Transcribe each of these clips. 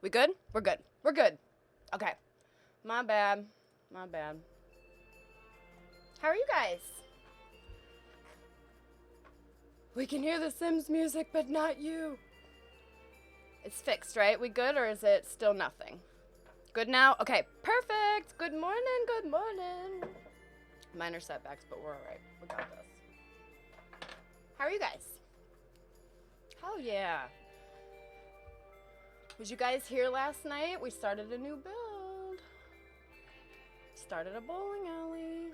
We good? We're good. We're good. Okay. My bad. My bad. How are you guys? We can hear the Sims music, but not you. It's fixed, right? We good, or is it still nothing? Good now? Okay, perfect. Good morning, good morning. Minor setbacks, but we're all right. We got this. How are you guys? Hell yeah. Was you guys here last night? We started a new build. Started a bowling alley.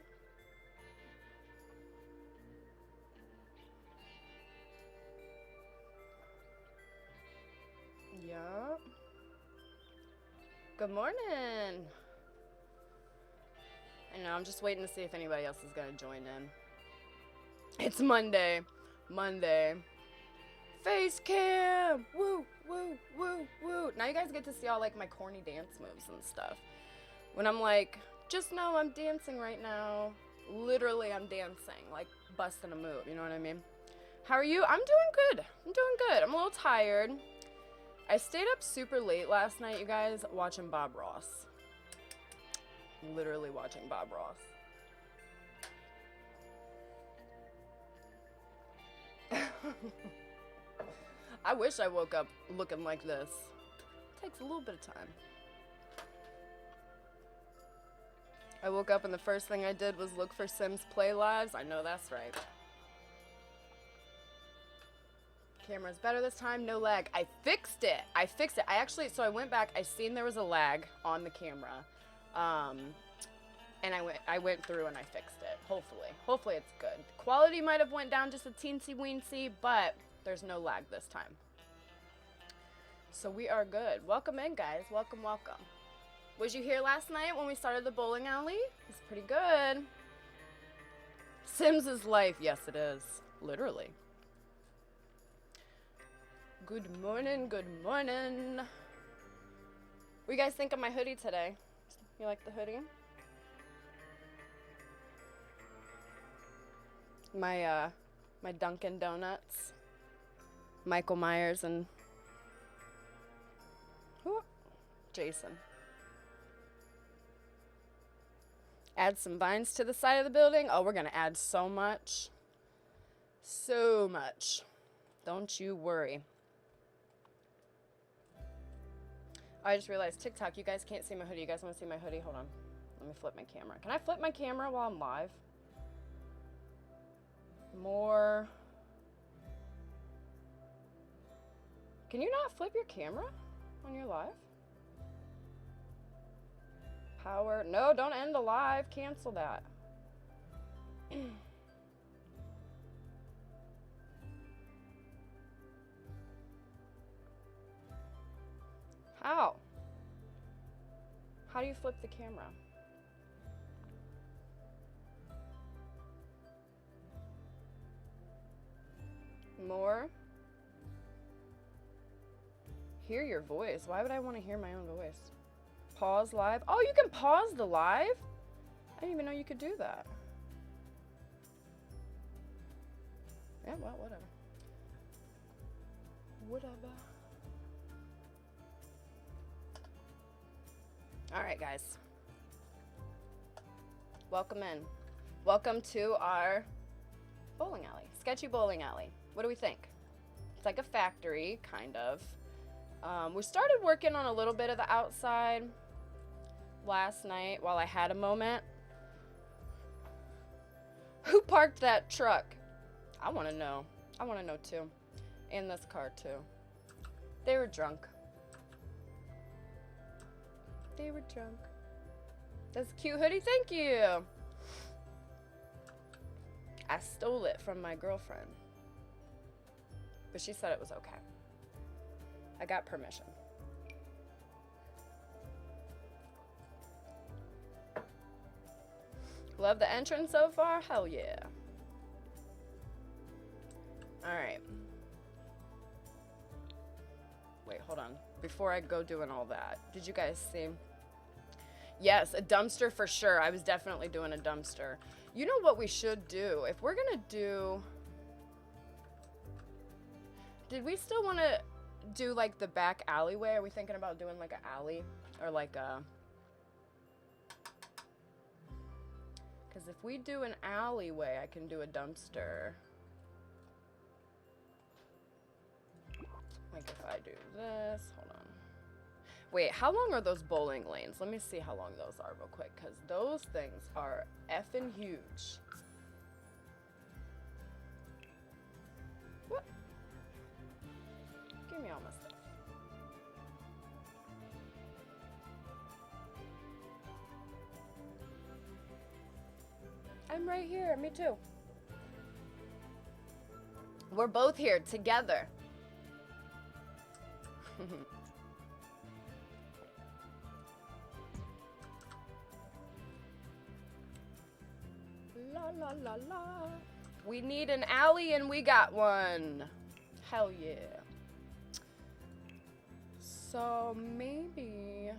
Yup. Good morning. I know, I'm just waiting to see if anybody else is gonna join in. It's Monday. Monday. Face cam! Woo, woo, woo, woo. Now you guys get to see all like my corny dance moves and stuff. When I'm like, just know I'm dancing right now. Literally, I'm dancing, like busting a move, you know what I mean? How are you? I'm doing good. I'm doing good. I'm a little tired. I stayed up super late last night, you guys, watching Bob Ross. Literally watching Bob Ross. I wish I woke up looking like this. It takes a little bit of time. I woke up and the first thing I did was look for Sims Play Lives. I know that's right. Camera's better this time, no lag. I fixed it. I actually, so I went back, I seen there was a lag on the camera. And I went through and I fixed it. Hopefully it's good. Quality might have went down just a teensy weensy, but there's no lag this time. So we are good. Welcome in, guys. Welcome, welcome. Was you here last night when we started the bowling alley? It's pretty good. Sims is life. Yes, it is. Literally. Good morning, good morning. What do you guys think of my hoodie today? You like the hoodie? My Dunkin' Donuts, Michael Myers, and Jason. Add some vines to the side of the building. Oh, we're gonna add so much. So much. Don't you worry. I just realized TikTok, you guys can't see my hoodie. You guys wanna see my hoodie? Hold on. Let me flip my camera. Can I flip my camera while I'm live? More. Can you not flip your camera on your live? Power. No, don't end the live. Cancel that. How? How do you flip the camera? More. Hear your voice. Why would I want to hear my own voice? Pause live. Oh, you can pause the live? I didn't even know you could do that. Yeah, well, whatever. Whatever. All right, guys. Welcome in. Welcome to our bowling alley. Sketchy bowling alley. What do we think? It's like a factory, kind of. We started working on a little bit of the outside last night while I had a moment. Who parked that truck? I want to know. I want to know too. And this car too. They were drunk. They were drunk. That's a cute hoodie. Thank you. I stole it from my girlfriend. But she said it was okay. I got permission. Love the entrance so far? Hell yeah. Alright. Wait, hold on. Before I go doing all that, did you guys see? Yes, a dumpster for sure. I was definitely doing a dumpster. You know what we should do? If we're gonna do... Did we still want to do like the back alleyway? Are we thinking about doing like an alley or like a... Because if we do an alleyway, I can do a dumpster. Like if I do this, hold on. Wait, how long are those bowling lanes? Let me see how long those are real quick, because those things are effing huge. What? Give me all my stuff. I'm right here, me too. We're both here together. La la la la. We need an alley and we got one. Hell yeah. So maybe...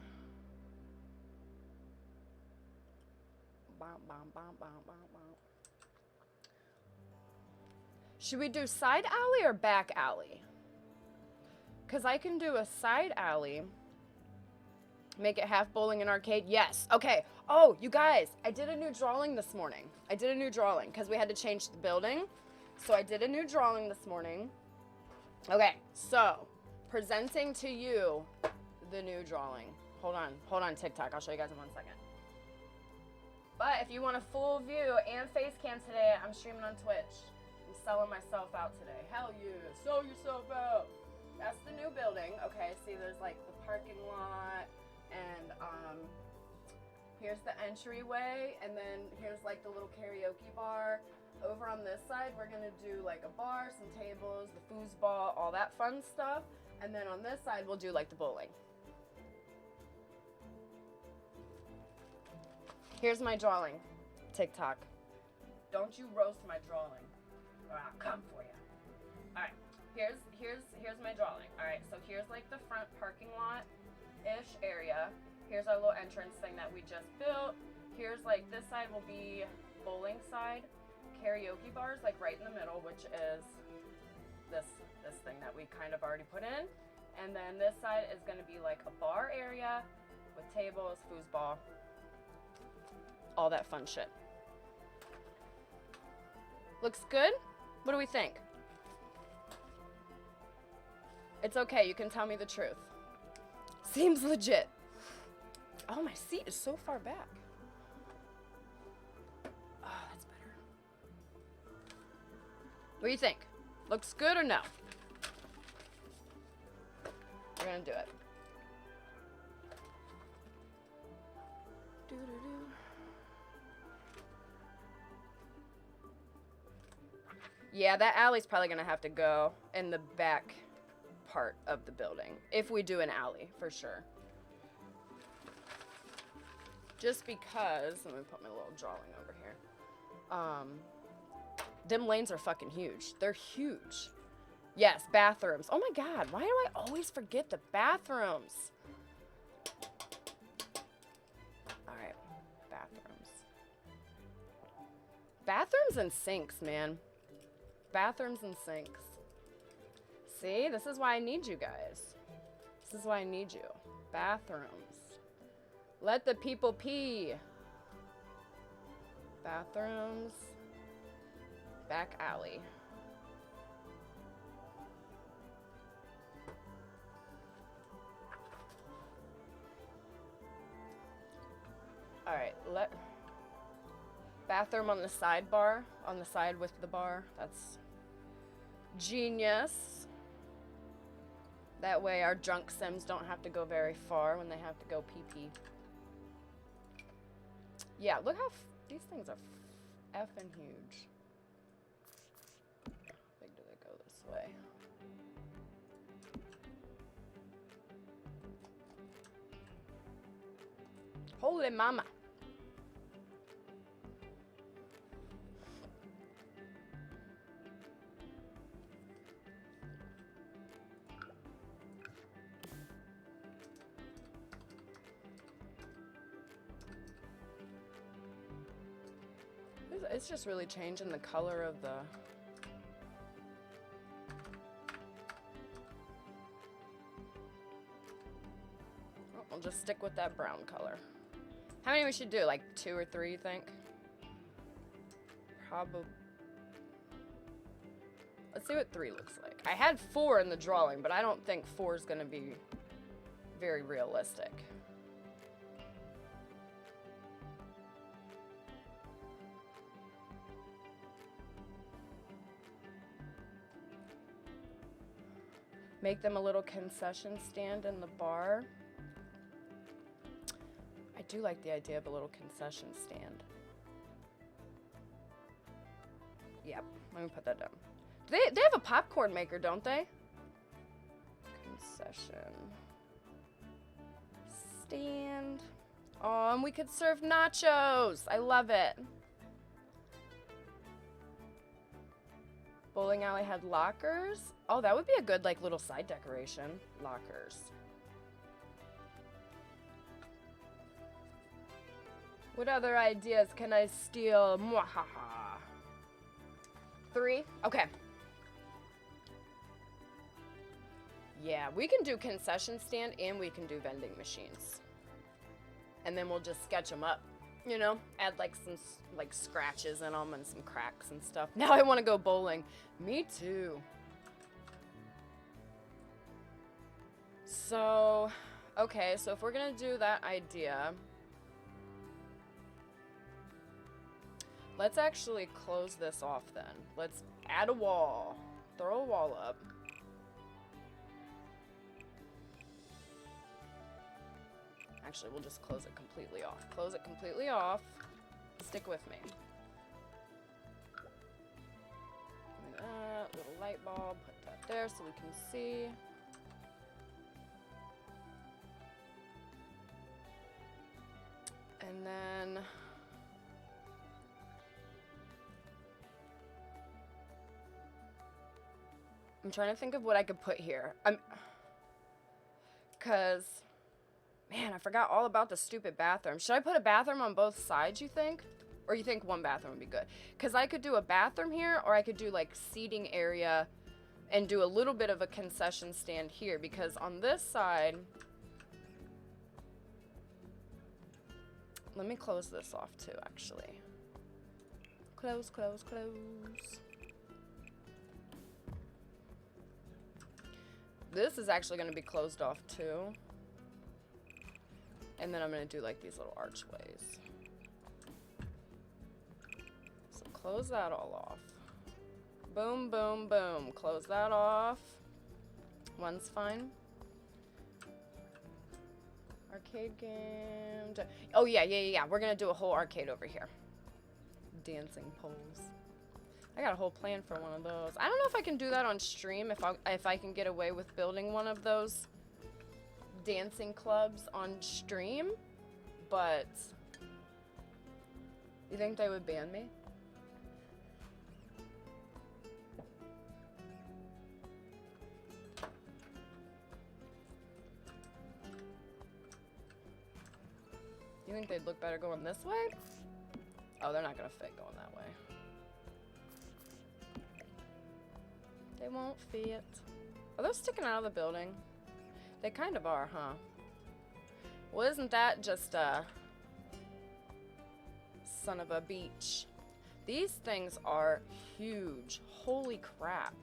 Should we do side alley or back alley? Because I can do a side alley. Make it half bowling and arcade. Yes. Okay. Oh, you guys, I did a new drawing this morning. I did a new drawing because we had to change the building. So I did a new drawing this morning. Okay. So presenting to you the new drawing. Hold on, TikTok. I'll show you guys in 1 second. But if you want a full view and face cam today, I'm streaming on Twitch. I'm selling myself out today. Hell yeah. Sell yourself out. That's the new building. Okay, see there's like the parking lot and here's the entryway, and then here's like the little karaoke bar. Over on this side, we're gonna do like a bar, some tables, the foosball, all that fun stuff. And then on this side, we'll do like the bowling. Here's my drawing, TikTok. Don't you roast my drawing, or I'll come for you. All right, here's my drawing. All right, so here's like the front parking lot-ish area. Here's our little entrance thing that we just built. Here's like this side will be bowling side, karaoke bars like right in the middle, which is this thing that we kind of already put in. And then this side is gonna be like a bar area with tables, foosball, all that fun shit. Looks good? What do we think? It's okay, you can tell me the truth. Seems legit. Oh, my seat is so far back. Oh, that's better. What do you think? Looks good or no? We're gonna do it. Doo-doo-doo. Yeah, that alley's probably gonna have to go in the back part of the building if we do an alley, for sure. Just because, let me put my little drawing over here. Them lanes are fucking huge. They're huge. Yes, bathrooms. Oh my God, why do I always forget the bathrooms? All right, bathrooms. Bathrooms and sinks, man. Bathrooms and sinks. See, this is why I need you guys. This is why I need you. Bathrooms. Let the people pee. Bathrooms. Back alley. All right, bathroom on the sidebar, on the side with the bar. That's genius. That way our drunk Sims don't have to go very far when they have to go pee-pee. Yeah, look how these things are effing huge. How big do they go this way? Holy mama. It's just really changing the color of the... I'll just stick with that brown color. How many we should do? Like 2 or 3, you think? Probably. Let's see what 3 looks like. I had 4 in the drawing, but I don't think 4 is going to be very realistic. Make them a little concession stand in the bar. I do like the idea of a little concession stand. Yep, let me put that down. They have a popcorn maker, don't they? Concession stand. Oh, and we could serve nachos. I love it. Bowling alley had lockers. Oh, that would be a good, like, little side decoration. Lockers. What other ideas can I steal? Mwahaha. 3? Okay. Yeah, we can do concession stand and we can do vending machines. And then we'll just sketch them up. You know, add like some like scratches in them and some cracks and stuff. Now I want to go bowling. Me too. So, okay, so if we're gonna do that idea, let's actually close this off then. Let's add a wall. Throw a wall up. Actually, we'll just close it completely off. Close it completely off. Stick with me. Little light bulb. Put that there so we can see. And then I'm trying to think of what I could put here. Cause man, I forgot all about the stupid bathroom. Should I put a bathroom on both sides, you think? Or you think one bathroom would be good? Because I could do a bathroom here, or I could do, like, seating area and do a little bit of a concession stand here. Because on this side... Let me close this off, too, actually. Close, close, close. This is actually going to be closed off, too. And then I'm going to do like these little archways. So close that all off. Boom, boom, boom. Close that off. One's fine. Arcade game. Oh, yeah. We're going to do a whole arcade over here. Dancing poles. I got a whole plan for one of those. I don't know if I can do that on stream, if I can get away with building one of those dancing clubs on stream, but you think they would ban me? You think they'd look better going this way? Oh, they're not gonna fit going that way. They won't fit. Are those sticking out of the building? They kind of are, huh? Well, isn't that just a son of a beach? These things are huge. Holy crap.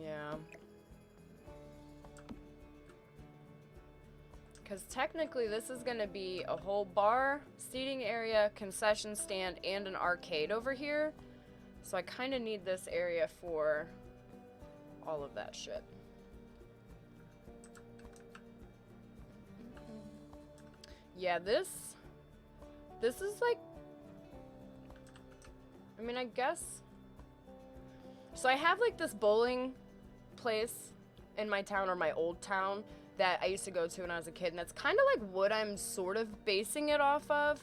Yeah. Because technically this is going to be a whole bar, seating area, concession stand, and an arcade over here. So I kind of need this area for all of that shit. Yeah, this is like, I mean, I guess. So I have like this bowling place in my town, or my old town, that I used to go to when I was a kid, and that's kind of like what I'm sort of basing it off of,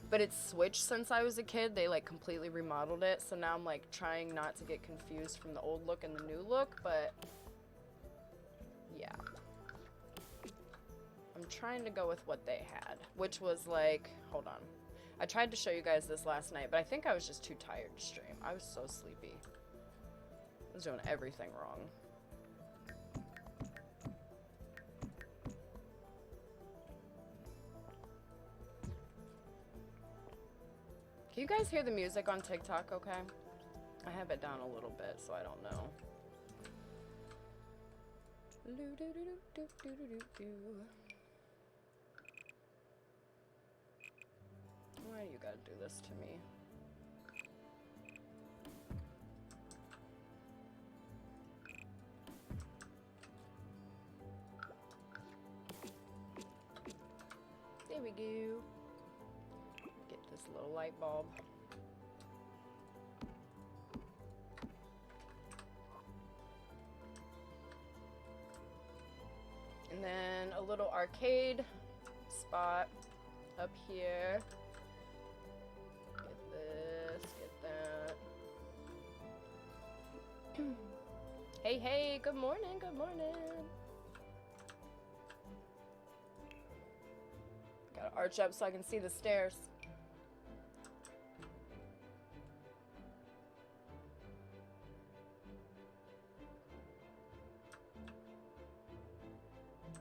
but it's switched since I was a kid. They like completely remodeled it, so now I'm like trying not to get confused from the old look and the new look, but yeah. I'm I'm trying to go with what they had, which was like, hold on. I tried to show you guys this last night, but I think I was just too tired to stream. I was so sleepy. I was doing everything wrong. Can you guys hear the music on TikTok okay? I have it down a little bit, so I don't know. Why do you gotta do this to me? There we go. Get this little light bulb. And then a little arcade spot up here. Get this, get that. Hey, hey, good morning, good morning. Gotta arch up so I can see the stairs.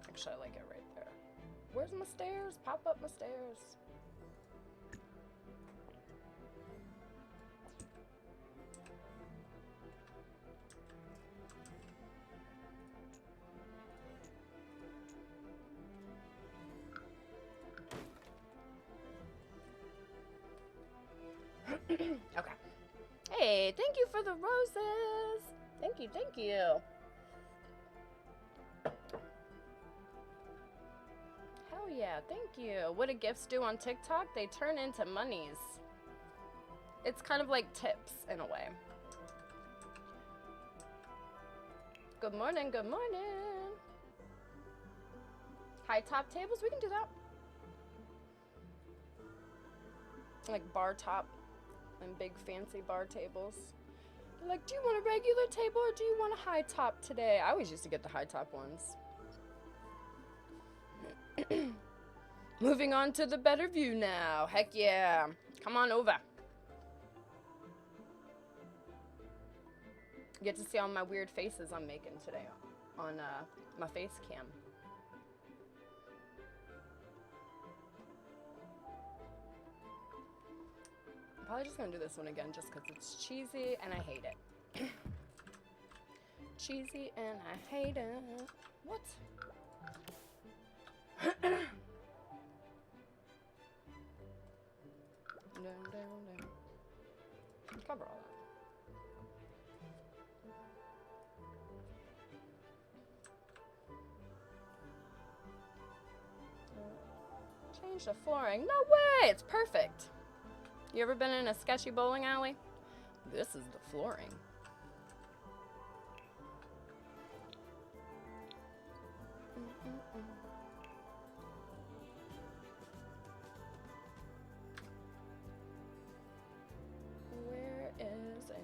Actually, I like it right there. Where's my stairs? Pop up my stairs. Okay. Hey, thank you for the roses. Thank you, thank you. Hell yeah, thank you. What do gifts do on TikTok? They turn into monies. It's kind of like tips in a way. Good morning, good morning. High top tables, we can do that. Like bar top and big fancy bar tables. They're like, do you want a regular table or do you want a high top today? I always used to get the high top ones. Moving on to the better view now. Heck yeah. Come on over. You get to see all my weird faces I'm making today on my face cam. I'm probably just gonna do this one again just because it's cheesy and I hate it. Cheesy and I hate it. What? Down. Cover all that. Change the flooring. No way! It's perfect. You ever been in a sketchy bowling alley? This is the flooring. Where is it?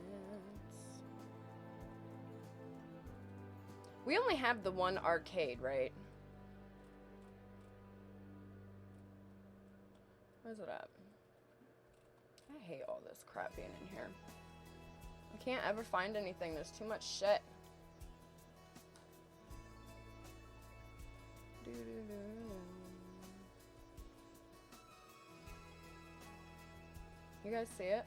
We only have the one arcade, right? Where's it at? I hate all this crap being in here. I can't ever find anything. There's too much shit. You guys see it?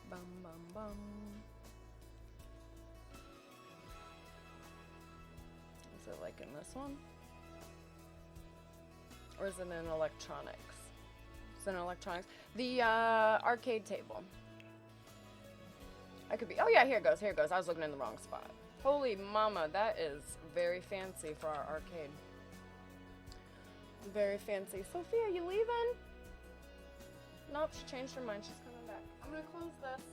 Bum bum bum. Is it like in this one? Or is it in electronics? It's in electronics. The arcade table. I could be. Oh yeah, here it goes. Here it goes. I was looking in the wrong spot. Holy mama, that is very fancy for our arcade. Very fancy. Sophia, you leaving? Nope, she changed her mind. She's coming back. I'm gonna close this.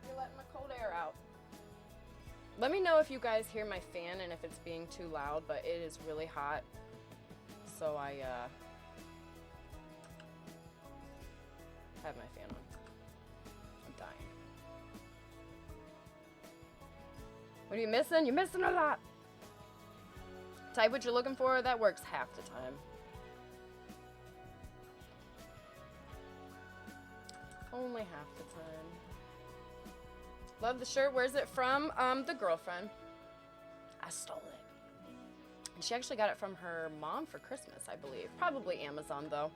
You're letting my cold air out. Let me know if you guys hear my fan and if it's being too loud, but it is really hot. So I have my fan on. I'm dying. What are you missing? You're missing a lot. Type what you're looking for. That works half the time. Only half the time. Love the shirt. Where's it from? The girlfriend. I stole it. And she actually got it from her mom for Christmas, I believe. Probably Amazon, though.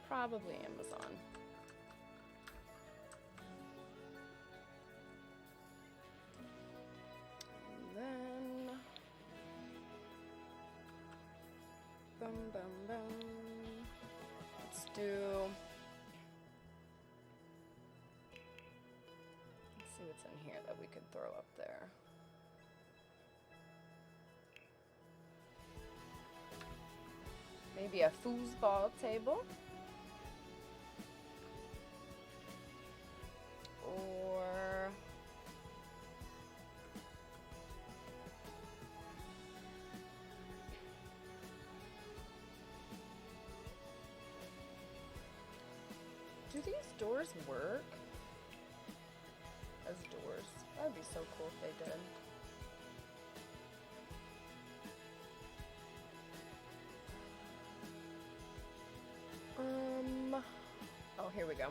Probably Amazon. And then... Boom, boom, boom. Let's do... Let's see what's in here that we could throw up there. Maybe a foosball table. Or... do these doors work as doors? That would be so cool if they did. Oh, here we go.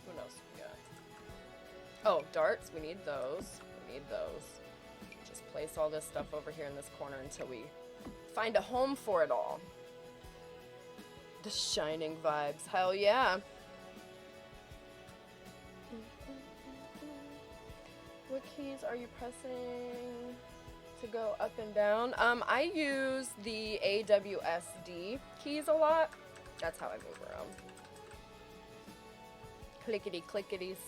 What else we got? Oh, darts. We need those. We need those. Just place all this stuff over here in this corner until we find a home for it all. The Shining vibes. Hell yeah. What keys are you pressing to go up and down? I use the AWSD keys a lot. That's how I move around. Clickety clickities.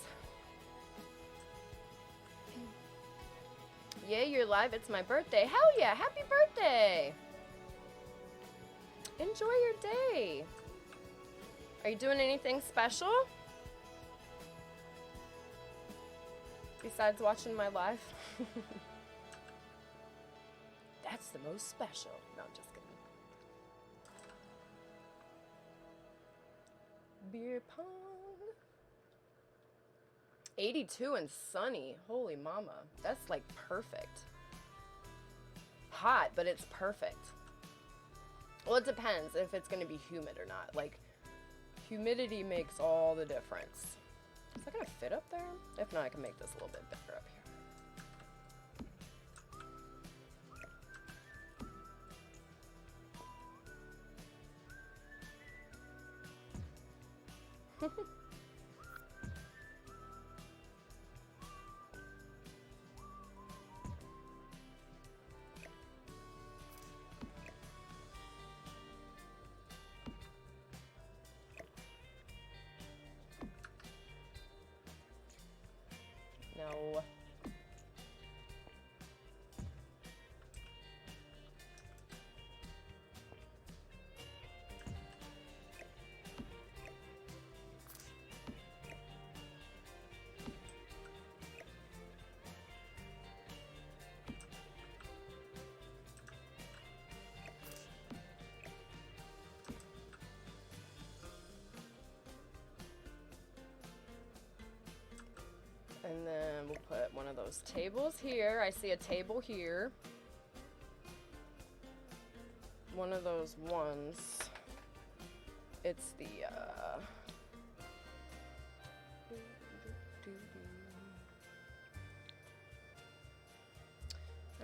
Yeah, you're live. It's my birthday. Hell yeah. Happy birthday. Enjoy your day. Are you doing anything special? Besides watching my live? That's the most special. No, I'm just kidding. Beer pong. 82 and sunny. Holy mama. That's like perfect. Hot, but it's perfect. Well, it depends if it's going to be humid or not. Like, humidity makes all the difference. Is that gonna fit up there? If not, I can make this a little bit better up here. No. And then we'll put one of those tables here. I see a table here. One of those ones. It's the,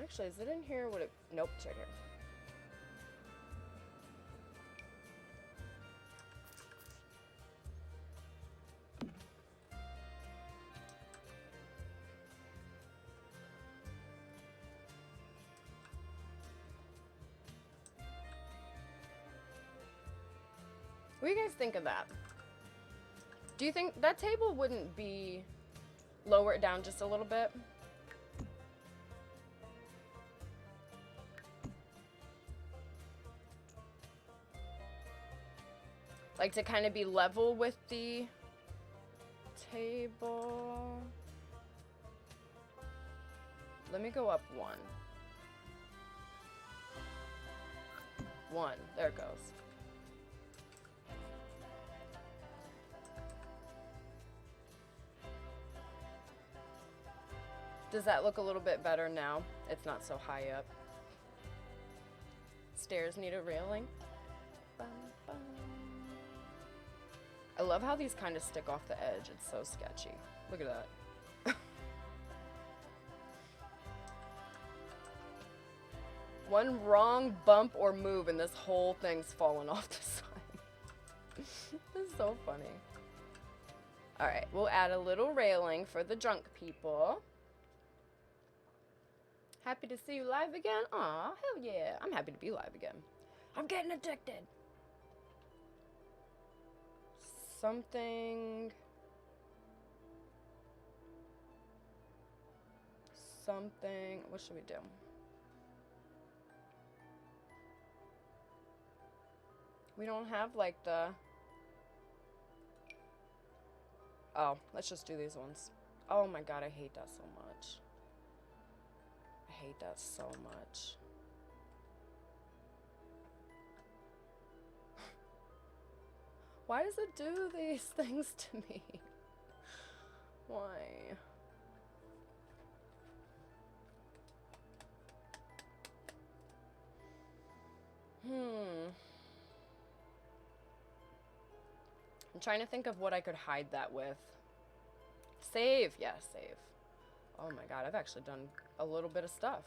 actually, is it in here? Would it? Nope, it's right here. What do you guys think of that? Do you think that table wouldn't be lower it down just a little bit? Like to kind of be level with the table. Let me go up one. 1. There it goes. Does that look a little bit better now? It's not so high up. Stairs need a railing. Bum, bum. I love how these kind of stick off the edge. It's so sketchy. Look at that. One wrong bump or move and this whole thing's fallen off the side. This is so funny. Alright, we'll add a little railing for the drunk people. Happy to see you live again? Aw, hell yeah. I'm happy to be live again. I'm getting addicted. Something. What should we do? We don't have like the. Oh, let's just do these ones. Oh my god, I hate that so much. I hate that so much. Why does it do these things to me? Why? I'm trying to think of what I could hide that with. Save. Yeah, save. Oh my god, I've actually done a little bit of stuff.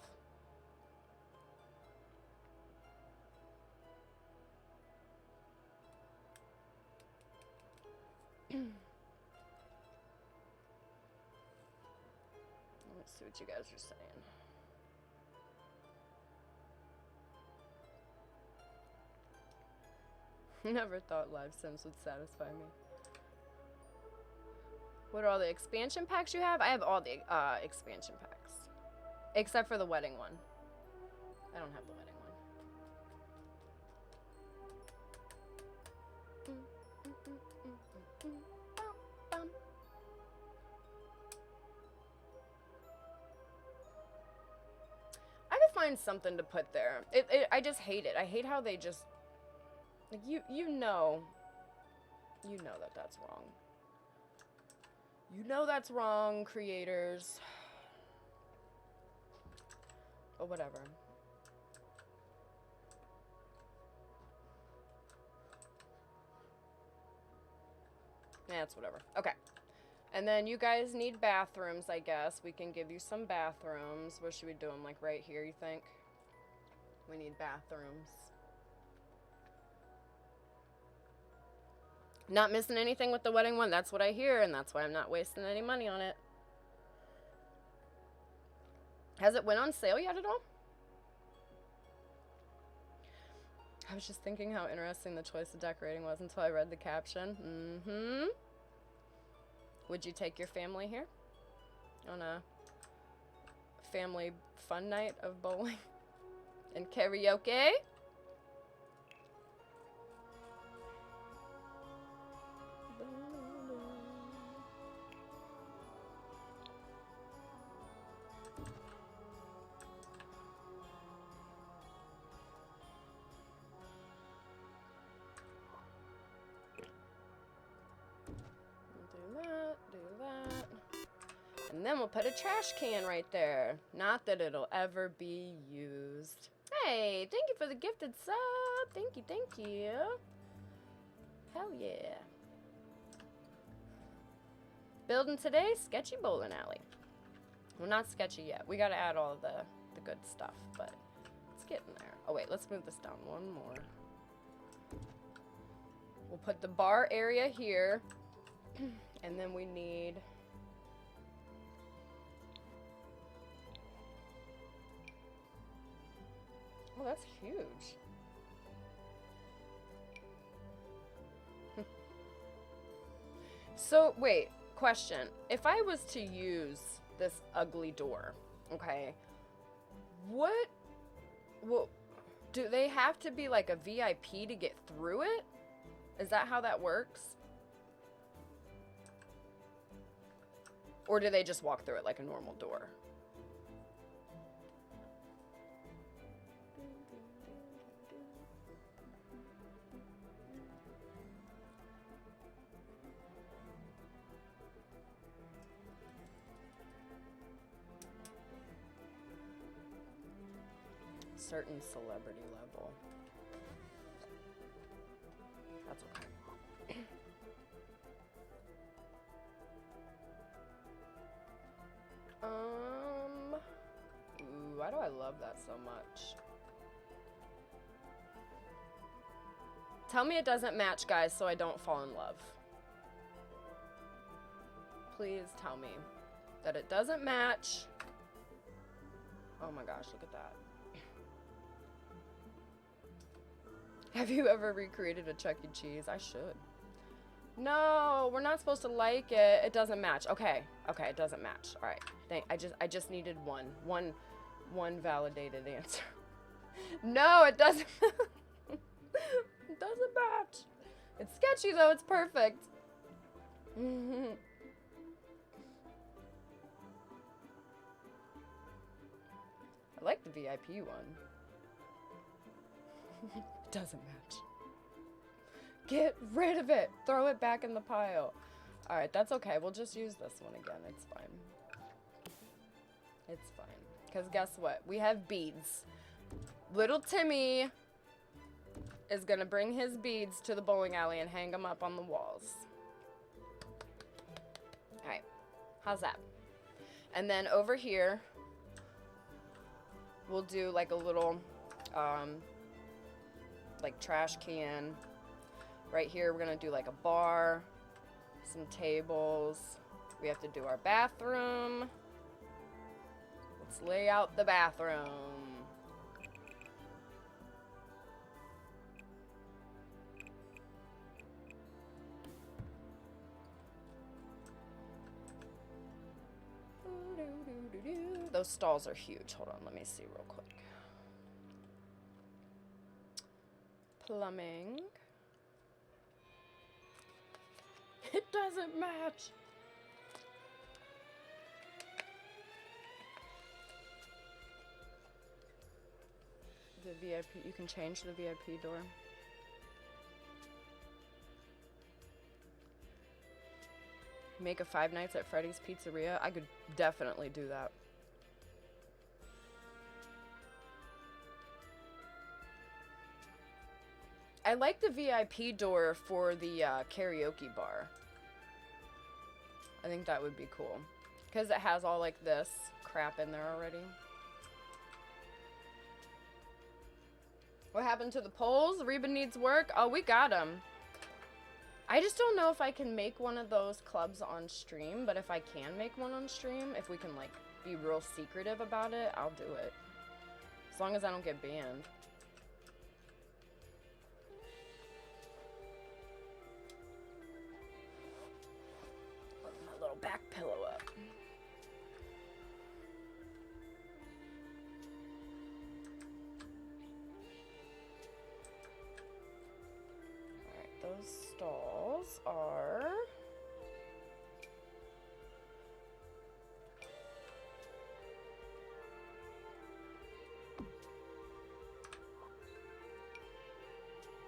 Let's see what you guys are saying. Never thought live Sims would satisfy me. What are all the expansion packs you have? I have all the expansion packs. Except for the wedding one. I don't have the wedding one. I could find something to put there. I just hate it. I hate how they just... Like, you know that that's wrong. You know that's wrong, creators. But whatever. Yeah, it's whatever. Okay. And then you guys need bathrooms, I guess. We can give you some bathrooms. Where should we do them? Like right here, you think? We need bathrooms. Not missing anything with the wedding one. That's what I hear, and that's why I'm not wasting any money on it. Has it went on sale yet at all? I was just thinking how interesting the choice of decorating was until I read the caption. Mm-hmm. Would you take your family here? On a family fun night of bowling and karaoke? And then we'll put a trash can right there. Not that it'll ever be used. Hey, thank you for the gifted sub. Thank you, thank you. Hell yeah. Building today, Sketchy Bowling Alley. Well, not sketchy yet. We gotta add all of the good stuff, but it's getting there. Oh wait, let's move this down one more. We'll put the bar area here. And then we need... Oh, that's huge. So, wait, question. If I was to use this ugly door, okay, what do they have to be like a VIP to get through it? Is that how that works? Or do they just walk through it like a normal door? certain celebrity level. That's okay. Ooh, why do I love that so much? Tell me it doesn't match, guys, so I don't fall in love. Please tell me that it doesn't match. Oh my gosh, look at that. Have you ever recreated a Chuck E. Cheese? I should. No, we're not supposed to like it. It doesn't match. Okay, okay, it doesn't match. All right. I just needed one validated answer. No, it doesn't. It doesn't match. It's sketchy though. It's perfect. I like the VIP one. It doesn't match. Get rid of it. Throw it back in the pile. All right, that's okay. We'll just use this one again. It's fine. It's fine. Because guess what? We have beads. Little Timmy is going to bring his beads to the bowling alley and hang them up on the walls. All right. How's that? And then over here, we'll do like a little, like trash can. Right here, we're going to do like a bar, some tables. We have to do our bathroom. Let's lay out the bathroom. Those stalls are huge. Hold on, let me see real quick. Plumbing. It doesn't match. The VIP, you can change the VIP door. Make a 5 Nights at Freddy's Pizzeria. I could definitely do that. I like the VIP door for the karaoke bar. I think that would be cool. Because it has all like this crap in there already. What happened to the polls? Reba needs work. Oh, we got them. I just don't know if I can make one of those clubs on stream, but if I can make one on stream, if we can like be real secretive about it, I'll do it. As long as I don't get banned. Put my little back pillow up. Alright, those stalls are...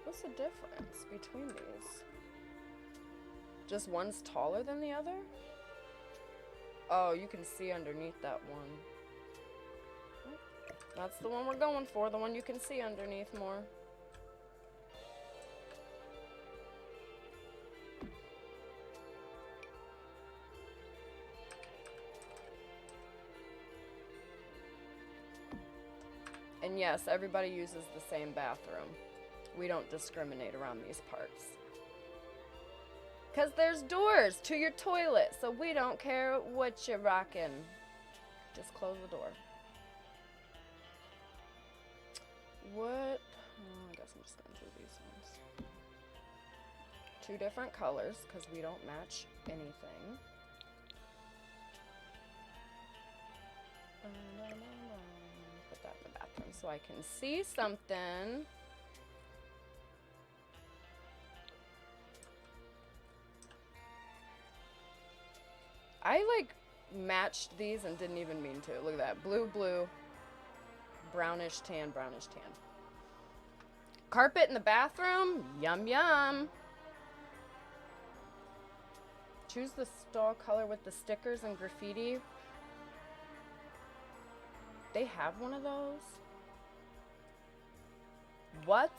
What's the difference between these? Just one's taller than the other? Oh, you can see underneath that one. That's the one we're going for, the one you can see underneath more. And yes, everybody uses the same bathroom. We don't discriminate around these parts. Because there's doors to your toilet, so we don't care what you're rocking. Just close the door. What? Oh, I guess I'm just going to do these ones. 2 different colors, because we don't match anything. Put that in the bathroom so I can see something. I like matched these and didn't even mean to. Look at that. Blue, blue, brownish tan, brownish tan. Carpet in the bathroom. Yum, yum. Choose the stall color with the stickers and graffiti. They have one of those? What?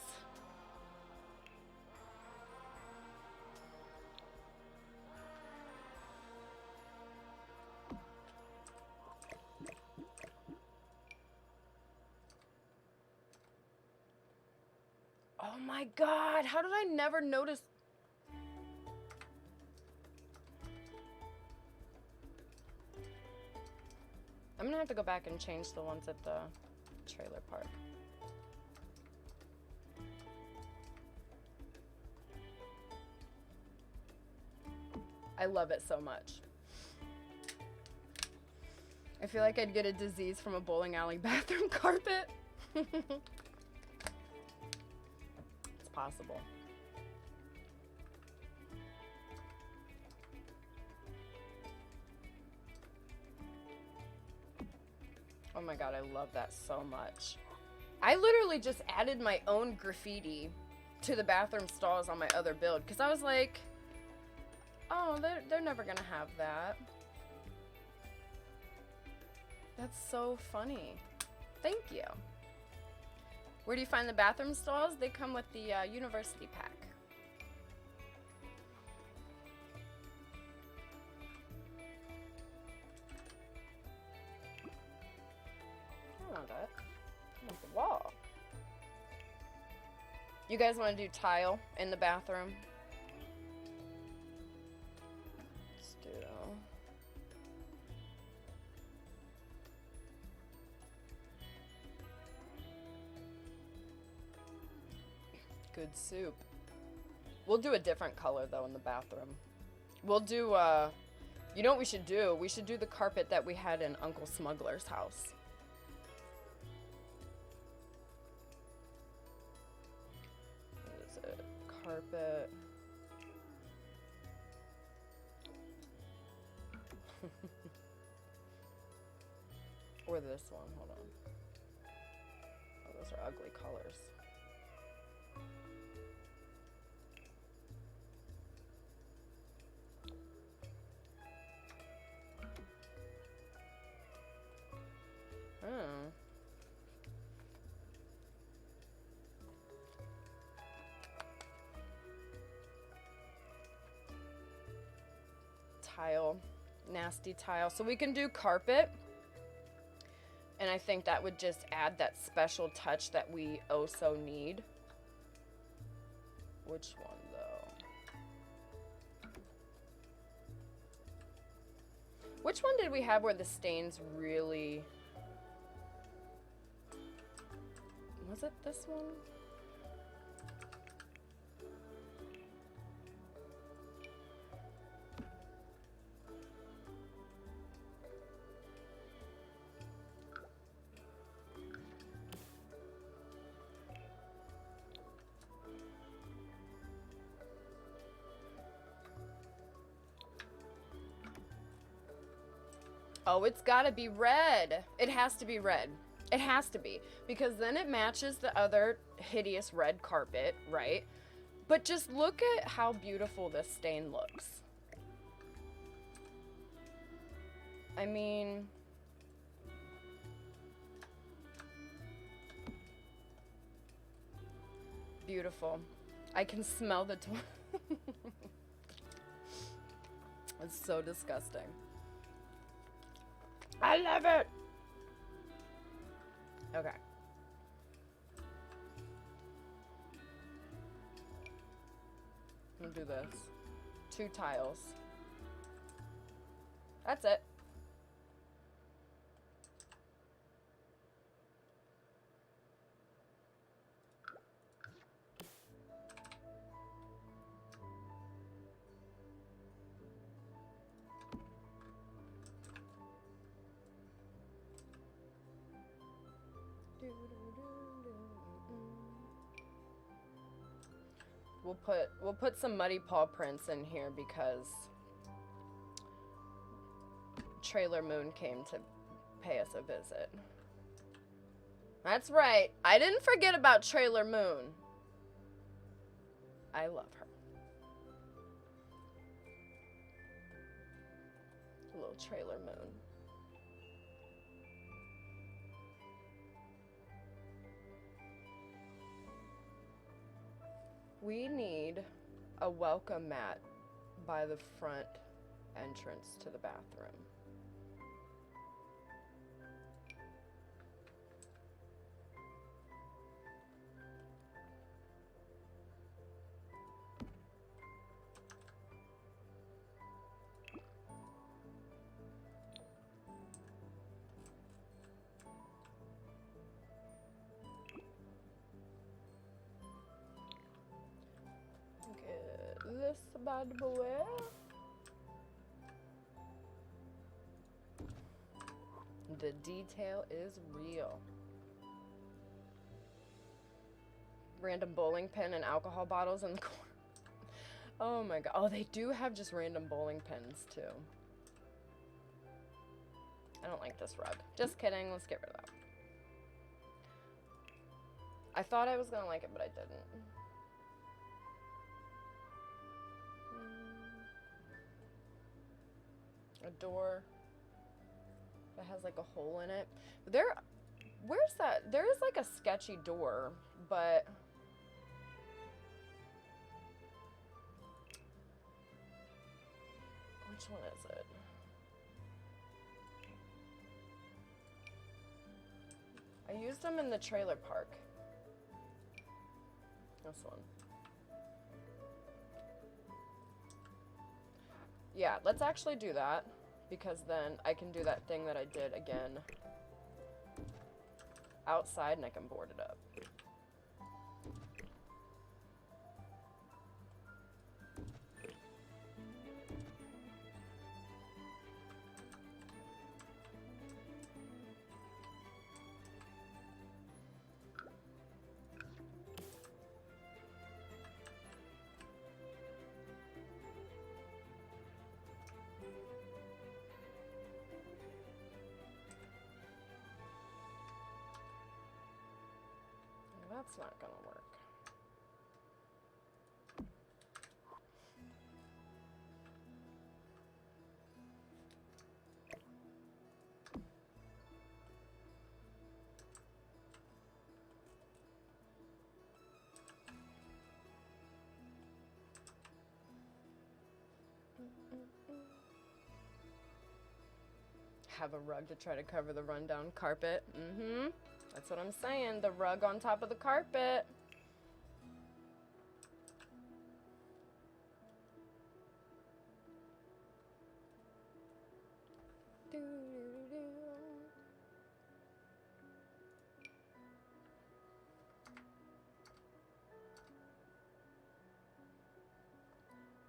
Oh my God, how did I never notice? I'm gonna have to go back and change the ones at the trailer park. I love it so much. I feel like I'd get a disease from a bowling alley bathroom carpet. It's possible. Oh my God, I love that so much. I literally just added my own graffiti to the bathroom stalls on my other build because I was like, oh, they're never gonna have that. That's so funny. Thank you. Where do you find the bathroom stalls? They come with the university pack. I don't know that. I want the wall. You guys want to do tile in the bathroom? Let's do. Good soup. We'll do a different color though in the bathroom. We'll do, you know what we should do? We should do the carpet that we had in Uncle Smuggler's house. What is it? Carpet. Or this one, hold on. Oh, those are ugly colors. Hmm. Tile, nasty tile. So we can do carpet. And I think that would just add that special touch that we oh so need. Which one though? Which one did we have where the stains really... Was it this one? Oh, it's gotta be red. It has to be red. It has to be. Because then it matches the other hideous red carpet, right? But just look at how beautiful this stain looks. I mean... Beautiful. I can smell the... It's so disgusting. I love it! Okay. We'll do this. 2 tiles. That's it. We'll put some muddy paw prints in here because Trailer Moon came to pay us a visit. That's right. I didn't forget about Trailer Moon. I love her. Little Trailer Moon. We need a welcome mat by the front entrance to the bathroom. Get this bad boy. The detail is real. Random bowling pin and alcohol bottles in the corner. Oh my god. Oh, they do have just random bowling pins too. I don't like this rug. Just kidding. Let's get rid of that. I thought I was gonna like it, but I didn't. A door that has like a hole in it. Where's that? There is like a sketchy door, but which one is it? I used them in the trailer park. This one. Yeah, let's actually do that, because then I can do that thing that I did again outside and I can board it up. That's not gonna work. Have a rug to try to cover the rundown carpet. Mm-hmm. That's what I'm saying. The rug on top of the carpet.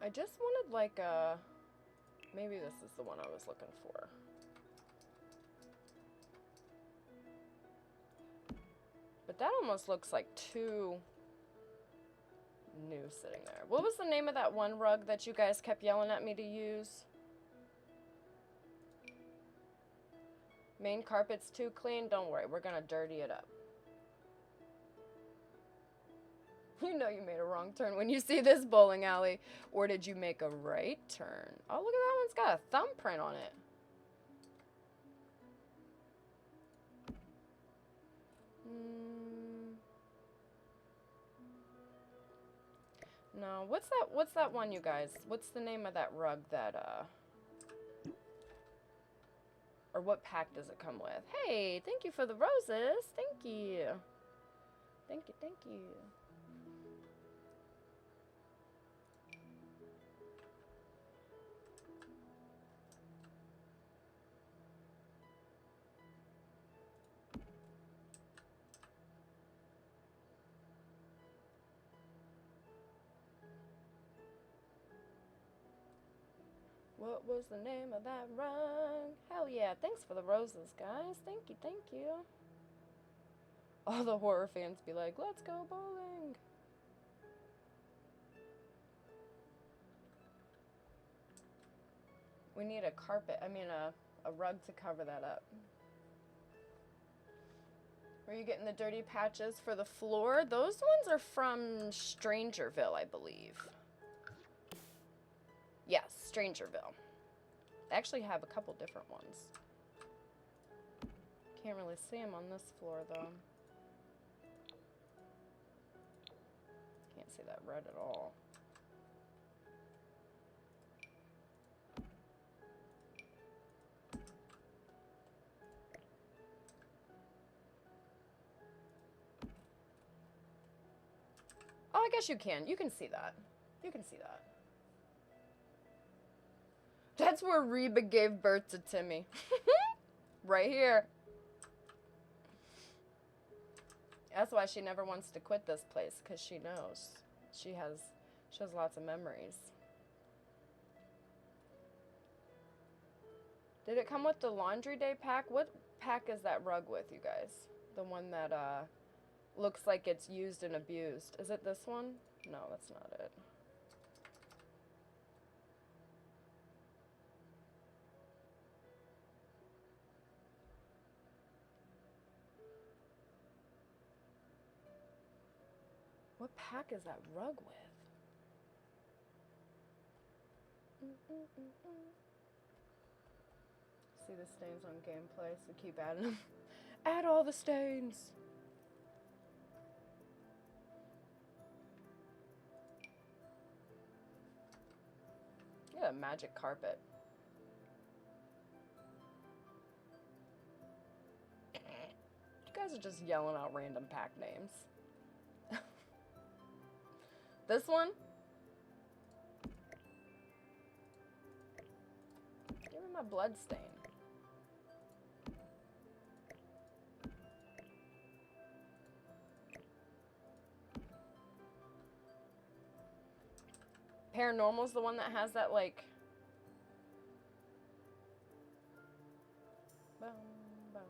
I just wanted like a, maybe this is the one I was looking for. But that almost looks like too new sitting there. What was the name of that one rug that you guys kept yelling at me to use? Main carpet's too clean? Don't worry, we're gonna dirty it up. You know you made a wrong turn when you see this bowling alley. Or did you make a right turn? Oh, look at that one's got a thumbprint on it. No, what's that one, you guys? What's the name of that rug that, or what pack does it come with? Hey, thank you for the roses. Thank you. Thank you, thank you. What was the name of that rug? Hell yeah, thanks for the roses, guys. Thank you, thank you. All the horror fans be like, let's go bowling. We need a carpet, a rug to cover that up. Were you getting the dirty patches for the floor? Those ones are from Strangerville, I believe. Yes, Strangerville. They actually have a couple different ones. Can't really see them on this floor, though. Can't can't see that red at all. Oh, I guess you can. You can see that. You can see that. That's where Reba gave birth to Timmy. Right here. That's why she never wants to quit this place, because she knows. She has lots of memories. Did it come with the laundry day pack? What pack is that rug with, you guys? The one that looks like it's used and abused. Is it this one? No, that's not it. What pack is that rug with? See the stains on gameplay, so keep adding them. Add all the stains! Yeah, magic carpet. You guys are just yelling out random pack names. This one? Give me my blood stain. Paranormal's the one that has that, like... Boom, boom.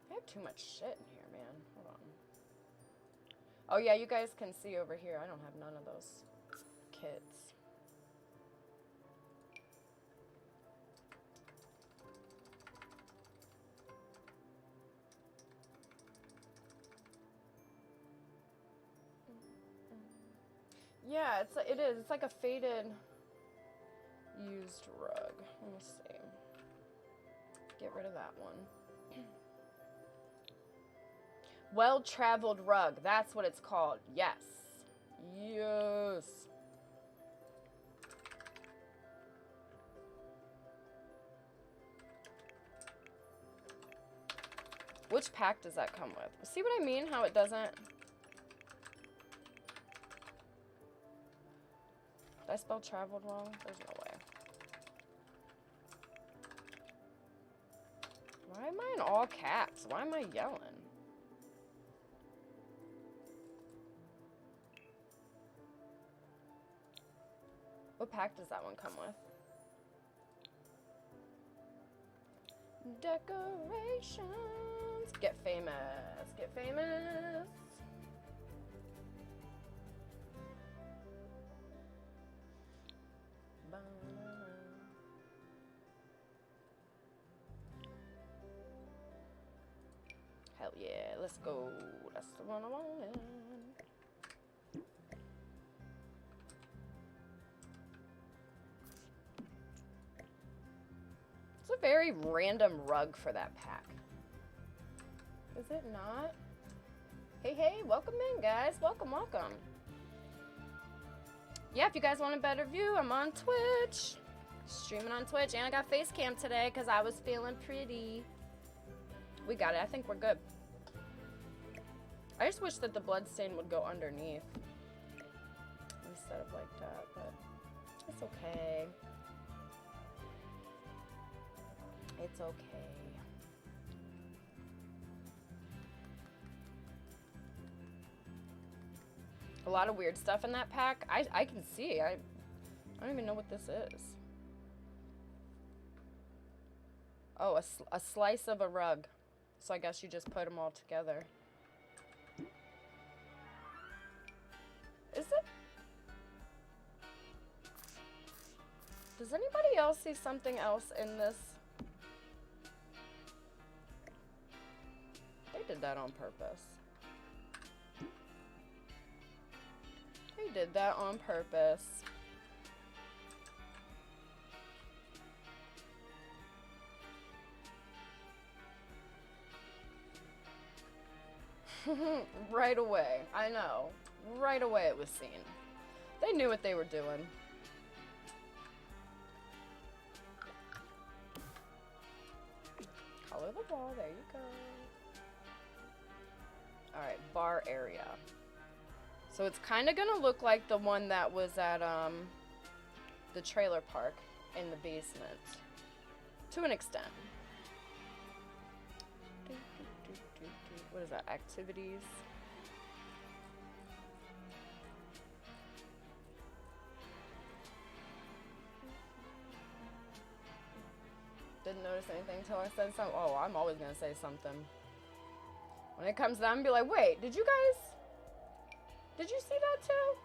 I have too much shit in here, man. Hold on. Oh, yeah, you guys can see over here. I don't have none of those kits. Yeah, it is. It's like a faded, used rug. Let me see. Get rid of that one. Well-traveled rug. That's what it's called. Yes. Yes. Which pack does that come with? See what I mean? How it doesn't... Did I spell traveled wrong? There's no way. Why am I in all caps? Why am I yelling? What pack does that one come with? Decorations. Get famous. Get famous. Hell yeah, let's go. That's the one I wanted. It's a very random rug for that pack. Is it not? Hey, hey, welcome in, guys. Welcome, welcome. Yeah, if you guys want a better view, I'm on Twitch. Streaming on Twitch, and I got face cam today because I was feeling pretty. We got it. I think we're good. I just wish that the blood stain would go underneath instead of like that, but it's okay. It's okay. A lot of weird stuff in that pack. I can see. I don't even know what this is. Oh, a slice of a rug. So I guess you just put them all together. Is it? Does anybody else see something else in this? They did that on purpose. They did that on purpose. Right away. I know. Right away it was seen. They knew what they were doing. Color the wall. There you go. Alright, bar area. So it's kind of going to look like the one that was at the trailer park in the basement. To an extent. What is that? Activities. Didn't notice anything until I said something. Oh, I'm always going to say something. When it comes down, be like, wait, did you see that too?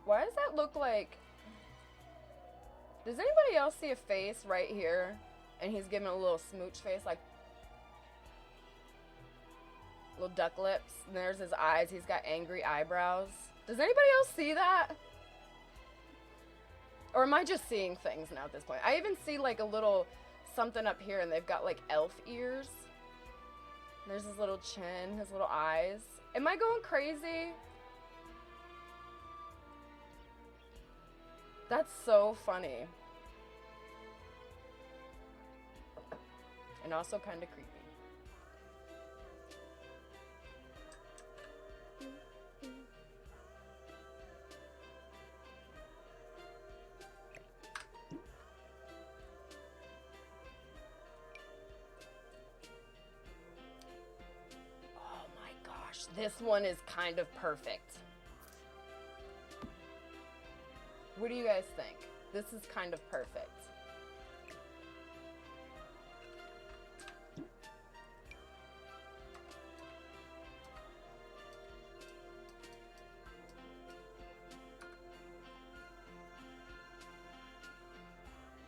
Why does that look like... Does anybody else see a face right here? And he's giving a little smooch face, like... Little duck lips. And there's his eyes. He's got angry eyebrows. Does anybody else see that? Or am I just seeing things now at this point? I even see like a little something up here and they've got like elf ears. And there's his little chin, his little eyes. Am I going crazy? That's so funny. And also kind of creepy. This one is kind of perfect. What do you guys think? This is kind of perfect.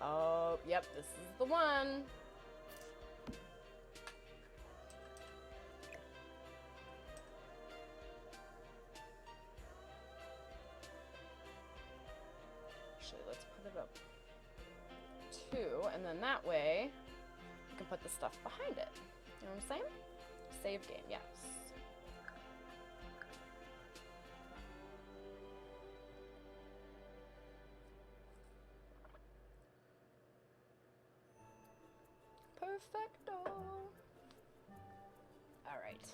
Oh, yep, this is the one. Let's put it up 2, and then that way you can put the stuff behind it. You know what I'm saying? Save game, yes. Perfecto. All right.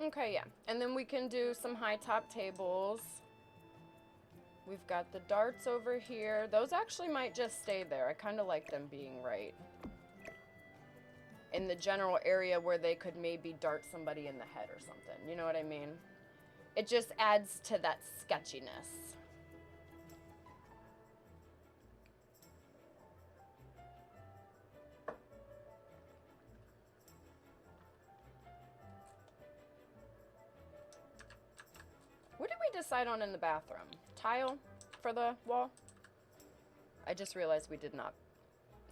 Okay, yeah. And then we can do some high top tables. We've got the darts over here. Those actually might just stay there. I kind of like them being right in the general area where they could maybe dart somebody in the head or something. You know what I mean? It just adds to that sketchiness. What did we decide on in the bathroom? Tile for the wall? I just realized we did not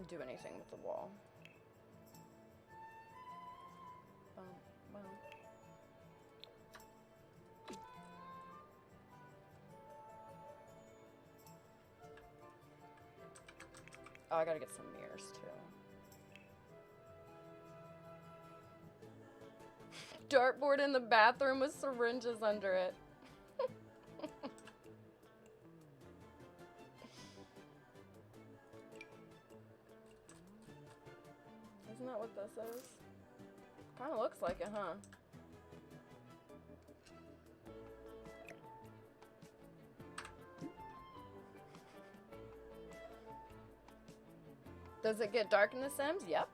do anything with the wall. Bum, bum. Oh, I gotta get some mirrors too. Dartboard in the bathroom with syringes under it. Isn't that what this is? Kind of looks like it, huh? Does it get dark in The Sims? Yep.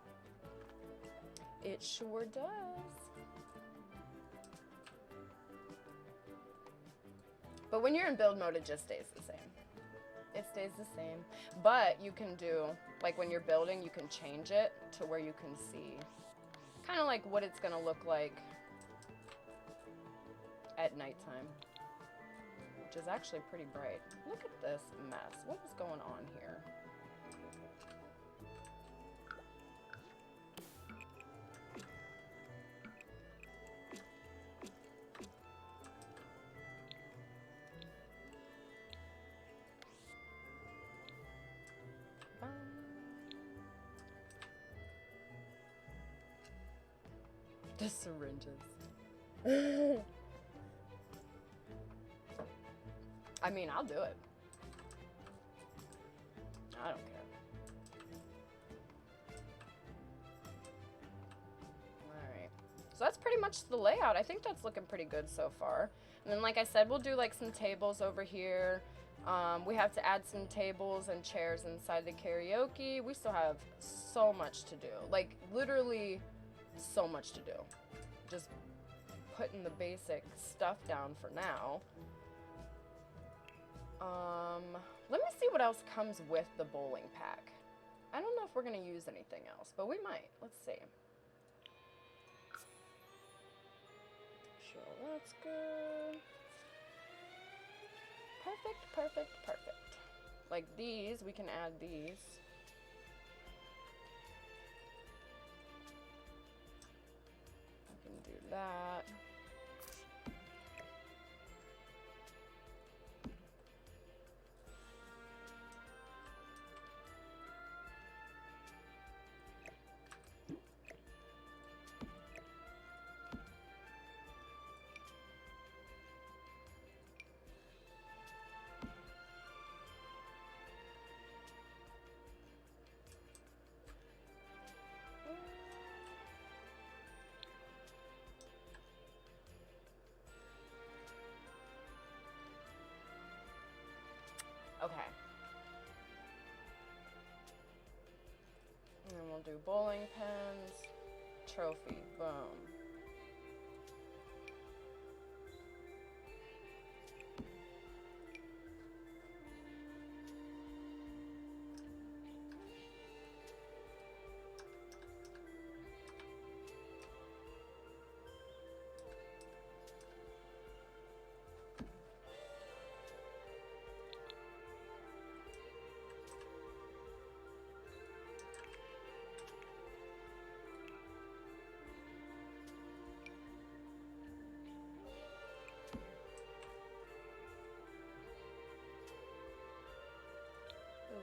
It sure does. But when you're in build mode, it just stays the same. It stays the same. But you can do, like when you're building, you can change it to where you can see kind of like what it's going to look like at nighttime. Which is actually pretty bright. Look at this mess. What is going on here? The syringes. I mean, I'll do it. I don't care. Alright. So that's pretty much the layout. I think that's looking pretty good so far. And then, like I said, we'll do like some tables over here. We have to add some tables and chairs inside the karaoke. We still have so much to do. Like, literally so much to do. Just putting the basic stuff down for now. Let me see what else comes with the bowling pack. I don't know if we're going to use anything else, but we might. Let's see. Sure, that's good. Perfect, perfect, perfect. Like these, we can add these. I can do that. Okay. And then we'll do bowling pins, trophy, boom.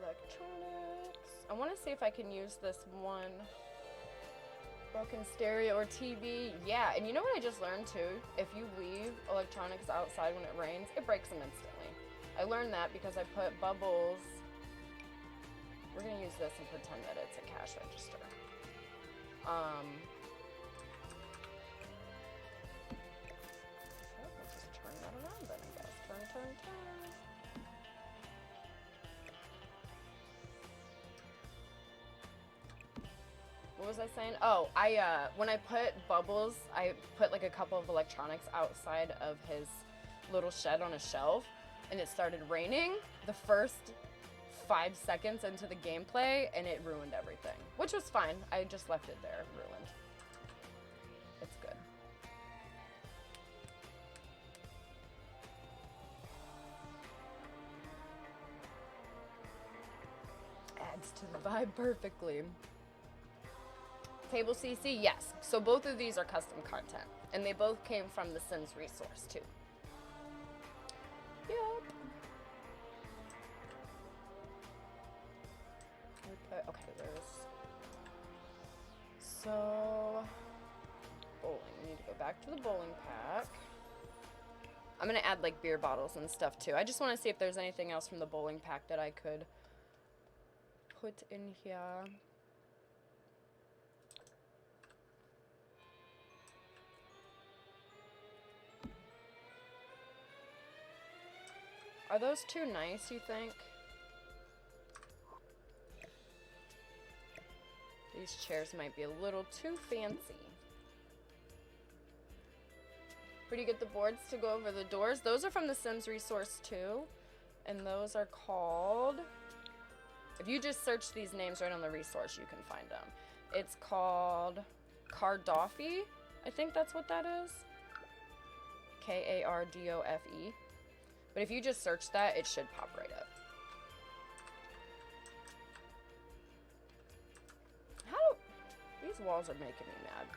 Electronics. I want to see if I can use this one broken stereo or TV. Yeah, and you know what I just learned too? If you leave electronics outside when it rains, it breaks them instantly. I learned that because I put bubbles. We're going to use this and pretend that it's a cash register. Let's just turn that around then, I guess. Turn, turn, turn. What was I saying? Oh, when I put bubbles, I put like a couple of electronics outside of his little shed on a shelf, and it started raining the first 5 seconds into the gameplay, and it ruined everything, which was fine. I just left it there, ruined. It's good. Adds to the vibe perfectly. Table CC, yes. So both of these are custom content, and they both came from the Sims resource too. Yep. Okay, there's. So, bowling. We need to go back to the bowling pack. I'm gonna add like beer bottles and stuff too. I just want to see if there's anything else from the bowling pack that I could put in here. Are those too nice, you think? These chairs might be a little too fancy. Where do you get the boards to go over the doors? Those are from the Sims resource too. And those are called... If you just search these names right on the resource, you can find them. It's called Cardoffy. I think that's what that is. K-A-R-D-O-F-E. But if you just search that, it should pop right up. These walls are making me mad.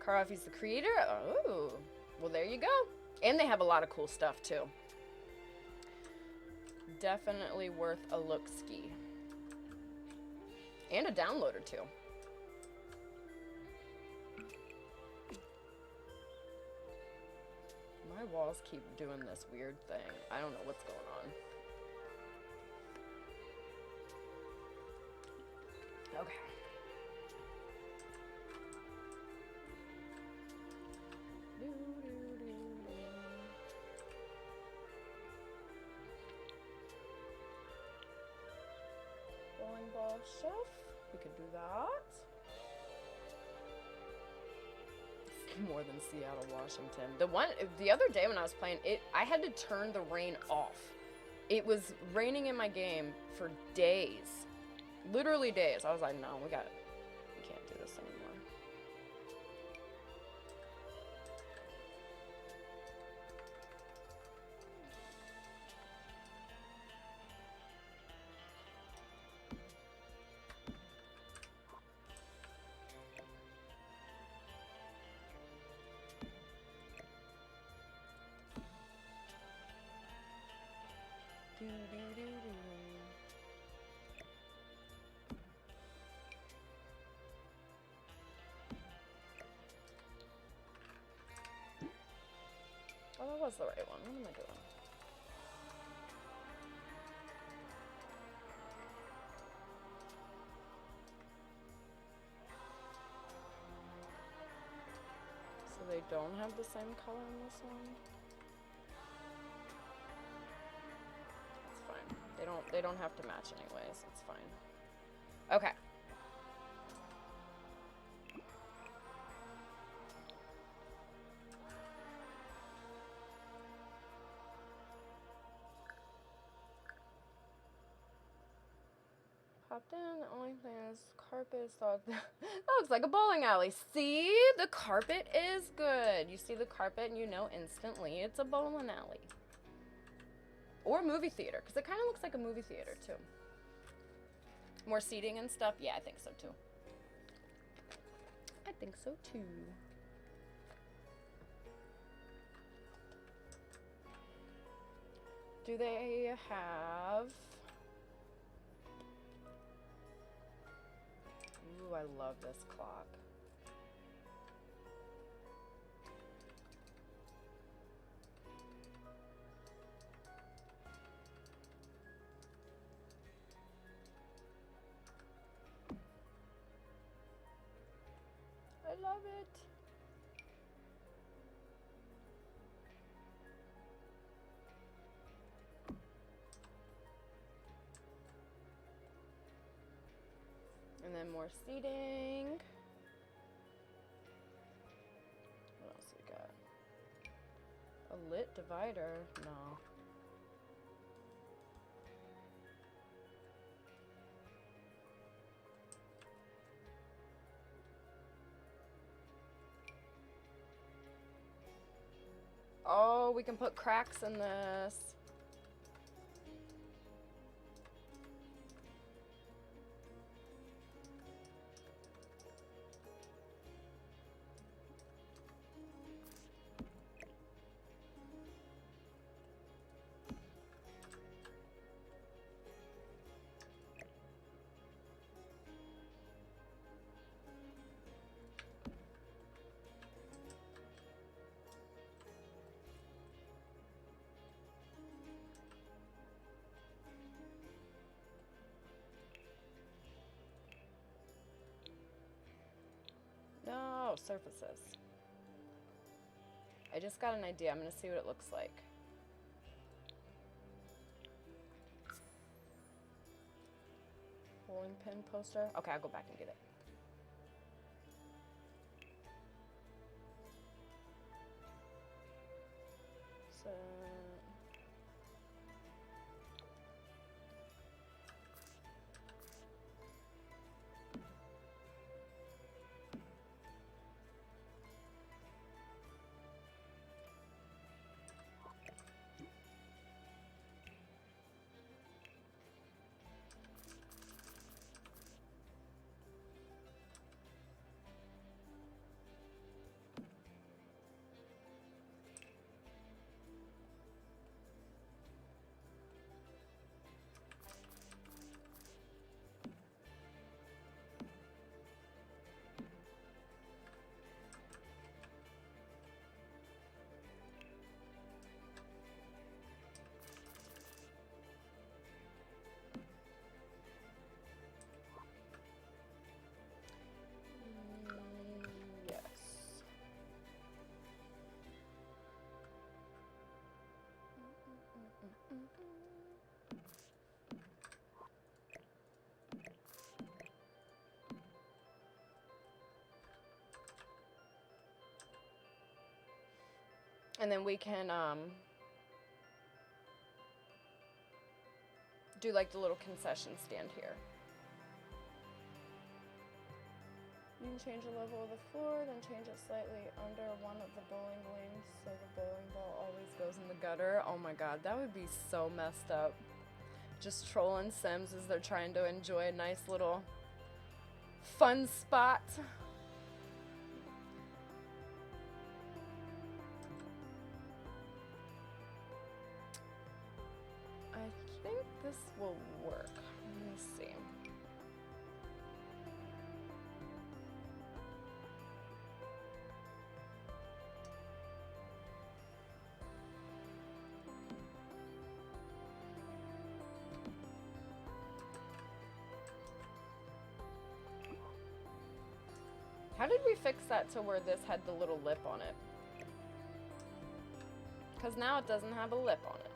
Karoffi's the creator? Oh, well, there you go. And they have a lot of cool stuff, too. Definitely worth a look-ski. And a downloader, too. My walls keep doing this weird thing. I don't know what's going on. Okay. Bowling ball shelf. We could do that. More than Seattle, Washington. The other day when I was playing it, I had to turn the rain off. It was raining in my game for days. Literally days. I was like, no, we can't do this anymore. Oh, that was the right one. What am I doing? So they don't have the same color in this one? It's fine. They don't have to match anyways. It's fine. Okay. Popped in, the only thing is carpet is thought that looks like a bowling alley. See? The carpet is good. You see the carpet and you know instantly it's a bowling alley. Or movie theater, because it kind of looks like a movie theater too. More seating and stuff? Yeah, I think so too. I think so too. Do they have... Ooh, I love this clock. I love it. And then more seating. What else we got? A lit divider? No. Oh, we can put cracks in this. No, surfaces. I just got an idea. I'm gonna see what it looks like. Bowling pin poster. Okay, I'll go back and get it. So... And then we can do like the little concession stand here. You can change the level of the floor, then change it slightly under one of the bowling lanes so the bowling ball always goes in the gutter. Oh my god, that would be so messed up. Just trolling Sims as they're trying to enjoy a nice little fun spot. I think this will work. Let me see. How did we fix that to where this had the little lip on it? Because now it doesn't have a lip on it.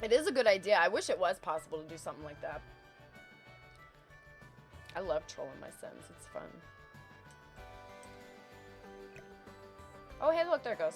It is a good idea. I wish it was possible to do something like that. I love trolling my Sims. It's fun. Oh, hey, look, there it goes.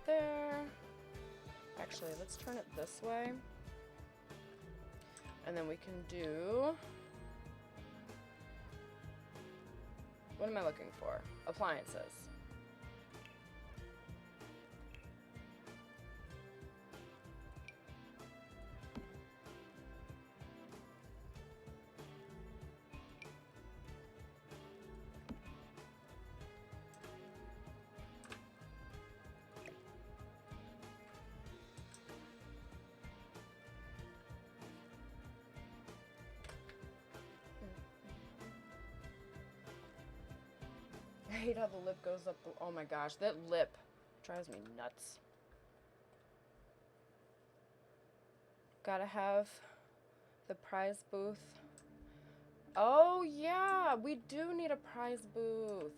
There. Actually, let's turn it this way. And then we can do... What am I looking for? Appliances. I hate how the lip goes up. Oh my gosh, that lip drives me nuts. Gotta have the prize booth. Oh yeah, we do need a prize booth.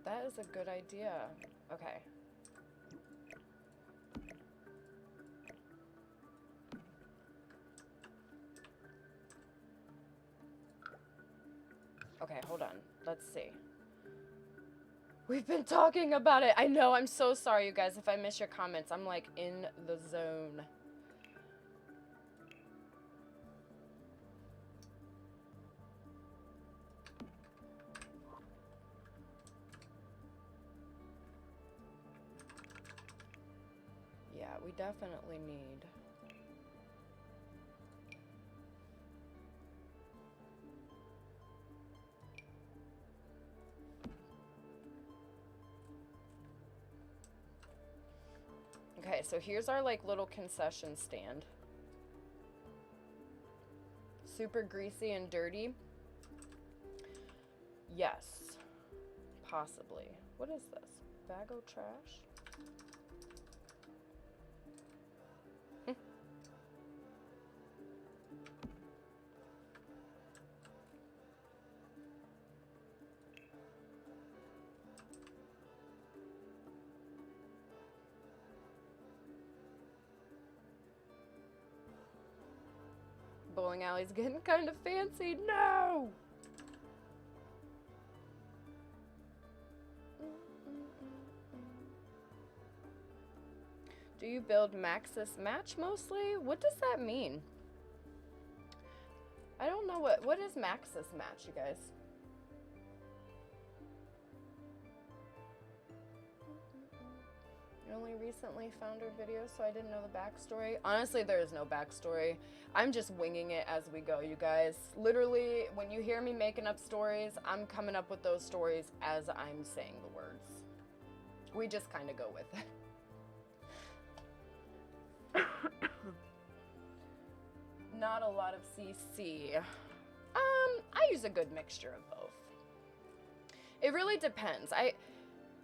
That is a good idea. Okay. Okay, hold on. Let's see. We've been talking about it. I know. I'm so sorry, you guys, if I miss your comments. I'm, like, in the zone. Yeah, we definitely need... Okay, so here's our, like, little concession stand. Super greasy and dirty. Yes. Possibly. What is this? Bag o' trash? Bowling alley's getting kind of fancy. No! Do you build Maxis Match mostly? What does that mean? I don't know what is Maxis Match, you guys? only recently found her video, so I didn't know the backstory. Honestly, there is no backstory. I'm just winging it as we go, you guys. Literally, when you hear me making up stories, I'm coming up with those stories as I'm saying the words. We just kind of go with it. Not a lot of CC. I use a good mixture of both. It really depends.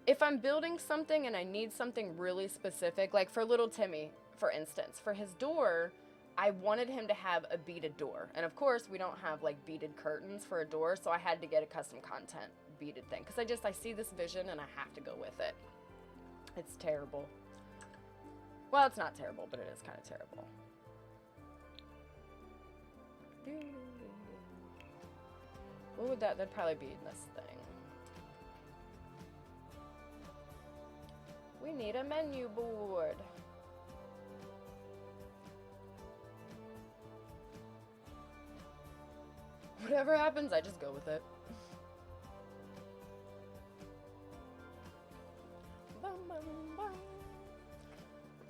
If I'm building something and I need something really specific, like for little Timmy, for instance, for his door, I wanted him to have a beaded door. And of course, we don't have like beaded curtains for a door, so I had to get a custom content beaded thing. Because I see this vision and I have to go with it. It's terrible. Well, it's not terrible, but it is kind of terrible. What would that'd probably be in this thing. We need a menu board. Whatever happens, I just go with it.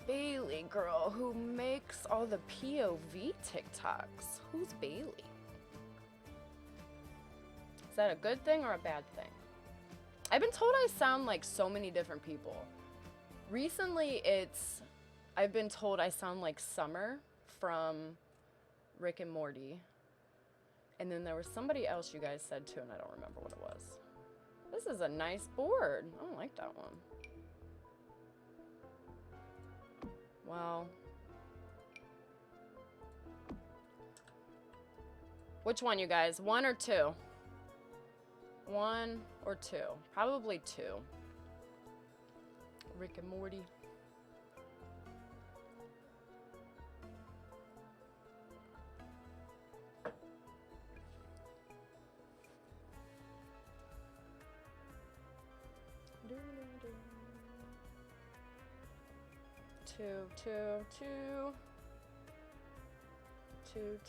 Bailey girl who makes all the POV TikToks. Who's Bailey? Is that a good thing or a bad thing? I've been told I sound like so many different people. Recently, I've been told I sound like Summer from Rick and Morty. And then there was somebody else you guys said too, and I don't remember what it was. This is a nice board. I don't like that one. Well. Which one, you guys? 1 or 2? 1 or 2? Probably 2. Rick and Morty.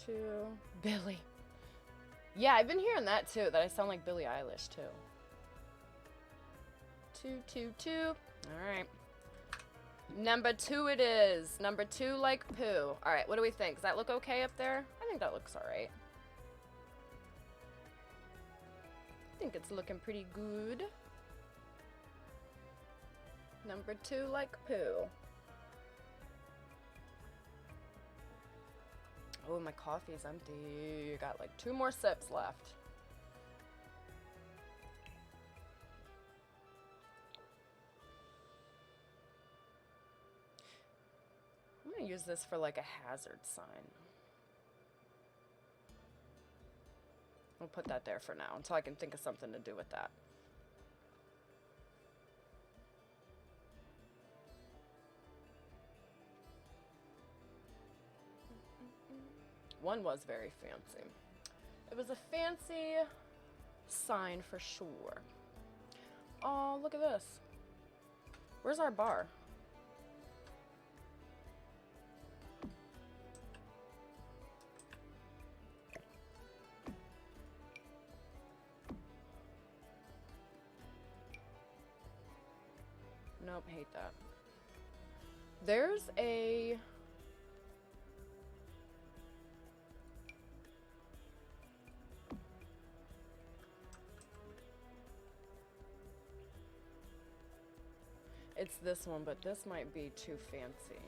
Two. Billy. Yeah, I've been hearing that too, that I sound like Billie Eilish too. 2. Alright. Number 2 it is. Number 2 like poo. Alright, what do we think? Does that look okay up there? I think that looks alright. I think it's looking pretty good. Number 2 like poo. Oh, my coffee's empty. Got like 2 more sips left. I'm gonna use this for like a hazard sign. I'll put that there for now until I can think of something to do with that. One was very fancy. It was a fancy sign for sure. Oh, look at this. Where's our bar? Nope, hate that. There's a... It's this one, but this might be too fancy.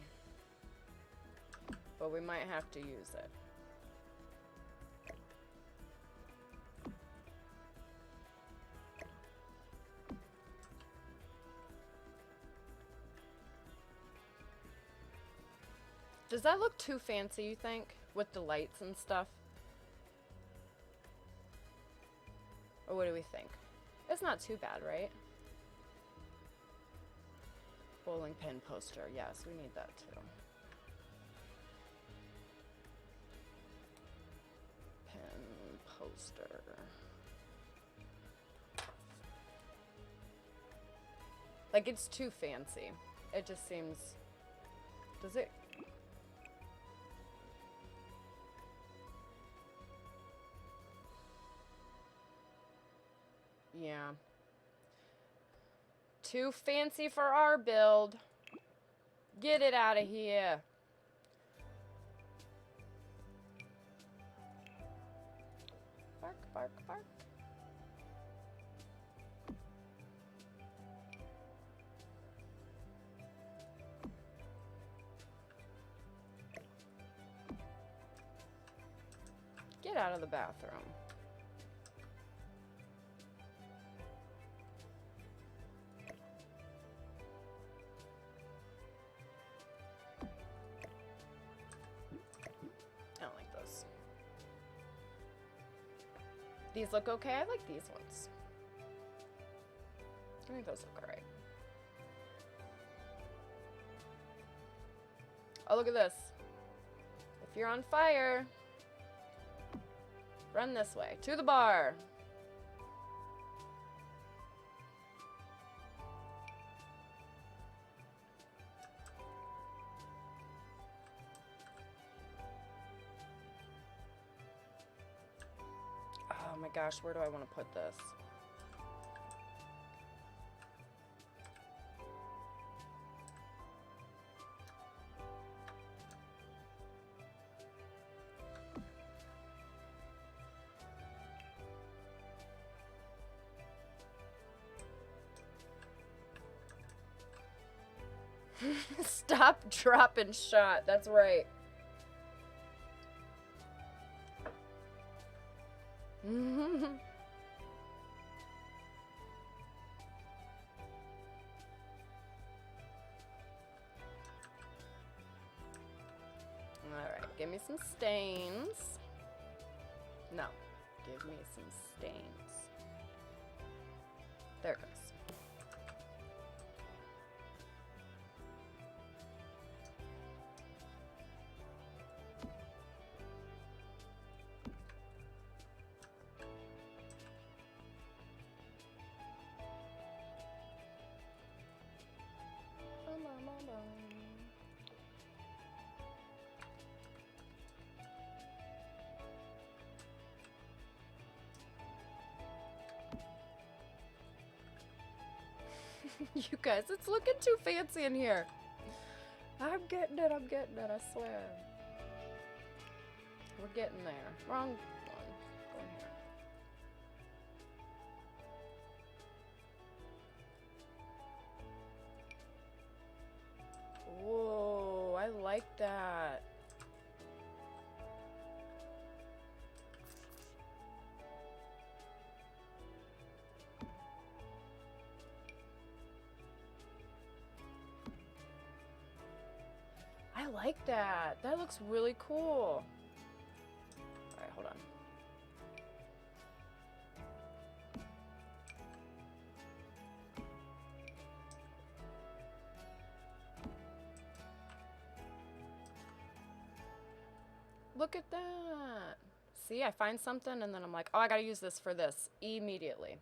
But we might have to use it. Does that look too fancy, you think? With the lights and stuff? Or what do we think? It's not too bad, right? Bowling pin poster. Yes, we need that too. Pin poster. Like, it's too fancy. It just seems... Does it... Yeah. Too fancy for our build. Get it out of here. Bark, bark, bark. Get out of the bathroom. I don't like those. These look okay. I like these ones. I think those look alright. Oh, look at this. If you're on fire, run this way. To the bar. Oh my gosh, where do I want to put this? Stop, drop, and shot. That's right. Alright, give me some stains. No, give me some stains. There it goes. You guys, it's looking too fancy in here. I'm getting it, I swear. We're getting there. Wrong one. Going here. Whoa, I like that. I like that. That looks really cool. Alright, hold on. Look at that. See, I find something and then I'm like, oh, I gotta use this for this immediately.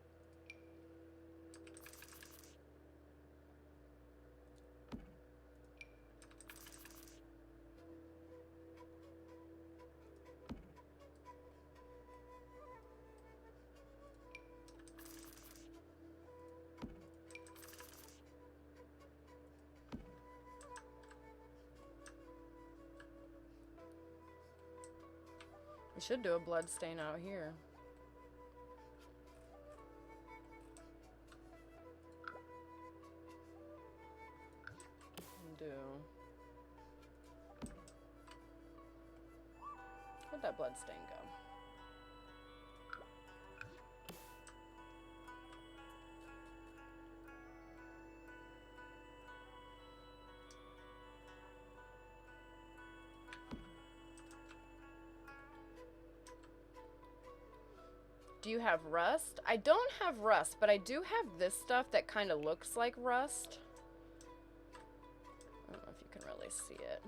We should do a blood stain out here. Where'd that blood stain go? Do you have rust? I don't have rust, but I do have this stuff that kind of looks like rust. I don't know if you can really see it.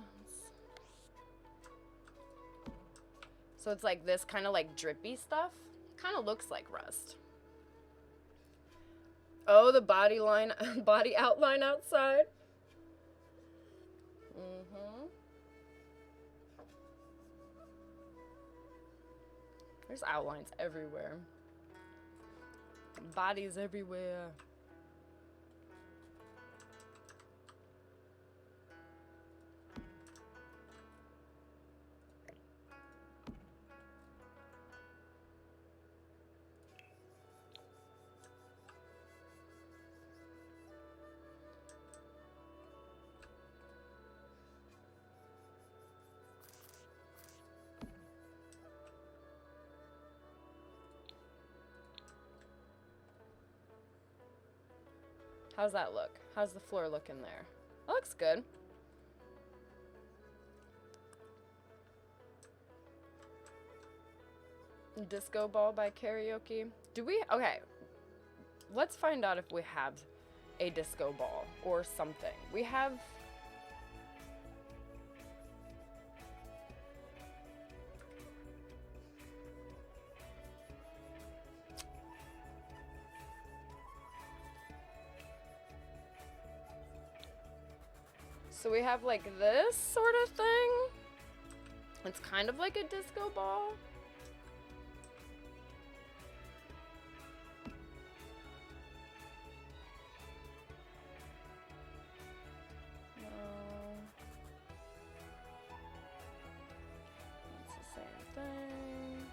So it's like this kind of like drippy stuff. Kind of looks like rust. Oh, the body outline outside. Mm-hmm. There's outlines everywhere. Bodies everywhere. How's that look? How's the floor looking there? That looks good. Disco Ball by Karaoke. Do we? Okay. Let's find out if we have a disco ball or something. We have... So we have like this sort of thing. It's kind of like a disco ball. It's the same thing.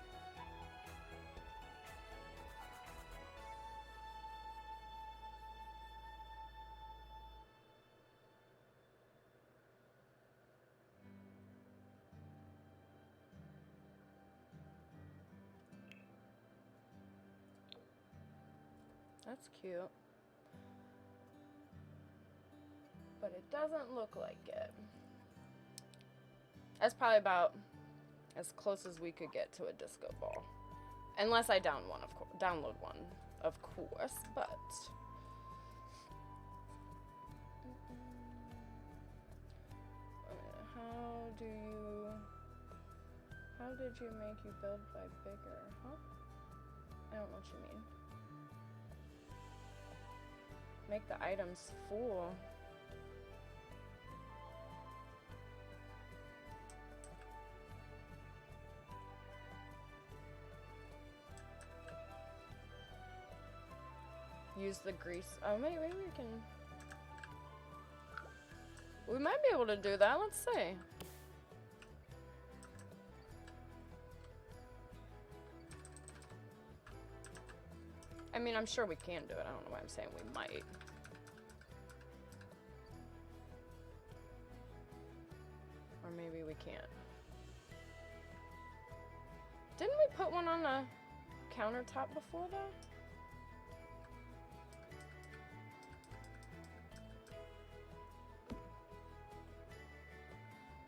That's cute. But it doesn't look like it. That's probably about as close as we could get to a disco ball. Unless I download one, of course, but... How did you make you build by bigger? Huh? I don't know what you mean. Make the items full. Use the grease. Oh, maybe we can... We might be able to do that. Let's see. I mean, I'm sure we can do it. I don't know why I'm saying we might. Or maybe we can't. Didn't we put one on the countertop before, though?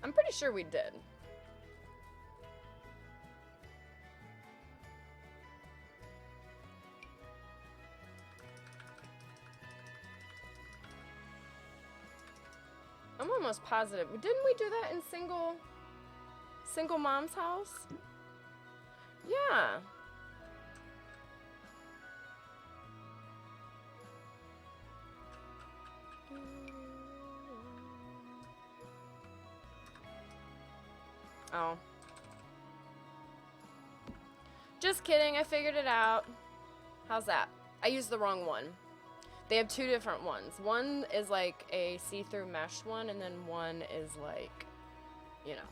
I'm pretty sure we did. I'm almost positive. Didn't we do that in single mom's house? Yeah. Oh. Just kidding, I figured it out. How's that? I used the wrong one. They have two different ones. One is like a see-through mesh one, and then one is like, you know.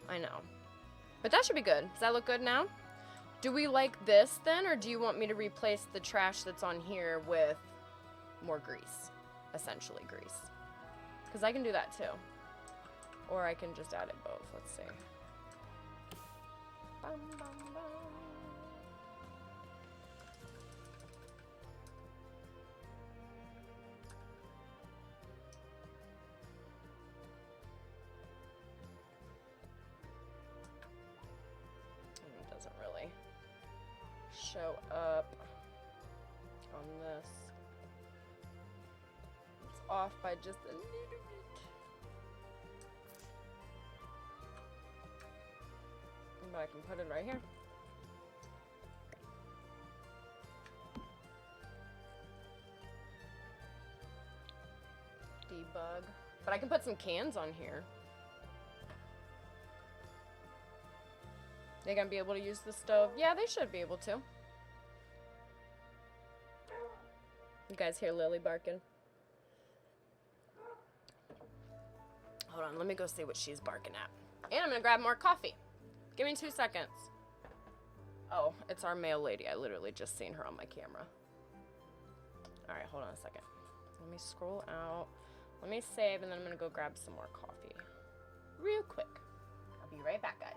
I know. But that should be good. Does that look good now? Do we like this then, or do you want me to replace the trash that's on here with more grease? Essentially grease. Because I can do that too. Or I can just add it both. Let's see. Bum, bum, bum. It doesn't really show up on this. It's off by just a little bit. But I can put it right here. Debug. But I can put some cans on here. They gonna be able to use the stove? Yeah, they should be able to. You guys hear Lily barking? Hold on, let me go see what she's barking at. And I'm gonna grab more coffee. Give me 2 seconds. Oh, it's our mail lady. I literally just seen her on my camera. All right, hold on a second. Let me scroll out. Let me save, and then I'm gonna go grab some more coffee. Real quick. I'll be right back, guys.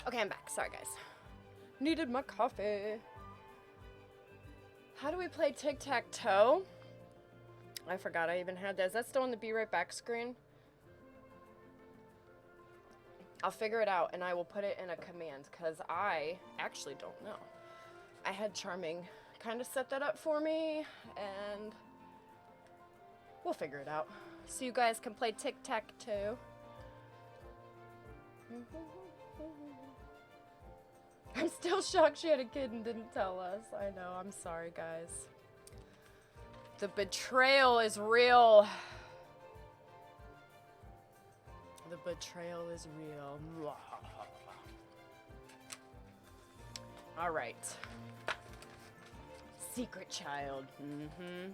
Okay, I'm back. Sorry, guys. Needed my coffee. How do we play tic-tac-toe? I forgot I even had that. Is that still on the Be Right Back screen? I'll figure it out and I will put it in a command because I actually don't know. I had Charming kind of set that up for me and we'll figure it out. So you guys can play tic-tac-toe. I'm still shocked she had a kid and didn't tell us. I know, I'm sorry, guys. The betrayal is real. The betrayal is real. All right. Secret child. Mm-hmm.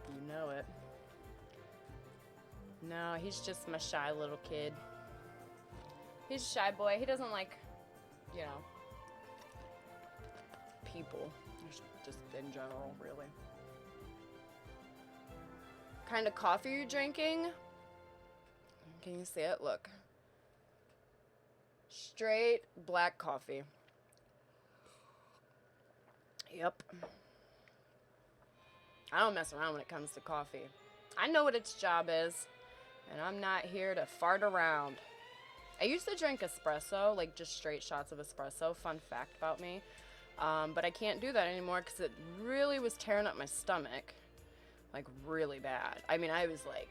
You know it. No, he's just my shy little kid. He's a shy boy. He doesn't like, you know, people. Just in general, really. Kind of coffee you drinking? Can you see it? Look. Straight black coffee. Yep. I don't mess around when it comes to coffee. I know what its job is, and I'm not here to fart around. I used to drink espresso, like just straight shots of espresso. Fun fact about me. But I can't do that anymore because it really was tearing up my stomach. Like, really bad. I mean, I was like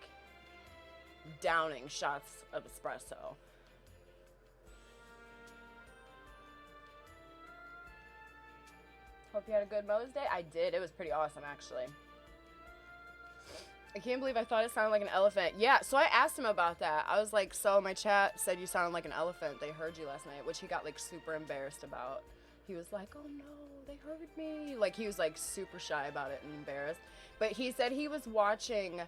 downing shots of espresso. Hope you had a good Mother's Day. I did. It was pretty awesome, actually. I can't believe I thought it sounded like an elephant. Yeah, so I asked him about that. I was like, so my chat said you sounded like an elephant. They heard you last night, which he got like super embarrassed about. He was like, oh no, they heard me. Like, he was like super shy about it and embarrassed. But he said he was watching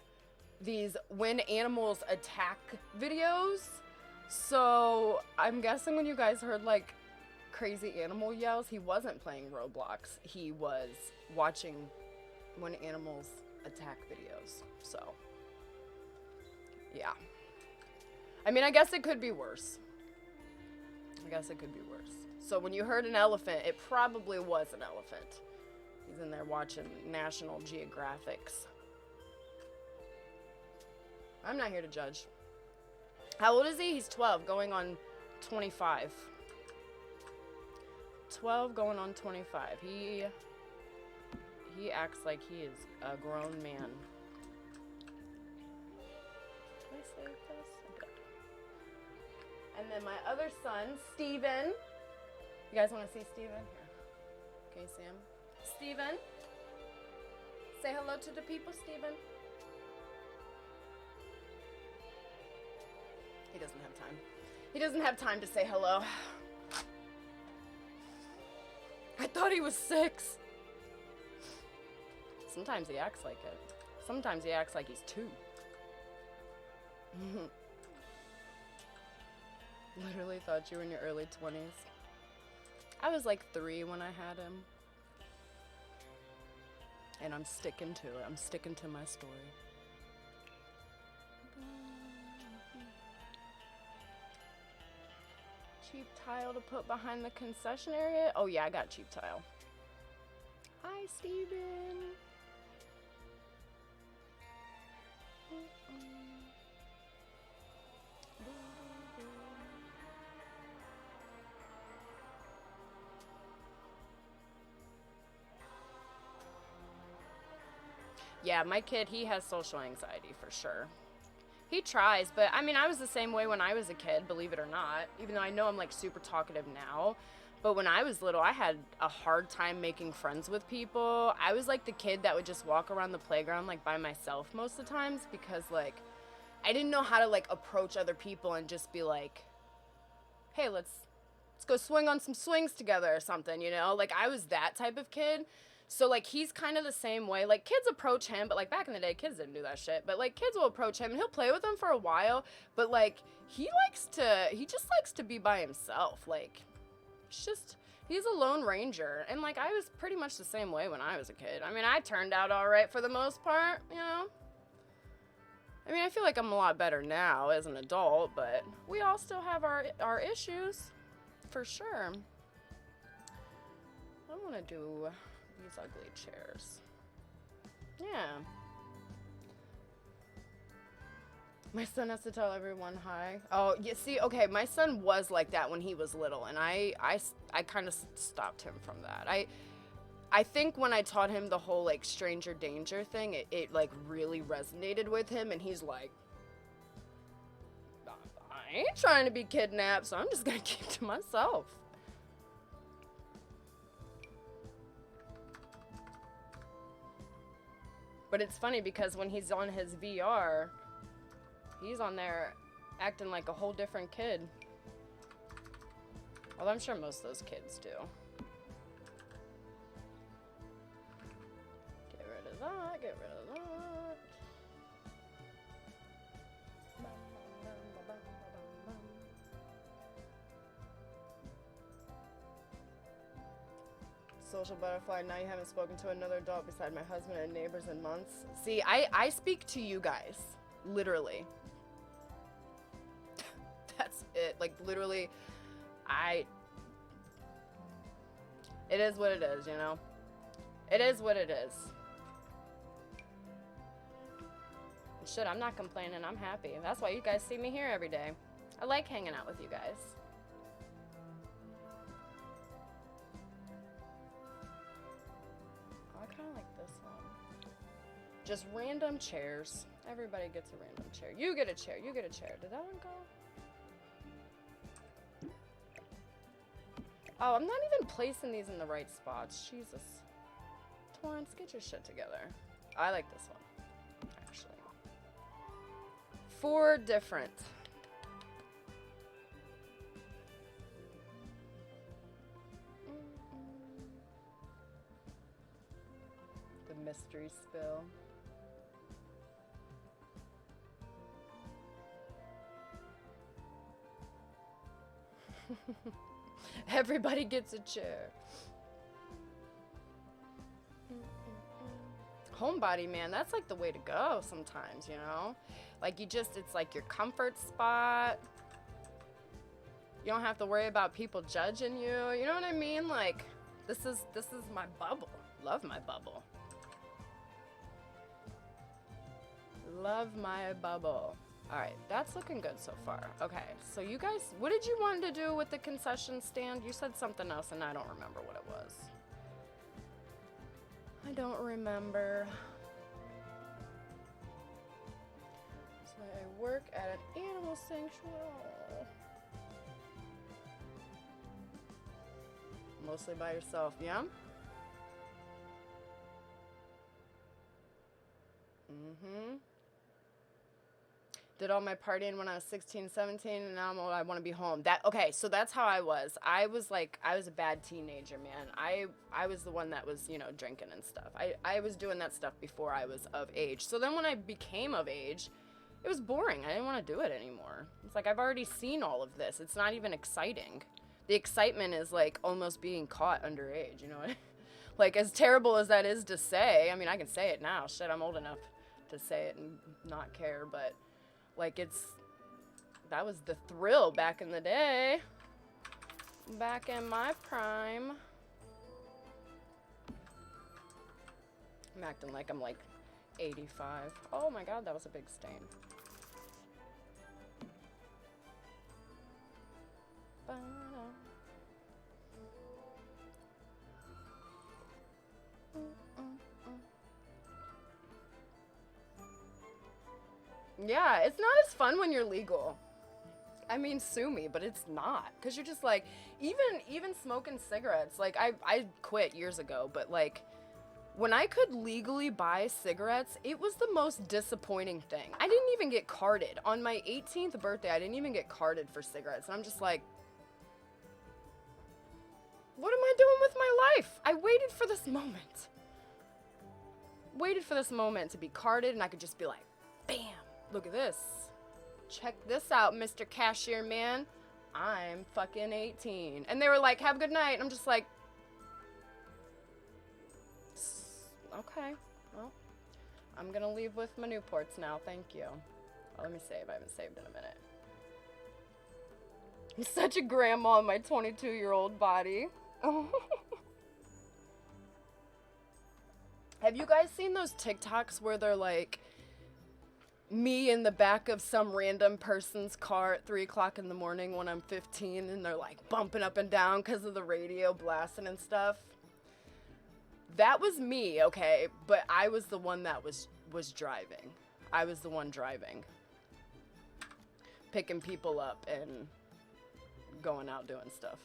these when animals attack videos. So I'm guessing when you guys heard like crazy animal yells, he wasn't playing Roblox. He was watching when animals attack videos. So yeah, I mean, I guess it could be worse. So when you heard an elephant, it probably was an elephant. He's in there watching National Geographics. I'm not here to judge. How old is he? He's 12 going on 25. 12 going on 25. He acts like he is a grown man. Can I save this? Okay. And then my other son, Steven. You guys want to see Steven? Here. Can you see him? Steven. Say hello to the people, Steven. He doesn't have time. He doesn't have time to say hello. I thought he was 6. Sometimes he acts like it. Sometimes he acts like he's 2. Literally thought you were in your early 20s. I was like 3 when I had him. And I'm sticking to it. I'm sticking to my story. Cheap tile to put behind the concession area? Oh yeah, I got cheap tile. Hi, Steven. Yeah, my kid, he has social anxiety for sure. He tries, but I mean, I was the same way when I was a kid, believe it or not. Even though I know I'm like super talkative now. But when I was little, I had a hard time making friends with people. I was like the kid that would just walk around the playground like by myself most of the times because like I didn't know how to like approach other people and just be like, hey, let's go swing on some swings together or something, you know? Like I was that type of kid. So, like, he's kind of the same way. Like, kids approach him, but, like, back in the day, kids didn't do that shit. But, like, kids will approach him, and he'll play with them for a while. But, like, he just likes to be by himself. Like, he's a lone ranger. And, like, I was pretty much the same way when I was a kid. I mean, I turned out all right for the most part, you know? I mean, I feel like I'm a lot better now as an adult, but we all still have our issues, for sure. I want to do these ugly chairs. Yeah. My son has to tell everyone hi. Oh, you see, okay, my son was like that when he was little, and I kind of stopped him from that. I think when I taught him the whole, like, stranger danger thing, it like, really resonated with him, and he's like, I ain't trying to be kidnapped, so I'm just gonna keep to myself. But it's funny because when he's on his VR, he's on there acting like a whole different kid. Well, I'm sure most of those kids do. Get rid of that, get rid of that. Social butterfly, now you haven't spoken to another adult beside my husband and neighbors in months. See, I speak to you guys. Literally. That's it. Like, literally, it is what it is, you know? It is what it is. And shit, I'm not complaining. I'm happy. That's why you guys see me here every day. I like hanging out with you guys. I kind of like this one. Just random chairs. Everybody gets a random chair. You get a chair. You get a chair. Did that one go? Oh, I'm not even placing these in the right spots. Jesus. Torrance, get your shit together. I like this one, actually. 4 different. The mystery spill. Everybody gets a chair. Homebody, man, that's like the way to go sometimes, you know? Like, it's like your comfort spot. You don't have to worry about people judging you. You know what I mean? Like, this is my bubble. Love my bubble. Love my bubble. All right, that's looking good so far. Okay, so you guys, what did you want to do with the concession stand? You said something else, and I don't remember what it was. I don't remember. So I work at an animal sanctuary. Mostly by yourself, yeah? Mm-hmm. Did all my partying when I was 16, 17, and now I want to be home. Okay, so that's how I was. I was a bad teenager, man. I was the one that was, you know, drinking and stuff. I was doing that stuff before I was of age. So then when I became of age, it was boring. I didn't want to do it anymore. It's like, I've already seen all of this. It's not even exciting. The excitement is like almost being caught underage, you know what? Like, as terrible as that is to say, I mean, I can say it now. Shit, I'm old enough to say it and not care, but like, that was the thrill back in the day. Back in my prime. I'm acting like I'm like 85. Oh my god, that was a big stain. Yeah, it's not as fun when you're legal. I mean, sue me, but it's not. Because you're just like, even smoking cigarettes, like, I quit years ago, but like, when I could legally buy cigarettes, it was the most disappointing thing. I didn't even get carded. On my 18th birthday, I didn't even get carded for cigarettes. And I'm just like, what am I doing with my life? I waited for this moment. Waited for this moment to be carded, and I could just be like, bam. Look at this. Check this out, Mr. Cashier Man. I'm fucking 18. And they were like, have a good night. And I'm just like, okay, well, I'm gonna leave with my Newports now. Thank you. Oh, let me save. I haven't saved in a minute. I'm such a grandma in my 22-year-old body. Have you guys seen those TikToks where they're like me in the back of some random person's car at 3 o'clock in the morning when I'm 15 and they're like bumping up and down because of the radio blasting and stuff? That was me, okay, but I was the one that was driving. I was the one driving. Picking people up and going out doing stuff.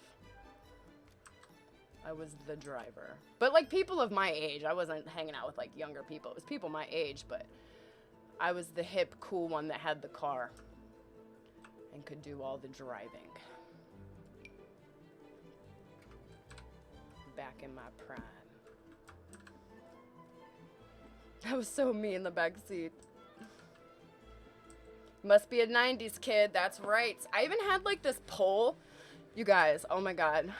I was the driver. But like people of my age, I wasn't hanging out with like younger people. It was people my age, but I was the hip, cool one that had the car and could do all the driving. Back in my prime. That was so me in the back seat. Must be a 90s kid. That's right. I even had like this pole. You guys, oh my God.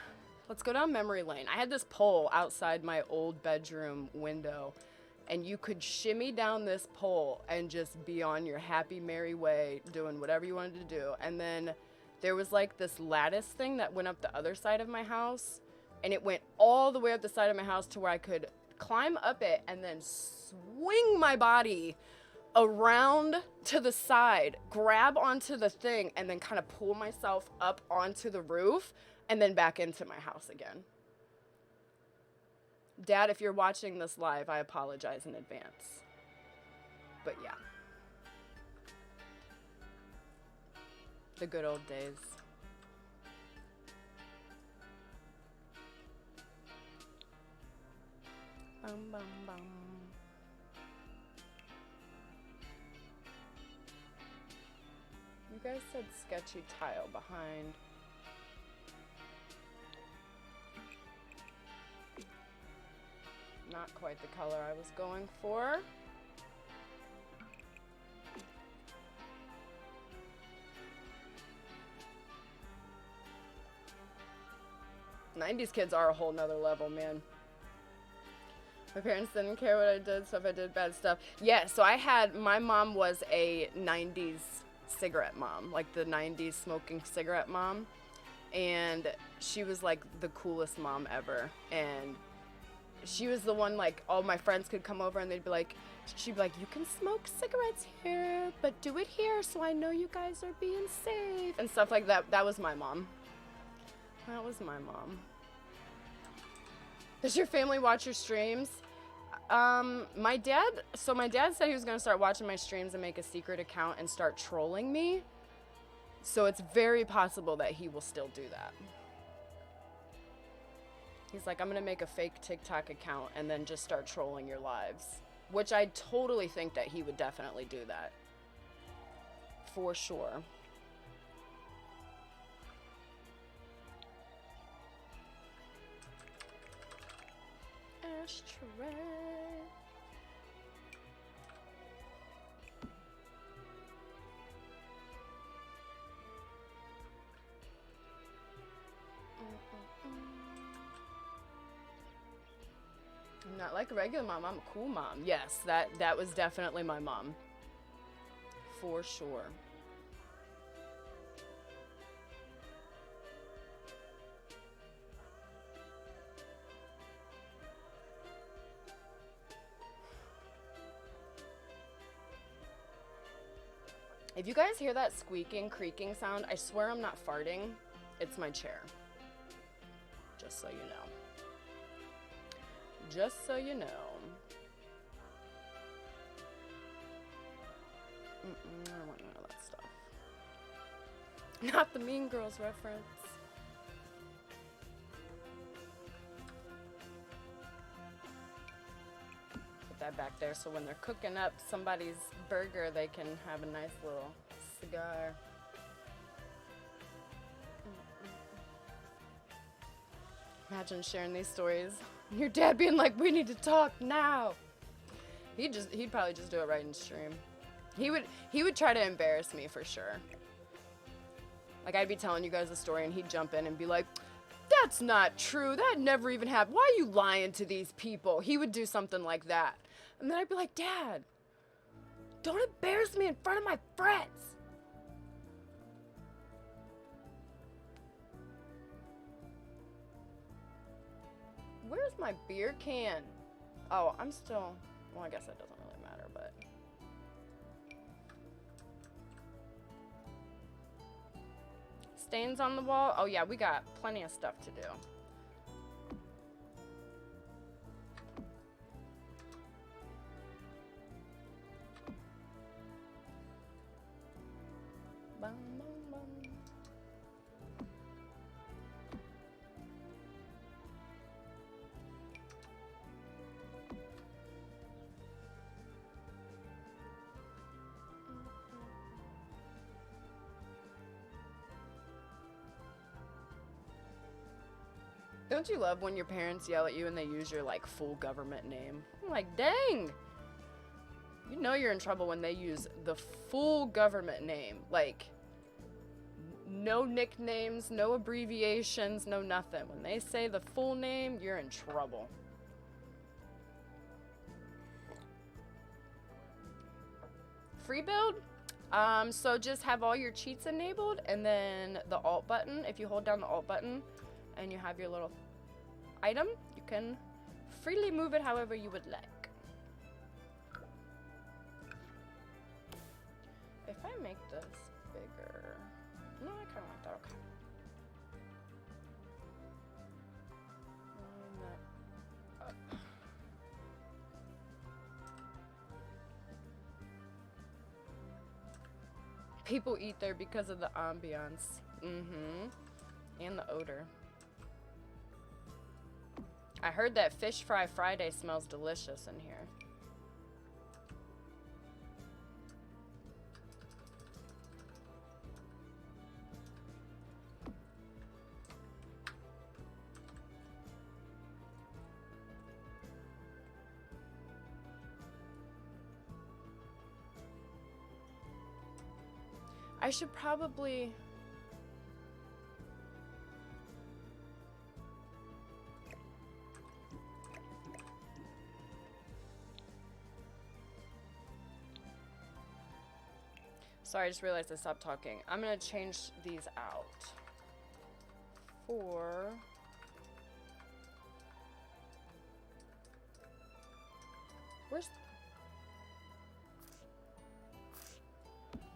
Let's go down memory lane. I had this pole outside my old bedroom window, and you could shimmy down this pole and just be on your happy, merry way doing whatever you wanted to do. And then there was like this lattice thing that went up the other side of my house, and it went all the way up the side of my house to where I could climb up it and then swing my body around to the side, grab onto the thing, and then kind of pull myself up onto the roof and then back into my house again. Dad, if you're watching this live, I apologize in advance. But yeah. The good old days. Bum, bum, bum. You guys said sketchy tile behind. Not quite the color I was going for. '90s kids are a whole nother level, man. My parents didn't care what I did, so if I did bad stuff. Yeah, so my mom was a 90s cigarette mom, like the 90s smoking cigarette mom. And she was like the coolest mom ever. And she was the one, like, all my friends could come over and they'd be like, she'd be like, you can smoke cigarettes here, but do it here so I know you guys are being safe. And stuff like that. That was my mom. That was my mom. Does your family watch your streams? My dad said he was going to start watching my streams and make a secret account and start trolling me. So it's very possible that he will still do that. He's like, I'm going to make a fake TikTok account and then just start trolling your lives. Which I totally think that he would definitely do that. For sure. Ashtray. I'm not like a regular mom, I'm a cool mom. Yes, that was definitely my mom. For sure. If you guys hear that squeaking, creaking sound, I swear I'm not farting. It's my chair. Just so you know. Just so you know. I don't want none of that stuff. Not the Mean Girls reference. Put that back there so when they're cooking up somebody's burger, they can have a nice little cigar. Imagine sharing these stories. Your dad being like, we need to talk now. He'd probably just do it right in stream. He would try to embarrass me for sure. Like I'd be telling you guys a story and he'd jump in and be like, that's not true. That never even happened. Why are you lying to these people? He would do something like that. And then I'd be like, Dad, Don't embarrass me in front of my friends. Where's my beer can? Oh, I'm still... Well, I guess that doesn't really matter, but... Stains on the wall? Oh yeah, we got plenty of stuff to do. Bum, bum, bum. Don't you love when your parents yell at you and they use your, like, full government name? I'm like, dang! You know you're in trouble when they use the full government name. Like, no nicknames, no abbreviations, no nothing. When they say the full name, you're in trouble. Free build? So just have all your cheats enabled, and then the alt button, if you hold down the alt button, and you have your little item, you can freely move it however you would like. If I make this bigger, no, I kind of like that. Okay. Line that up. People eat there because of the ambiance. And the odor. I heard that Fish Fry Friday smells delicious in here. I should probably... Sorry, I just realized I stopped talking. I'm gonna change these out for... Where's...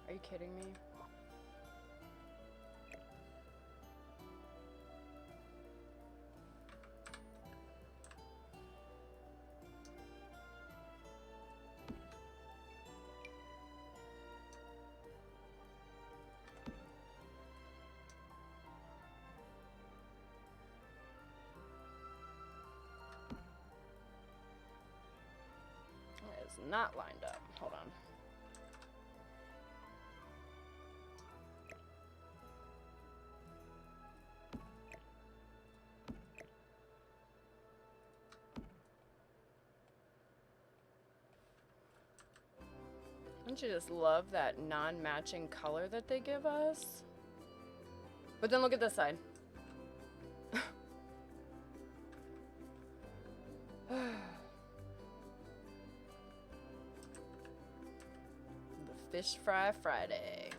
Are you kidding me? Not lined up. Hold on. Don't you just love that non-matching color that they give us? But then look at this side. Fish Fry Friday.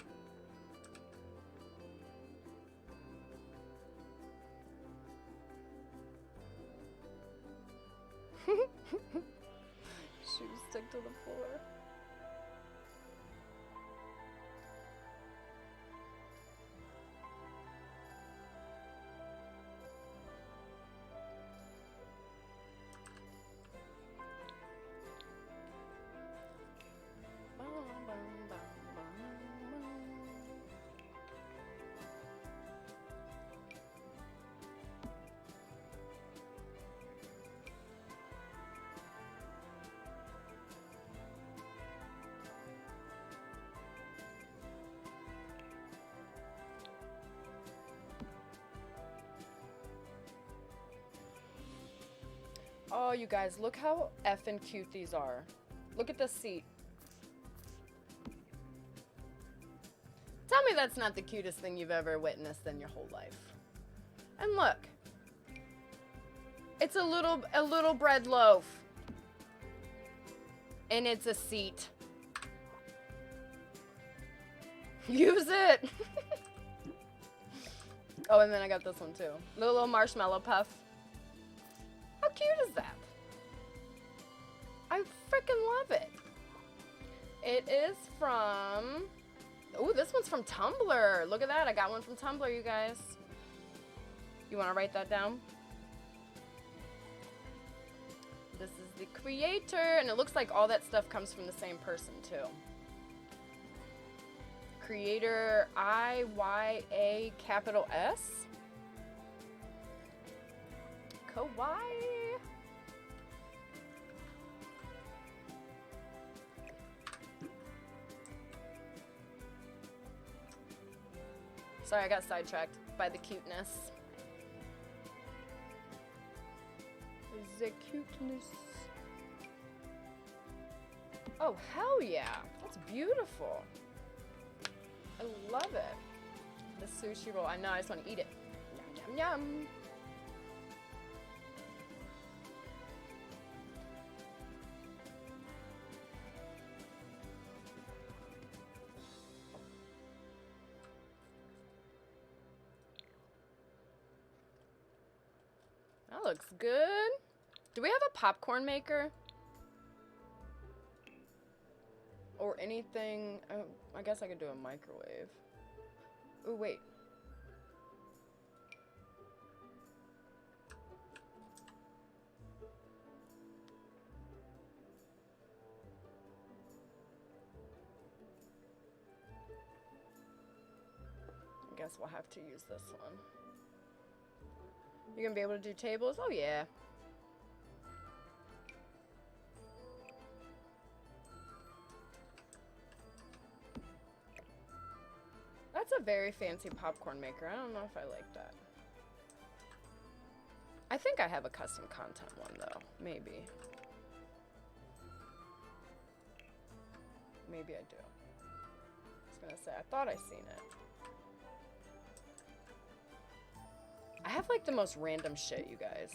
Shoes stick to the floor. Oh, you guys, look how effing cute these are. Look at the seat. Tell me that's not the cutest thing you've ever witnessed in your whole life. And look. It's a little bread loaf. And it's a seat. Use it. Oh, and then I got this one too. Little marshmallow puff. How cute is that? I freaking love it. It is from... Ooh, this one's from Tumblr. Look at that. I got one from Tumblr, you guys. You want to write that down? This is the creator, and it looks like all that stuff comes from the same person, too. Creator, I-Y-A capital S. Kawaii. Sorry, I got sidetracked by the cuteness. The cuteness. Oh, hell yeah. That's beautiful. I love it. The sushi roll. I know, I just want to eat it. Yum, yum, yum. That looks good. Do we have a popcorn maker? Or anything? Oh, I guess I could do a microwave. Oh, wait. I guess we'll have to use this one. You're gonna be able to do tables? Oh, yeah. That's a very fancy popcorn maker. I don't know if I like that. I think I have a custom content one, though. Maybe. Maybe I do. I was gonna say, I thought I seen it. I have like the most random shit, you guys.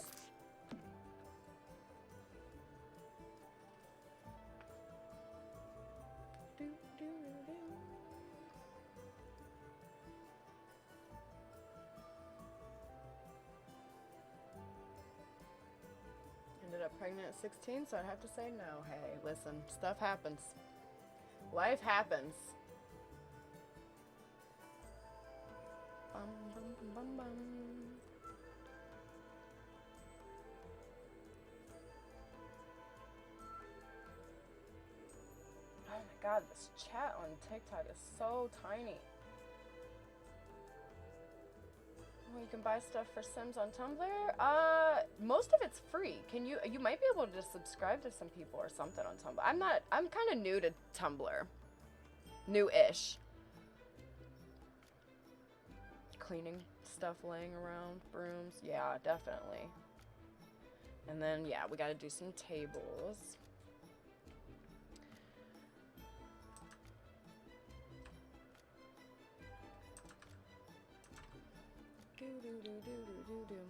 Ended up pregnant at 16, so I'd have to say no. Hey, listen, stuff happens. Life happens. Bum, bum, bum, bum, bum. Oh my god, this chat on TikTok is so tiny. Oh, you can buy stuff for Sims on Tumblr? Most of it's free. You might be able to subscribe to some people or something on Tumblr. I'm kind of new to Tumblr. New-ish. Cleaning stuff laying around, brooms. Yeah, definitely. And then, yeah, we gotta do some tables. Do do do do do do do.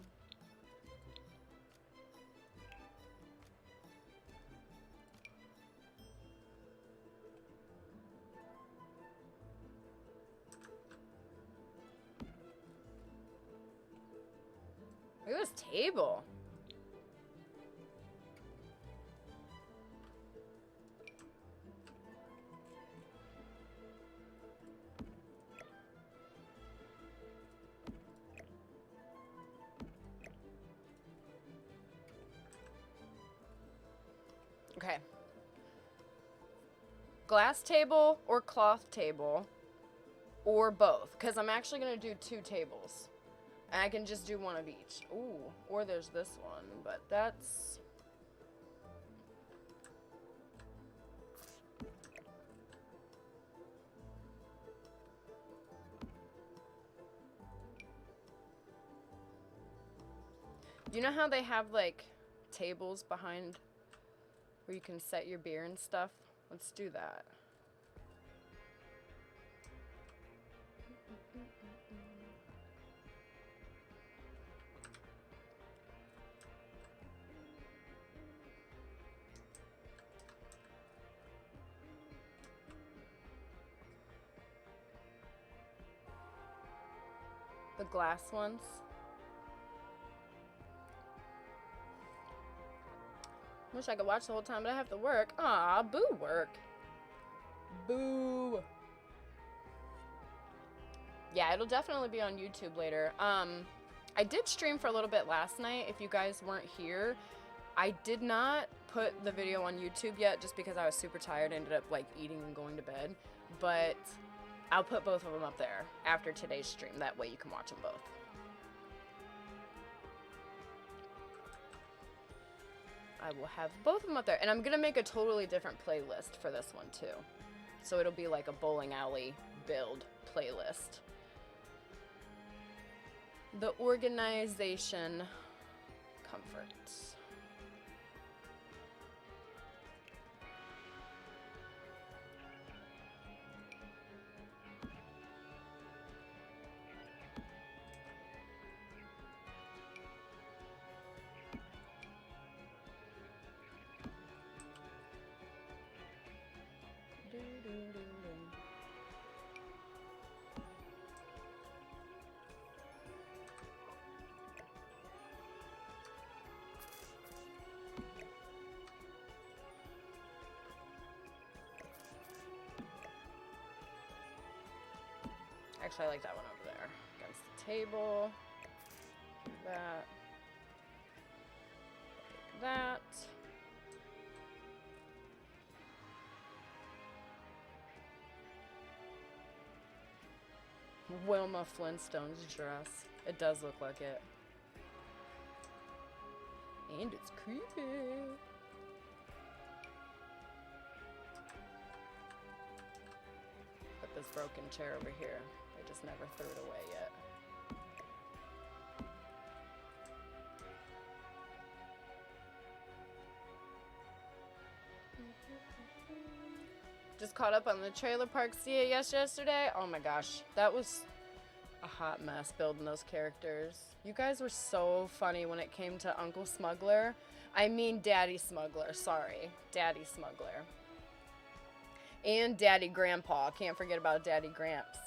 Look at this table. Okay. Glass table or cloth table or both, because I'm actually going to do 2 tables. And I can just do one of each. Ooh, or there's this one, but that's... You know how they have, like, tables behind where you can set your beer and stuff? Let's do that. The glass ones. Wish I could watch the whole time, but I have to work. Aw, boo work. Boo. Yeah, it'll definitely be on YouTube later. I did stream for a little bit last night. If you guys weren't here, I did not put the video on YouTube yet just because I was super tired. I ended up like eating and going to bed. But I'll put both of them up there after today's stream. That way you can watch them both. I will have both of them up there. And I'm going to make a totally different playlist for this one too. So it'll be like a bowling alley build playlist. The organization comforts. Actually, I like that one over there against the table. That. That. Wilma Flintstone's dress. It does look like it. And it's creepy. Put this broken chair over here. I just never threw it away yet. Just caught up on the Trailer Park CAS yesterday. Oh my gosh, that was a hot mess building those characters. You guys were so funny when it came to Uncle Smuggler. I mean Daddy Smuggler, sorry. Daddy Smuggler. And Daddy Grandpa. Can't forget about Daddy Gramps.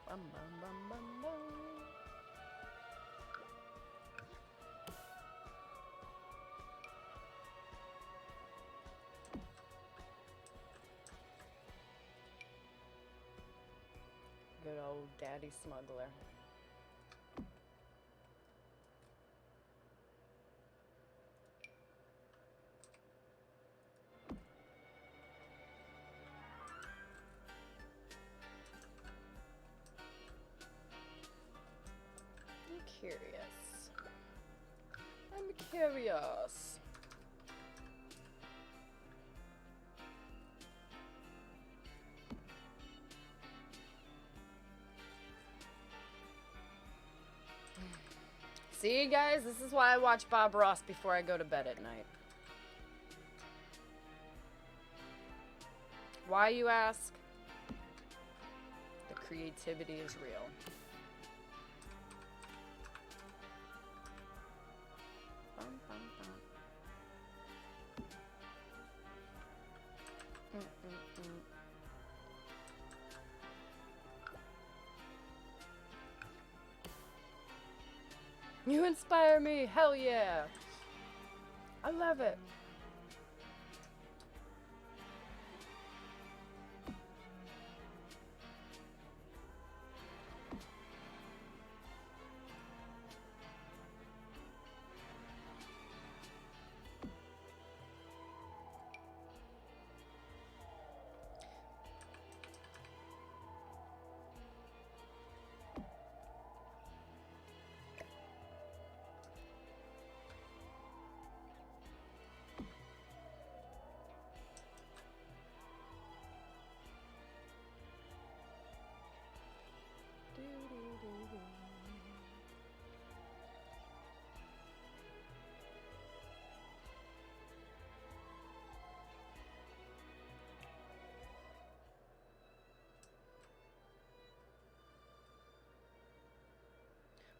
Bum, bum, bum, bum, bum. Good old Daddy Smuggler. I'm curious. I'm curious. See, guys, this is why I watch Bob Ross before I go to bed at night. Why, you ask? The creativity is real. Bum, bum, bum. You inspire me, hell yeah. I love it.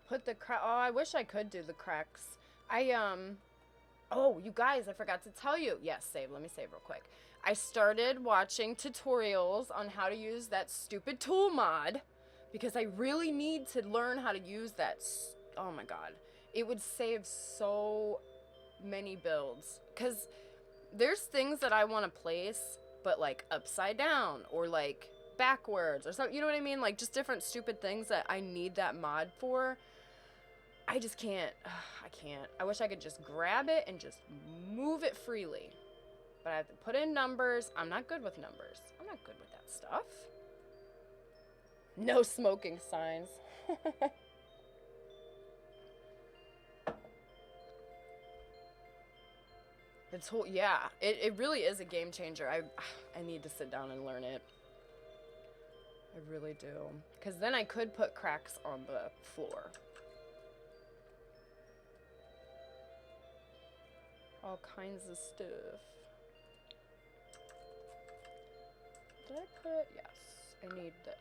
Put the crack. Oh, I wish I could do the cracks. Oh, you guys, I forgot to tell you. Yes, save. Let me save real quick. I started watching tutorials on how to use that stupid tool mod because I really need to learn how to use that. Oh my god. It would save so many builds. Because there's things that I want to place, but like upside down or like backwards or something. You know what I mean? Like just different stupid things that I need that mod for. I just can't. I can't. I wish I could just grab it and just move it freely. But I have to put in numbers. I'm not good with numbers. I'm not good with that stuff. No smoking signs. It's whole, yeah, it really is a game changer. I need to sit down and learn it. I really do. Because then I could put cracks on the floor. All kinds of stuff. Did I put? Yes, I need this.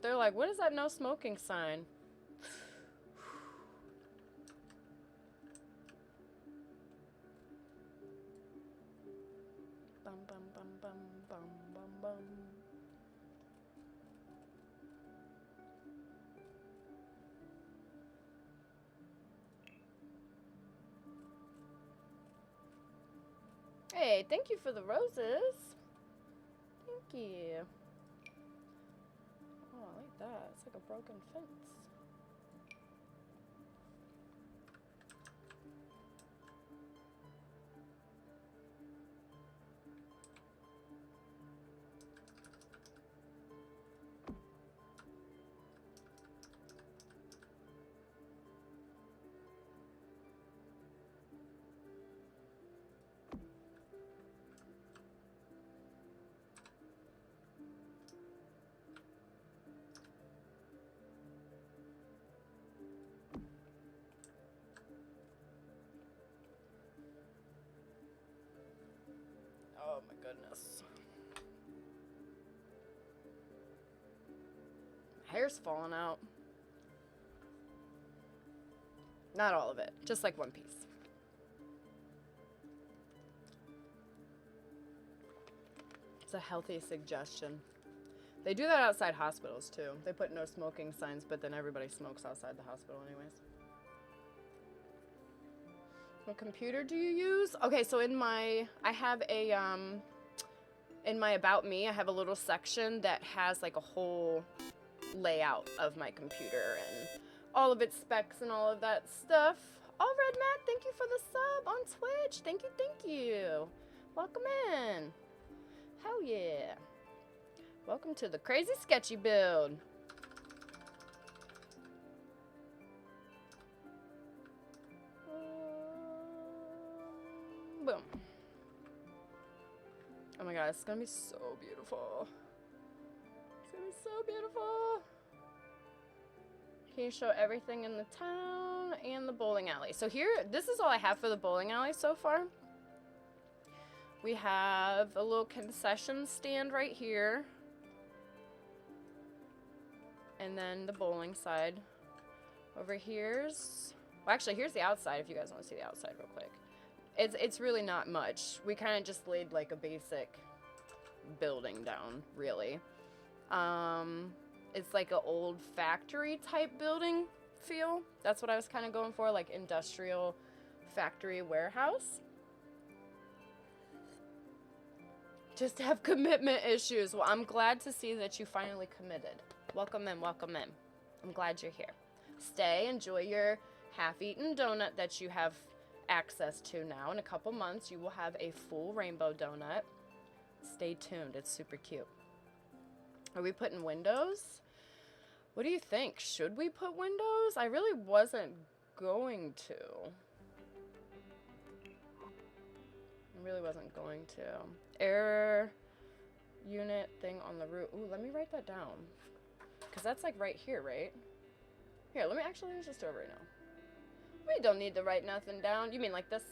They're like, what is that no smoking sign? Bum bum bum bum bum bum bum. Hey, thank you for the roses. Thank you. Oh, I like that. It's like a broken fence. Oh my goodness. Hair's falling out. Not all of it, just like one piece. It's a healthy suggestion. They do that outside hospitals too. They put no smoking signs, but then everybody smokes outside the hospital anyways. What computer do you use? Okay, so in my, I have a, in my About Me, I have a little section that has like a whole layout of my computer and all of its specs and all of that stuff. All Red Matt, thank you for the sub on Twitch. Thank you. Welcome in. Hell yeah. Welcome to the crazy sketchy build. Boom. Oh my god, it's gonna be so beautiful. It's gonna be so beautiful. Can you show everything in the town and the bowling alley? So here, this is all I have for the bowling alley so far. We have a little concession stand right here. And then the bowling side. Over here's, well actually here's the outside if you guys want to see the outside real quick. It's really not much. We kind of just laid like a basic building down, really. It's like an old factory type building feel. That's what I was kind of going for, like industrial factory warehouse. Just have commitment issues. Well, I'm glad to see that you finally committed. Welcome in, welcome in. I'm glad you're here. Stay, enjoy your half-eaten donut that you have access to now. In a couple months, you will have a full rainbow donut. Stay tuned, it's super cute. Are we putting windows? What do you think? Should we put windows? I really wasn't going to. I really wasn't going to. Error. unit thing on the roof. Ooh, let me write that down. Because that's like right here, right? Here, let me just do it right now. We don't need to write nothing down. You mean like this?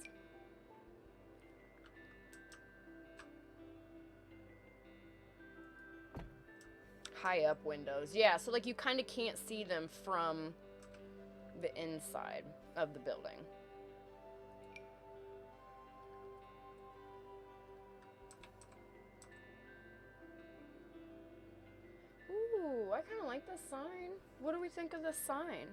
High up windows. Yeah, so like you kind of can't see them from the inside of the building. Ooh, I kind of like this sign. What do we think of this sign?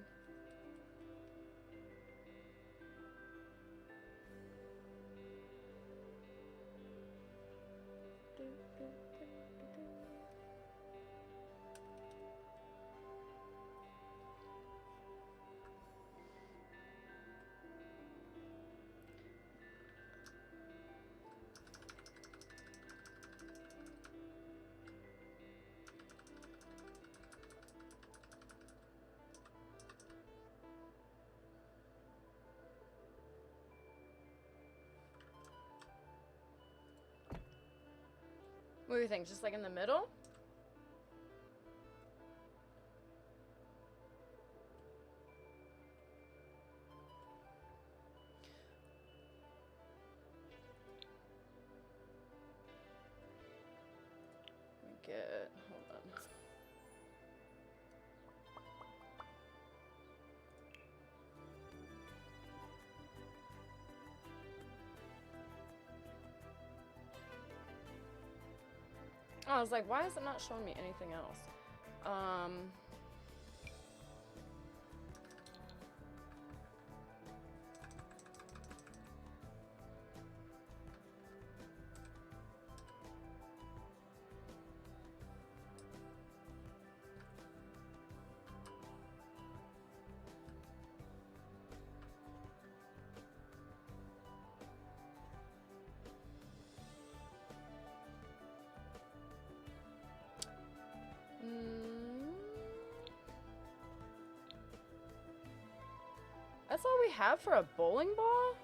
What do you think? Just like in the middle? Hold on. I was like, why is it not showing me anything else? That's all we have for a bowling ball?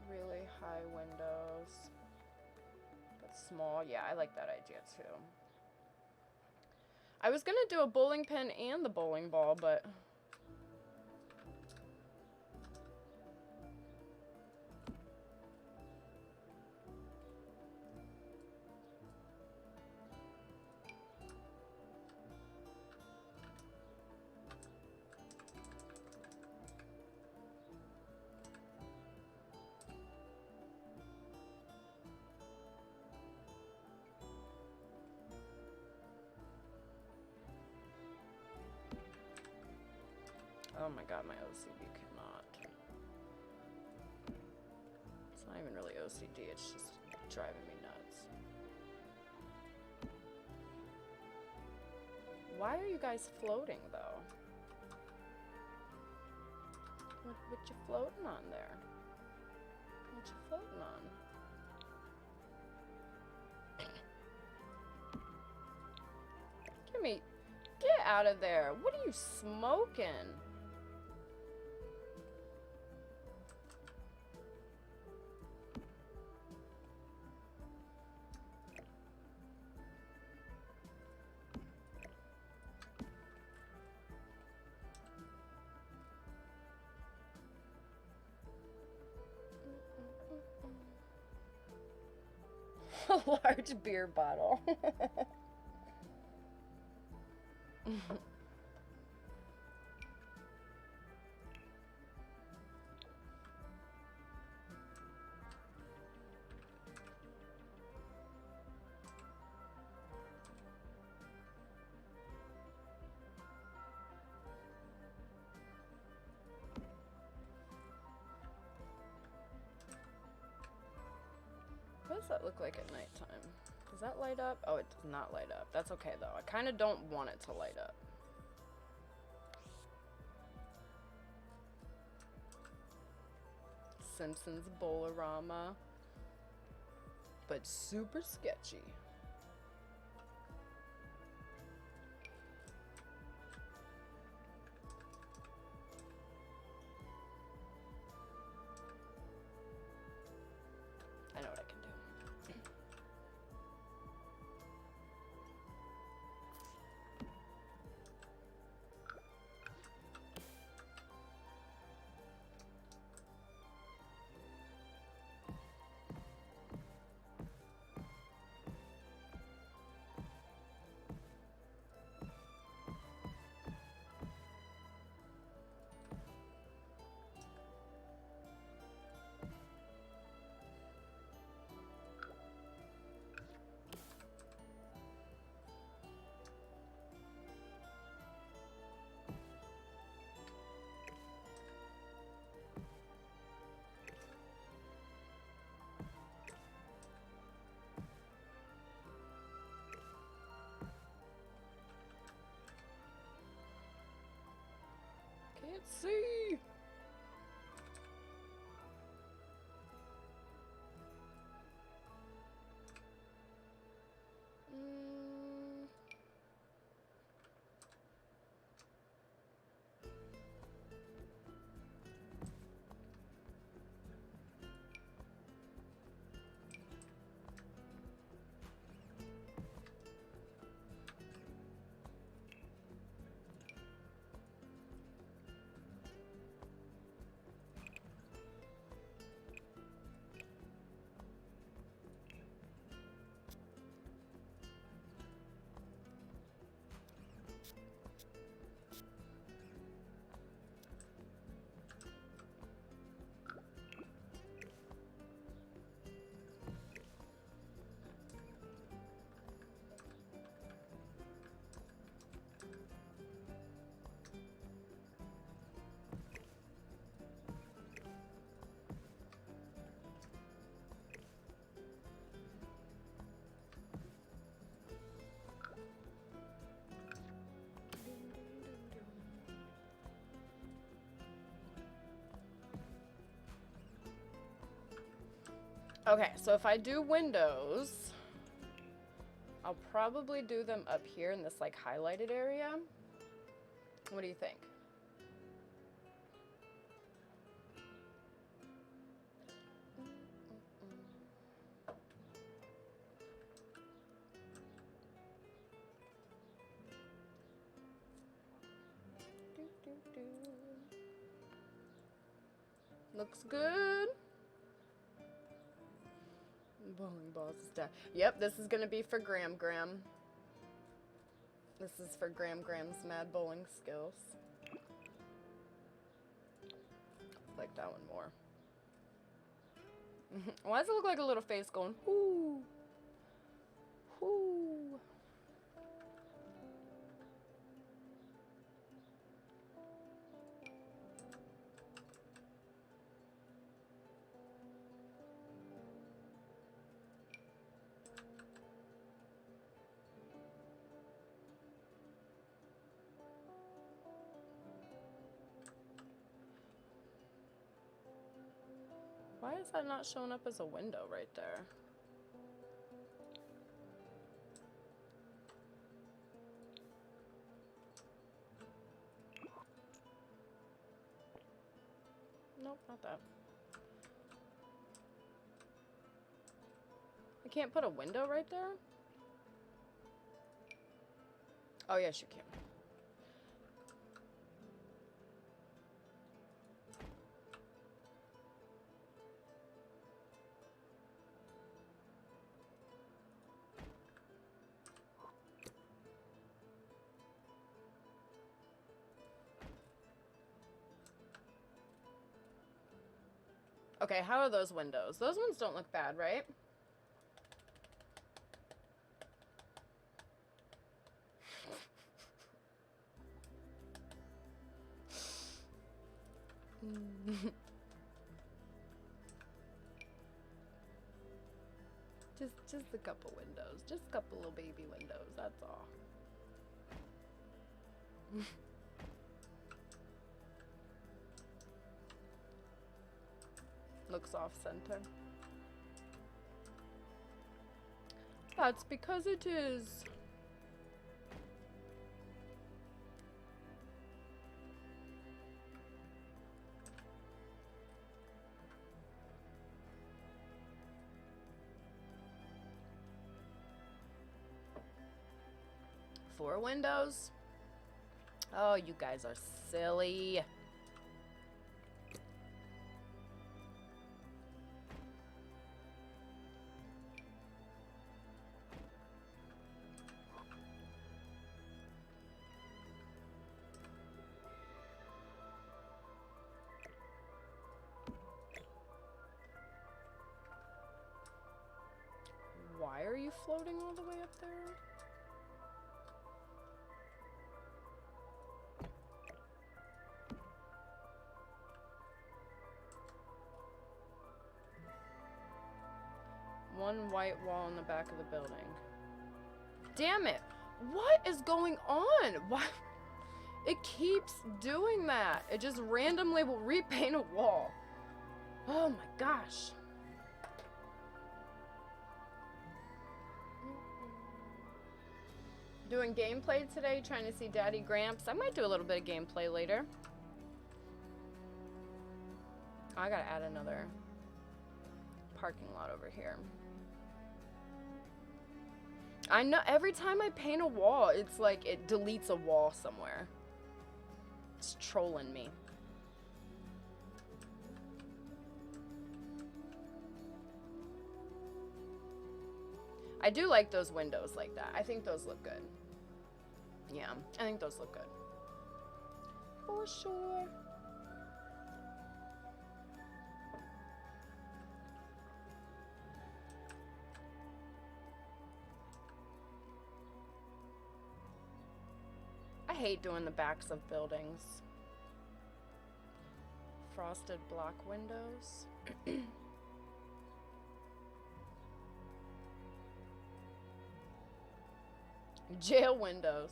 Really high windows, but small. Yeah, I like that idea too. I was gonna do a bowling pin and the bowling ball, but oh my god, my OCD cannot. It's not even really OCD, it's just driving me nuts. Why are you guys floating, though? What you floating on there? What you floating on? Get out of there. What are you smoking? A large beer bottle. What does that look like at nighttime? Does that light up? Oh, it does not light up. That's okay, though. I kind of don't want it to light up. Simpsons Bowl-orama. But super sketchy. can't see. Okay, so if I do windows, I'll probably do them up here in this like highlighted area. What do you think? Looks good. Bowling balls is down. Yep, this is gonna be for Graham. This is for Graham's mad bowling skills. Like that one more. Why does it look like a little face going, whoo, whoo? Why is that not showing up as a window right there? Nope, not that. I can't put a window right there? Oh, yes, you can. Okay, how are those windows? Those ones don't look bad, right? Just a couple windows. Just a couple little baby windows, that's all. Looks off center. That's because it is. Four windows. Oh, you guys are silly. Why are you floating all the way up there? One white wall in the back of the building. Damn it! What is going on? Why? It keeps doing that. It just randomly will repaint a wall. Oh my gosh. Doing gameplay today, trying to see Daddy Gramps. I might do a little bit of gameplay later. I gotta add another parking lot over here. I know every time I paint a wall, it's like it deletes a wall somewhere. It's trolling me. I do like those windows like that. I think those look good. Yeah, I think those look good. For sure. I hate doing the backs of buildings. Frosted block windows. Jail windows.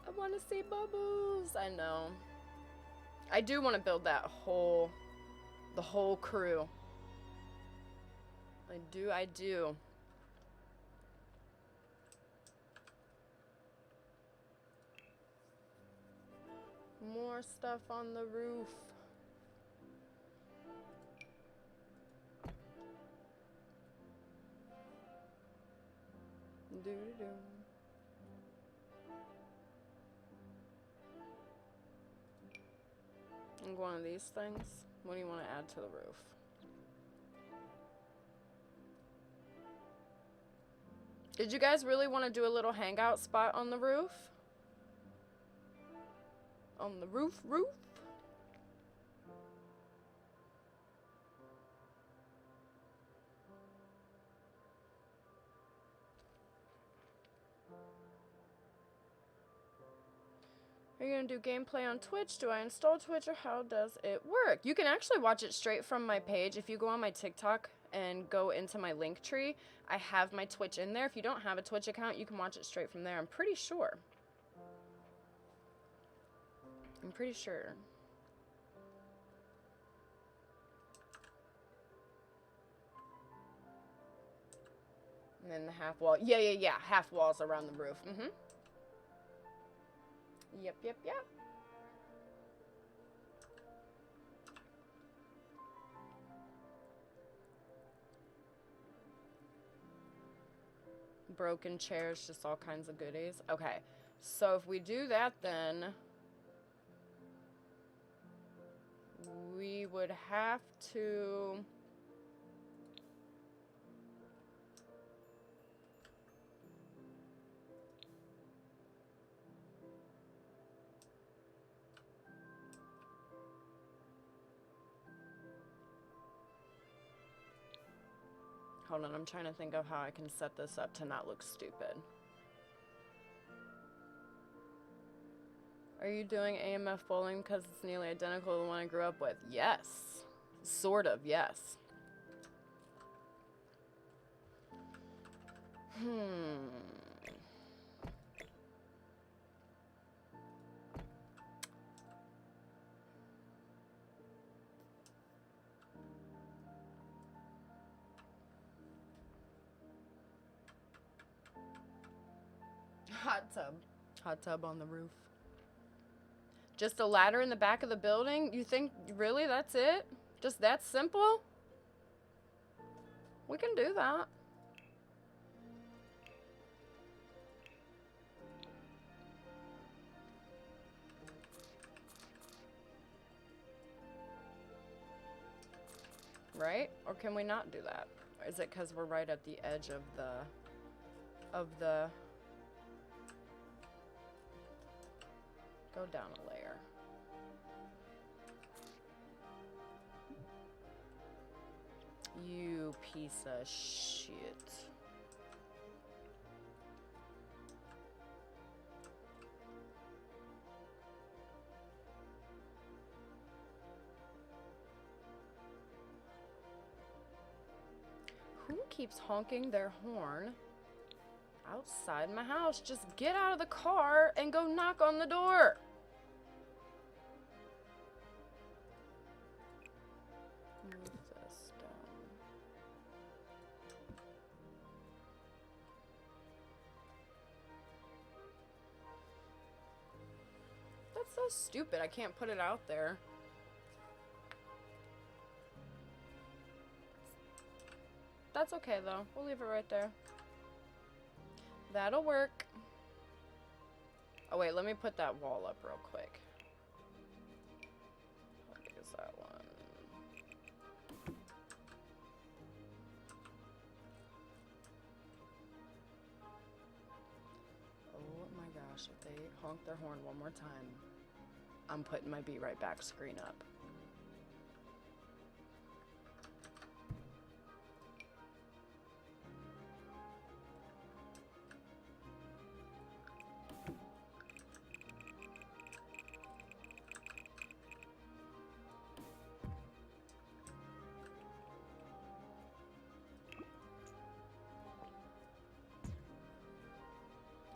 I want to see bubbles. I know. I do want to build that the whole crew. I do. More stuff on the roof. Do-do-do. And one of these things. What do you want to add to the roof? Did you guys really want to do a little hangout spot on the roof? On the roof? Are you going to do gameplay on Twitch? Do I install Twitch or how does it work? You can actually watch it straight from my page. If you go on my TikTok and go into my link tree, I have my Twitch in there. If you don't have a Twitch account, you can watch it straight from there. I'm pretty sure. And then the half wall. Yeah. Half walls around the roof. Yep. Broken chairs, just all kinds of goodies. Okay, so if we do that, then we would have to... Hold on, I'm trying to think of how I can set this up to not look stupid. Are you doing AMF bowling because it's nearly identical to the one I grew up with? Yes. Sort of, yes. Hot tub on the roof. Just a ladder in the back of the building? You think, really, that's it? Just that simple? We can do that. Right? Or can we not do that? Is it because we're right at the edge of the... Go down a layer. You piece of shit. keeps honking their horn outside my house. Just get out of the car and go knock on the door. Move this down. That's so stupid. I can't put it out there. That's okay though. We'll leave it right there. That'll work. Oh wait, let me put that wall up real quick. How big is that one? Oh my gosh, if they honk their horn one more time, I'm putting my Be Right Back screen up.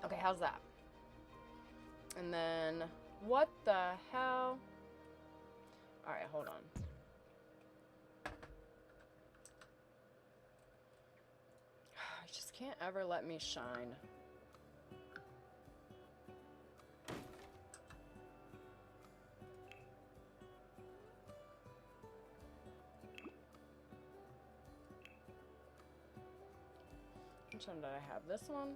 Okay, how's that? And then, what the hell? Alright, hold on. I just can't ever let me shine. Which one did I have? This one?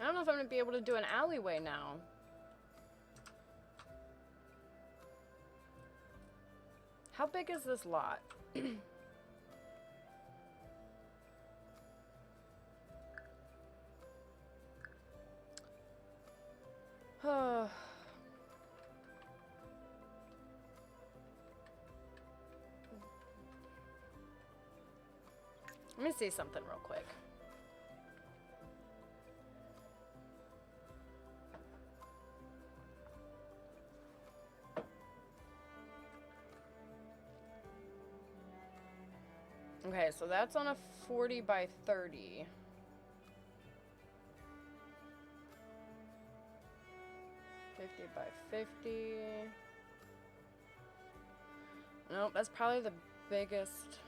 I don't know if I'm going to be able to do an alleyway now. How big is this lot? Oh. Let me see something real quick. Okay, so that's on a 40 by 30. By 50. Nope, that's probably the biggest.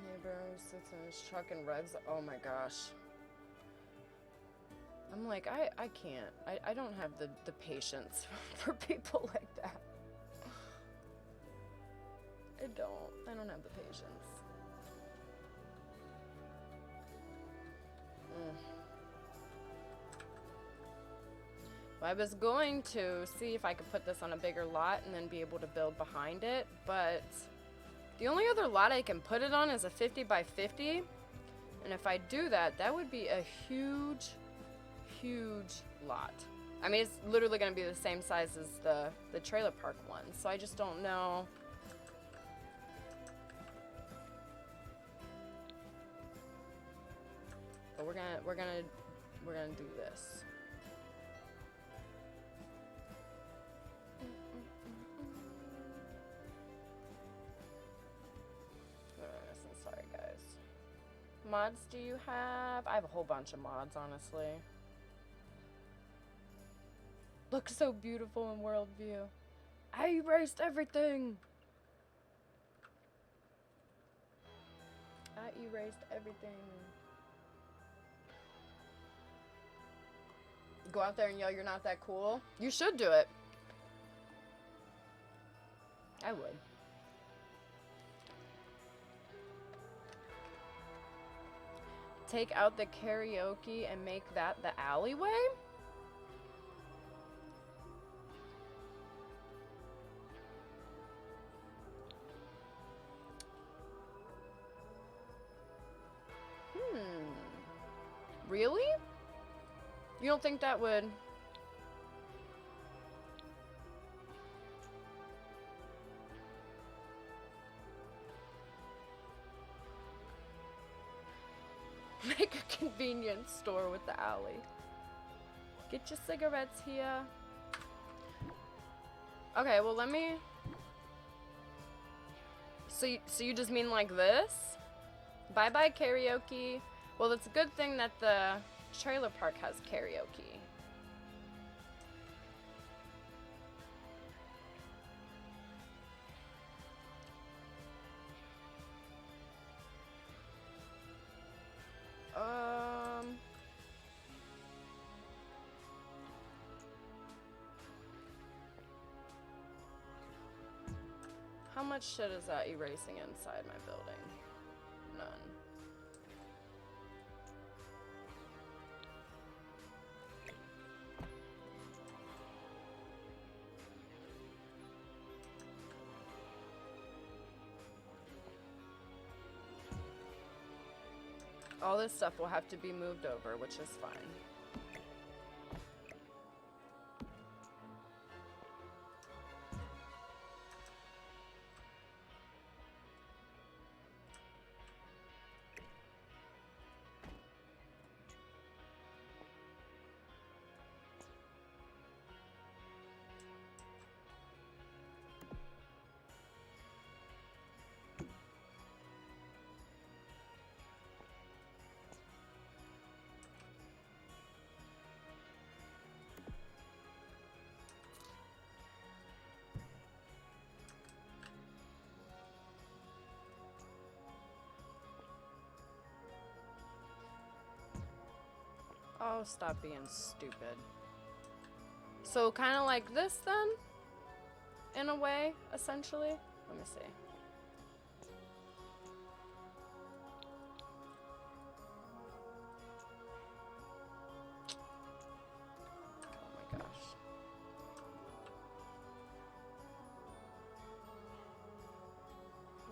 Neighbor sits in his truck and revs. Oh my gosh. I'm like, I can't. I don't have the patience for people like that. I don't have the patience. Well, I was going to see if I could put this on a bigger lot and then be able to build behind it, but the only other lot I can put it on is a 50 by 50, and if I do that, that would be a huge lot. I mean, it's literally going to be the same size as the trailer park one, so I just don't know. But we're gonna do this. Sorry, guys. Mods do you have? I have a whole bunch of mods, honestly. Looks so beautiful in world view. I erased everything. I erased everything. Go out there and yell you're not that cool? You should do it. I would. Take out the karaoke and make that the alleyway? Really? You don't think that would... Make a convenience store with the alley. Get your cigarettes here. Okay, well let me... So you just mean like this? Bye-bye karaoke. Well, it's a good thing that the trailer park has karaoke. How much shit is that erasing inside my building? None. All this stuff will have to be moved over, which is fine. Oh, stop being stupid. So kind of like this then? In a way, essentially? Let me see. Oh my gosh.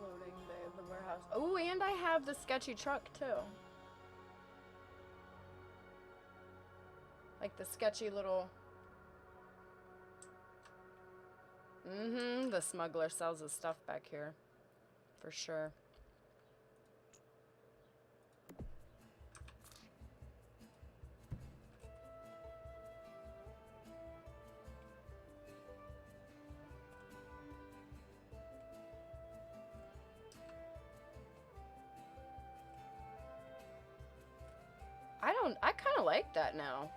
Loading bay of the warehouse. Oh, and I have the sketchy truck too. Like the sketchy little... the smuggler sells his stuff back here. For sure. I kind of like that now.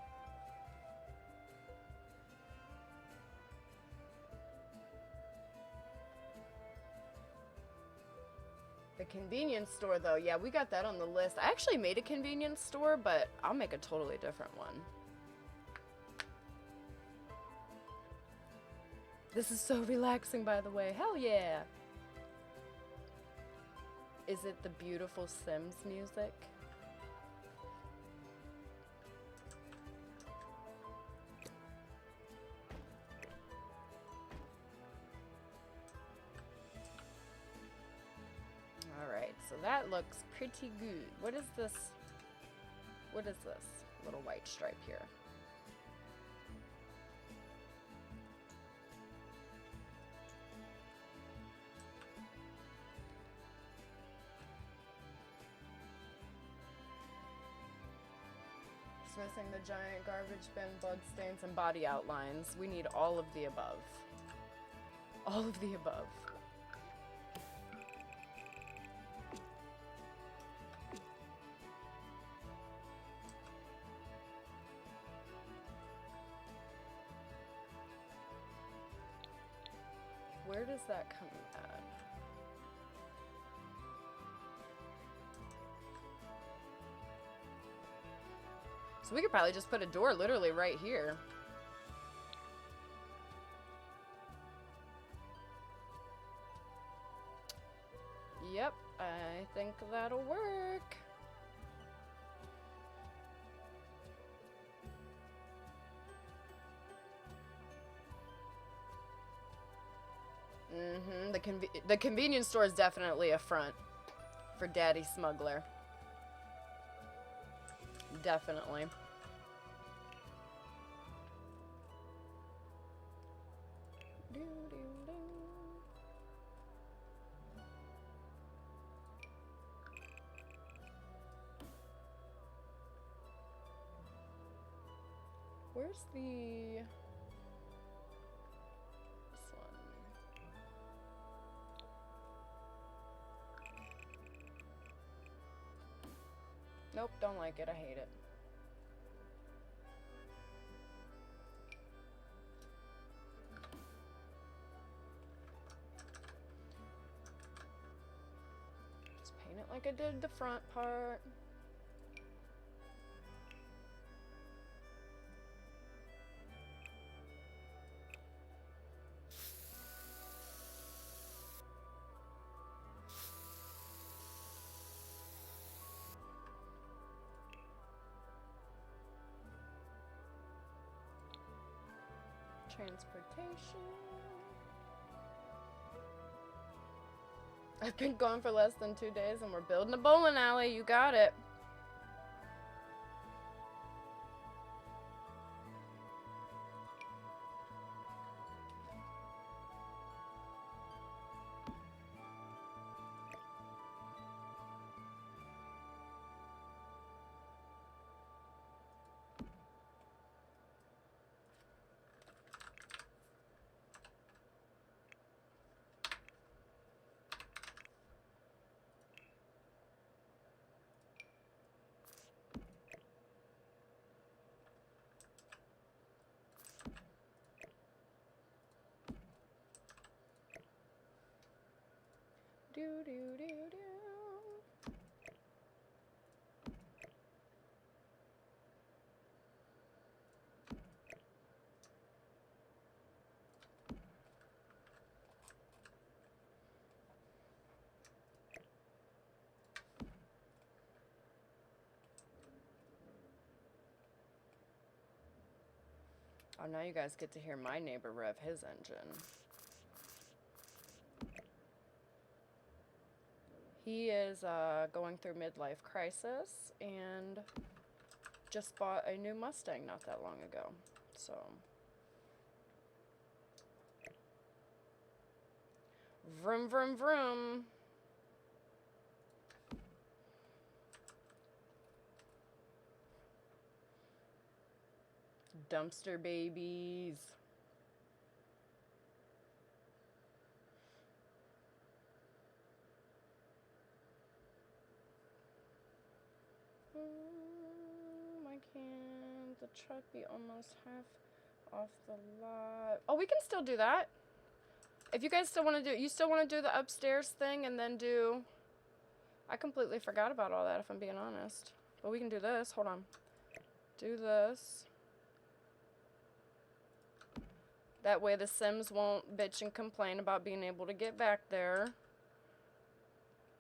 The convenience store, though, yeah, we got that on the list. I actually made a convenience store, but I'll make a totally different one. This is so relaxing, by the way. Hell yeah. Is it the beautiful Sims music? So that looks pretty good. What is this? What is this little white stripe here? It's missing the giant garbage bin, blood stains, and body outlines. We need all of the above. All of the above. Where does that come at? So we could probably just put a door literally right here. Yep, I think that'll work. The convenience store is definitely a front for Daddy Smuggler. Definitely. Where's the... this one? Nope, don't like it. I hate it. Just paint it like I did the front part. Transportation. I've been gone for less than 2 days and we're building a bowling alley. You got it. Do do do do. Oh, now you guys get to hear my neighbor rev his engine. He is going through midlife crisis and just bought a new Mustang not that long ago. So, vroom, vroom, vroom. Dumpster babies. Why can't the truck be almost half off the lot? Oh, we can still do that. If you guys still want to do it, you still want to do the upstairs thing and then do... I completely forgot about all that, if I'm being honest. But we can do this. Hold on. Do this. That way the Sims won't bitch and complain about being able to get back there.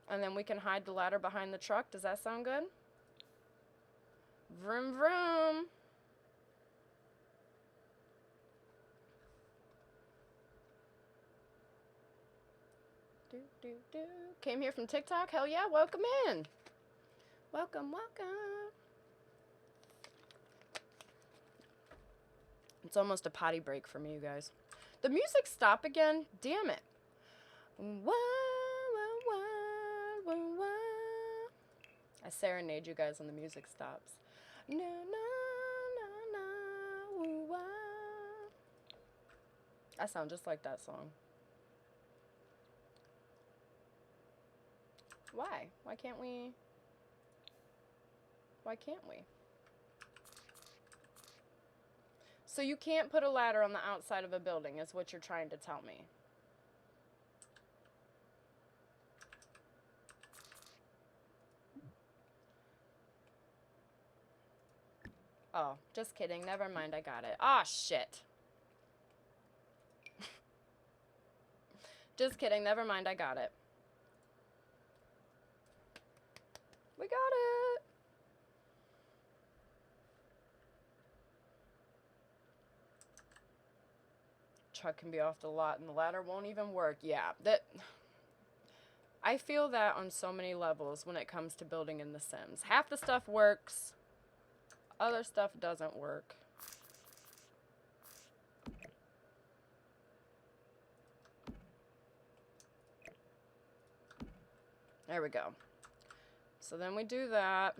And then we can hide the ladder behind the truck. Does that sound good? Vroom, vroom. Do, do, do. Came here from TikTok? Hell yeah, welcome in. Welcome, welcome. It's almost a potty break for me, you guys. The music stop again? Damn it. Wah, wah, wah, wah, wah. I serenade you guys when the music stops. Na, na, na, na, woo, wah. I sound just like that song. Why? Why can't we? Why can't we? So you can't put a ladder on the outside of a building, is what you're trying to tell me. Oh, just kidding. Never mind. I got it. Ah, shit. Just kidding. Never mind. I got it. We got it. truck can be off the lot and the ladder won't even work. Yeah, that... I feel that on so many levels when it comes to building in The Sims. Half the stuff works, other stuff doesn't work. There we go. So then we do that.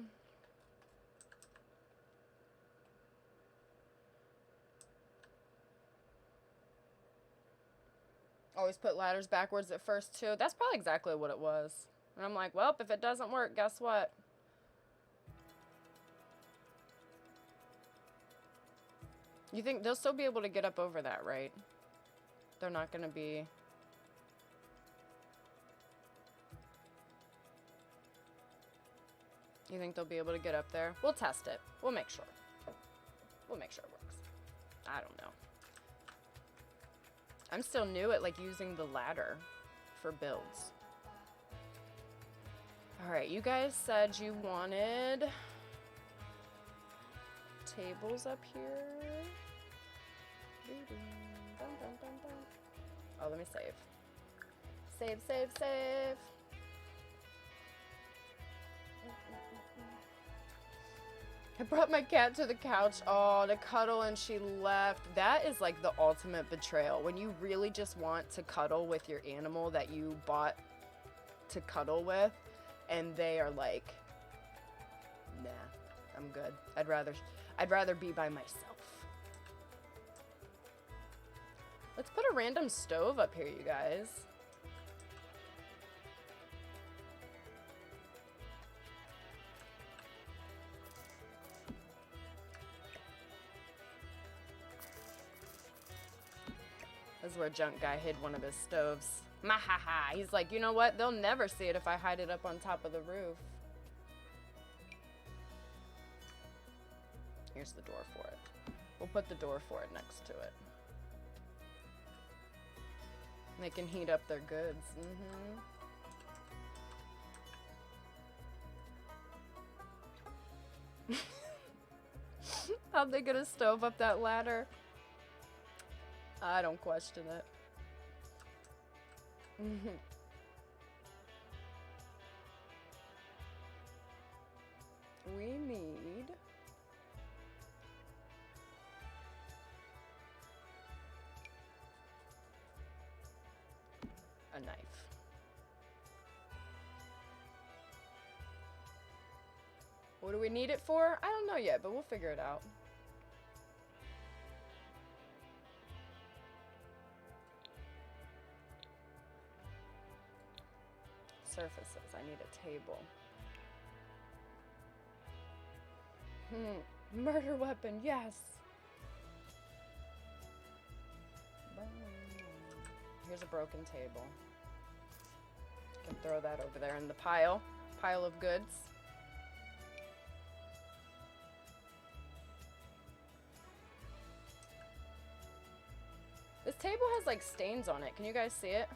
Always put ladders backwards at first too. That's probably exactly what it was. And I'm like, well, if it doesn't work, guess what? You think they'll still be able to get up over that, right? They're not going to be... You think they'll be able to get up there? We'll test it. We'll make sure. We'll make sure it works. I don't know. I'm still new at, like, using the ladder for builds. Alright, you guys said you wanted tables up here. Oh, let me save. Save, save, save. I brought my cat to the couch, to cuddle, and she left. That is like the ultimate betrayal. When you really just want to cuddle with your animal that you bought to cuddle with, and they are like, nah, I'm good. I'd rather be by myself. Let's put a random stove up here, you guys. This is where Junk Guy hid one of his stoves. Mahaha. He's like, you know what? They'll never see it if I hide it up on top of the roof. Here's the door for it. We'll put the door for it next to it. They can heat up their goods. How'd they get a stove up that ladder? I don't question it. We need a knife. What do we need it for? I don't know yet, but we'll figure it out. Surfaces. I need a table. Murder weapon, yes. Here's a broken table. Can throw that over there in the pile of goods. This table has like stains on it. Can you guys see it?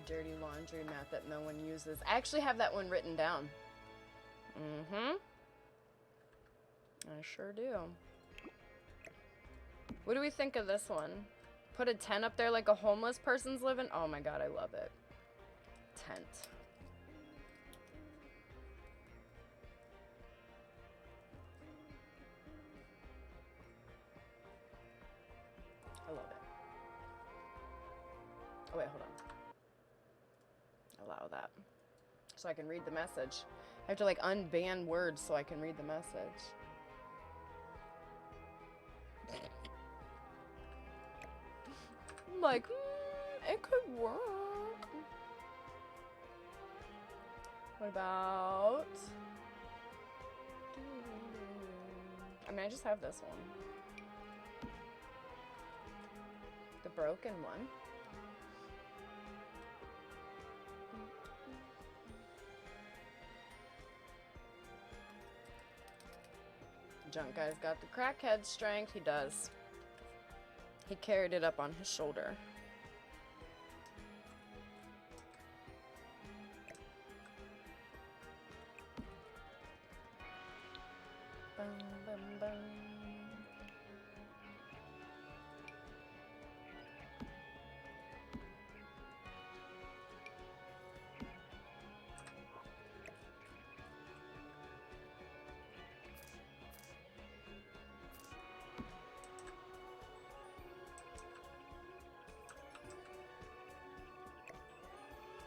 Dirty laundry mat that no one uses. I actually have that one written down. I sure do. What do we think of this one? Put a tent up there like a homeless person's living? Oh my god, I love it. Tent. I love it. Oh wait, hold on. Allow that. So I can read the message. I have to like unban words so I can read the message. I'm like, it could work. What about... I mean, I just have this one. The broken one. Junk guy's got the crackhead strength. He does. He carried it up on his shoulder. Bum, bum, bum.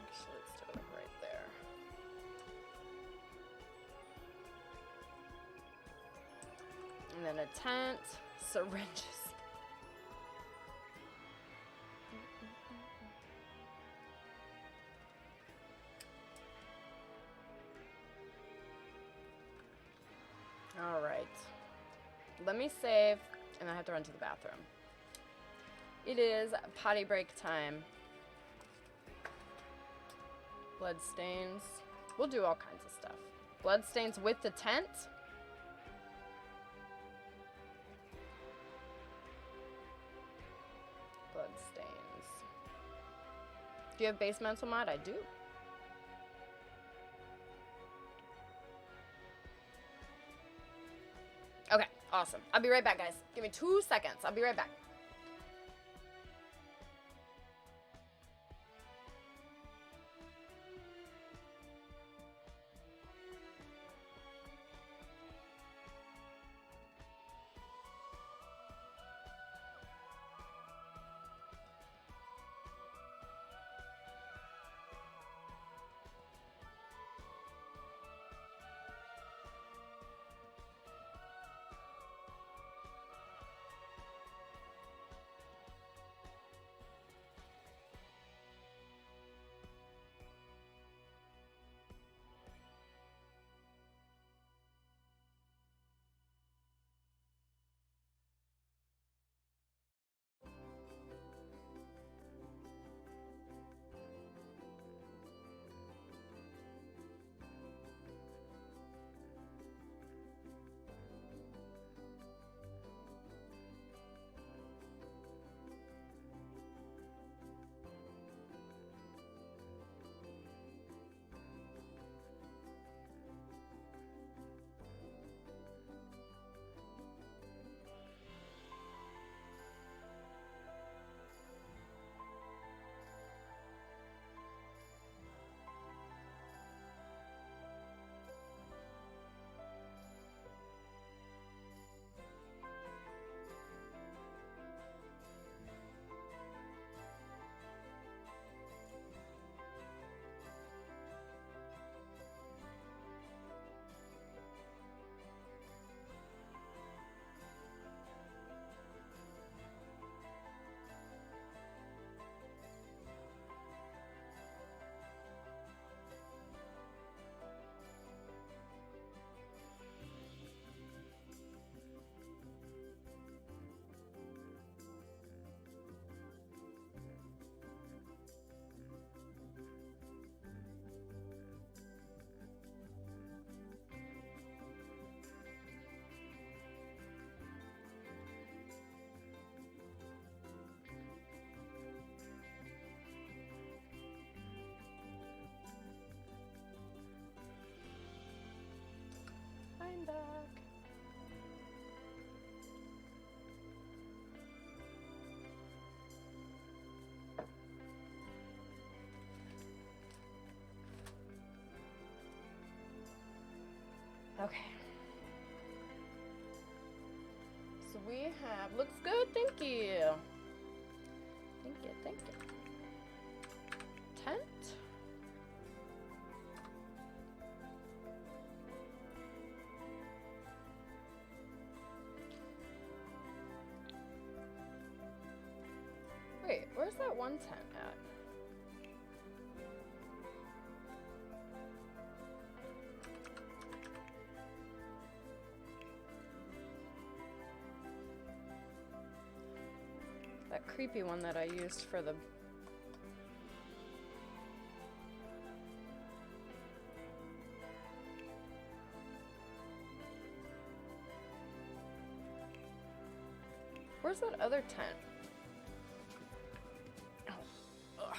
Actually, let's do it right there. And then a tent, syringes. All right. Let me save, and I have to run to the bathroom. It is potty break time. Blood stains. We'll do all kinds of stuff. Blood stains with the tent. Blood stains. Do you have base mental mod? I do. Okay, awesome. I'll be right back, guys. Give me 2 seconds. I'll be right back. I'm back. Okay. So we have, looks good, thank you. Thank you, thank you. Tent. Wait, where's that one tent at? That creepy one that I used for the... Where's that other tent? Oh, ugh.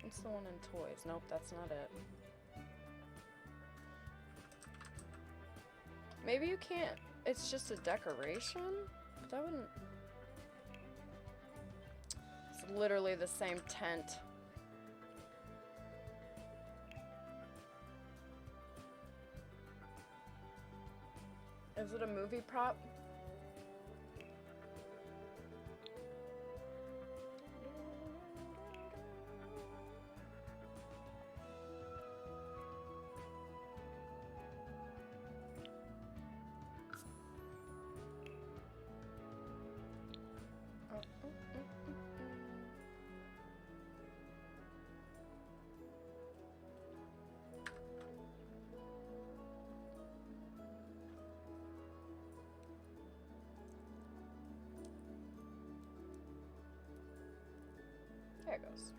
What's the one in toys? Nope, that's not it. Maybe you can't. It's just a decoration? But that wouldn't. It's literally the same tent. Is it a movie prop? There it goes.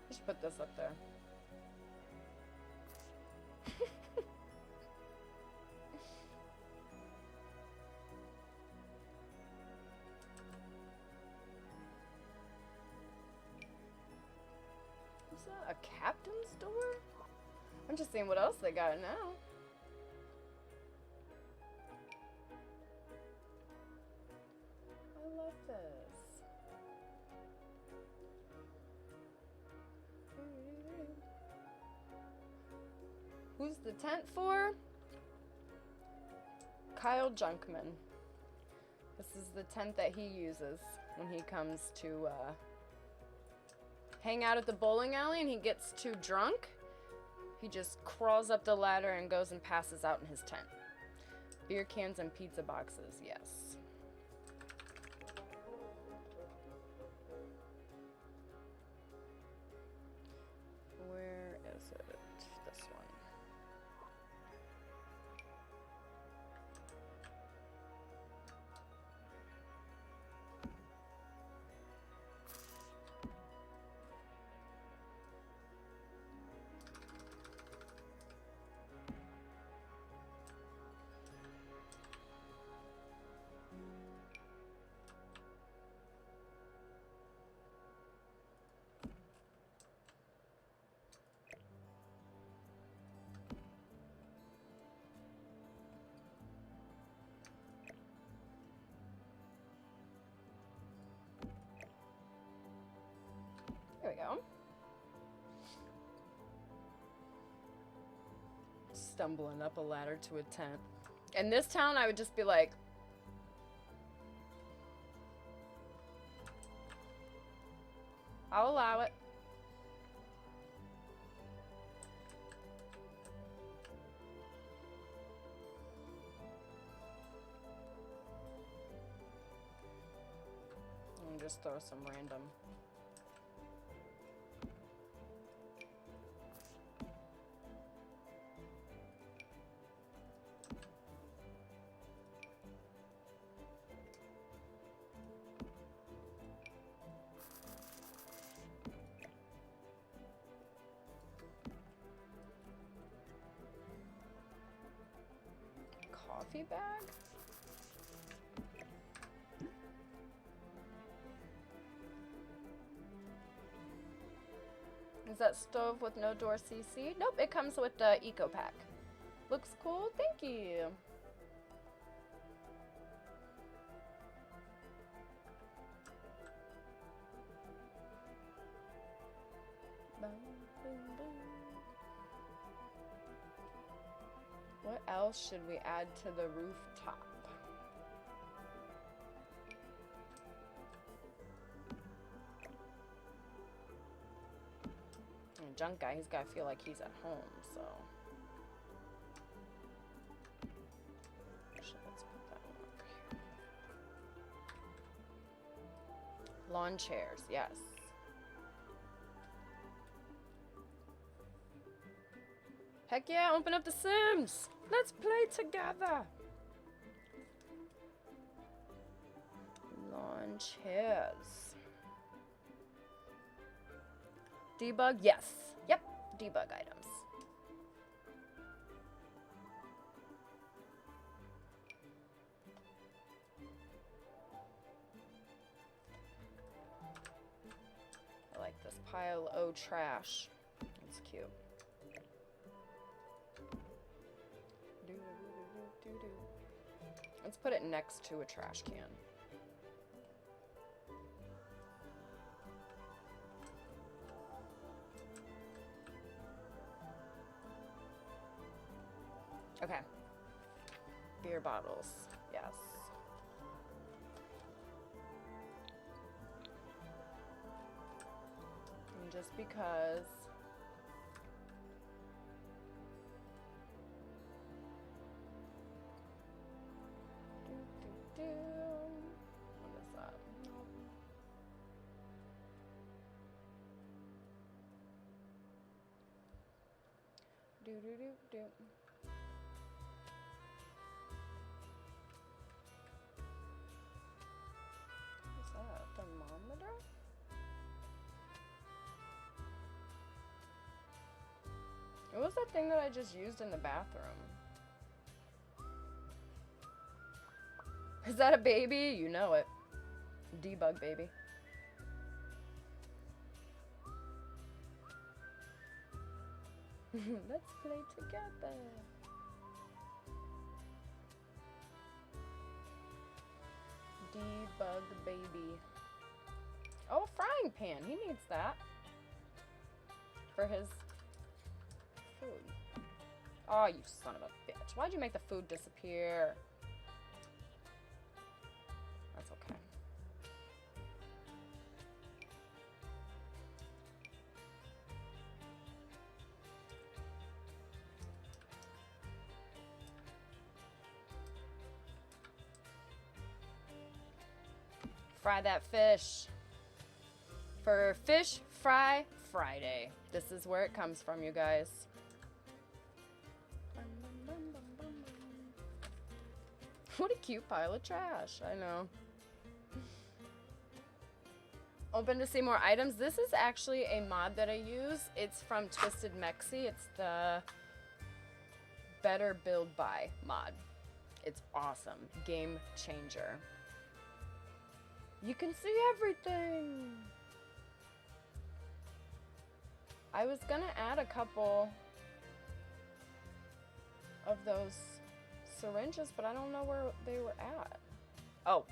Just put this up there. Is that a captain's door? I'm just seeing what else they got now. I love this. Who's the tent for? Kyle Junkman. This is the tent that he uses when he comes to hang out at the bowling alley and he gets too drunk. He just crawls up the ladder and goes and passes out in his tent. Beer cans and pizza boxes, yes. Where is it? This one. There we go. Stumbling up a ladder to a tent. In this town, I would just be like, I'll allow it. And just throw some random. Coffee bag? Is that stove with no door CC? Nope, it comes with the Eco Pack. Looks cool, thank you. What else should we add to the rooftop? junk guy, he's got to feel like he's at home, so. Actually, let's put that one over here. Lawn chairs, yes. Heck yeah, open up The Sims. Let's play together. Lawn chairs. Debug, yes. Yep, debug items. I like this pile of trash. It's cute. Let's put it next to a trash can. Okay. Beer bottles. Yes. And just because what is that? Do do do do. What's that? Thermometer? What was that thing that I just used in the bathroom? Is that a baby? You know it. Debug baby. Let's play together. Debug baby. Oh, a frying pan. He needs that. For his food. Oh, you son of a bitch. Why'd you make the food disappear? That's okay. Fry that fish. For Fish Fry Friday. This is where it comes from, you guys. What a cute pile of trash. I know. Open to see more items. This is actually a mod that I use. It's from Twisted Mexi. It's the Better Build By mod. It's awesome. Game changer. You can see everything. I was gonna add a couple of those syringes, but I don't know where they were at. Oh.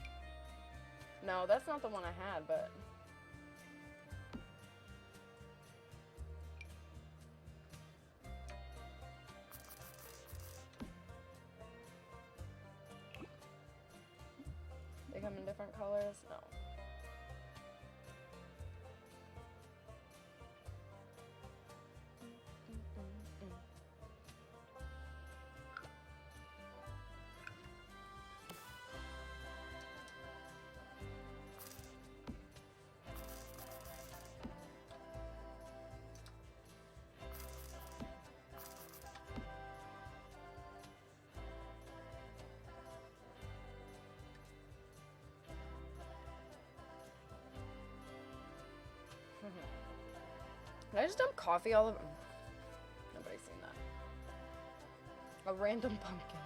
No, that's not the one I had, but... They come in different colors? No. Did I just dump coffee all over? Nobody's seen that. A random pumpkin.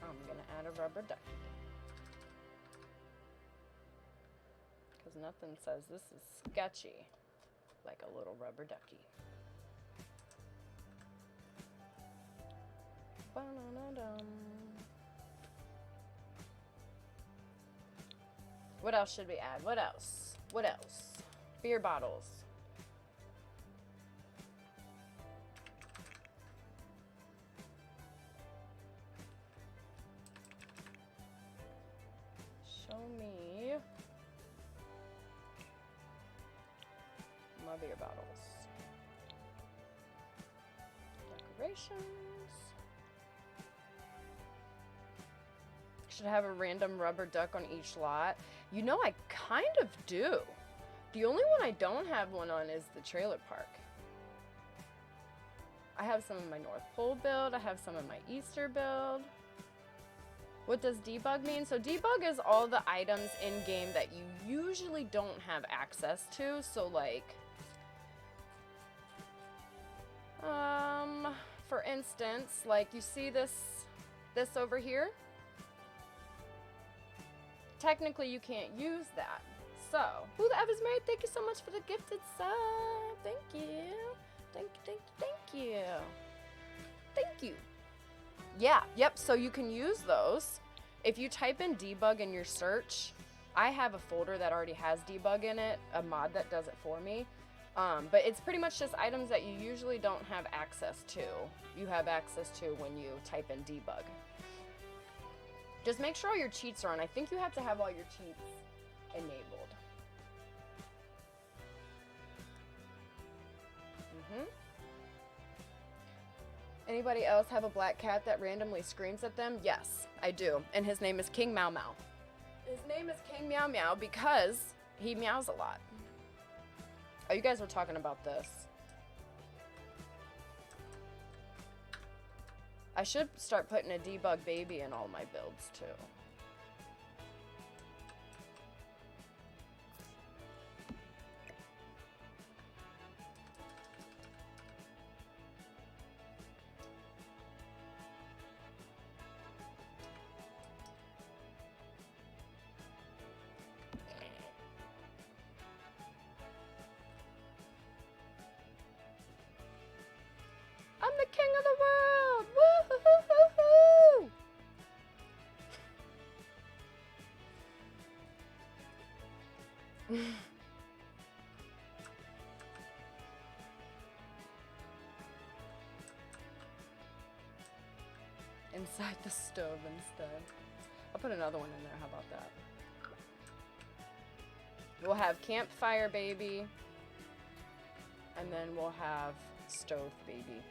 I'm gonna add a rubber ducky. Because nothing says this is sketchy like a little rubber ducky. Ba-na-na-dum. What else should we add? What else? What else? Beer bottles. beer bottles. Decorations. Should have a random rubber duck on each lot. You know, I kind of do. The only one I don't have one on is the trailer park. I have some in my North Pole build. I have some in my Easter build. What does debug mean? So debug is all the items in game that you usually don't have access to. So like, for instance, like you see this over here. Technically, you can't use that. So, who the F is married? Thank you so much for the gifted sub. Thank you. Thank you, thank you, thank you. Thank you. Yeah, yep, so you can use those. If you type in debug in your search, I have a folder that already has debug in it, a mod that does it for me. But it's pretty much just items that you usually don't have access to. You have access to when you type in debug. Just make sure all your cheats are on. I think you have to have all your cheats enabled. Anybody else have a black cat that randomly screams at them? Yes, I do. And his name is King Meow Meow. His name is King Meow Meow because he meows a lot. Oh, you guys were talking about this. I should start putting a debug baby in all my builds too. I'm the king of the world! Woo-hoo-hoo-hoo-hoo! Inside the stove instead. I'll put another one in there, how about that? We'll have campfire baby. And then we'll have stove baby.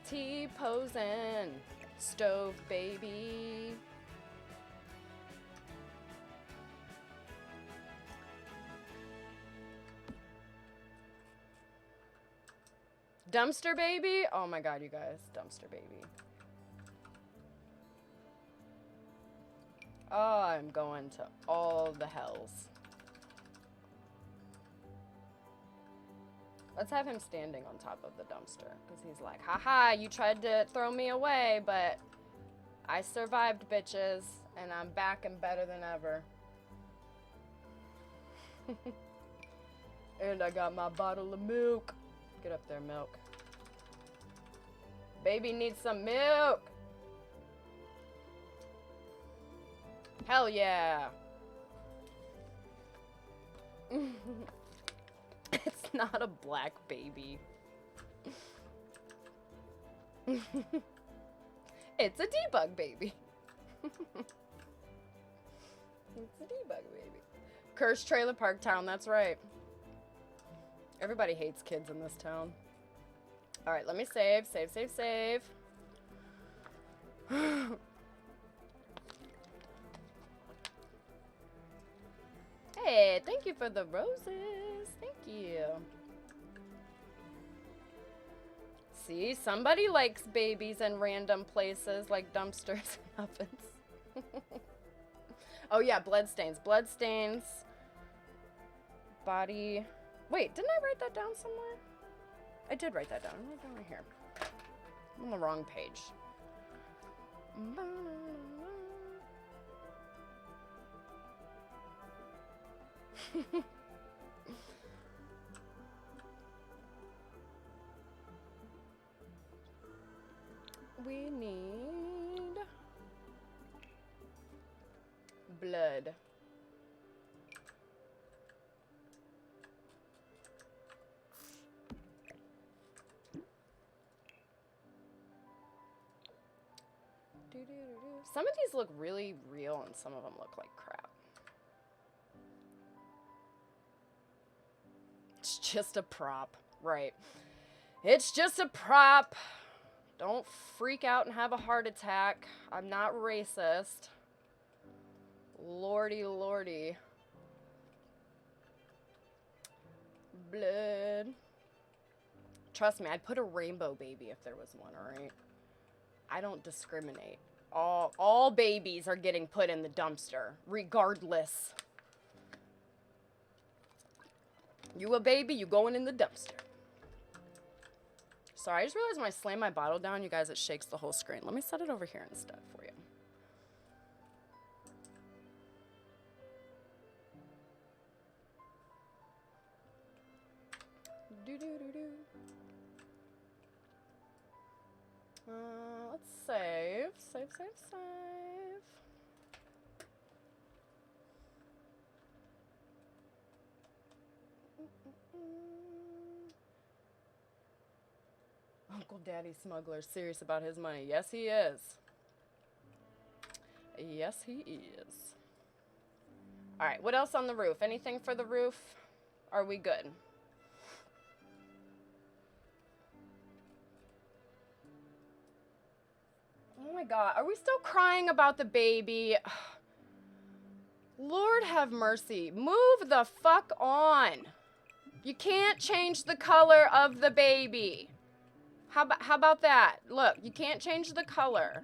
T-posing, stove baby. Dumpster baby? Oh my god, you guys, dumpster baby. Oh, I'm going to all the hells. Let's have him standing on top of the dumpster, because he's like, haha, you tried to throw me away, but I survived, bitches, and I'm back and better than ever. And I got my bottle of milk. Get up there, milk. Baby needs some milk. Hell yeah. It's not a black baby. It's a debug baby. It's a debug baby. Cursed trailer park town, that's right. Everybody hates kids in this town. All right, let me save. Hey, thank you for the roses. Thank you. See, somebody likes babies in random places like dumpsters and ovens. Oh yeah, bloodstains. Bloodstains. Body. Wait, didn't I write that down somewhere? I did write that down. I wrote it down right here. I'm on the wrong page. We need blood. Some of these look really real and some of them look like crap. just a prop. Right. It's just a prop. Don't freak out and have a heart attack. I'm not racist. Lordy, lordy. Blood. Trust me, I'd put a rainbow baby if there was one, alright? I don't discriminate. All babies are getting put in the dumpster, regardless. You a baby, you going in the dumpster. Sorry, I just realized when I slam my bottle down, you guys, it shakes the whole screen. Let me set it over here instead for you. Let's save. Save. Uncle Daddy Smuggler's serious about his money. Yes, he is. Yes, he is. Alright, what else on the roof? Anything for the roof? Are we good? Oh my god, are we still crying about the baby? Lord have mercy. Move the fuck on. You can't change the color of the baby. How about that? Look, you can't change the color.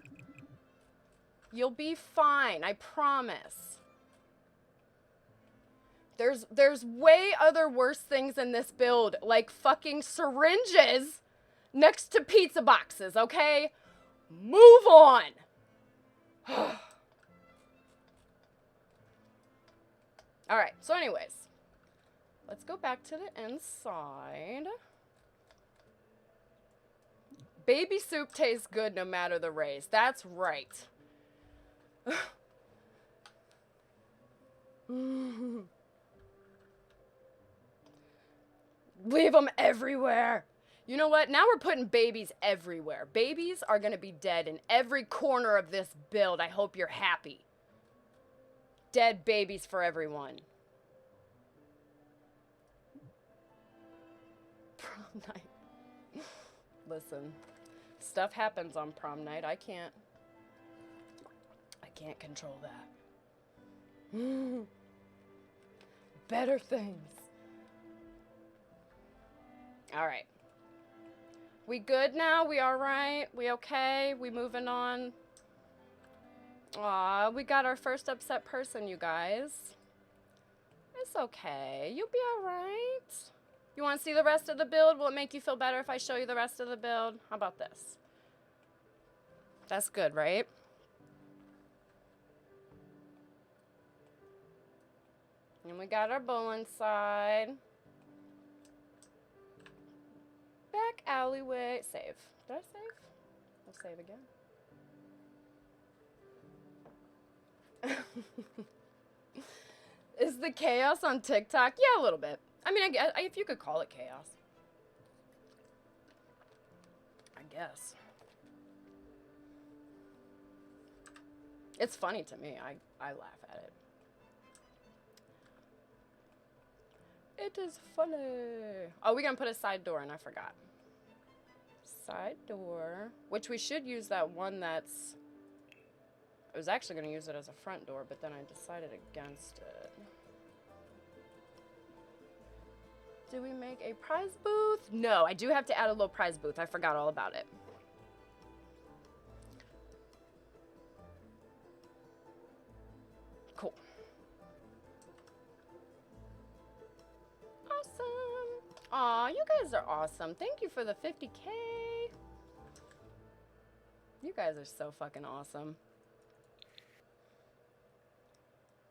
You'll be fine, I promise. There's way other worse things in this build, like fucking syringes next to pizza boxes, okay? Move on. All right, so anyways, let's go back to the inside. Baby soup tastes good no matter the race. That's right. Leave them everywhere. You know what? Now we're putting babies everywhere. Babies are going to be dead in every corner of this build. I hope you're happy. Dead babies for everyone. Prom night. Listen, stuff happens on prom night. I can't control that. Better things. All right. We good now? We all right? We okay? We moving on? Aw, we got our first upset person, you guys. It's okay. You'll be all right. You want to see the rest of the build? Will it make you feel better if I show you the rest of the build? How about this? That's good, right? And we got our bowling side. Back alleyway. Save. Did I save? We'll save again. Is the chaos on TikTok? Yeah, a little bit. I mean, if you could call it chaos. I guess. It's funny to me. I laugh at it. It is funny. Oh, we're going to put a side door in. I forgot. Side door. Which we should use that one that's... I was actually going to use it as a front door, but then I decided against it. Do we make a prize booth? No, I do have to add a little prize booth. I forgot all about it. Cool. Awesome. Aw, you guys are awesome. Thank you for the 50K. You guys are so fucking awesome.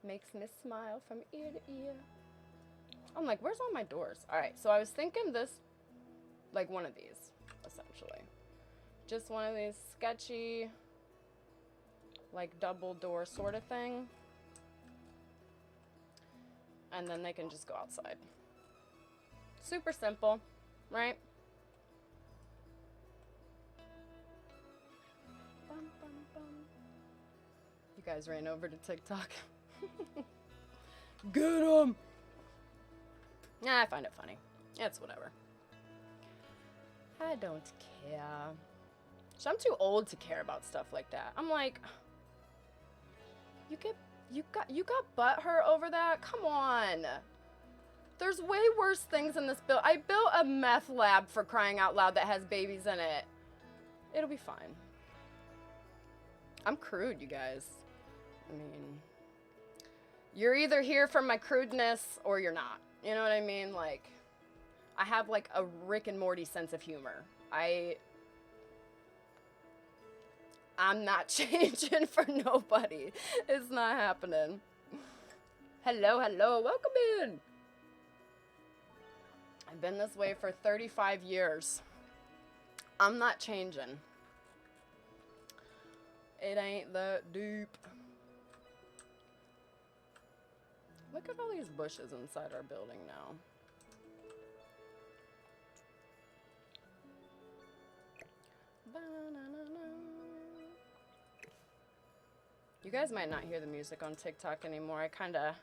Makes me smile from ear to ear. I'm like, where's all my doors? All right, so I was thinking this, like one of these, essentially. Just one of these sketchy, like double door sort of thing. And then they can just go outside. Super simple, right? Bum, bum, bum. You guys ran over to TikTok. Get 'em! Nah, I find it funny. It's whatever. I don't care. So I'm too old to care about stuff like that. I'm like, you got butthurt over that? Come on. There's way worse things in this build. I built a meth lab, for crying out loud, that has babies in it. It'll be fine. I'm crude, you guys. I mean, you're either here for my crudeness or you're not. You know what I mean? Like, I have like a Rick and Morty sense of humor. I'm not changing for nobody. It's not happening. Hello, hello, welcome in. I've been this way for 35 years. I'm not changing. It ain't that deep. Look at all these bushes inside our building now. You guys might not hear the music on TikTok anymore. I kind of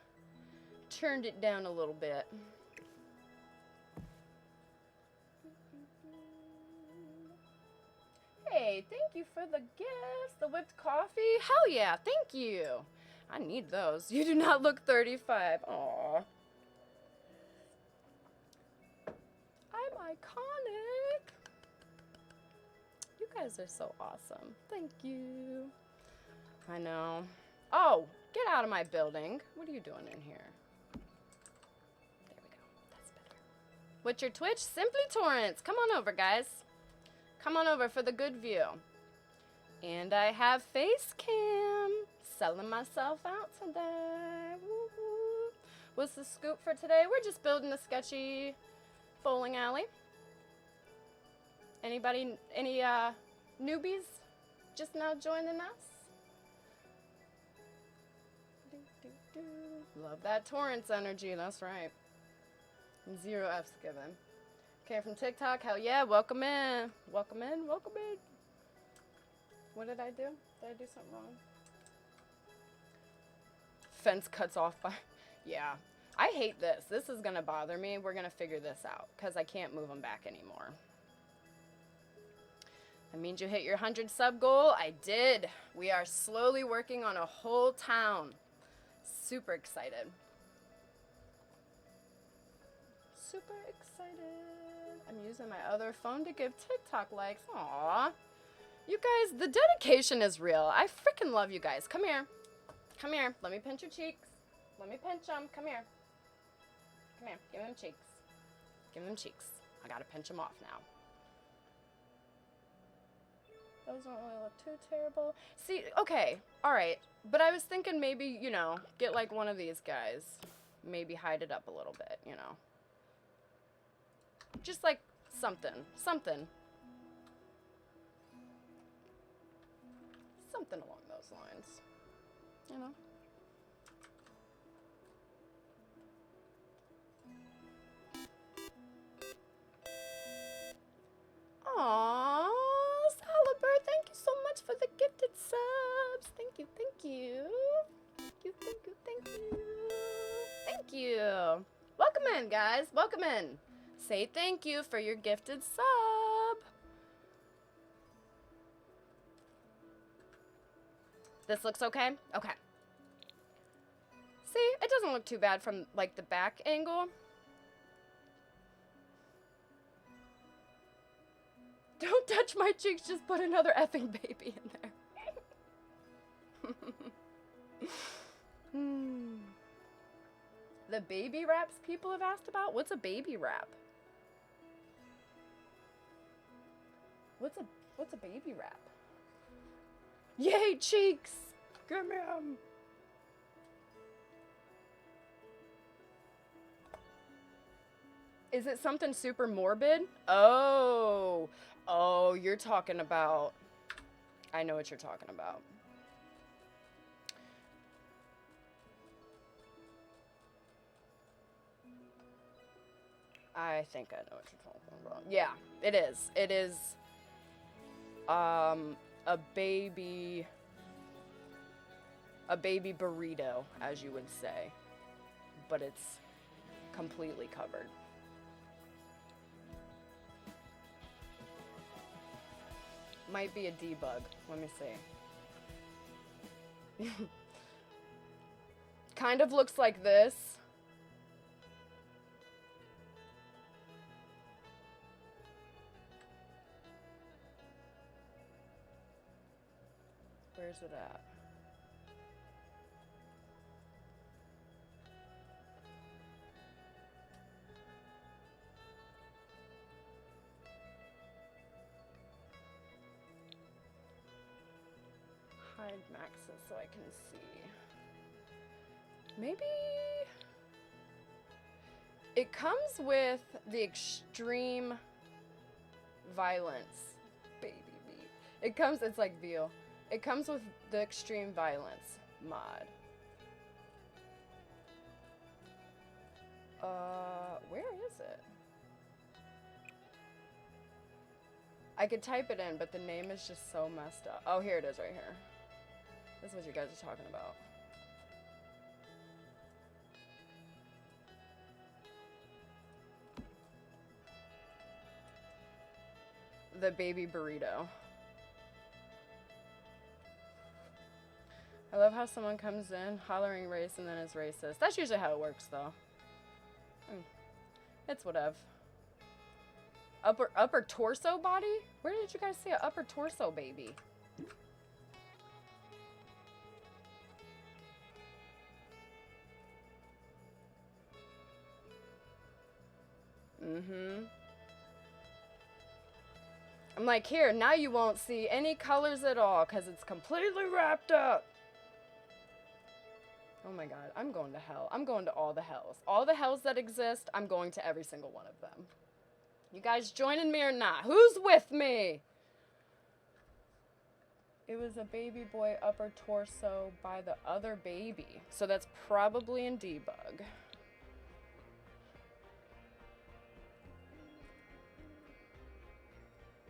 turned it down a little bit. Hey, thank you for the gifts. The whipped coffee. Hell yeah, thank you. I need those. You do not look 35. Aw. I'm iconic. You guys are so awesome. Thank you. I know. Oh, get out of my building. What are you doing in here? There we go. That's better. What's your Twitch? Simply Torrents. Come on over, guys. Come on over for the good view. And I have face cam. Selling myself out today. Woo-hoo. What's the scoop for today? We're just building a sketchy bowling alley. Anybody, any newbies just now joining us? Love that Torrents energy, that's right. 0 F's given. Okay, from TikTok, hell yeah, welcome in. Welcome in, welcome in. What did I do? Did I do something wrong? Fence cuts off by, yeah. I hate this. This is gonna bother me. We're gonna figure this out because I can't move them back anymore. That means you hit your 100 sub goal. I did. We are slowly working on a whole town. Super excited. Super excited. I'm using my other phone to give TikTok likes. Aww. You guys, the dedication is real. I freaking love you guys. Come here. Come here. Let me pinch your cheeks. Let me pinch them. Come here. Come here. Give them cheeks. Give them cheeks. I gotta pinch them off now. Those don't really look too terrible. See, okay, all right. But I was thinking maybe, you know, get like one of these guys. Maybe hide it up a little bit, you know. Just like something. Something. Something along those lines. You know? Aww, Salabird, thank you so much for the gifted subs. Thank you, thank you. Thank you, thank you, thank you. Thank you. Welcome in, guys. Welcome in. Say thank you for your gifted sub. This looks okay? Okay. See, it doesn't look too bad from, like, the back angle. Don't touch my cheeks, just put another effing baby in there. The baby wraps people have asked about? What's a baby wrap? What's a baby wrap? Yay, cheeks! Give me 'em! Is it something super morbid? Oh. Oh, you're talking about... I know what you're talking about. I think I know what you're talking about. Yeah, it is. It is a baby burrito, as you would say, but it's completely covered. Might be a debug. Let me see. Kind of looks like this. Where's it at? Hide maxes so I can see. Maybe it comes with the extreme violence, baby beat. It's like veal. It comes with the extreme violence mod. Where is it? I could type it in, but the name is just so messed up. Oh, here it is right here. This is what you guys are talking about. The baby burrito. I love how someone comes in hollering race and then is racist. That's usually how it works, though. It's whatever. Upper torso body? Where did you guys see an upper torso baby? I'm like, here, now you won't see any colors at all because it's completely wrapped up. Oh my god, I'm going to hell. I'm going to all the hells. All the hells that exist, I'm going to every single one of them. You guys joining me or not? Who's with me? It was a baby boy upper torso by the other baby. So that's probably in debug.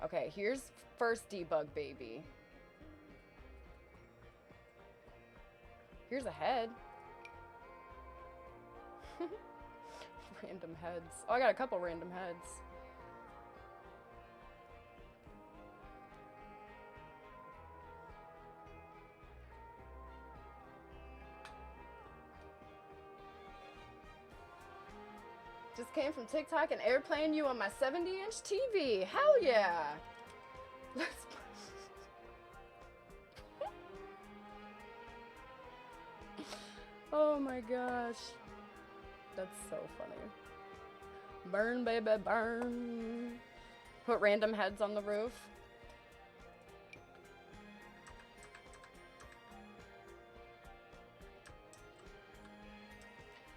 Okay, here's first debug baby. Here's a head. Random heads. Oh, I got a couple random heads. Just came from TikTok and airplaying you on my 70-inch TV. Hell yeah. Let's Oh my gosh. That's so funny. Burn, baby, burn. Put random heads on the roof.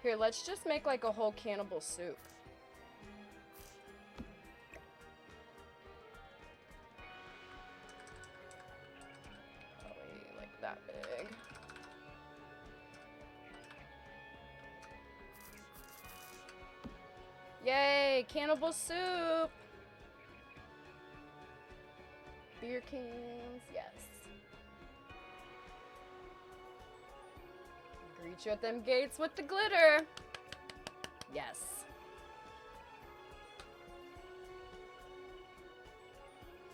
Here, let's just make like a whole cannibal soup. Probably like that big. Yay, cannibal soup. Beer cans, yes. Greet you at them gates with the glitter. Yes.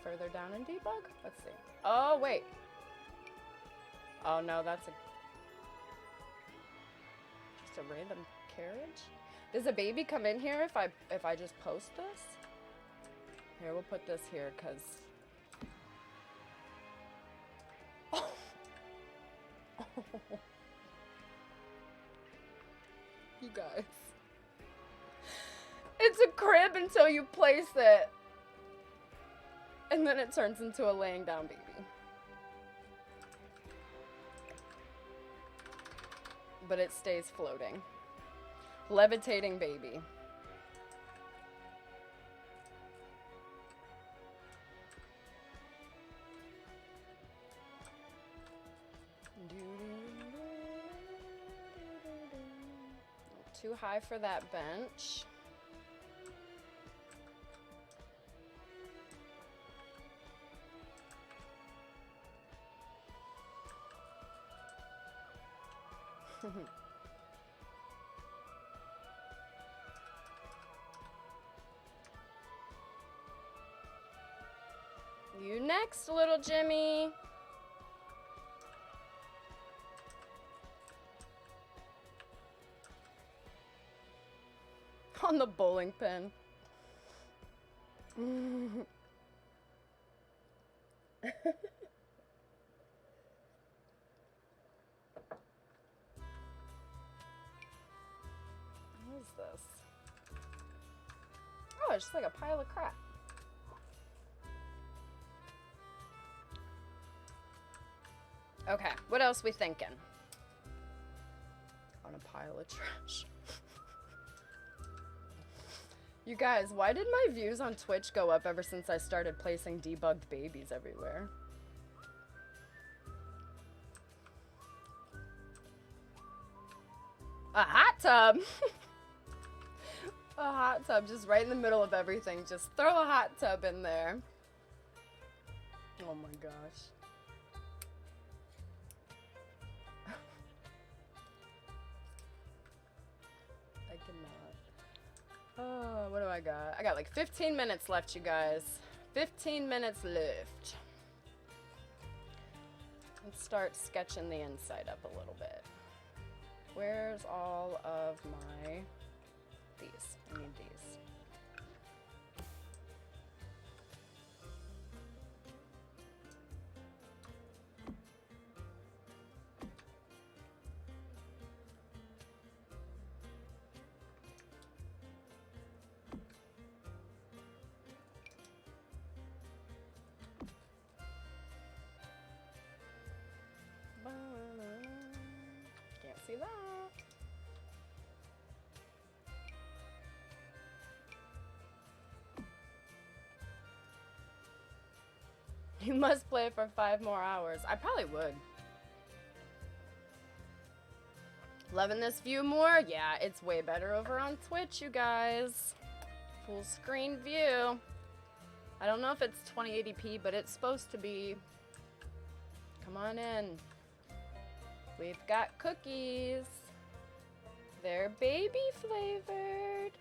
Further down in debug? Let's see. Oh, wait. Oh, no, that's just a random carriage. Does a baby come in here if I just post this? Here, we'll put this here, because... Oh. Oh. You guys. It's a crib until you place it. And then it turns into a laying down baby. But it stays floating. Levitating baby. Too high for that bench. You Next, little Jimmy. On the bowling pin. What is this? Oh, it's just like a pile of crap. Okay, what else we thinking? On a pile of trash. You guys, why did my views on Twitch go up ever since I started placing debugged babies everywhere? A hot tub! A hot tub just right in the middle of everything. Just throw a hot tub in there. Oh my gosh. I cannot. Oh, what do I got? I got like 15 minutes left, you guys. 15 minutes left. Let's start sketching the inside up a little bit. Where's all of my... These. I need these. Can't see that. You must play for 5 more hours. I probably would. Loving this view more? Yeah, it's way better over on Twitch, you guys. Full screen view. I don't know if it's 2080p, but it's supposed to be. Come on in. We've got cookies. They're baby flavored.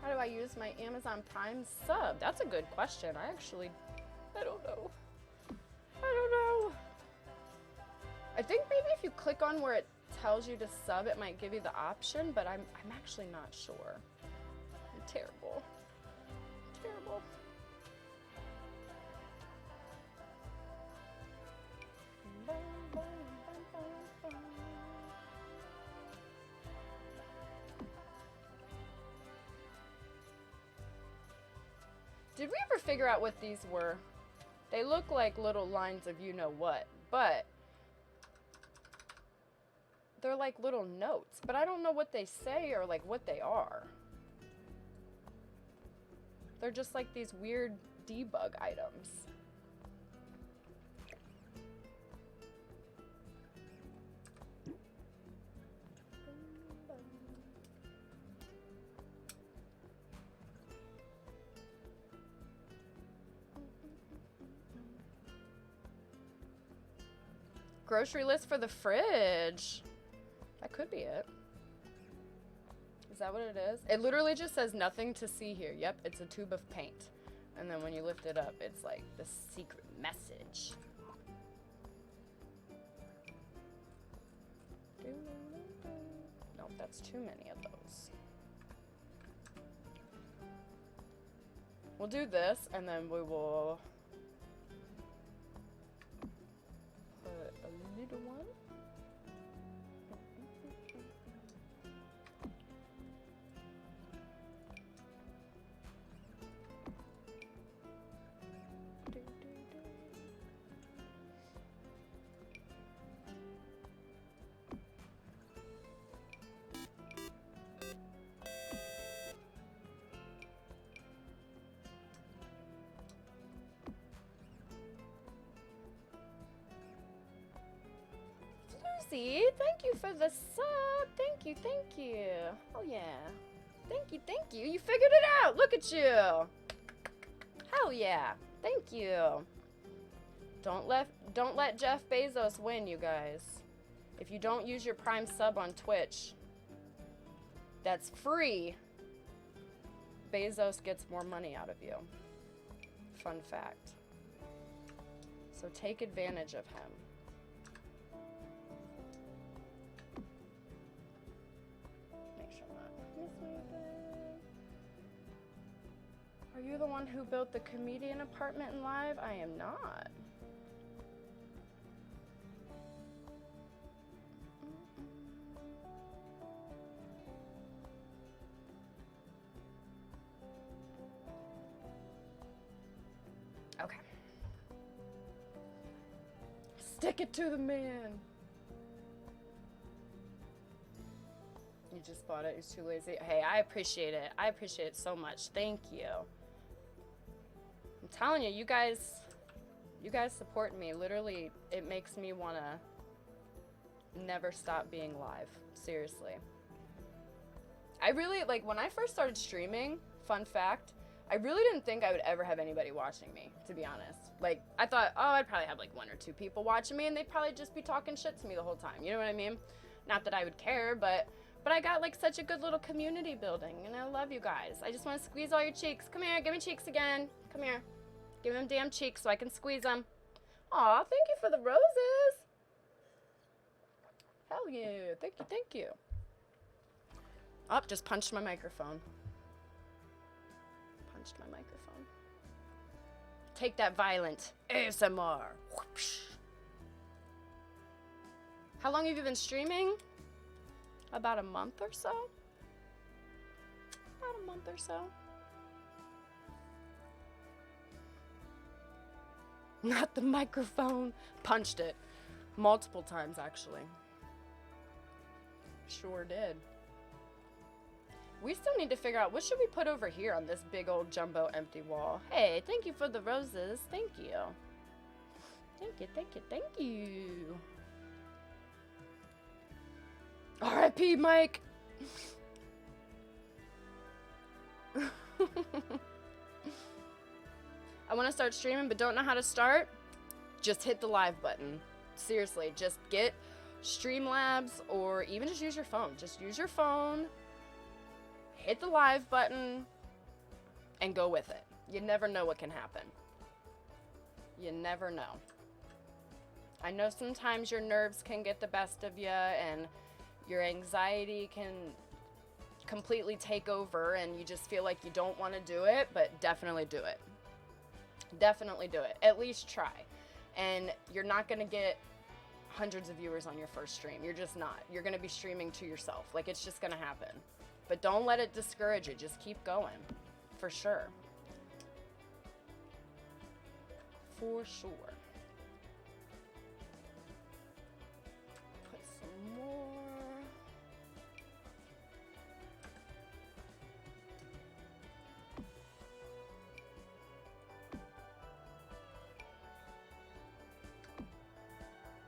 How do I use my Amazon Prime sub? That's a good question. I don't know. I don't know. I think maybe if you click on where it tells you to sub, it might give you the option, but I'm actually not sure. I'm terrible. Terrible. Did we ever figure out what these were? They look like little lines of you know what, but they're like little notes, but I don't know what they say or like what they are. They're just like these weird debug items. Grocery list for the fridge. That could be it. Is that what it is? It literally just says nothing to see here. Yep, it's a tube of paint. And then when you lift it up, it's like the secret message. Nope, that's too many of those. We'll do this, and then we will put a little one. Thank you for the sub. Thank you, thank you. Oh yeah. Thank you, thank you. You figured it out. Look at you. Hell yeah. Thank you. Don't let Jeff Bezos win, you guys. If you don't use your Prime sub on Twitch, that's free. Bezos gets more money out of you. Fun fact. So take advantage of him. Make sure I'm not missing anything. Are you the one who built the comedian apartment in live? I am not. Okay. Stick it to the man. You just bought it. You're too lazy. Hey, I appreciate it. I appreciate it so much. Thank you. I'm telling you, you guys support me. Literally, it makes me want to never stop being live. Seriously. I really, like, when I first started streaming, fun fact, I really didn't think I would ever have anybody watching me, to be honest. Like, I thought, oh, I'd probably have like 1 or 2 people watching me, and they'd probably just be talking shit to me the whole time. You know what I mean? Not that I would care, but I got like such a good little community building, and I love you guys. I just want to squeeze all your cheeks. Come here, give me cheeks again. Come here. Give them damn cheeks so I can squeeze them. Aw, thank you for the roses. Hell yeah. Thank you, thank you. Oh, just punched my microphone. Punched my microphone. Take that violent ASMR. Whoosh. How long have you been streaming? About a month or so? About a month or so. Not the microphone. Punched it. Multiple times, actually. Sure did. We still need to figure out what should we put over here on this big old jumbo empty wall. Hey, thank you for the roses. Thank you. Thank you, thank you, thank you. R.I.P. Mike. I want to start streaming but don't know how to start. Just hit the live button. Seriously, just get Streamlabs or even just use your phone. Just use your phone. Hit the live button and go with it. You never know what can happen. You never know. I know sometimes your nerves can get the best of you and your anxiety can completely take over and you just feel like you don't want to do it, but definitely do it. Definitely do it. At least try. And you're not going to get hundreds of viewers on your first stream. You're just not. You're going to be streaming to yourself. Like, it's just going to happen. But don't let it discourage you. Just keep going. For sure. For sure. Put some more.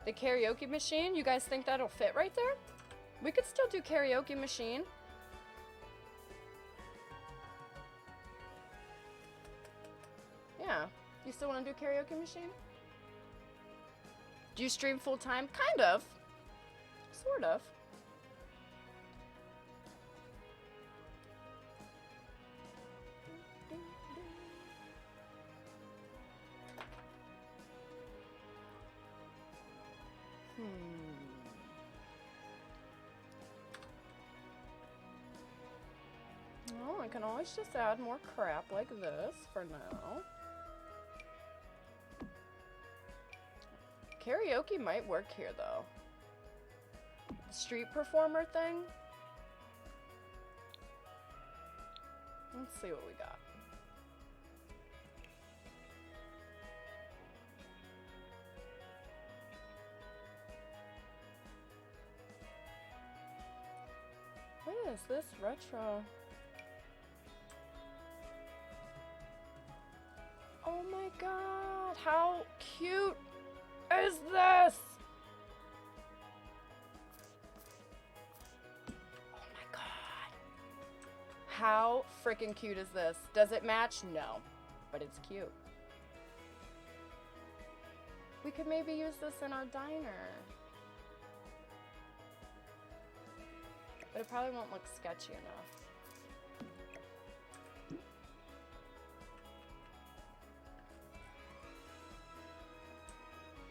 The karaoke machine, you guys think that'll fit right there? We could still do karaoke machine. Yeah. You still want to do karaoke machine? Do you stream full time? Kind of. Sort of. Well, I can always just add more crap like this for now. Karaoke might work here though. The street performer thing. Let's see what we got. What is this retro? Oh my god, how cute is this? Oh my god. How freaking cute is this? Does it match? No. but it's cute. We could maybe use this in our diner. But it probably won't look sketchy enough.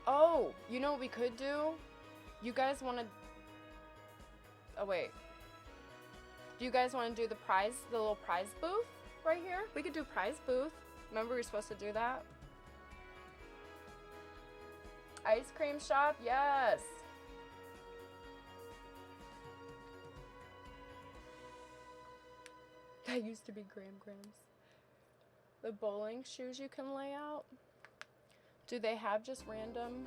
Oh, you know what we could do? You guys want to... Oh, wait. Do you guys want to do the little prize booth right here? We could do prize booth. Remember we were supposed to do that? Ice cream shop? Yes. That used to be Grams. The bowling shoes you can lay out. Do they have just random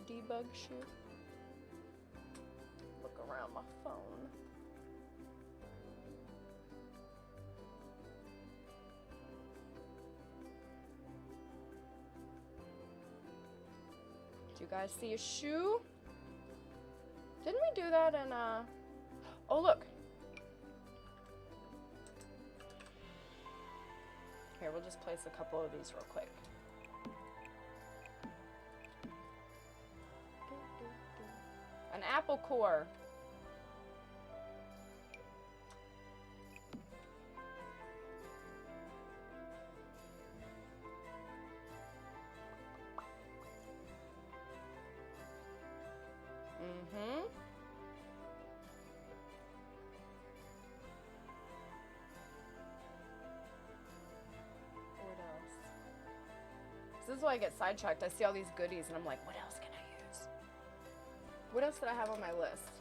debug shoe? Look around my phone. Do you guys see a shoe? Didn't we do that in oh look. Here, we'll just place a couple of these real quick. An apple core. Mm-hmm. What else? This is why I get sidetracked. I see all these goodies and I'm like, what else can I use? What else did I have on my list?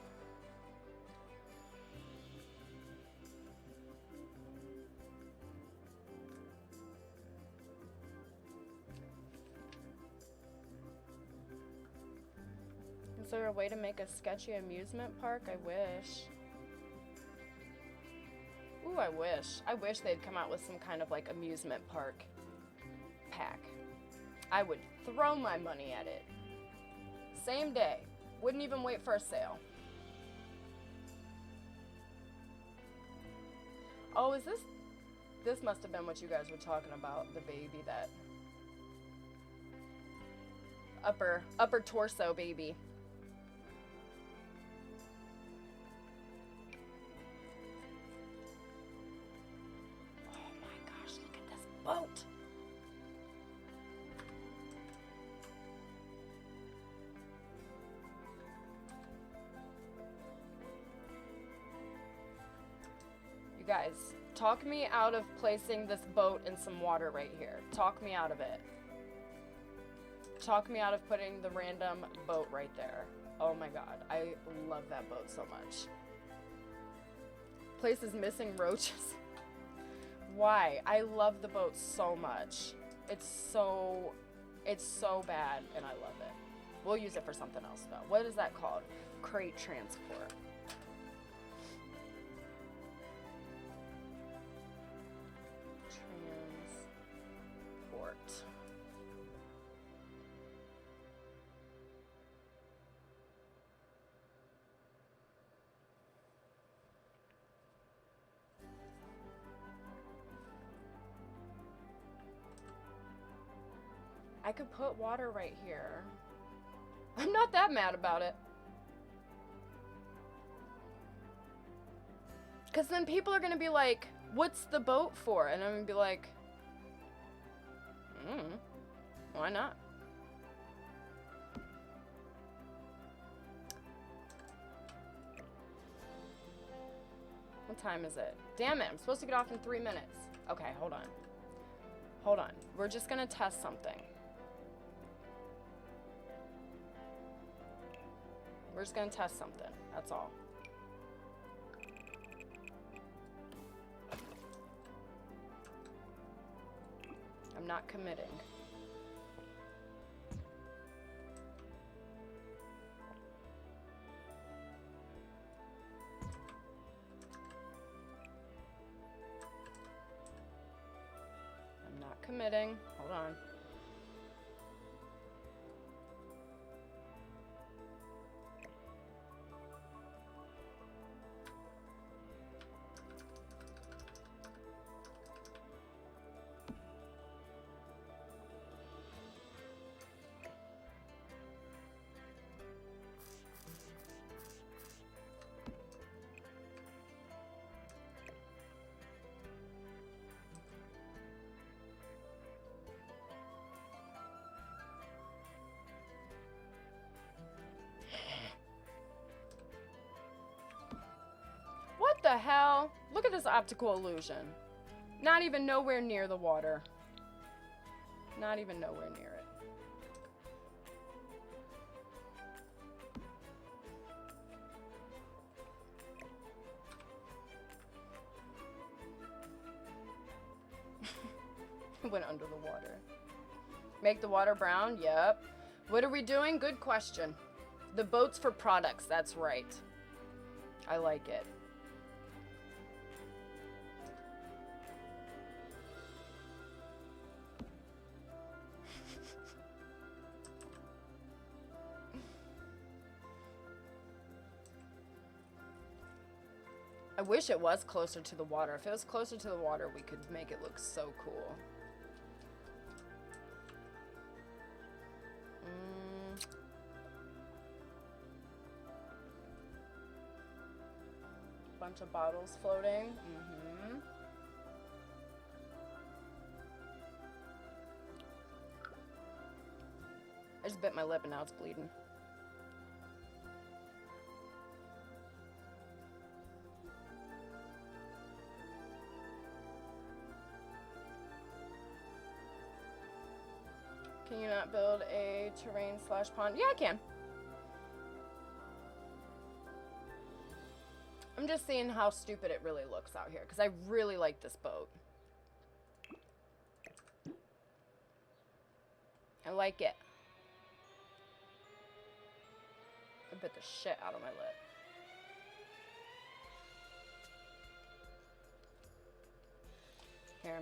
Is there a way to make a sketchy amusement park? I wish. Ooh, I wish. I wish they'd come out with some kind of like amusement park pack. I would throw my money at it. Same day. Wouldn't even wait for a sale. Oh, is this... This must have been what you guys were talking about. The baby that... Upper torso baby. Oh my gosh, look at this boat. You guys, talk me out of placing this boat in some water right here. Talk me out of it. Talk me out of putting the random boat right there. Oh my god, I love that boat so much. Place is missing roaches. Why? I love the boat so much. It's so bad and I love it. We'll use it for something else though. What is that called? Crate transport. Transport. I could put water right here. I'm not that mad about it. Because then people are going to be like, what's the boat for? And I'm going to be like, why not? What time is it? Damn it, I'm supposed to get off in 3 minutes. Okay, hold on. Hold on. We're just going to test something. We're just going to test something. That's all. I'm not committing. I'm not committing. Hold on. this optical illusion. Not even nowhere near the water. Not even nowhere near it. It went under the water. Make the water brown? Yep. What are we doing? Good question. The boat's for products. That's right. I like it. I wish it was closer to the water. If it was closer to the water, we could make it look so cool. Bunch of bottles floating. I just bit my lip and now it's bleeding. Can you not build a terrain/pond? Yeah, I can. I'm just seeing how stupid it really looks out here because I really like this boat. I like it. I bit the shit out of my lip. Here.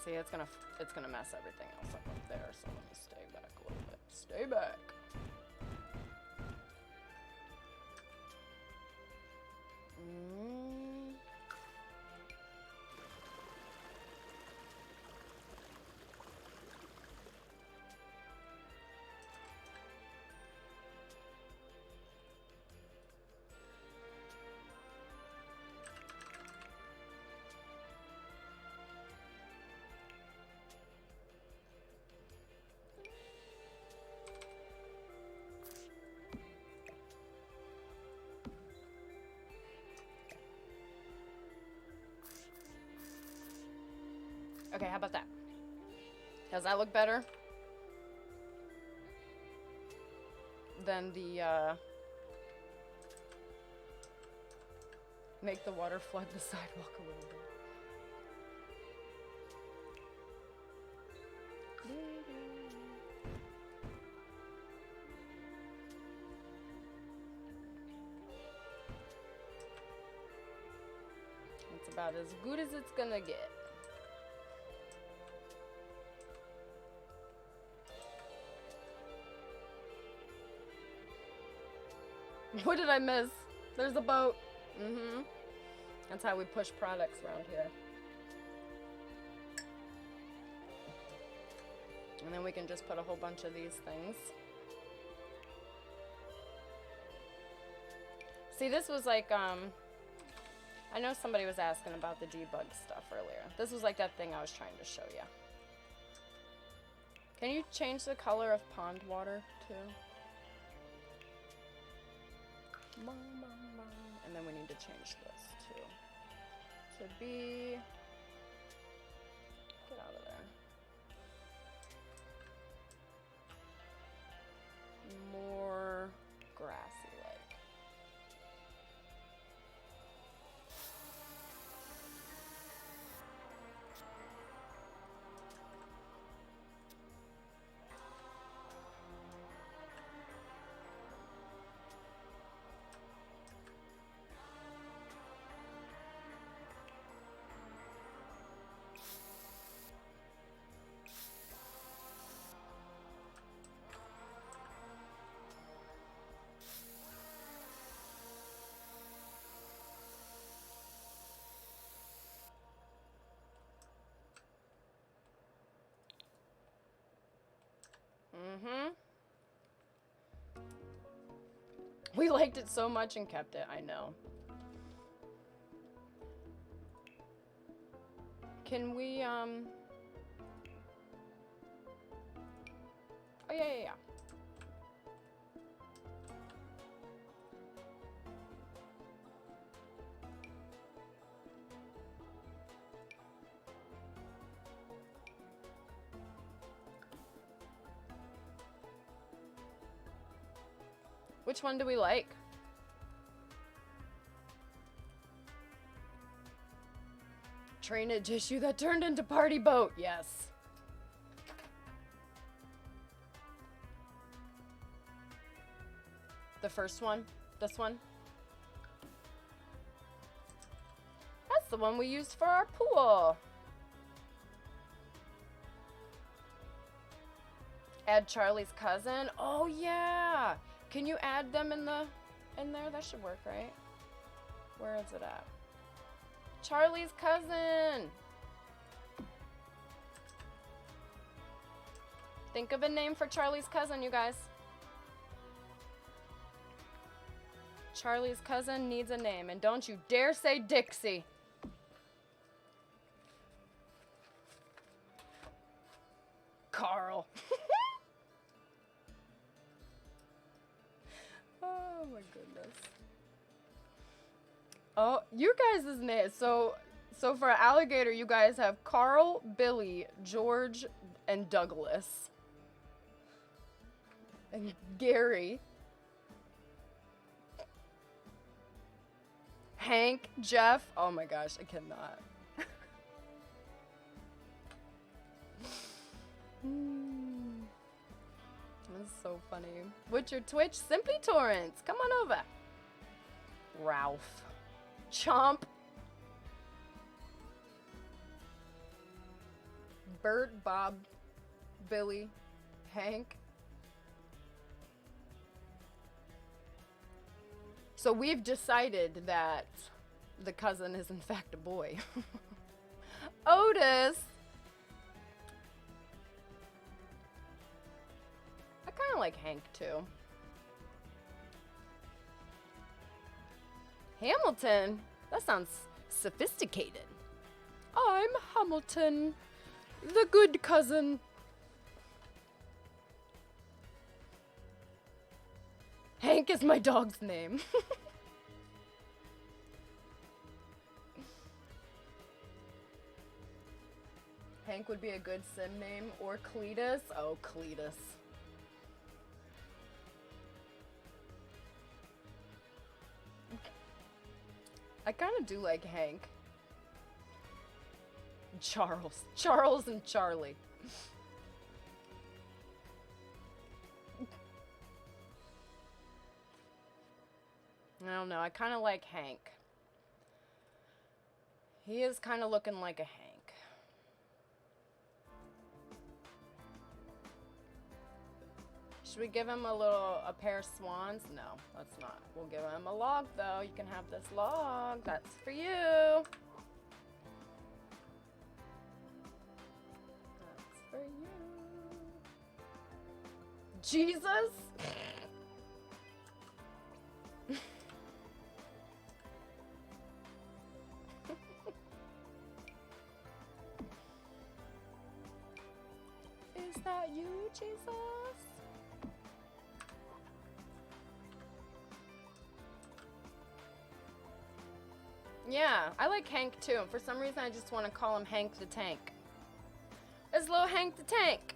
See, it's gonna mess everything else up there, so let me stay back a little bit. Stay back. Okay, how about that? Does that look better than the, make the water flood the sidewalk a little bit? It's about as good as it's gonna get. What did I miss? There's a boat. That's how we push products around here. And then we can just put a whole bunch of these things. See, this was like, I know somebody was asking about the debug stuff earlier. This was like that thing I was trying to show you. Can you change the color of pond water too? And then we need to change this too. To be... Get out of there. More grassy-like. We liked it so much and kept it, I know. Can we, oh, yeah. Which one do we like? Drainage issue that turned into party boat. Yes. The first one? This one? That's the one we used for our pool. Add Charlie's cousin. Oh yeah. Can you add them in there? That should work, right? Where is it at? Charlie's cousin. Think of a name for Charlie's cousin, you guys. Charlie's cousin needs a name, and don't you dare say Dixie. Carl. Oh my goodness. Oh, you guys' name. So for alligator, you guys have Carl, Billy, George, and Douglas. And Gary. Hank, Jeff. Oh my gosh, I cannot. That's so funny. What's your Twitch? Simply Torrents. Come on over. Ralph. Chomp. Bert, Bob, Billy, Hank. So we've decided that the cousin is in fact a boy. Otis. I kind of like Hank too. Hamilton? That sounds sophisticated. I'm Hamilton, the good cousin. Hank is my dog's name. Hank would be a good sim name. Or Cletus. Oh, Cletus. I kind of do like Hank. Charles. Charles and Charlie. I don't know. I kind of like Hank. He is kind of looking like a Hank. Should we give him a pair of swans? No, that's not. We'll give him a log though. You can have this log. That's for you. That's for you. Jesus? Is that you, Jesus? Yeah, I like Hank too. For some reason, I just want to call him Hank the Tank. It's little Hank the Tank.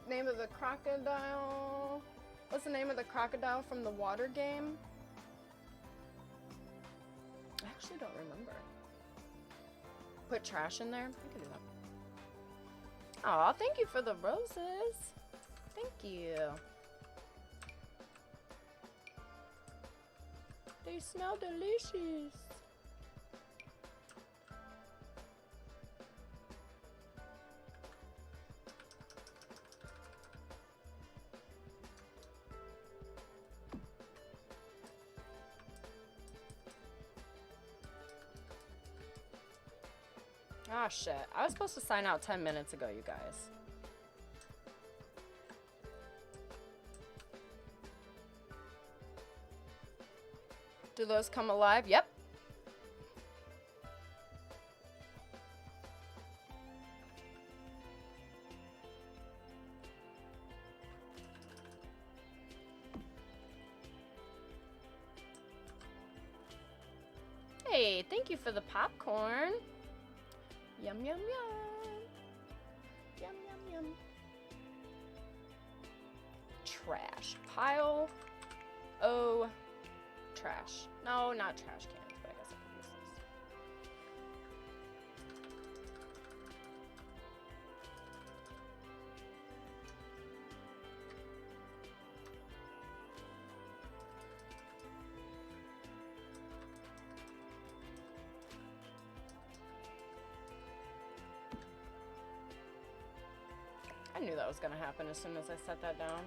Name of the crocodile. What's the name of the crocodile from the water game? I actually don't remember. Put trash in there? I can do that. Aw, thank you for the roses. Thank you. They smell delicious. Ah, shit. I was supposed to sign out 10 minutes ago, you guys. Do those come alive? Yep. Hey, thank you for the popcorn. Yum, yum, yum. Yum, yum, yum. Trash. Pile. Oh, trash. No, not trash cans, but I guess I could use this. I knew that was going to happen as soon as I set that down.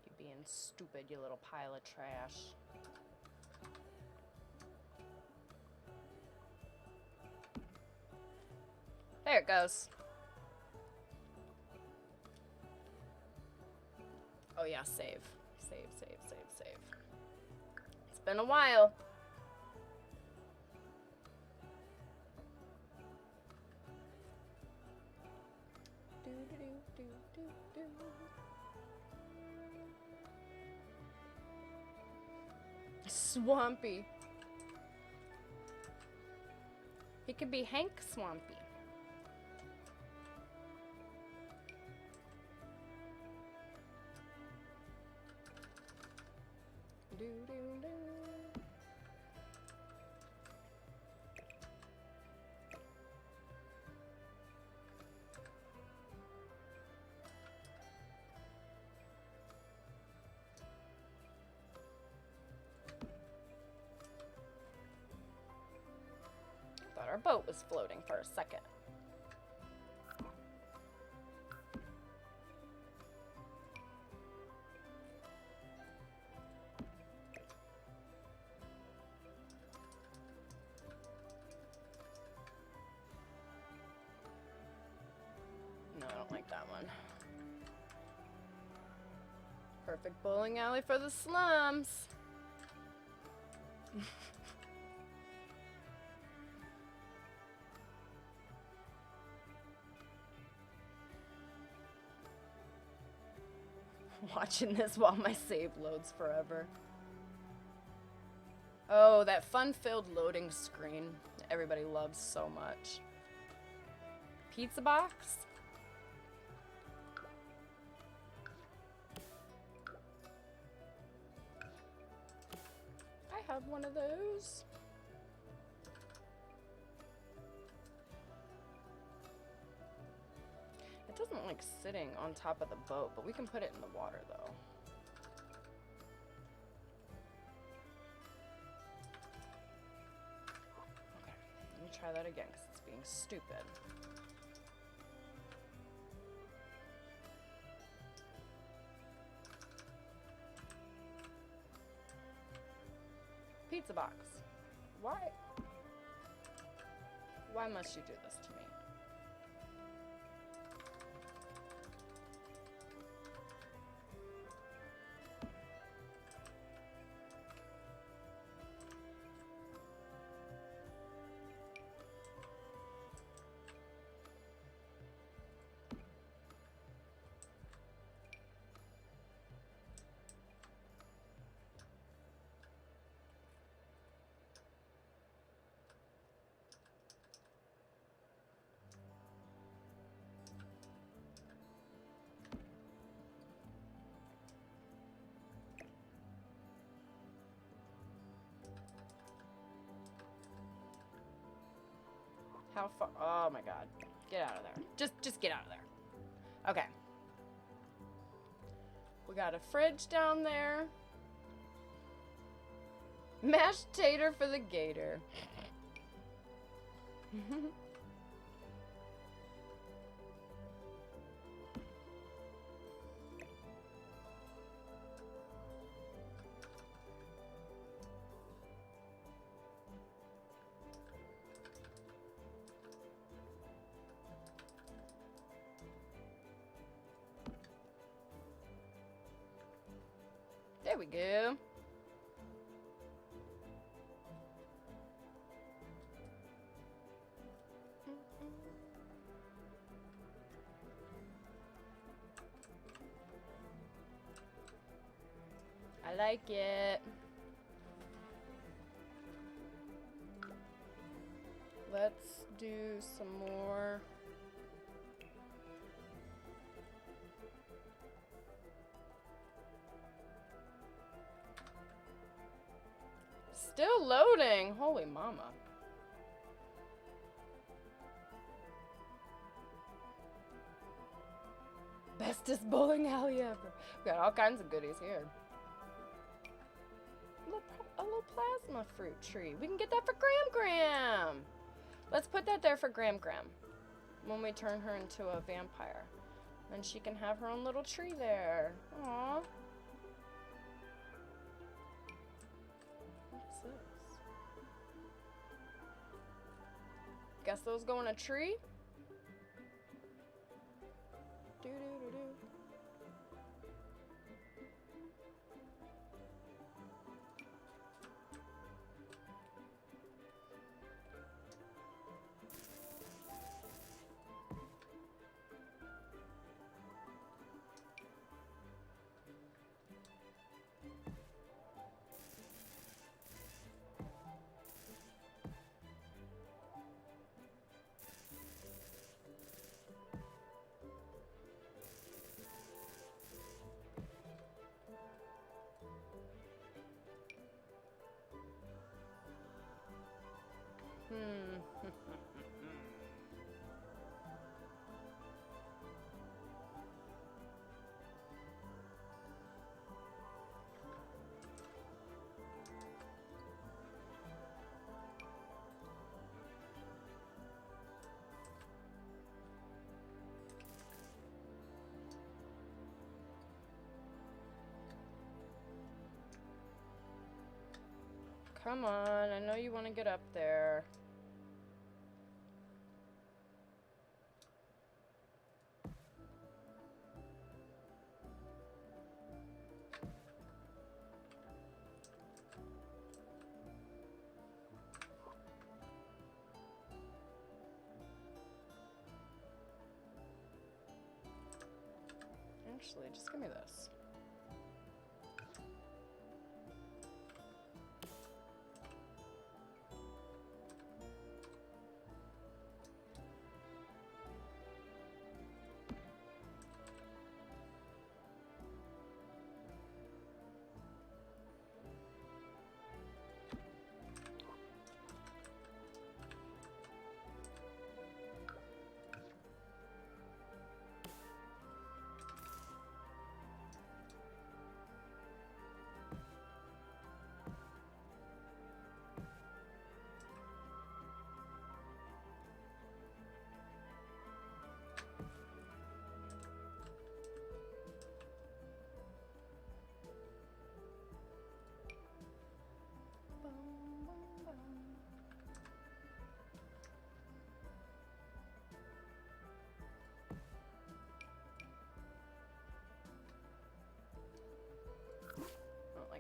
You being stupid, you little pile of trash. There it goes. Oh yeah, save. Save, save, save, save. It's been a while. Swampy. He could be Hank Swampy. Thought our boat was floating for a second. No, I don't like that one. Perfect bowling alley for the slums. Watching this while my save loads forever. Oh, that fun-filled loading screen that everybody loves so much. Pizza box? I have one of those. It doesn't like sitting on top of the boat, but we can put it in the water though. Okay, let me try that again because it's being stupid. Pizza box. Why? Why must you do this to me? How far? Oh my god. Get out of there. Just get out of there. Okay. We got a fridge down there. Mashed tater for the gator. There we go. I like it. Let's do some more. Still loading. Holy mama. Bestest bowling alley ever. We got all kinds of goodies here. A little plasma fruit tree. We can get that for Gram. Let's put that there for Gram when we turn her into a vampire. And she can have her own little tree there. Aww. What's this? Guess those go in a tree? Do-do-do-do. Come on, I know you want to get up there. Actually, just give me this.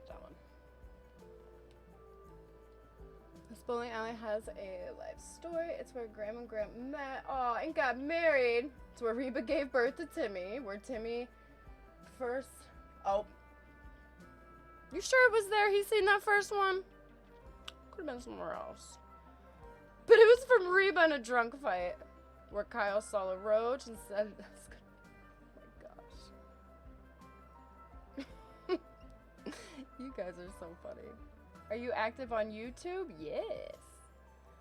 That one. This bowling alley has a life story. It's where Graham and Graham met and got married. It's where Reba gave birth to Timmy. Where Timmy first... Oh. You sure it was there? He seen that first one? Could have been somewhere else. But it was from Reba in a drunk fight. Where Kyle saw a roach and said... You guys are so funny. Are you active on YouTube? Yes.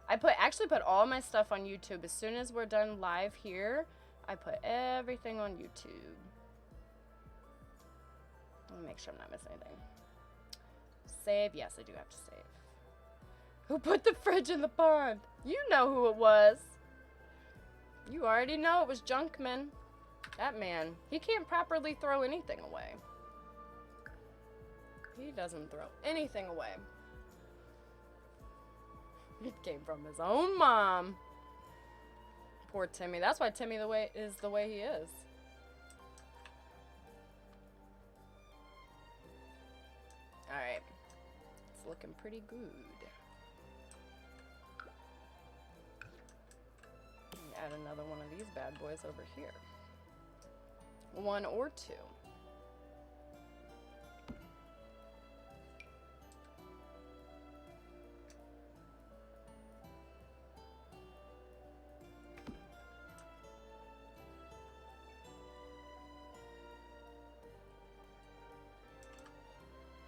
I actually put all my stuff on YouTube. As soon as we're done live here, I put everything on YouTube. Let me make sure I'm not missing anything. Save. Yes, I do have to save. Who put the fridge in the pond? You know who it was. You already know it was Junkman. That man. He can't properly throw anything away. He doesn't throw anything away. It came from his own mom. Poor Timmy. That's why Timmy is the way he is. looking pretty good. Add another one of these bad boys over here. 1 or 2.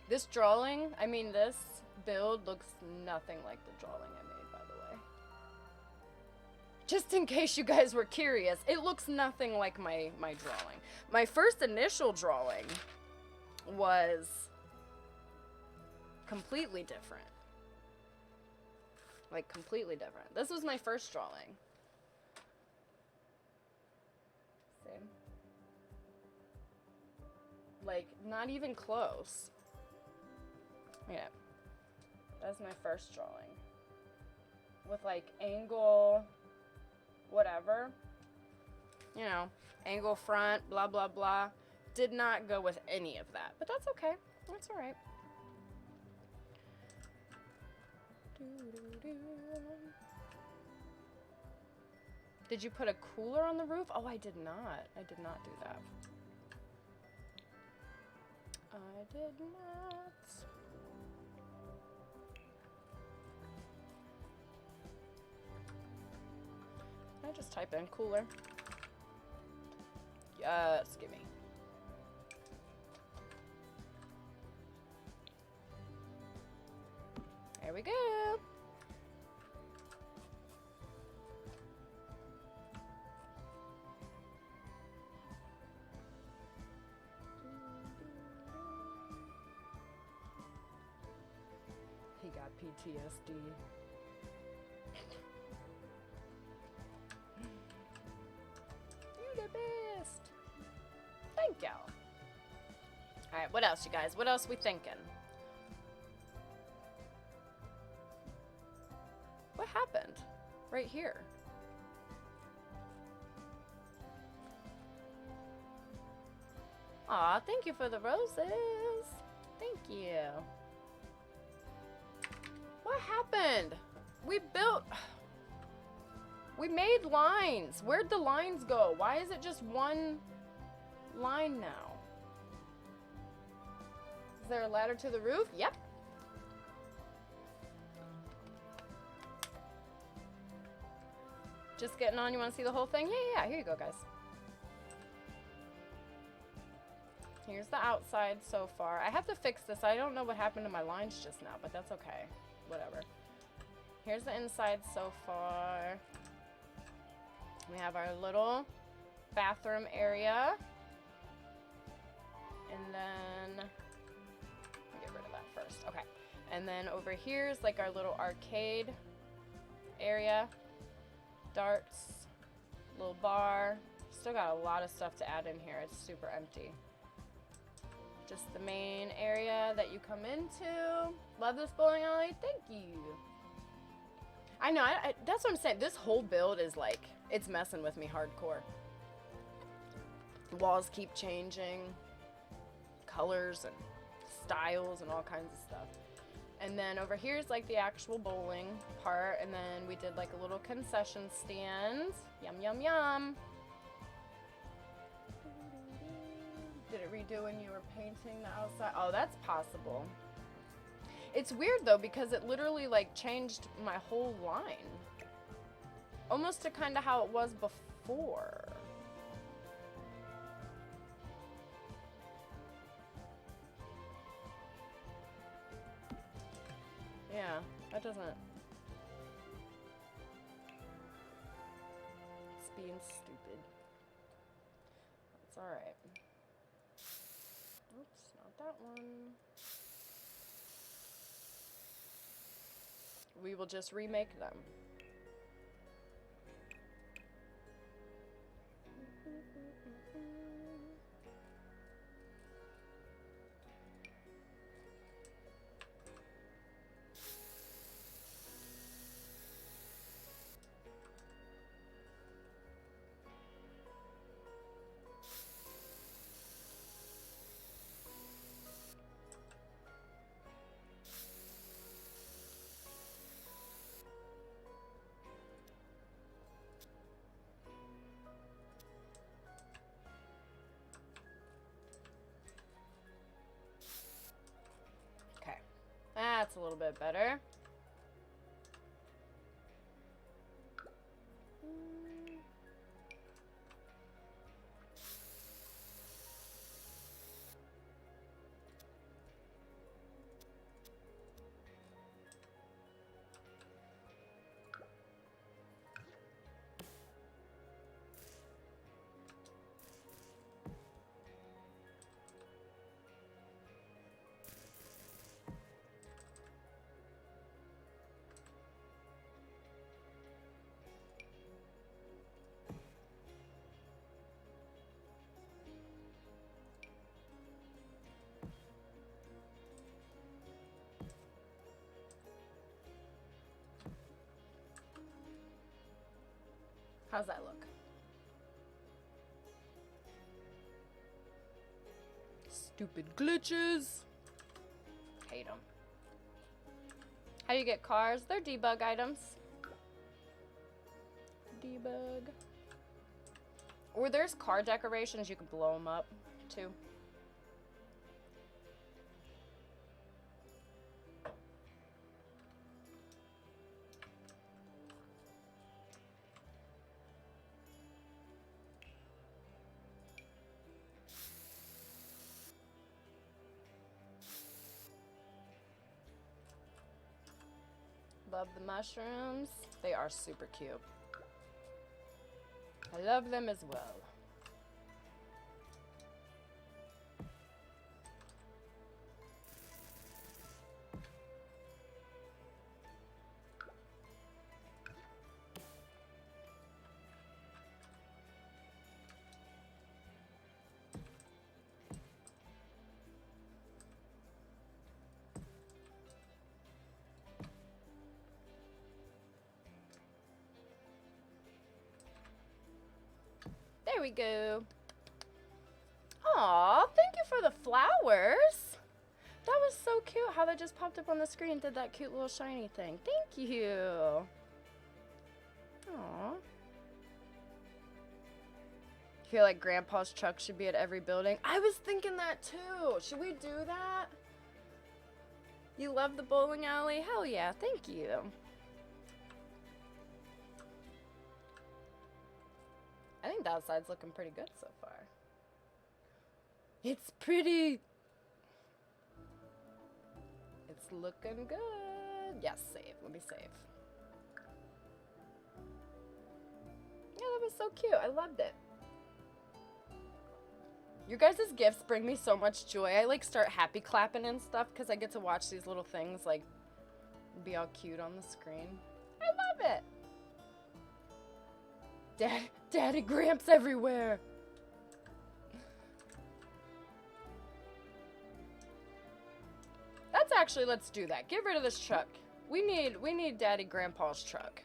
This drawing, I mean, this build looks nothing like the drawing I made, by the way. Just in case you guys were curious, it looks nothing like my drawing. My first initial drawing was completely different. Like, completely different. This was my first drawing. Same. Like, not even close. Yeah. That's my first drawing. With, like, angle, whatever. You know, angle front, blah, blah, blah. Did not go with any of that. But that's okay. That's all right. Did you put a cooler on the roof? Oh, I did not. I did not do that. I did not. Can I just type in cooler? Yes, gimme. There we go. He got PTSD. You the best. Thank y'all. Alright, what else, you guys? What else we thinking? What happened? Right here. Aw, thank you for the roses. Thank you. What happened? We made lines. Where'd the lines go? Why is it just one line now? Is there a ladder to the roof? Yep. Just getting on. You want to see the whole thing? Yeah. Here you go, guys. Here's the outside so far. I have to fix this. I don't know what happened to my lines just now, but that's okay. Whatever. Here's the inside so far. We have our little bathroom area. And then, I'll get rid of that first. Okay. And then over here is like our little arcade area. Darts, little bar. Still got a lot of stuff to add in here. It's super empty. Just the main area that you come into. Love this bowling alley. Thank you. I know. That's what I'm saying. This whole build is like, it's messing with me hardcore. The walls keep changing. Colors and styles and all kinds of stuff. And then over here is like the actual bowling part. And then we did like a little concession stand. Yum, yum, yum. Did it redo when you were painting the outside? Oh, that's possible. It's weird though because it literally like changed my whole line. Almost to kind of how it was before. Yeah, that doesn't... It's being stupid. That's alright. Oops, not that one. We will just remake them. That's a little bit better. How's that look? Stupid glitches. Hate them. How do you get cars? They're debug items. Debug. Or there's car decorations. You can blow them up too. Love the mushrooms. They are super cute. I love them as well. There we go. Aw, thank you for the flowers. That was so cute how they just popped up on the screen and did that cute little shiny thing. Thank you. Aw. I feel like Grandpa's truck should be at every building. I was thinking that too. Should we do that? You love the bowling alley? Hell yeah, thank you. I think the outside's looking pretty good so far. It's pretty. It's looking good. Yes, save. Let me save. Yeah, that was so cute. I loved it. You guys' gifts bring me so much joy. I like start happy clapping and stuff because I get to watch these little things like be all cute on the screen. I love it. Daddy Gramps everywhere. That's actually, let's do that. Get rid of this truck. We need Daddy Grandpa's truck.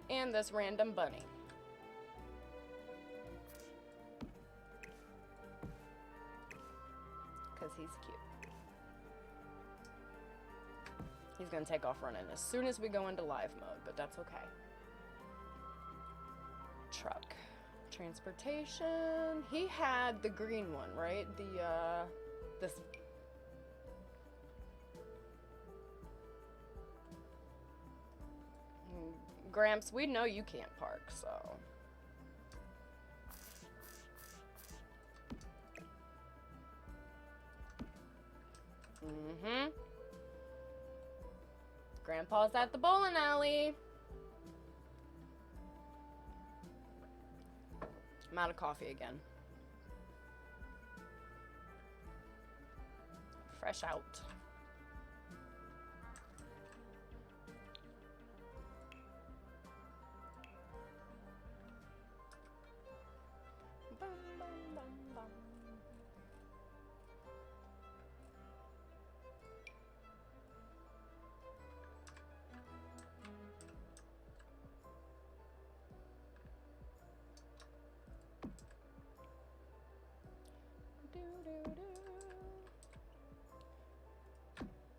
And this random bunny. Cause he's cute. He's gonna take off running as soon as we go into live mode, but that's okay. Truck. Transportation. He had the green one, right? This. Gramps, we know you can't park, so. Mm-hmm. Grandpa's at the bowling alley. I'm out of coffee again. Fresh out. Bum, bum, bum, bum.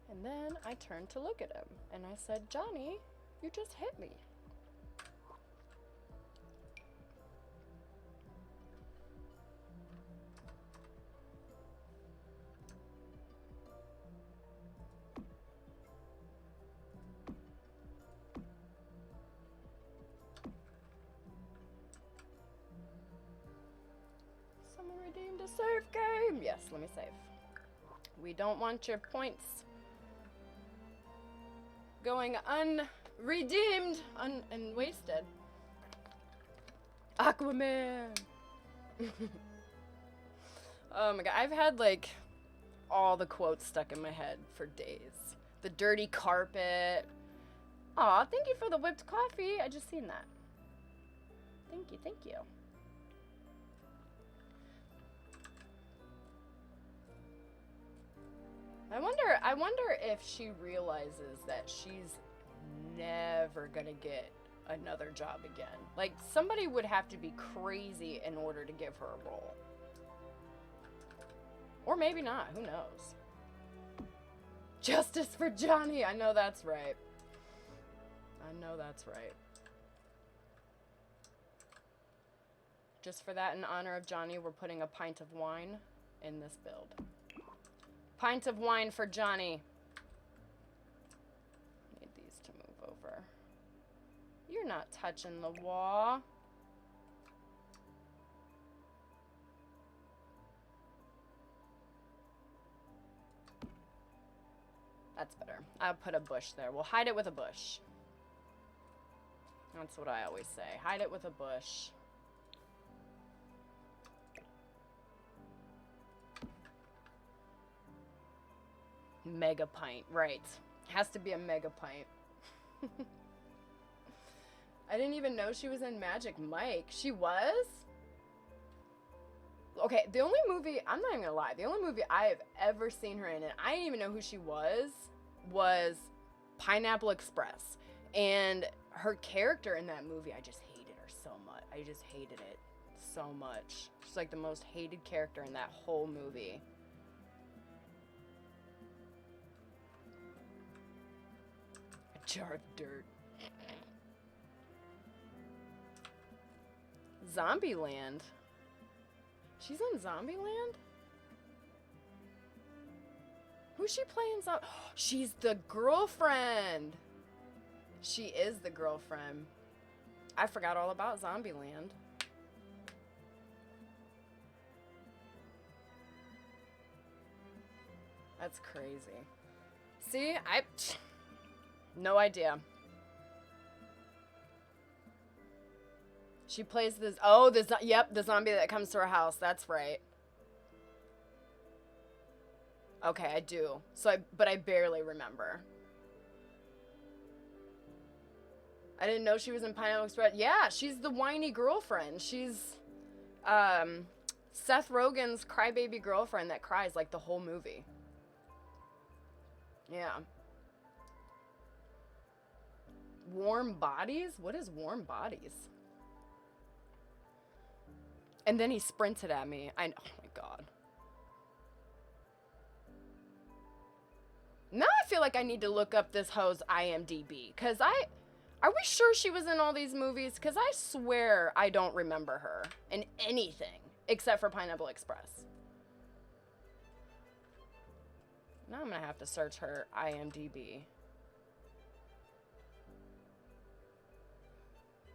And then I turned to look at him and I said, Johnny, you just hit me. Yes, let me save. We don't want your points going unredeemed and wasted. Aquaman! Oh my god, I've had like all the quotes stuck in my head for days. The dirty carpet. Aw, thank you for the whipped coffee. I just seen that. Thank you, thank you. I wonder if she realizes that she's never gonna get another job again. Like, somebody would have to be crazy in order to give her a role. Or maybe not, who knows? Justice for Johnny, I know that's right. I know that's right. Just for that, in honor of Johnny, we're putting a pint of wine in this build. Pint of wine for Johnny. Need these to move over. You're not touching the wall. That's better. I'll put a bush there. We'll hide it with a bush. That's what I always say. Hide it with a bush. Mega pint, right. Has to be a mega pint. I didn't even know she was in Magic Mike. She was? Okay, the only movie, I'm not even gonna lie, the only movie I have ever seen her in, and I didn't even know who she was Pineapple Express. And her character in that movie, I just hated her so much. I just hated it so much. She's like the most hated character in that whole movie. A jar of dirt. Zombieland. She's in Zombieland? Who's she playing? She's the girlfriend. She is the girlfriend. I forgot all about Zombieland. That's crazy. See, no idea. She plays this. Oh, yep, the zombie that comes to her house. That's right. Okay, I do. But I barely remember. I didn't know she was in Pineapple Express. Yeah, she's the whiny girlfriend. She's Seth Rogen's crybaby girlfriend that cries like the whole movie. Yeah. Warm Bodies? What is Warm Bodies? And then he sprinted at me. Oh my god. Now I feel like I need to look up this hoe's IMDb. Because are we sure she was in all these movies? Because I swear I don't remember her in anything except for Pineapple Express. Now I'm going to have to search her IMDb.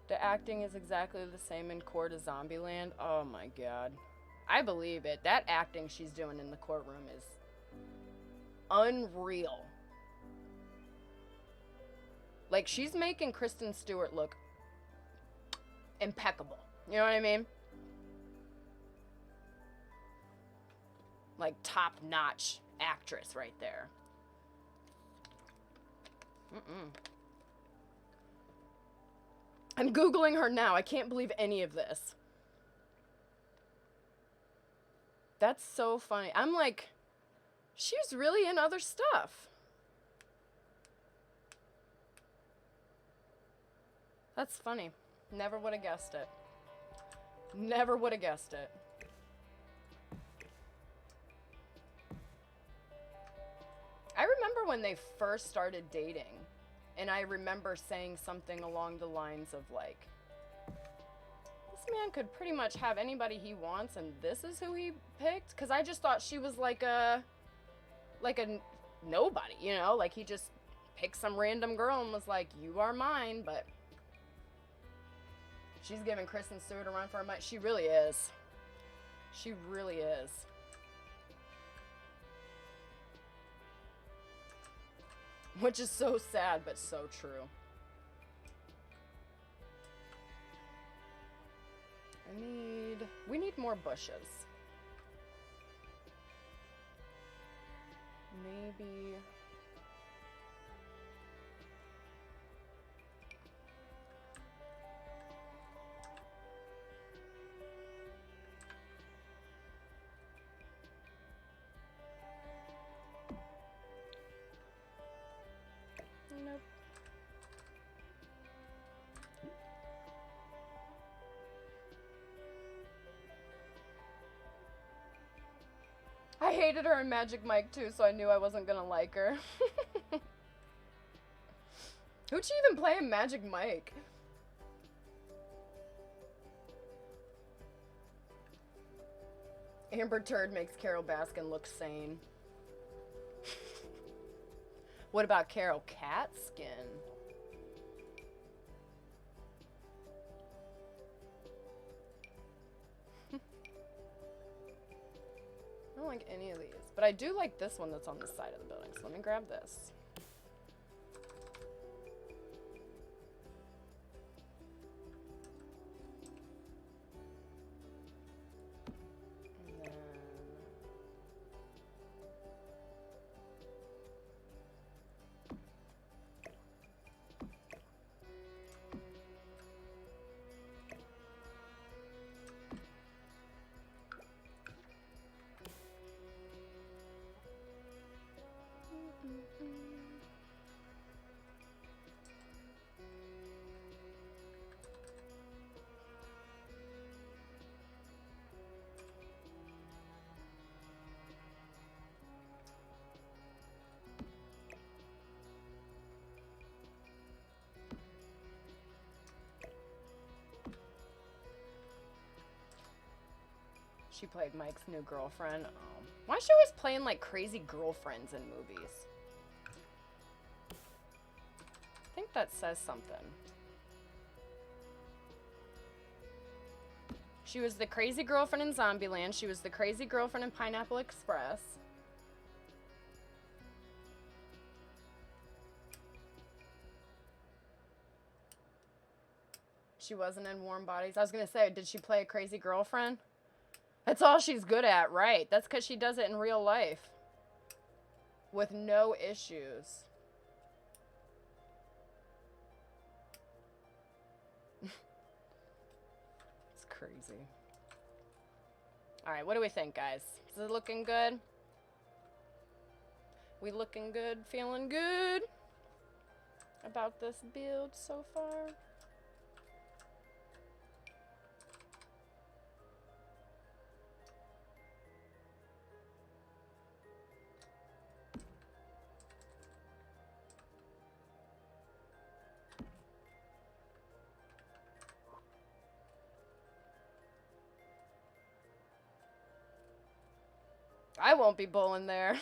The acting is exactly the same in Court as Zombieland. Oh my god. I believe it. That acting she's doing in the courtroom is unreal. Like, she's making Kristen Stewart look impeccable. You know what I mean? Like, top-notch actress right there. I'm Googling her now. I can't believe any of this. That's so funny. I'm like, she's really in other stuff. That's funny. Never would have guessed it. Never would have guessed it. I remember when they first started dating, and I remember saying something along the lines of like, this man could pretty much have anybody he wants, and this is who he picked? Because I just thought she was like a nobody, you know? Like, he just picked some random girl and was like, you are mine, but she's giving Kristen Stewart a run for her money. She really is. She really is. Which is so sad, but so true. We need more bushes. Maybe... Nope. I hated her in Magic Mike too, so I knew I wasn't gonna like her. Who'd she even play in Magic Mike? Amber Turd makes Carol Baskin look sane. What about Carol Catskin? I don't like any of these, but I do like this one that's on the side of the building, so let me grab this. She played Mike's new girlfriend. Oh. Why is she always playing like crazy girlfriends in movies? I think that says something. She was the crazy girlfriend in Zombieland. She was the crazy girlfriend in Pineapple Express. She wasn't in Warm Bodies. I was going to say, did she play a crazy girlfriend? That's all she's good at, right? That's because she does it in real life. With no issues. It's crazy. Alright, what do we think, guys? Is it looking good? We looking good? Feeling good about this build so far? I won't be bowling there.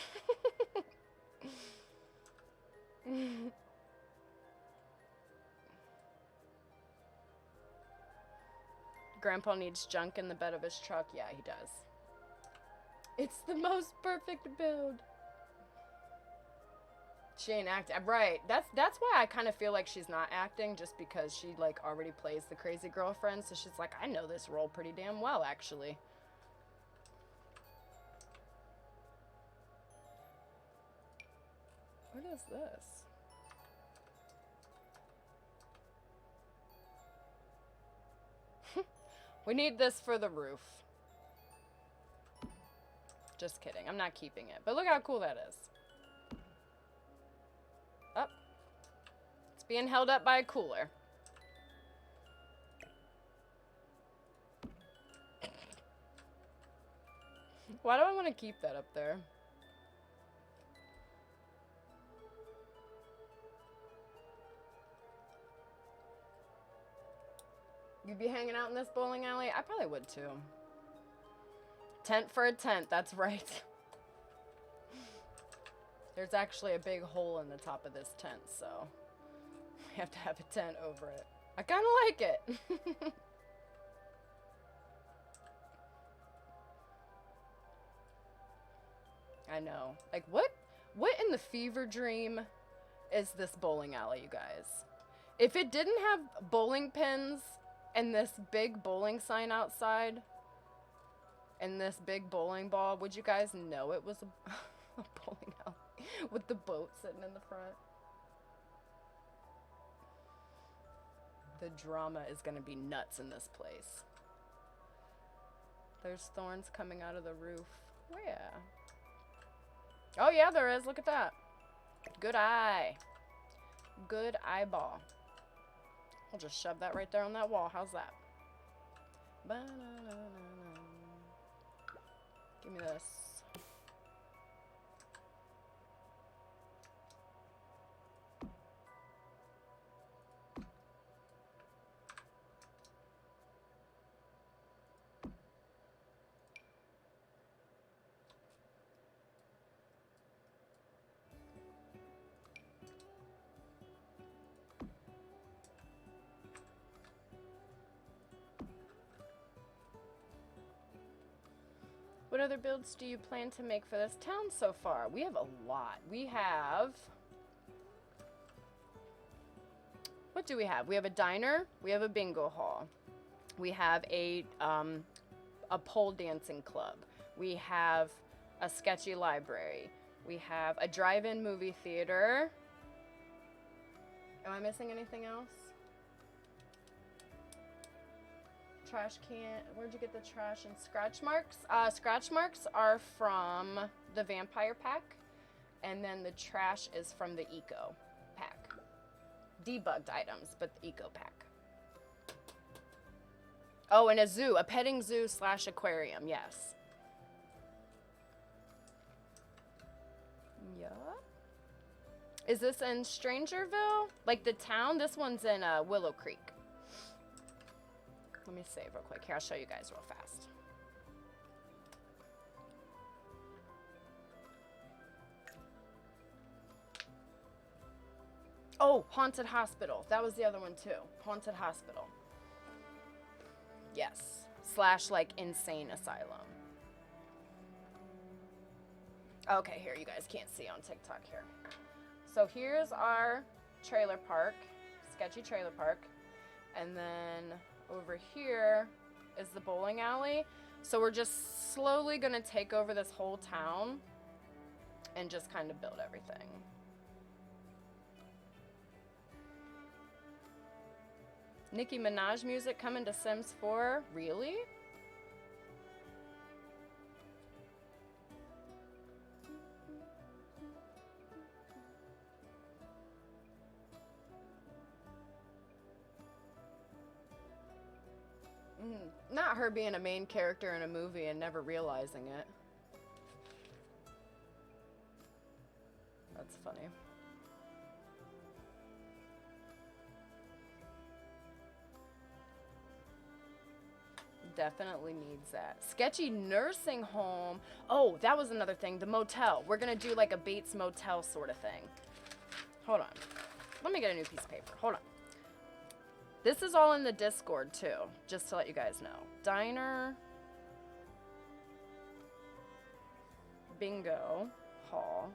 Grandpa needs junk in the bed of his truck. Yeah, he does. It's the most perfect build. She ain't acting. Right. That's why I kind of feel like she's not acting, just because she like already plays the crazy girlfriend. So she's like, I know this role pretty damn well, actually. What is this? We need this for the roof. Just kidding. I'm not keeping it. But look how cool that is. Oh. It's being held up by a cooler. Why do I want to keep that up there? You'd be hanging out in this bowling alley? I probably would too. Tent for a tent, that's right. There's actually a big hole in the top of this tent, so we have to have a tent over it. I kind of like it. I know. Like, what in the fever dream is this bowling alley, you guys. If it didn't have bowling pins and this big bowling sign outside and this big bowling ball, would you guys know it was a bowling alley with the boat sitting in the front? The drama is going to be nuts in this place. There's thorns coming out of the roof. Where? Oh, yeah, there is. Look at that. Good eye. Good eyeball. I'll just shove that right there on that wall. How's that? Give me this. What other builds do you plan to make for this town so far? We have a lot. We have... What do we have? We have a diner. We have a bingo hall. We have a pole dancing club. We have a sketchy library. We have a drive-in movie theater. Am I missing anything else? Trash can. Where'd you get the trash and scratch marks? Scratch marks are from the vampire pack, and then the trash is from the eco pack. Debugged items, but the eco pack. Oh, and a zoo, a petting zoo / aquarium. Yes. Yeah. Is this in Strangerville? Like the town? This one's in Willow Creek. Let me save real quick. Here, I'll show you guys real fast. Oh, Haunted Hospital. That was the other one too. Haunted Hospital. Yes. / like insane asylum. Okay, here, you guys can't see on TikTok here. So here's our trailer park. Sketchy trailer park. And then over here is the bowling alley. So we're just slowly going to take over this whole town and just kind of build everything. Nicki Minaj music coming to Sims 4? Really? Not her being a main character in a movie and never realizing it. That's funny. Definitely needs that. Sketchy nursing home. Oh, that was another thing. The motel. We're going to do like a Bates Motel sort of thing. Hold on. Let me get a new piece of paper. Hold on. This is all in the Discord too, just to let you guys know. Diner, bingo, hall,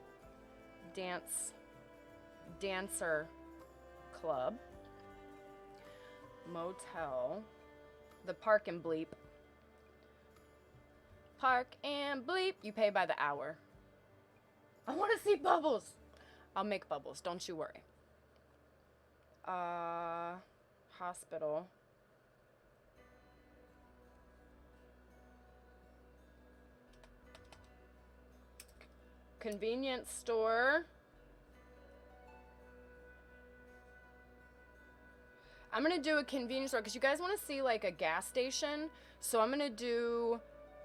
dancer club, motel, the park and bleep. Park and bleep. You pay by the hour. I want to see bubbles. I'll make bubbles, don't you worry. Hospital. Convenience store. I'm gonna do a convenience store because you guys want to see like a gas station. So I'm gonna do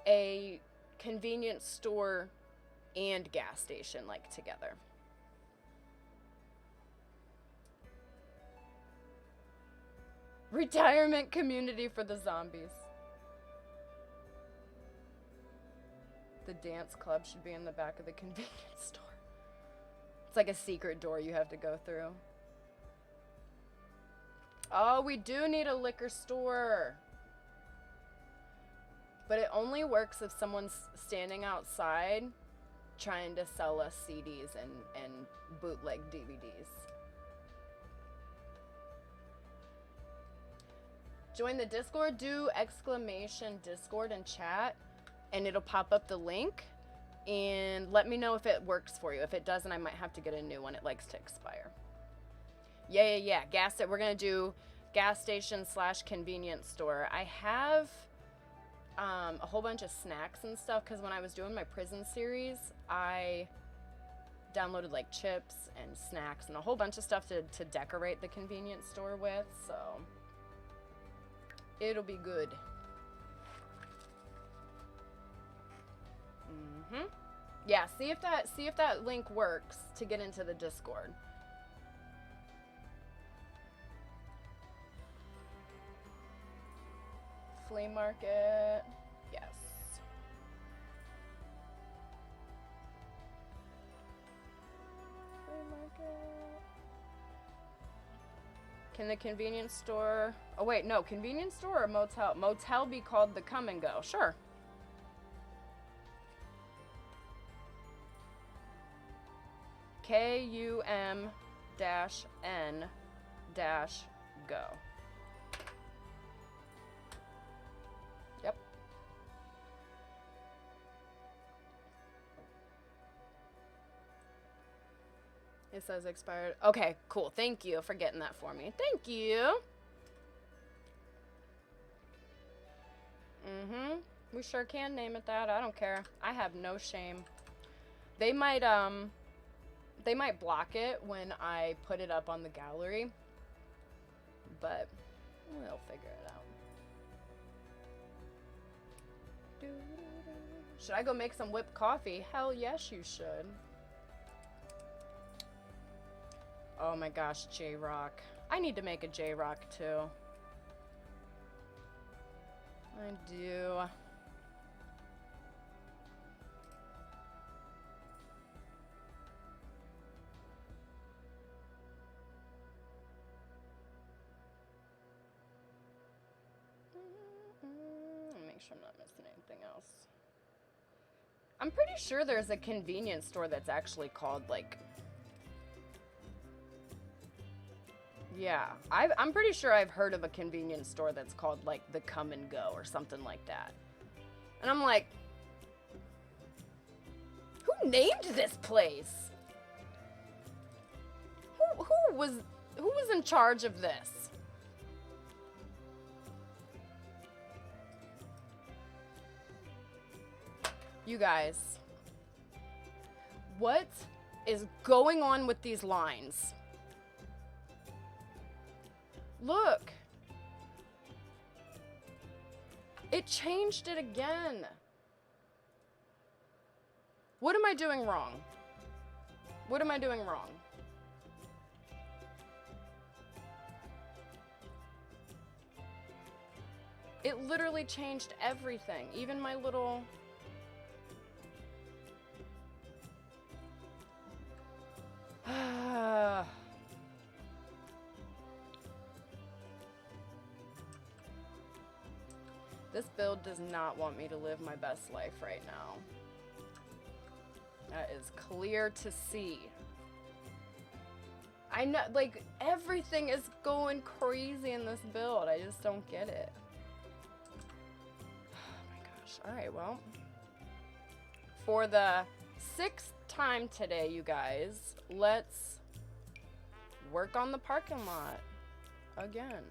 a convenience store and gas station like together. Retirement community for the zombies. The dance club should be in the back of the convenience store. It's like a secret door you have to go through. Oh, we do need a liquor store. But it only works if someone's standing outside trying to sell us CDs and bootleg DVDs. Join the Discord, do exclamation Discord and chat, and it'll pop up the link. And let me know if it works for you. If it doesn't, I might have to get a new one. It likes to expire. Yeah. Gas it. We're gonna do gas station / convenience store. I have a whole bunch of snacks and stuff because when I was doing my prison series, I downloaded like chips and snacks and a whole bunch of stuff to decorate the convenience store with. So it'll be good. Yeah, see if that link works to get into the Discord. Flea market. Yes. Flea market. Can the convenience store... Oh, wait, no. Convenience store or motel? Motel be called the come and go. Sure. KUM-N-go. Yep. It says expired. Okay, cool. Thank you for getting that for me. Thank you. We sure can name it that. I don't care. I have no shame. They might block it when I put it up on the gallery, but we'll figure it out. Should I go make some whipped coffee? Hell yes, you should. Oh my gosh, J-Rock. I need to make a J-Rock too. I do. Make sure I'm not missing anything else. I'm pretty sure there's a convenience store that's actually called like... Yeah, I'm pretty sure I've heard of a convenience store that's called like the Come and Go or something like that. And I'm like, who named this place? Who was in charge of this? You guys, what is going on with these lines? Look. It changed it again. What am I doing wrong? What am I doing wrong? It literally changed everything, even my little... This build does not want me to live my best life right now. That is clear to see. I know, like, everything is going crazy in this build. I just don't get it. Oh my gosh. Alright, well. For the 6th time today, you guys, let's work on the parking lot again.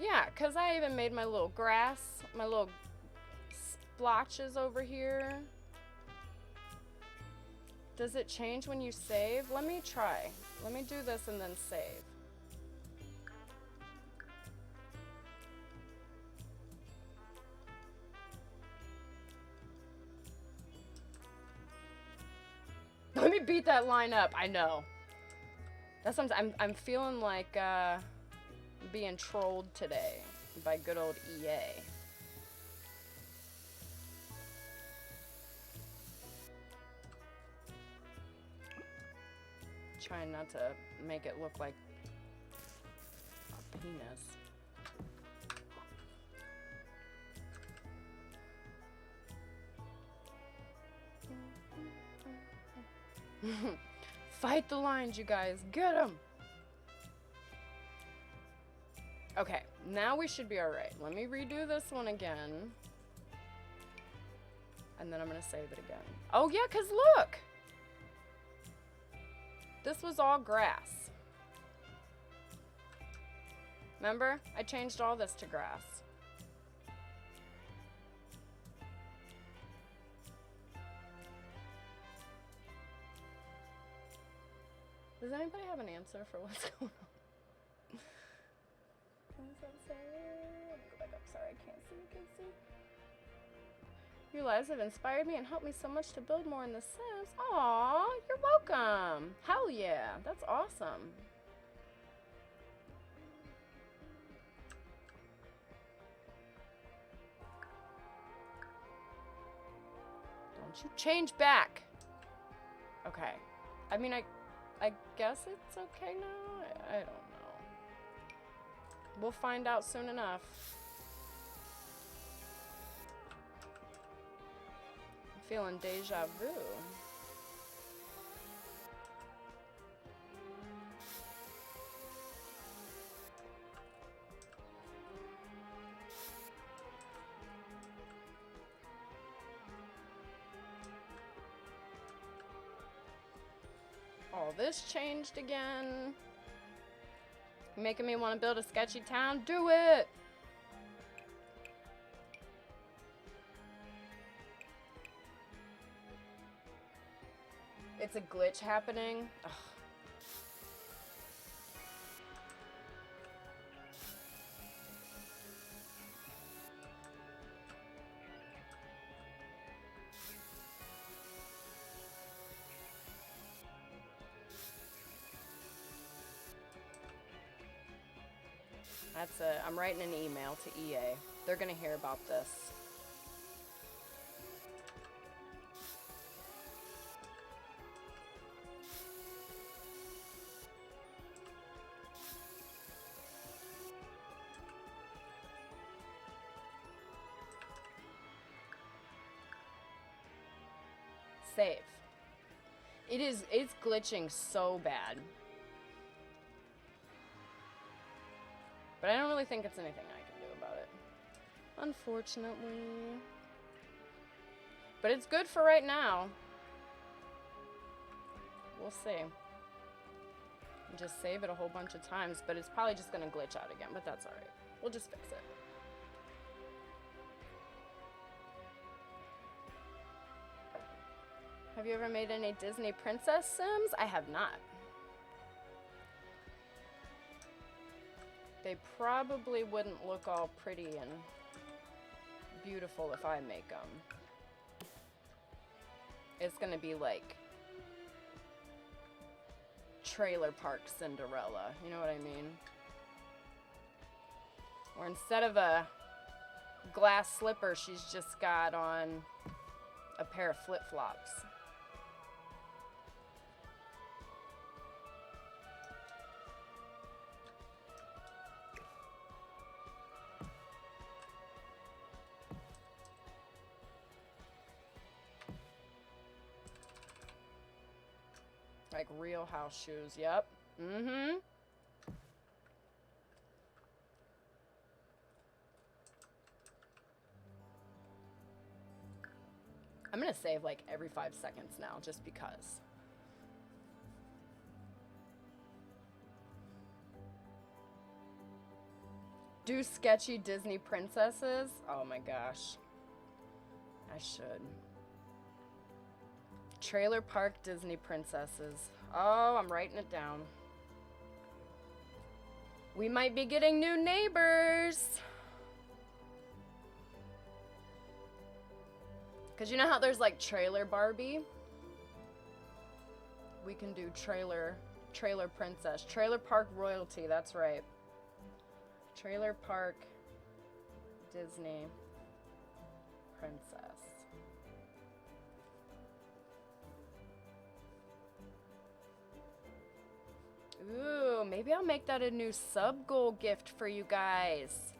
Yeah, because I even made my little grass, my little splotches over here. Does it change when you save? Let me try. Let me do this and then save. Let me beat that line up. I know. That's something I'm feeling like being trolled today by good old EA. Trying not to make it look like a penis. Fight the lines, you guys. Get them. Okay, now we should be alright. Let me redo this one again. And then I'm gonna save it again. Oh yeah, cause look! This was all grass. Remember? I changed all this to grass. Does anybody have an answer for what's going on? What does that say? Let me go back up. Sorry, I can't see. Your lives have inspired me and helped me so much to build more in The Sims. Aw, you're welcome. Hell yeah, that's awesome. Don't you change back. Okay. I mean, I guess it's okay now? I don't know. We'll find out soon enough. I'm feeling deja vu. Oh, this changed again. Making me want to build a sketchy town. Do it! It's a glitch happening. Ugh. I'm writing an email to EA. They're gonna hear about this. Save. It's glitching so bad. But I don't really think it's anything I can do about it. Unfortunately. But it's good for right now. We'll see. Just save it a whole bunch of times, but it's probably just gonna glitch out again, but that's alright. We'll just fix it. Have you ever made any Disney Princess Sims? I have not. They probably wouldn't look all pretty and beautiful if I make them. It's gonna be like Trailer Park Cinderella, you know what I mean? Or instead of a glass slipper, she's just got on a pair of flip-flops. Like real house shoes, yep. Mm-hmm. I'm gonna save like every 5 seconds now, just because. Do sketchy Disney princesses? Oh my gosh. I should. Trailer Park Disney Princesses. Oh, I'm writing it down. We might be getting new neighbors. Because you know how there's like Trailer Barbie? We can do Trailer Princess. Trailer Park Royalty, that's right. Trailer Park Disney Princess. Ooh, maybe I'll make that a new sub goal gift for you guys.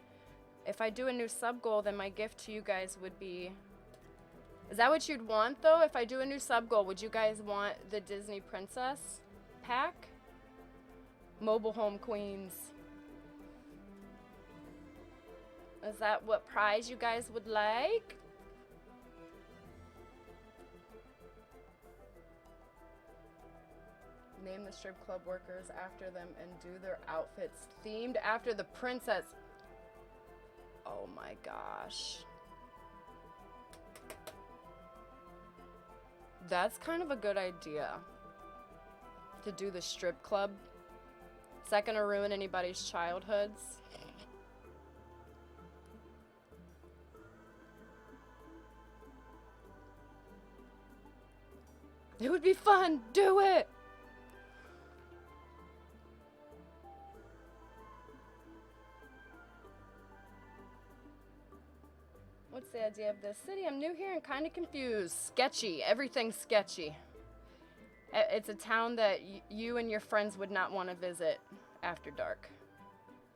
If I do a new sub goal, then my gift to you guys would be... Is that what you'd want, though? If I do a new sub goal, would you guys want the Disney Princess pack? Mobile Home Queens. Is that what prize you guys would like? Name the strip club workers after them and do their outfits themed after the princess. Oh my gosh. That's kind of a good idea. To do the strip club. Is that gonna ruin anybody's childhoods? It would be fun. Do it. What's the idea of this city? I'm new here and kind of confused. Sketchy. Everything's sketchy. It's a town that you and your friends would not want to visit after dark.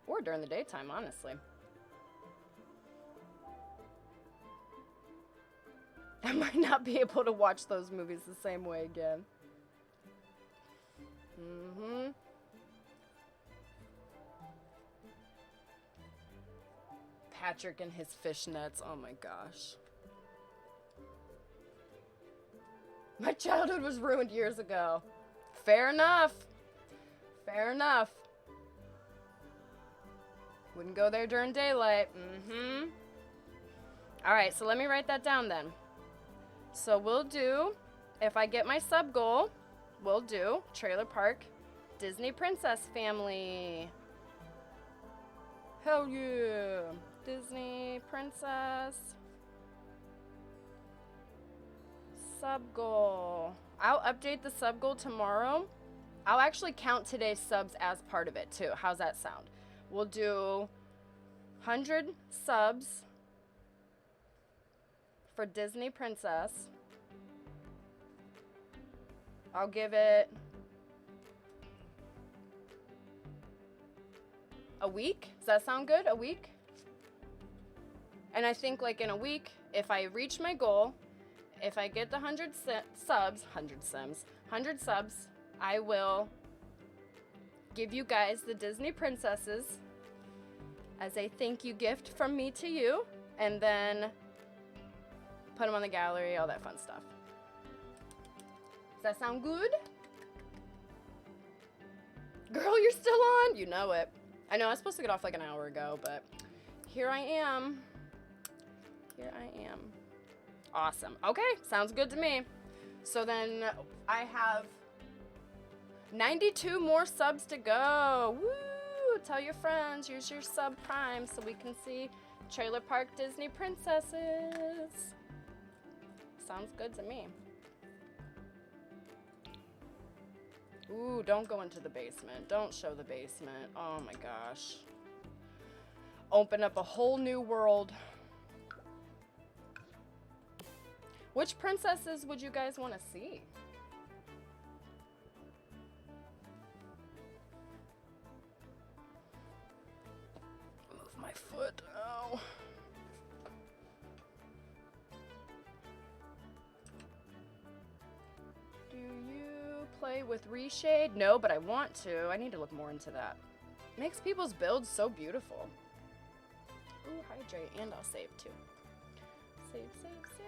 Or during the daytime, honestly. I might not be able to watch those movies the same way again. Mm-hmm. Patrick and his fishnets. Oh my gosh. My childhood was ruined years ago. Fair enough. Fair enough. Wouldn't go there during daylight. Mm-hmm. Alright, so let me write that down then. So we'll do, if I get my sub goal, we'll do Trailer Park Disney Princess Family. Hell yeah. Disney Princess sub goal. I'll update the sub goal tomorrow. I'll actually count today's subs as part of it too. How's that sound? We'll do 100 subs for Disney Princess. I'll give it a week. Does that sound good? A week? And I think like in a week, if I reach my goal, if I get the 100 subs, I will give you guys the Disney Princesses as a thank you gift from me to you, and then put them on the gallery, all that fun stuff. Does that sound good? Girl, you're still on? You know it. I know I was supposed to get off like an hour ago, but here I am. Here I am. Awesome. Okay, sounds good to me. So then I have 92 more subs to go. Woo! Tell your friends, use your sub prime so we can see Trailer Park Disney Princesses. Sounds good to me. Ooh, don't go into the basement. Don't show the basement. Oh my gosh. Open up a whole new world. Which princesses would you guys want to see? Move my foot. Oh. Do you play with reshade? No, but I want to. I need to look more into that. Makes people's builds so beautiful. Ooh, hydrate, and I'll save too. Save, save, save.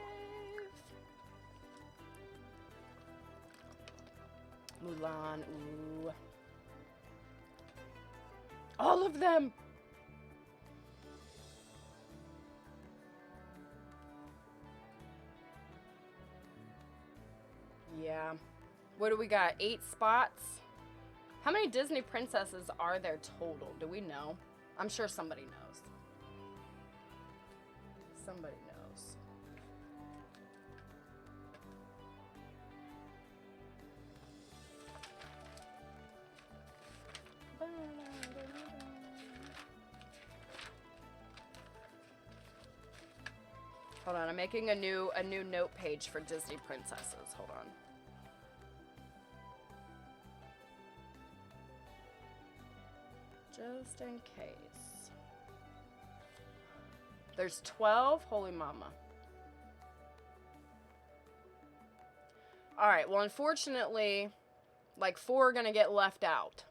Mulan, ooh. All of them! Yeah. What do we got? 8 spots? How many Disney princesses are there total? Do we know? I'm sure somebody knows. Somebody knows. Hold on, I'm making a new note page for Disney princesses. Hold on. Just in case. There's 12. Holy mama. All right, well, unfortunately, like 4 are gonna get left out.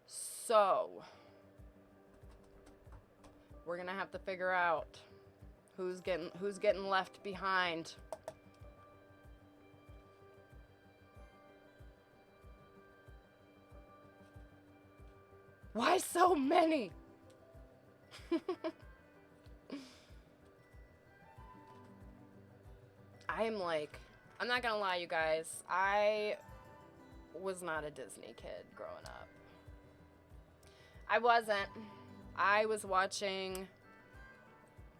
So We're gonna have to figure out who's getting left behind. Why so many? I'm not gonna lie, you guys. I was not a Disney kid growing up. I wasn't. I was watching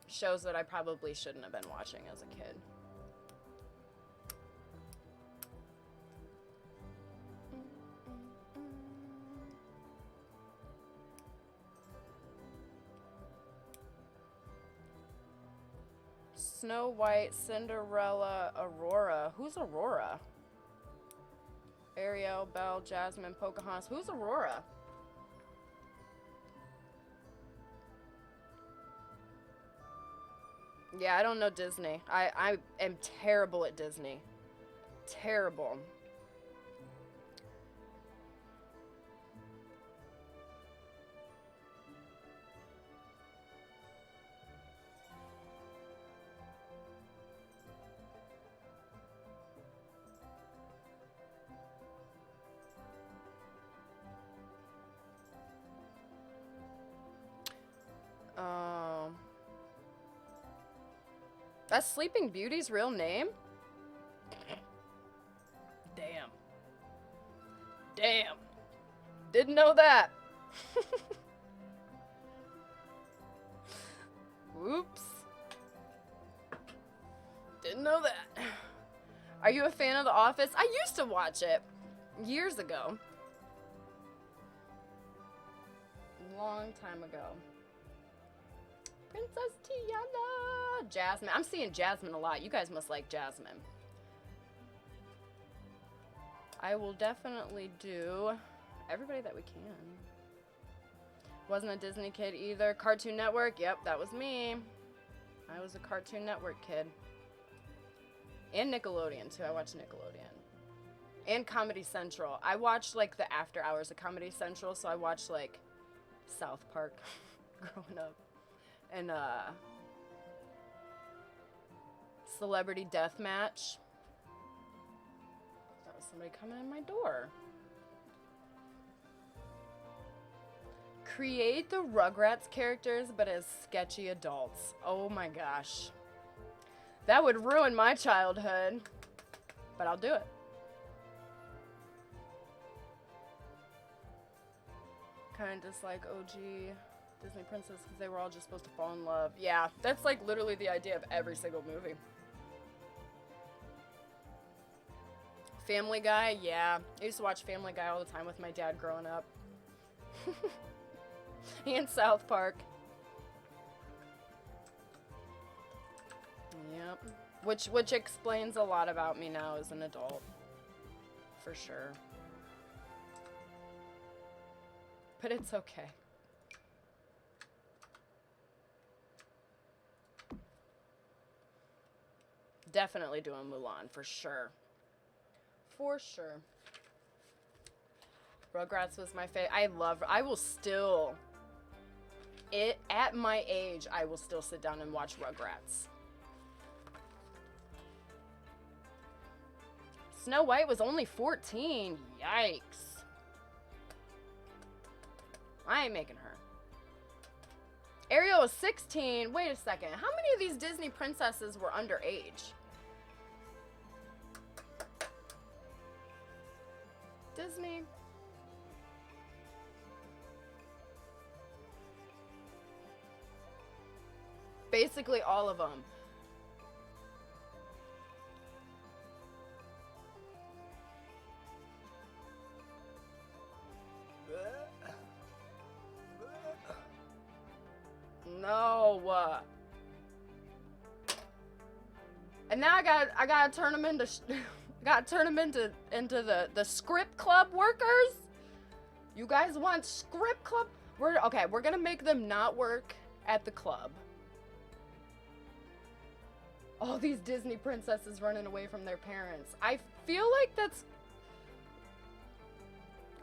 shows that I probably shouldn't have been watching as a kid. Snow White, Cinderella, Aurora. Who's Aurora? Ariel, Belle, Jasmine, Pocahontas. Who's Aurora? Yeah, I don't know Disney. I am terrible at Disney. Terrible. That's Sleeping Beauty's real name? Damn. Damn. Didn't know that. Whoops. Didn't know that. Are you a fan of The Office? I used to watch it years ago. Long time ago. Princess Tiana. Jasmine. I'm seeing Jasmine a lot. You guys must like Jasmine. I will definitely do everybody that we can. Wasn't a Disney kid either. Cartoon Network. Yep, that was me. I was a Cartoon Network kid. And Nickelodeon, too. I watched Nickelodeon. And Comedy Central. I watched, like, the after hours of Comedy Central, so I watched, like, South Park growing up. And, Celebrity Deathmatch. That was somebody coming in my door. Create the Rugrats characters, but as sketchy adults. Oh my gosh. That would ruin my childhood. But I'll do it. Kind of dislike OG Disney princess because they were all just supposed to fall in love. Yeah, that's like literally the idea of every single movie. Family Guy, yeah. I used to watch Family Guy all the time with my dad growing up. And South Park. Yep. Which explains a lot about me now as an adult. For sure. But it's okay. Definitely doing Mulan, for sure. For sure. Rugrats was my favorite. I will still, at my age, I will still sit down and watch Rugrats. Snow White was only 14. Yikes. I ain't making her. Ariel was 16. Wait a second. How many of these Disney princesses were underage? Disney. Basically all of them. No. And now I gotta turn them into the script club workers. You guys want script club? We're gonna make them not work at the club. All these Disney princesses running away from their parents. I feel like that's.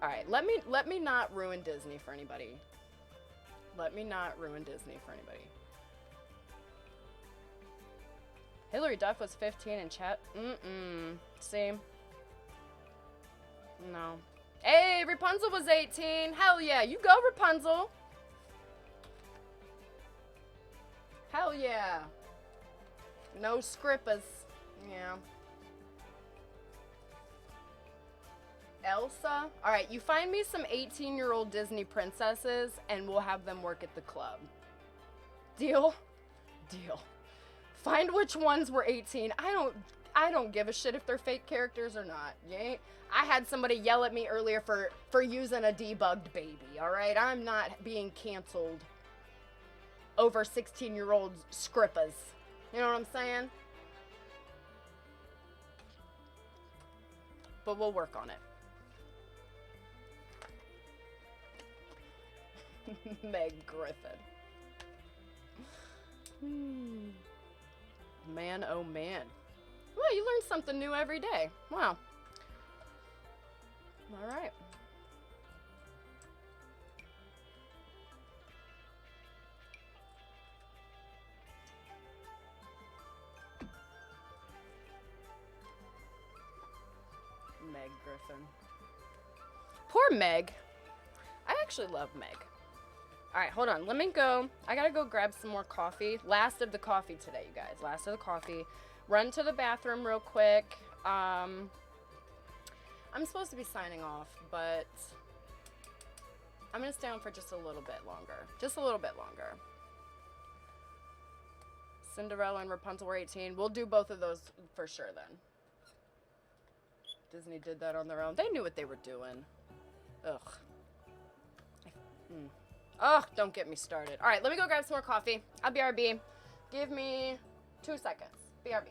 All right, let me not ruin Disney for anybody. Let me not ruin Disney for anybody. Hillary Duff was 15 in chat. See? No. Hey, Rapunzel was 18. Hell yeah. You go, Rapunzel. Hell yeah. No scrippas. Yeah. Elsa? Alright, you find me some 18-year-old Disney princesses and we'll have them work at the club. Deal? Deal. Find which ones were 18. I don't give a shit if they're fake characters or not. I had somebody yell at me earlier for using a debugged baby, alright? I'm not being canceled over 16-year-old scrippas. You know what I'm saying? But we'll work on it. Meg Griffin. Man, oh man. Well, you learn something new every day. Wow. All right. Meg Griffin. Poor Meg. I actually love Meg. All right, hold on. Let me go. I gotta go grab some more coffee. Last of the coffee today, you guys. Last of the coffee. Run to the bathroom real quick. I'm supposed to be signing off, but I'm gonna stay on for just a little bit longer. Just a little bit longer. Cinderella and Rapunzel were 18. We'll do both of those for sure then. Disney did that on their own. They knew what they were doing. Ugh. Ugh, don't get me started. All right, let me go grab some more coffee. I'll BRB. Give me 2 seconds. BRB.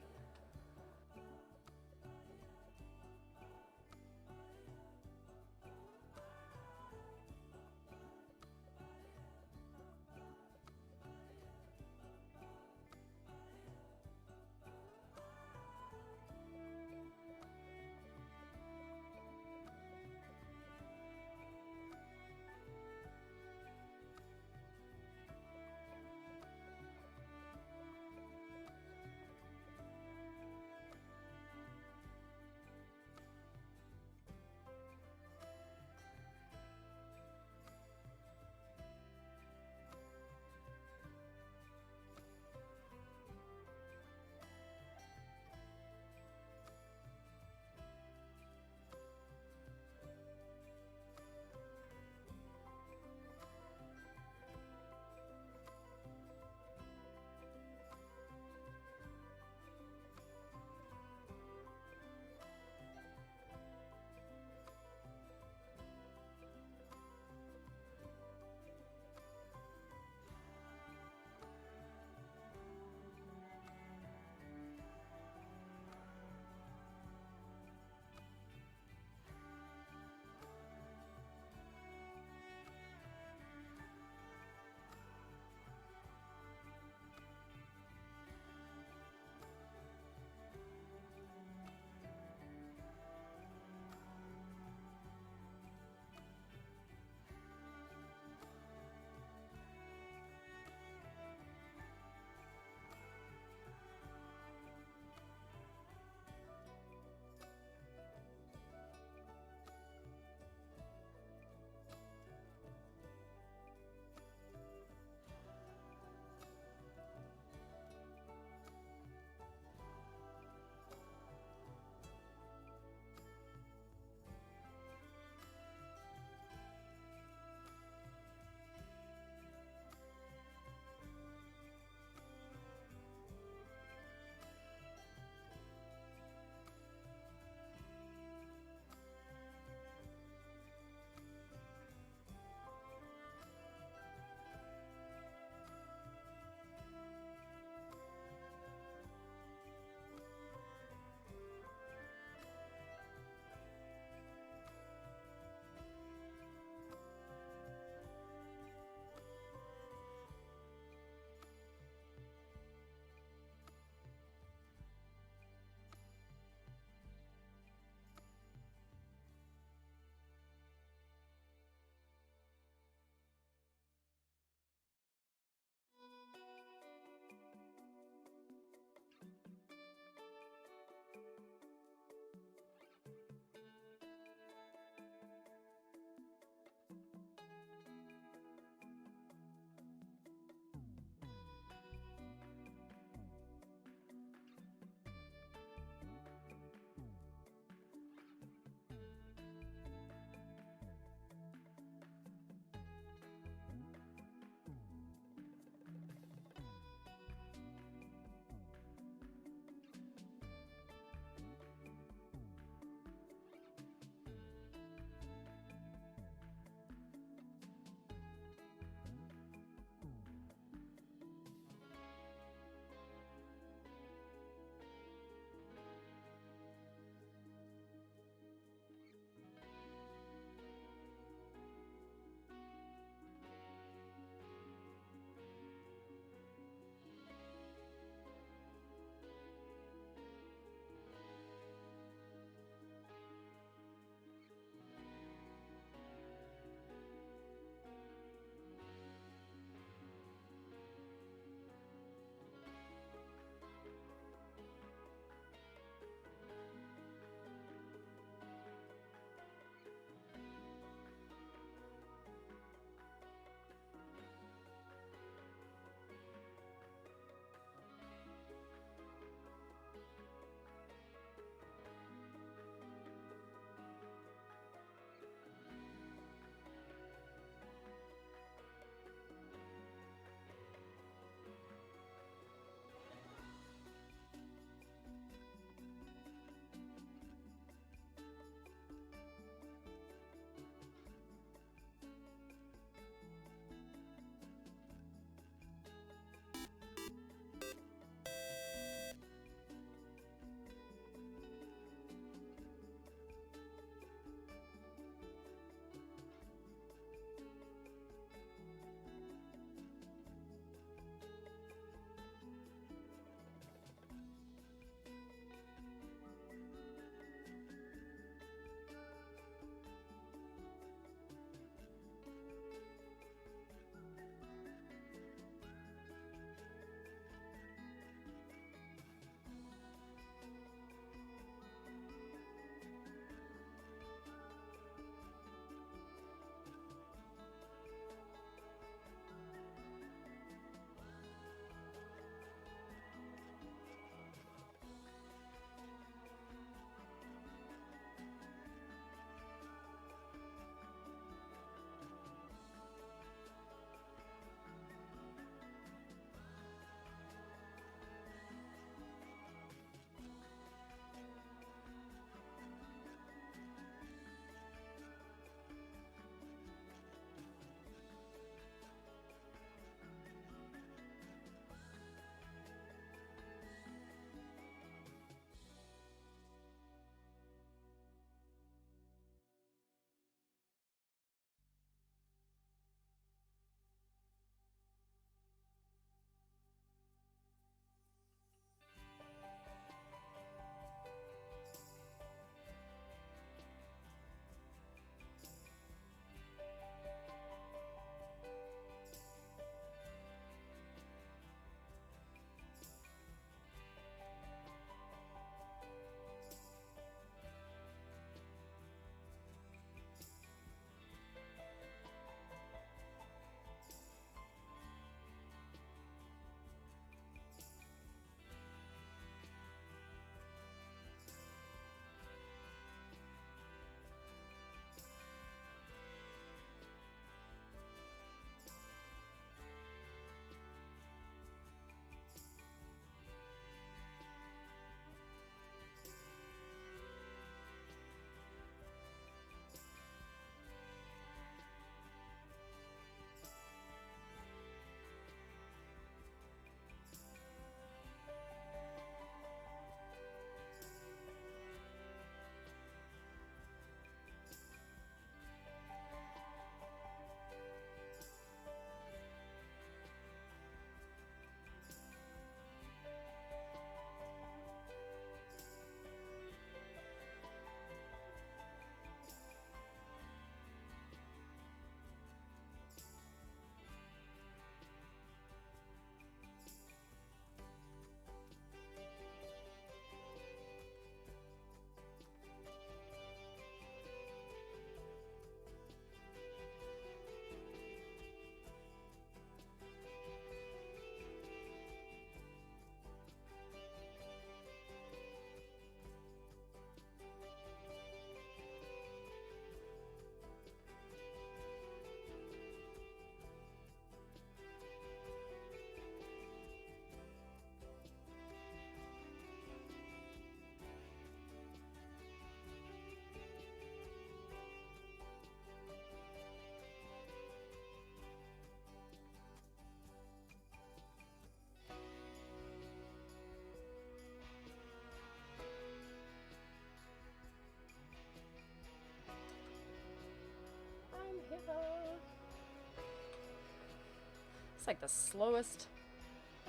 It's like the slowest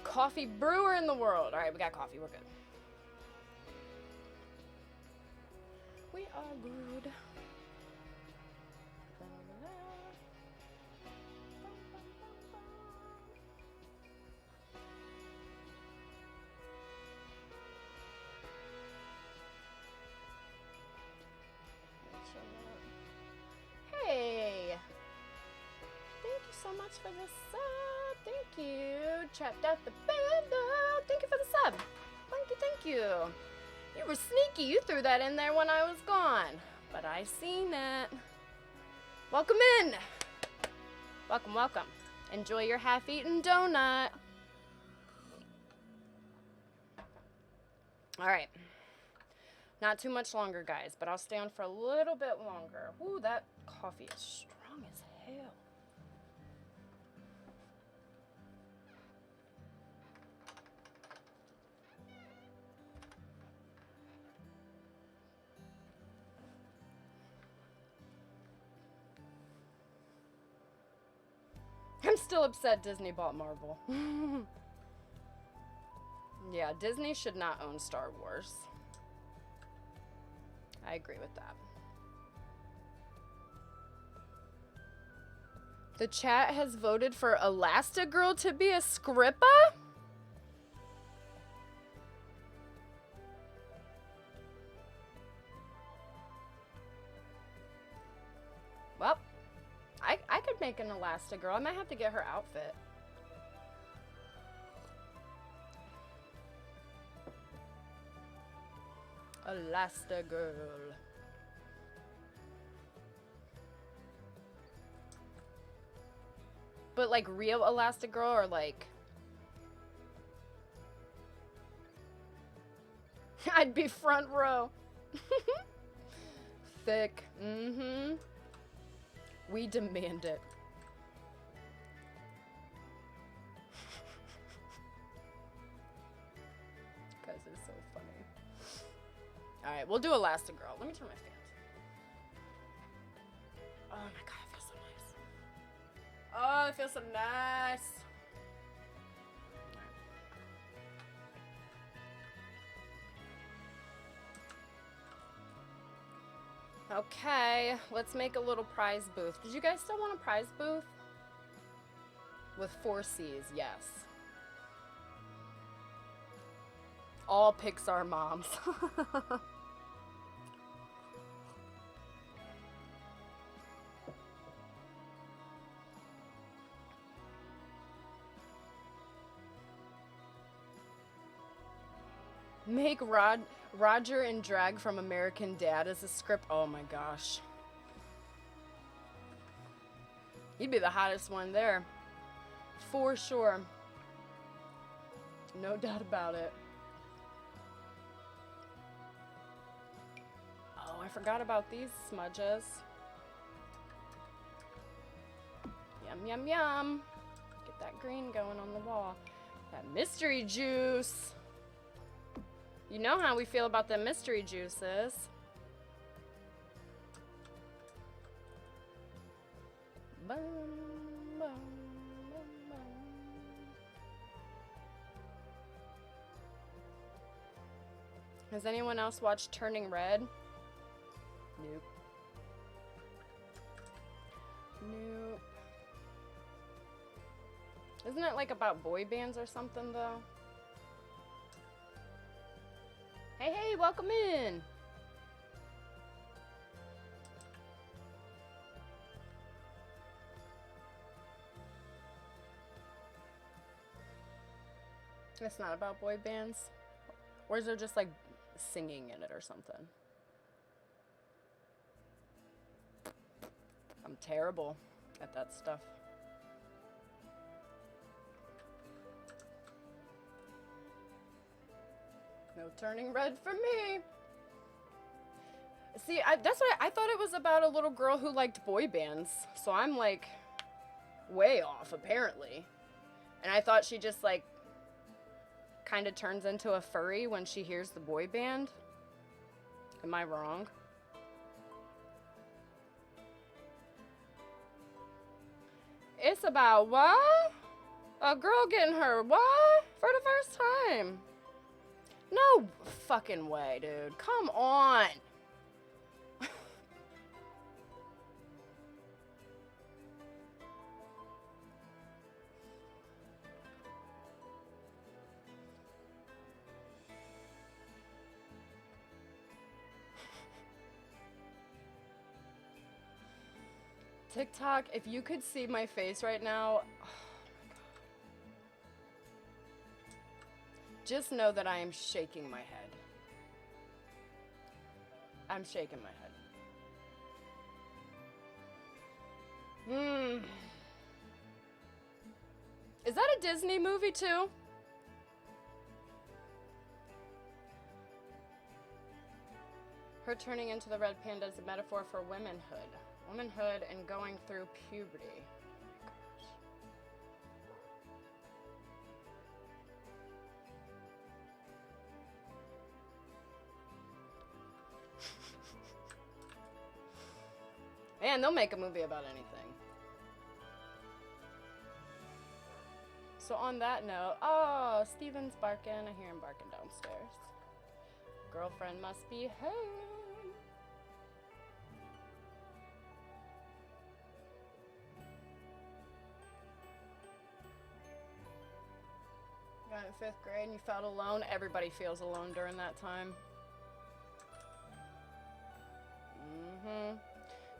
coffee brewer in the world. All right, we got coffee. We're good. We are good. Hey! Thank you so much for the sub. Thank you. Trapped out the bando. Thank you for the sub. Thank you, thank you. You were sneaky. You threw that in there when I was gone. But I seen it. Welcome in. Welcome, welcome. Enjoy your half-eaten donut. All right. Not too much longer, guys, but I'll stay on for a little bit longer. Ooh, that coffee is strong as hell. I'm still upset Disney bought Marvel. Yeah, Disney should not own Star Wars. I agree with that. The chat has voted for Elastigirl to be a Scrippa? Well, I could make an Elastigirl. I might have to get her outfit. Elastigirl. But like real Elastigirl or like... I'd be front row. Thick. Mm-hmm. We demand it. Guys, it's so funny. Alright, we'll do Elastigirl. Let me turn my fans. Oh my god, it feels so nice. Oh, it feels so nice. Okay, let's make a little prize booth. Did you guys still want a prize booth? With 4 C's, yes. All Pixar moms. Make Roger and Drag from American Dad as a script. Oh my gosh. He'd be the hottest one there. For sure. No doubt about it. Oh, I forgot about these smudges. Yum, yum, yum. Get that green going on the wall. That mystery juice. You know how we feel about the mystery juices. Boom, boom, boom, boom. Has anyone else watched Turning Red? Nope. Nope. Isn't it like about boy bands or something though? Hey, hey, welcome in. It's not about boy bands? Or is there just like singing in it or something? I'm terrible at that stuff. No Turning Red for me. See, that's what I thought it was about a little girl who liked boy bands. So I'm like way off apparently. And I thought she just like kind of turns into a furry when she hears the boy band. Am I wrong? It's about what? A girl getting her what? For the first time. No fucking way, dude. Come on. TikTok, if you could see my face right now, oh my God. Just know that I am shaking my head. I'm shaking my head. Is that a Disney movie too? Her turning into the red panda is a metaphor for womanhood and going through puberty. Oh my gosh. Man, they'll make a movie about anything. So on that note, oh, Steven's barking. I hear him barking downstairs. Girlfriend must be home. Got in 5th grade and you felt alone. Everybody feels alone during that time.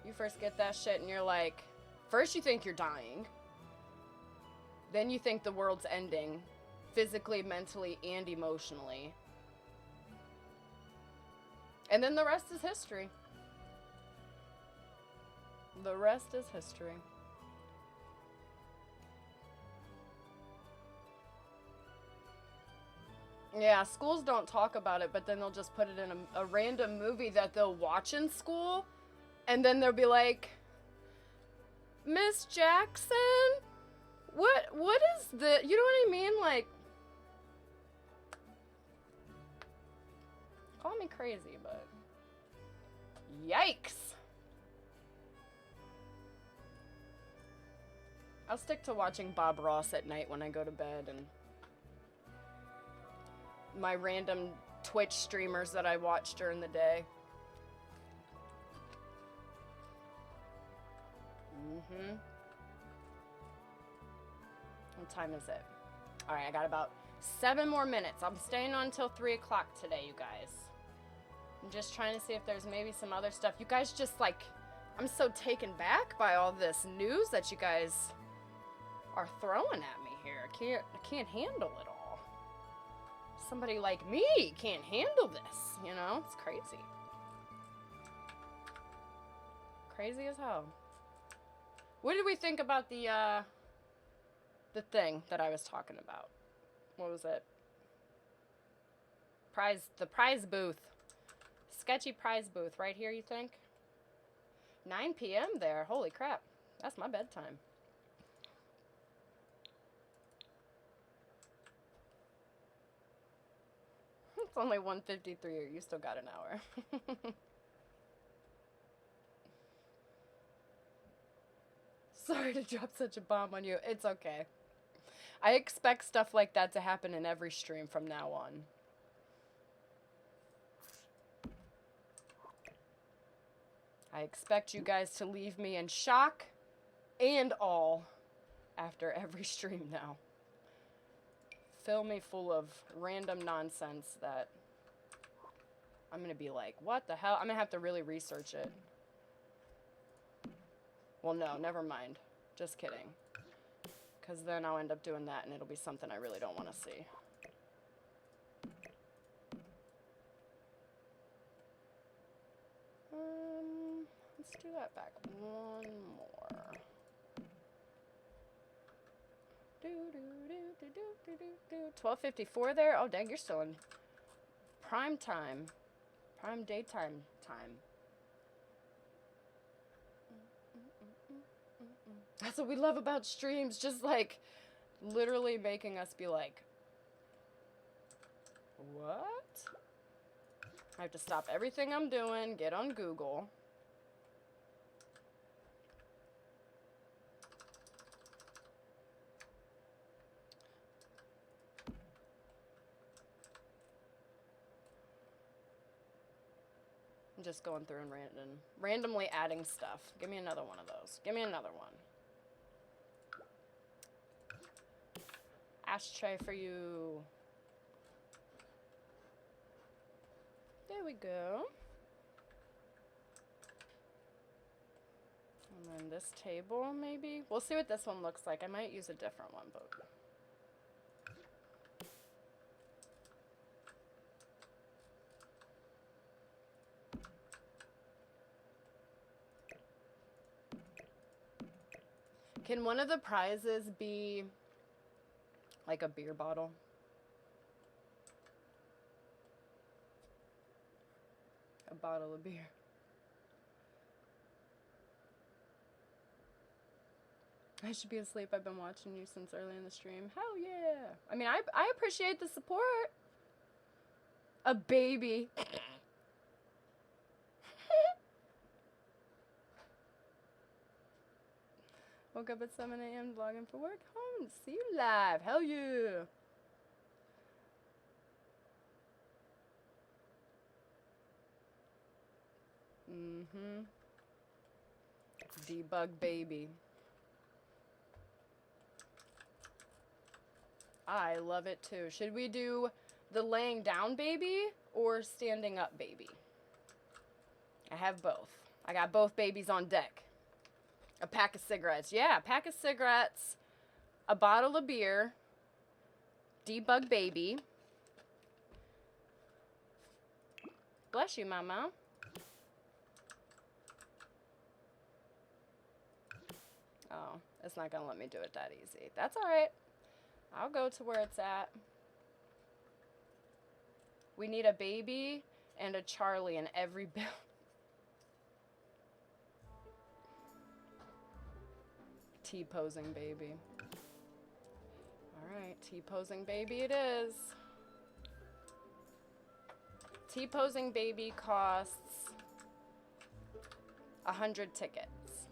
You first get that shit and you're like, first you think you're dying. Then you think the world's ending. Physically, mentally, and emotionally. And then the rest is history. The rest is history. Yeah, schools don't talk about it, but then they'll just put it in a random movie that they'll watch in school. And then they'll be like, Miss Jackson, what is the, you know what I mean? Like, call me crazy, but yikes. I'll stick to watching Bob Ross at night when I go to bed and my random Twitch streamers that I watch during the day. What time is it? Alright, I got about 7 more minutes. I'm staying on until 3 o'clock today, you guys. I'm just trying to see if there's maybe some other stuff. You guys just like, I'm so taken back by all this news that you guys are throwing at me here. I can't handle it all. Somebody like me can't handle this, you know? It's crazy. Crazy as hell. What did we think about the thing that I was talking about? What was it? The prize booth. Sketchy prize booth right here, you think? 9 p.m. there. Holy crap. That's my bedtime. It's only 1:53. You still got an hour. Sorry to drop such a bomb on you. It's okay. I expect stuff like that to happen in every stream from now on. I expect you guys to leave me in shock and awe after every stream now. Fill me full of random nonsense that I'm going to be like, what the hell? I'm going to have to really research it. Well, no, never mind. Just kidding. Because then I'll end up doing that and it'll be something I really don't want to see. Let's do that back one more. 12:54 there? Oh, dang, you're still in prime time. Prime daytime time. That's what we love about streams. Just like literally making us be like, what? I have to stop everything I'm doing, get on Google. I'm just going through and randomly adding stuff. Give me another one of those. Give me another one. Ashtray for you. There we go. And then this table, maybe? We'll see what this one looks like. I might use a different one, but... Can one of the prizes be like a beer bottle? A bottle of beer. I should be asleep. I've been watching you since early in the stream. Hell yeah. I mean, I appreciate the support. A baby. Woke up at 7 a.m. vlogging for work. Home to see you live. Hell yeah. Debug baby. I love it too. Should we do the laying down baby or standing up baby? I have both. I got both babies on deck. A pack of cigarettes. Yeah, a pack of cigarettes, a bottle of beer, debug baby. Bless you, mama. Oh, it's not gonna let me do it that easy. That's all right. I'll go to where it's at. We need a baby and a Charlie in every build. T-posing baby. All right, T-posing baby it is. T-posing baby costs 100 tickets.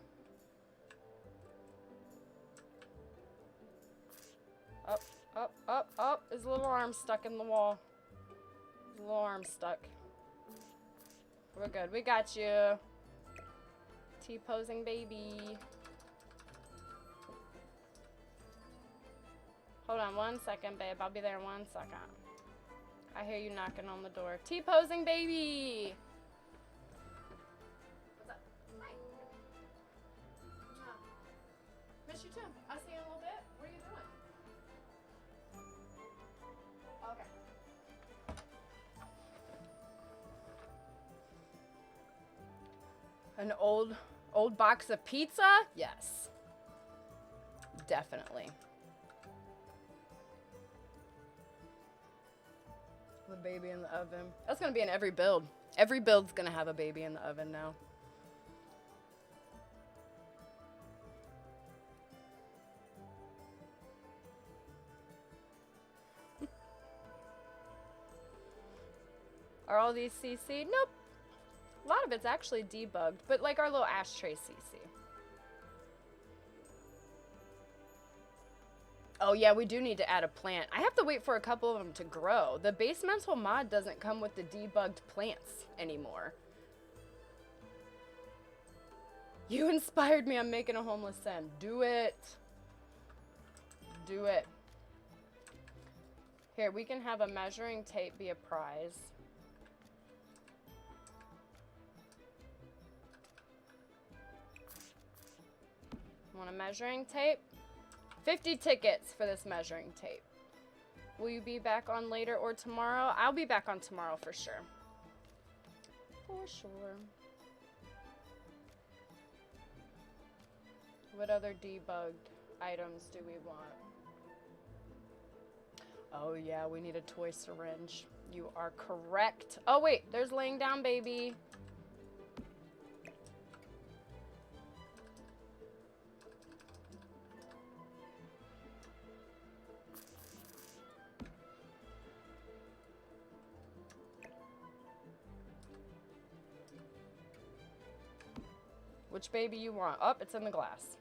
Up, up, up, up. His little arm stuck in the wall. His little arm stuck. We're good. We got you. T-posing baby. Hold on 1 second, babe. I'll be there in 1 second. I hear you knocking on the door. T-posing baby. What's up? Hi. Miss you too. I'll see you in a little bit. What are you doing? Okay. An old box of pizza? Yes. Definitely. The baby in the oven. That's gonna be in every build. Every build's gonna have a baby in the oven now. Are all these CC? Nope. A lot of it's actually debugged, but like our little ashtray CC. Oh yeah, we do need to add a plant. I have to wait for a couple of them to grow. The base mental mod doesn't come with the debugged plants anymore. You inspired me. I'm making a homeless sim. Do it. Do it. Here, we can have a measuring tape be a prize. Want a measuring tape? 50 tickets for this measuring tape. Will you be back on later or tomorrow? I'll be back on tomorrow for sure. For sure. What other debugged items do we want? Oh yeah, we need a toy syringe. You are correct. Oh wait, there's laying down baby. Which baby you want? Oh, it's in the glass.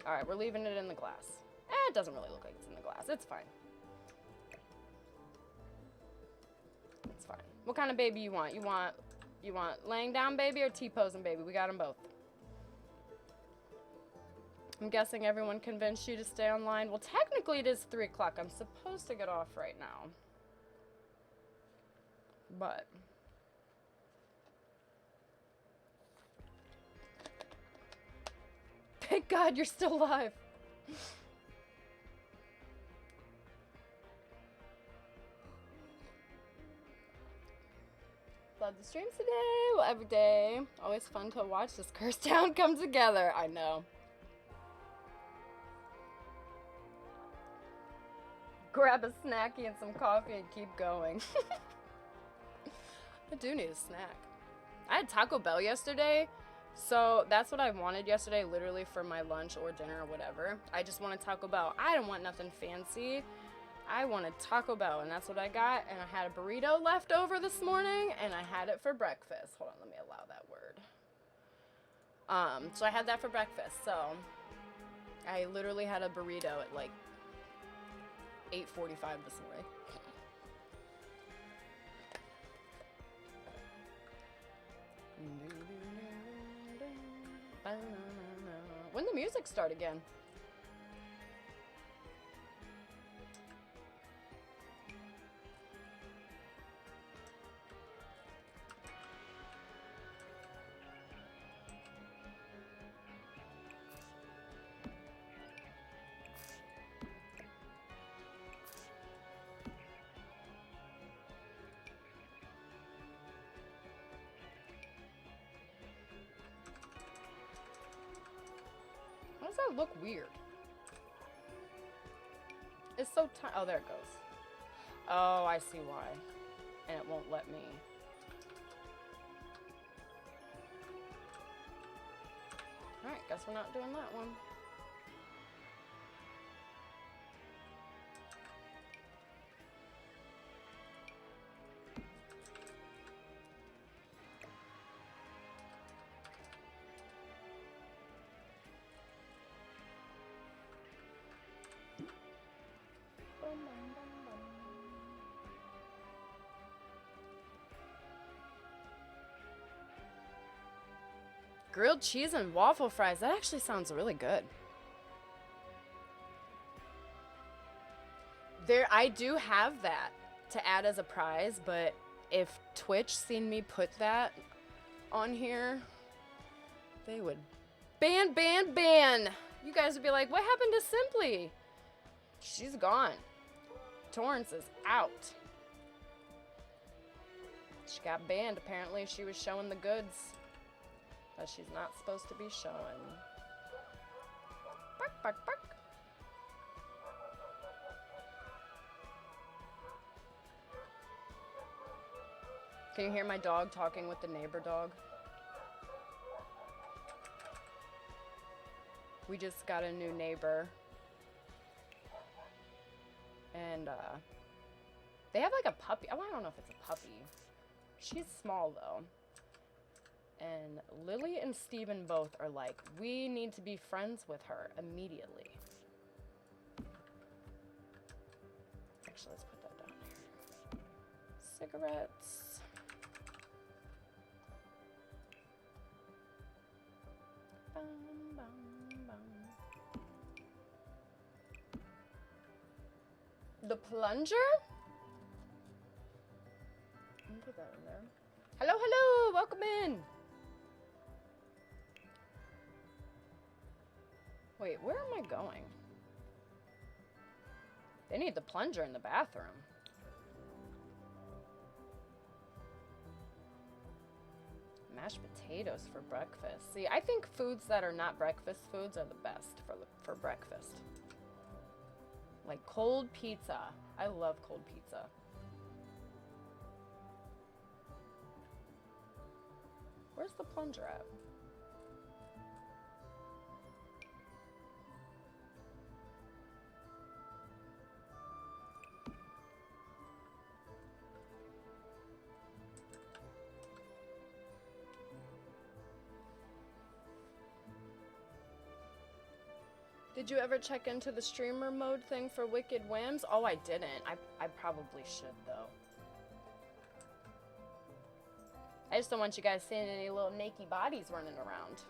All right, we're leaving it in the glass. It doesn't really look like it's in the glass. It's fine. What kind of baby you want? You want laying down baby or T-posing baby? We got them both. I'm guessing everyone convinced you to stay online. Well, technically it is 3 o'clock. I'm supposed to get off right now. But thank God you're still alive. Love the streams today. Well, every day. Always fun to watch this cursed town come together. I know. Grab a snacky and some coffee and keep going. I do need a snack. I had Taco Bell yesterday, so that's what I wanted yesterday, literally for my lunch or dinner or whatever. I just wanted Taco Bell. I didn't want nothing fancy. I wanted Taco Bell, and that's what I got. And I had a burrito left over this morning, and I had it for breakfast. Hold on, let me allow that word. So I had that for breakfast. So I literally had a burrito at like 8:45 this morning. When the music start again? Why does that look weird? It's so tiny. Oh, there it goes. Oh, I see why. And it won't let me. Alright, guess we're not doing that one. Grilled cheese and waffle fries. That actually sounds really good. I do have that to add as a prize, but if Twitch seen me put that on here, they would ban. You guys would be like, what happened to Simply? She's gone. Torrance is out. She got banned. Apparently she was showing the goods that she's not supposed to be showing. Bark, bark, bark. Can you hear my dog talking with the neighbor dog? We just got a new neighbor. And they have like a puppy. Oh, I don't know if it's a puppy. She's small though. And Lily and Steven both are like, we need to be friends with her immediately. Actually, let's put that down here. Cigarettes. Bum, bum, bum. The plunger? Let me put that in there. Hello, hello, welcome in. Wait, where am I going? They need the plunger in the bathroom. Mashed potatoes for breakfast. See, I think foods that are not breakfast foods are the best for breakfast. Like cold pizza. I love cold pizza. Where's the plunger at? Did you ever check into the streamer mode thing for Wicked Whims? Oh, I didn't. I probably should, though. I just don't want you guys seeing any little naked bodies running around.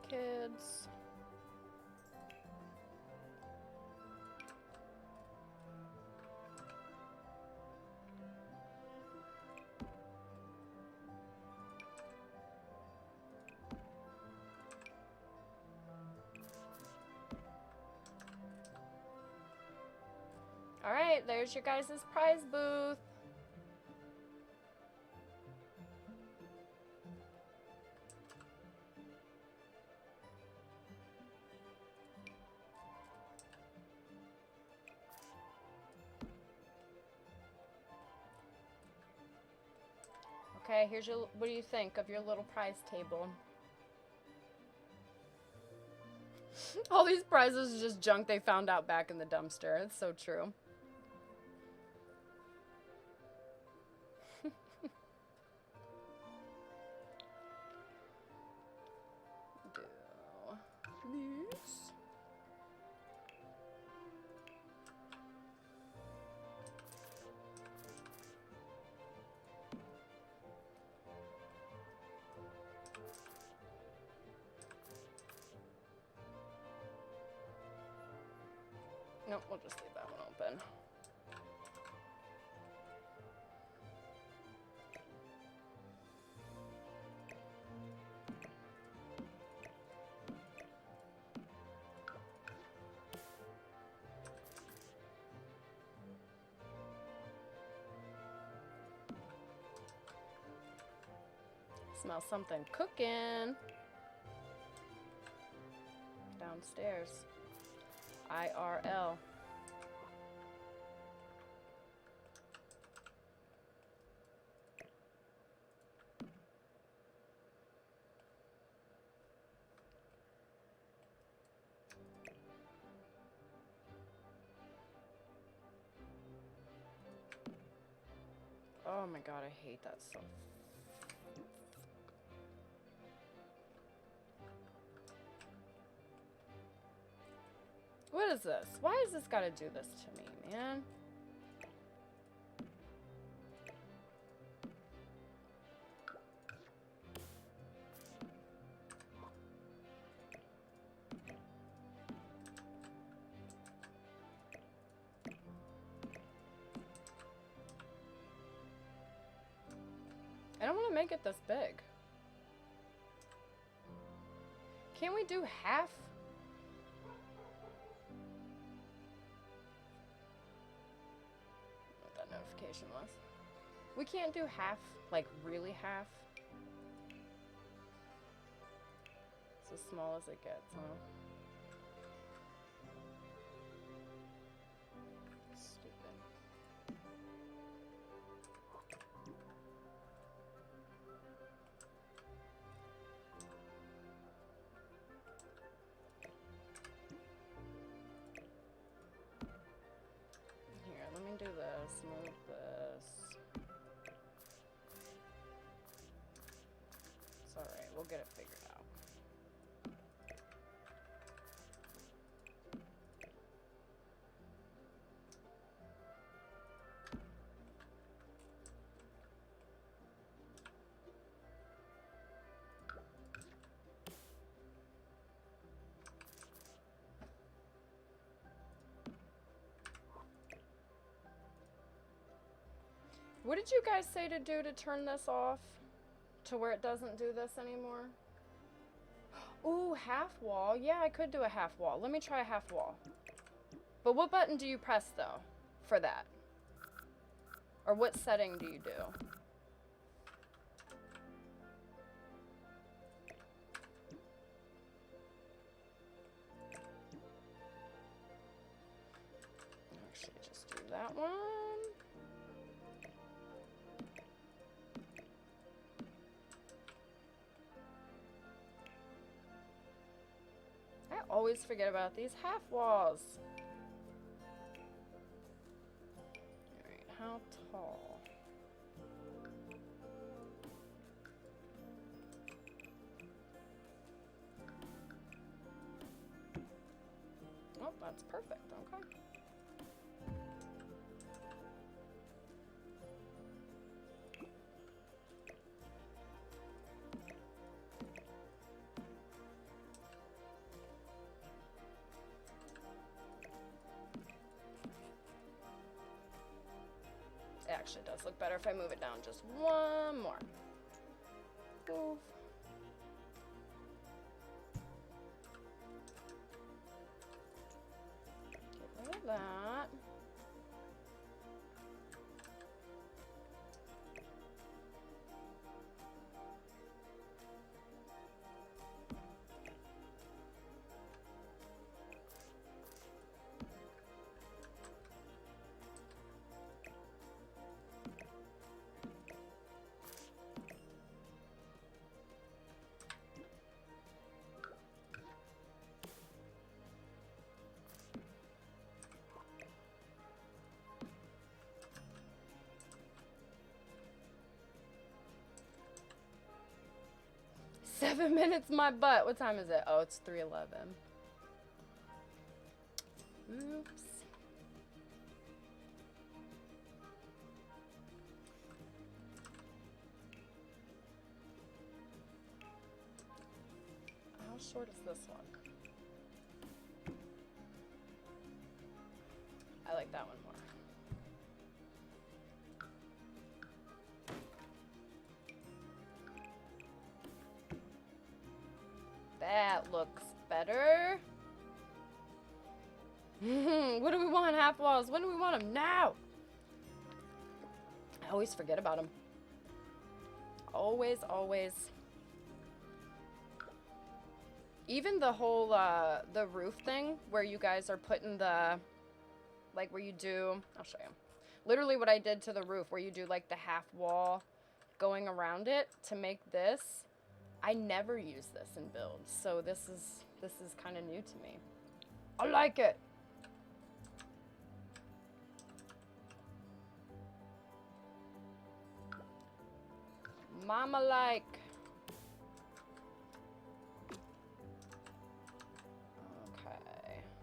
Kids. All right, there's your guys' prize booth. Okay, here's your, what do you think of your little prize table? All these prizes are just junk they found out back in the dumpster. It's so true. These. Nope, we'll just leave that one open. Smell something cooking downstairs. IRL. Oh my god, I hate that so. What is this? Why has this got to do this to me, man? I don't want to make it this big. Can't we do half? What that notification was. We can't do half, like really half. It's as small as it gets, huh? Do this, move this. It's alright, we'll get it figured out. What did you guys say to do to turn this off? To where it doesn't do this anymore? Ooh, half wall. Yeah, I could do a half wall. Let me try a half wall. But what button do you press, though, for that? Or what setting do you do? Actually, just do that one. I always forget about these half walls. Alright, how tall? That's perfect. Okay. It actually does look better if I move it down just one more. Move. Get rid of that. Seven minutes, my butt. What time is it? Oh, it's 3:11. Oops. How short is this one? I like that one more. That looks better. What do we want, half walls? When do we want them? Now! I always forget about them. Always, always. Even the whole, the roof thing, where you guys are putting the, like, where you do, I'll show you. Literally what I did to the roof, where you do, like, the half wall going around it to make this. I never use this in builds, so this is kind of new to me. I like it. Mama like. Okay,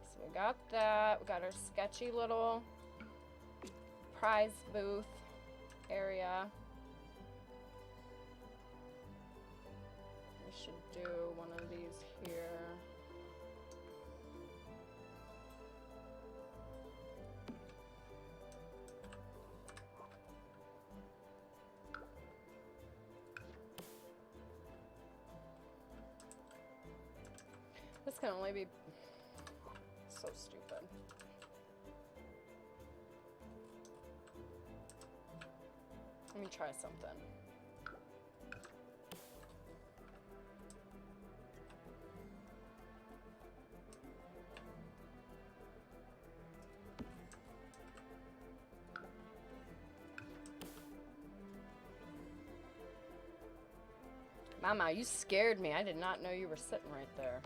so we got that. We got our sketchy little prize booth area. Should do one of these here. This can only be so stupid. Let me try something. Mama, you scared me. I did not know you were sitting right there.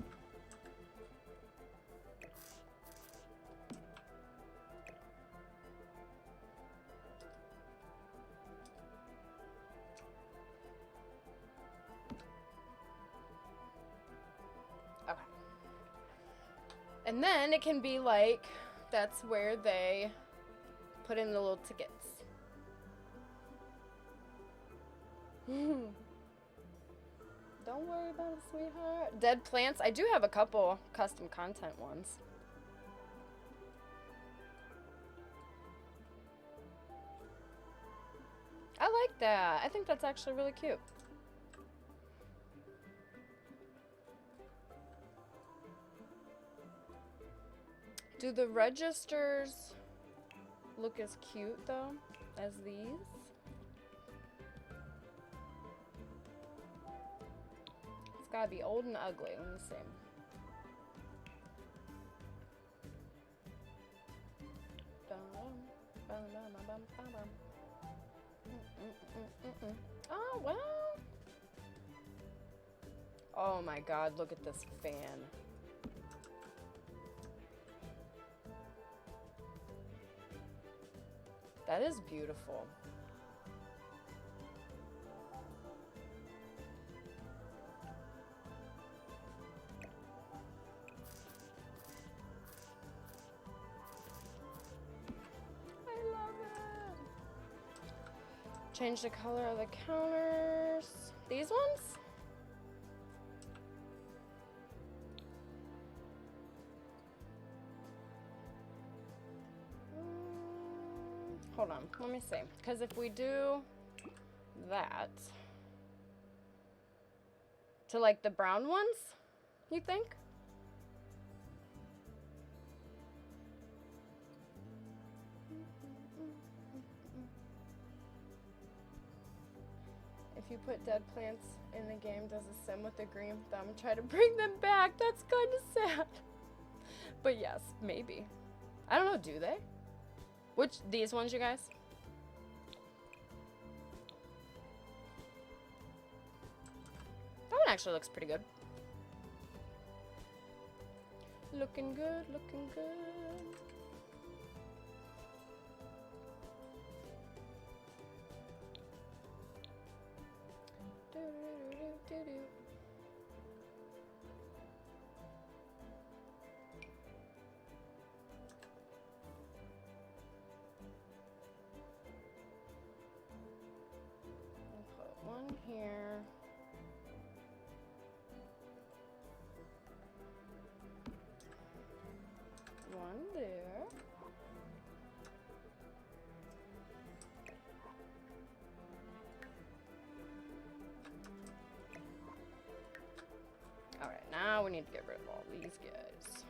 Okay. And then it can be like, that's where they put in the little tickets. Don't worry about it, sweetheart. Dead plants. I do have a couple custom content ones. I like that. I think that's actually really cute. Do the registers look as cute, though, as these? It's gotta be old and ugly. Let me see. Oh, wow. Oh my God, look at this fan. That is beautiful. Change the color of the counters. These ones? Hold on, let me see. Because if we do that to like the brown ones, you think? If you put dead plants in the game, does a sim with the green thumb try to bring them back? That's kind of sad. But yes, maybe. I don't know, do they? Which, these ones, you guys? That one actually looks pretty good. Looking good, looking good. Do-do-do-do-do-do. Put one here. One there. All right, now we need to get rid of all these guys.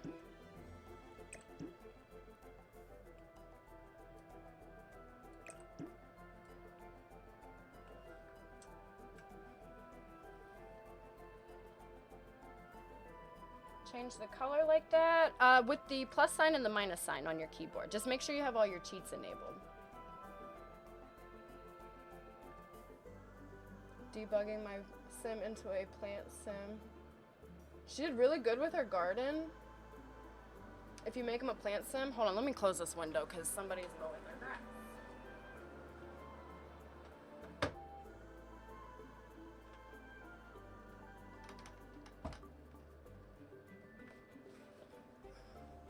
Change the color like that with the plus sign and the minus sign on your keyboard. Just make sure you have all your cheats enabled. Debugging my sim into a plant sim. She did really good with her garden. If you make him a plant sim, hold on, let me close this window because somebody's mowing their grass.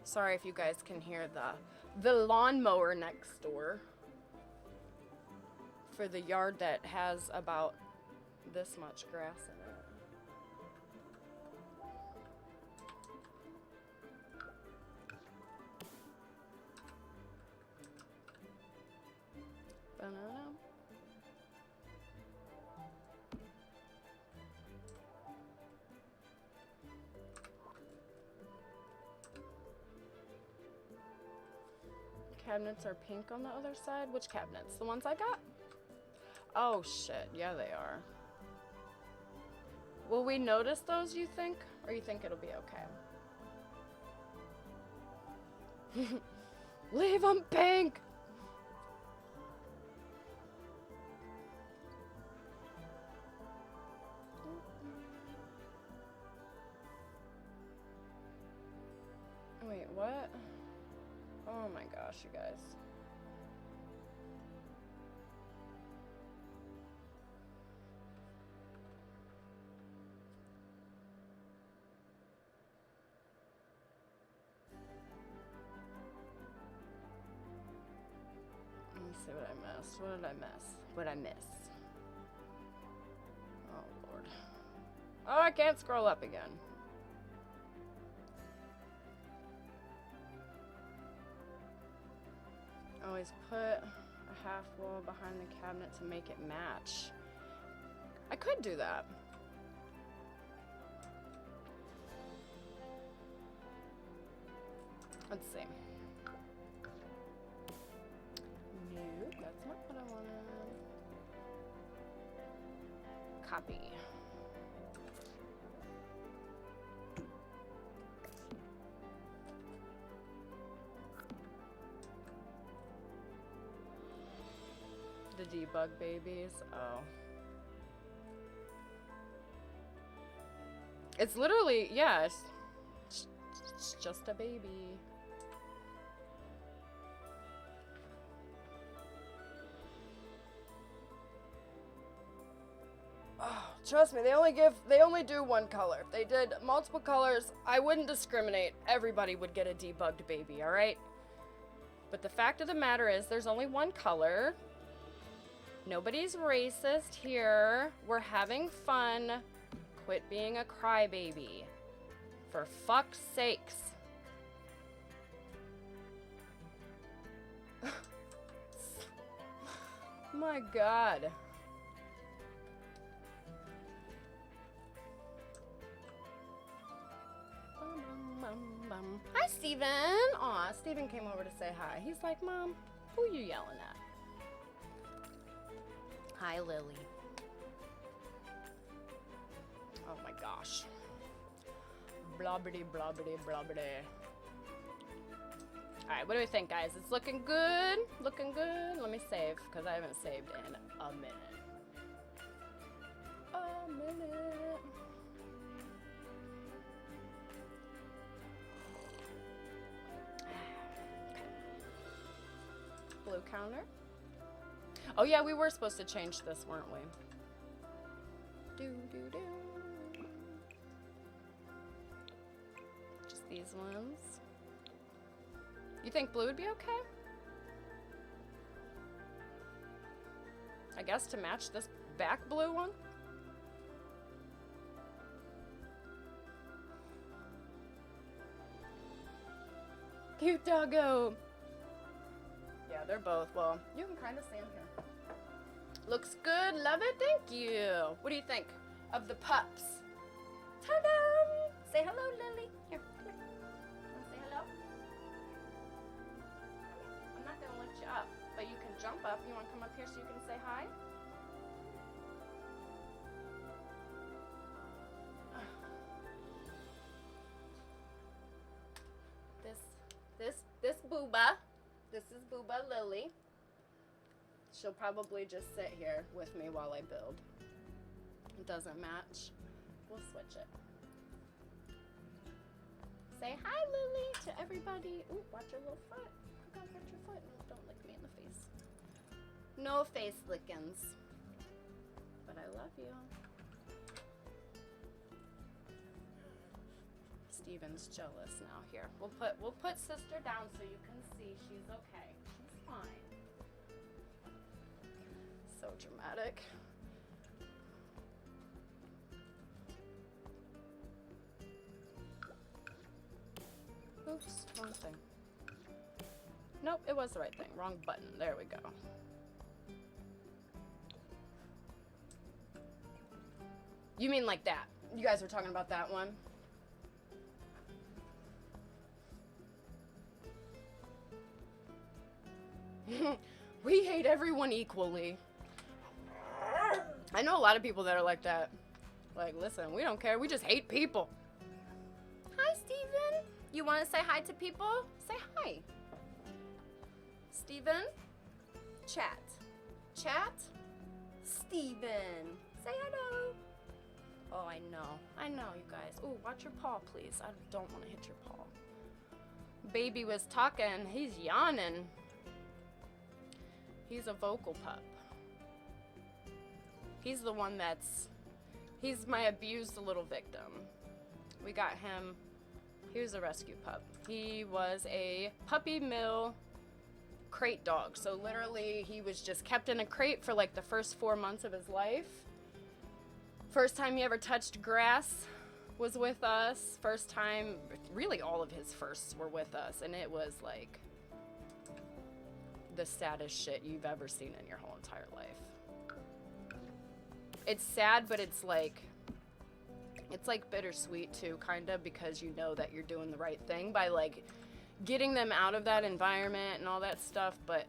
Sorry if you guys can hear the lawnmower next door for the yard that has about this much grass in it. Banana. Cabinets are pink on the other side. Which cabinets? The ones I got? Oh shit, yeah they are. Will we notice those, you think? Or you think it'll be okay? Leave them pink! Wait, what? Oh my gosh, you guys. Let me see what I missed. What did I miss? What did I miss? Oh, Lord. Oh, I can't scroll up again. Always put a half wall behind the cabinet to make it match. I could do that. Let's see. No, that's not what I wanted. Copy. The debug babies. Oh. It's literally, yeah, it's just a baby. Oh, trust me, they only do one color. If they did multiple colors, I wouldn't discriminate. Everybody would get a debugged baby, all right? But the fact of the matter is there's only one color. Nobody's racist here. We're having fun. Quit being a crybaby. For fuck's sakes. My God. Hi, Steven. Aw, Steven came over to say hi. He's like, Mom, who you yelling at? Hi, Lily. Oh my gosh. Blobbity, blobbity, blobbity. Alright, what do we think, guys? It's looking good? Looking good? Let me save, because I haven't saved in a minute. A minute. Blue counter. Oh yeah, we were supposed to change this, weren't we? Do do do. Just these ones. You think blue would be okay? I guess to match this back blue one. Cute doggo. Yeah, they're both. Well, you can kind of see them here. Looks good. Love it. Thank you. What do you think of the pups? Ta-da! Say hello, Lily. Here, come here. Want to say hello? I'm not going to lift you up, but you can jump up. You want to come up here so you can say hi? This booba. This is Booba Lily. She'll probably just sit here with me while I build. It doesn't match. We'll switch it. Say hi, Lily, to everybody. Ooh, watch your little foot. Look out, watch your foot. No, don't lick me in the face. No face lickings. But I love you. Steven's jealous now. Here, we'll put sister down so you can see she's okay. She's fine. So dramatic. Oops, wrong thing. Nope, it was the right thing. Wrong button. There we go. You mean like that? You guys were talking about that one? We hate everyone equally. I know a lot of people that are like that. Like, listen, we don't care. We just hate people. Hi, Steven. You want to say hi to people? Say hi. Steven? Chat. Chat? Steven. Say hello. Oh, I know. I know, you guys. Ooh, watch your paw, please. I don't want to hit your paw. Baby was talking. He's yawning. He's a vocal pup. He's the one he's my abused little victim. We got him, he was a rescue pup. He was a puppy mill crate dog. So literally he was just kept in a crate for like the first 4 months of his life. First time he ever touched grass was with us. First time, really all of his firsts were with us. And it was like the saddest shit you've ever seen in your whole entire life. It's sad, but it's like bittersweet too, kind of, because you know that you're doing the right thing by like getting them out of that environment and all that stuff, but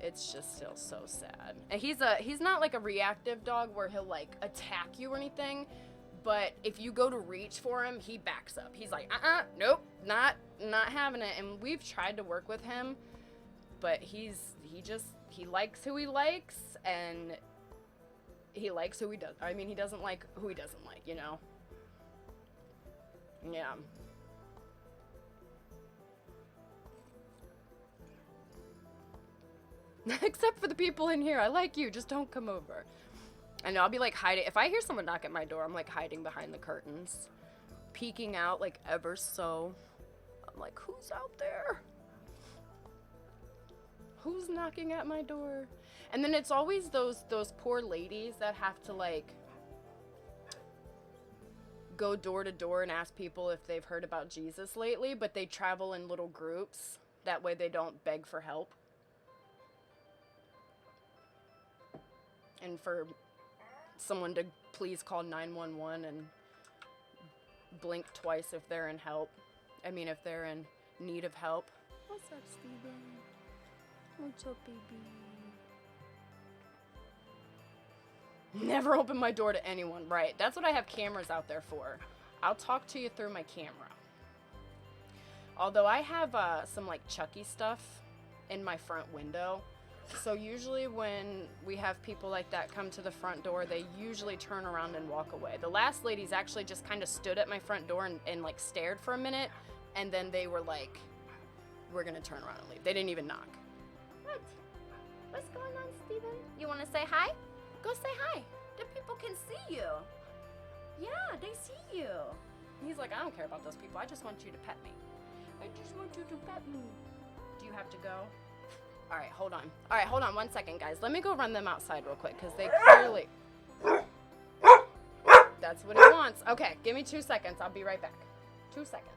it's just still so sad. And he's not like a reactive dog where he'll like attack you or anything, but if you go to reach for him, he backs up. He's like, nope, not having it. And we've tried to work with him, but he likes who he likes, and he likes who he does. I mean, he doesn't like who he doesn't like, you know? Yeah. Except for the people in here. I like you. Just don't come over. I know, I'll be like hiding. If I hear someone knock at my door, I'm like hiding behind the curtains. Peeking out like ever so. I'm like, who's out there? Who's knocking at my door? And then it's always those poor ladies that have to like go door to door and ask people if they've heard about Jesus lately, but they travel in little groups. That way they don't beg for help. And for someone to please call 911 and blink twice if they're in help. I mean, if they're in need of help. What's up, Steven? What's up, baby? Never open my door to anyone. Right. That's what I have cameras out there for. I'll talk to you through my camera. Although I have some like Chucky stuff in my front window. So usually when we have people like that come to the front door, they usually turn around and walk away. The last ladies actually just kind of stood at my front door and like stared for a minute. And then they were like, we're going to turn around and leave. They didn't even knock. What? What's going on, Steven? You want to say hi? Go say hi. The people can see you. Yeah, they see you. He's like, I don't care about those people. I just want you to pet me. I just want you to pet me. Do you have to go? All right, hold on. All right, hold on 1 second, guys. Let me go run them outside real quick because they clearly... That's what he wants. Okay, give me 2 seconds. I'll be right back. 2 seconds.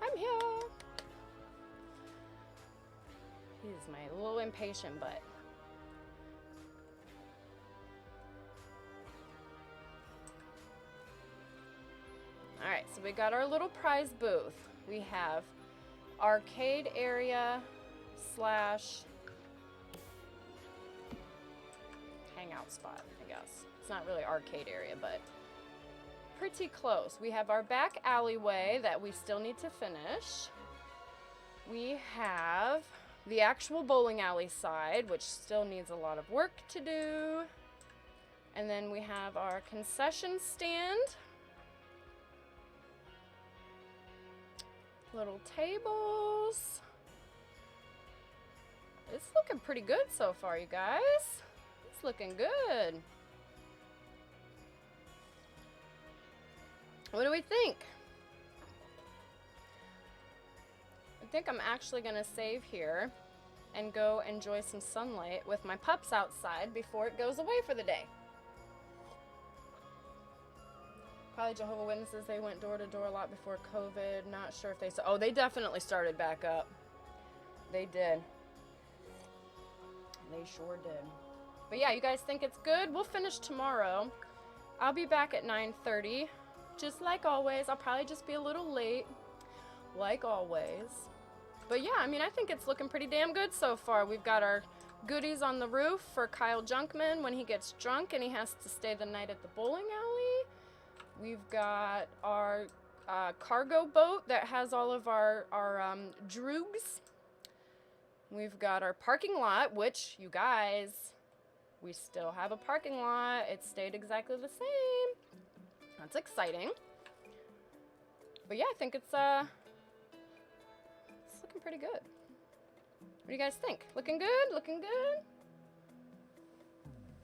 I'm here. He's my little impatient butt. Alright, so we got our little prize booth. We have arcade area slash hangout spot, I guess. It's not really arcade area, but pretty close. We have our back alleyway that we still need to finish. We have the actual bowling alley side, which still needs a lot of work to do. And then we have our concession stand. Little tables. It's looking pretty good so far, you guys. It's looking good. What do we think? I think I'm actually gonna save here and go enjoy some sunlight with my pups outside before it goes away for the day. Probably Jehovah's Witnesses, they went door to door a lot before COVID. Not sure if they... Oh, they definitely started back up. They did. They sure did. But yeah, you guys think it's good? We'll finish tomorrow. I'll be back at 9:30. Just like always. I'll probably just be a little late. Like always. But yeah, I mean, I think it's looking pretty damn good so far. We've got our goodies on the roof for Kyle Junkman when he gets drunk and he has to stay the night at the bowling alley. We've got our cargo boat that has all of our droogs. We've got our parking lot, which, you guys, we still have a parking lot. It stayed exactly the same. That's exciting. But yeah, I think it's looking pretty good. What do you guys think? Looking good? Looking good?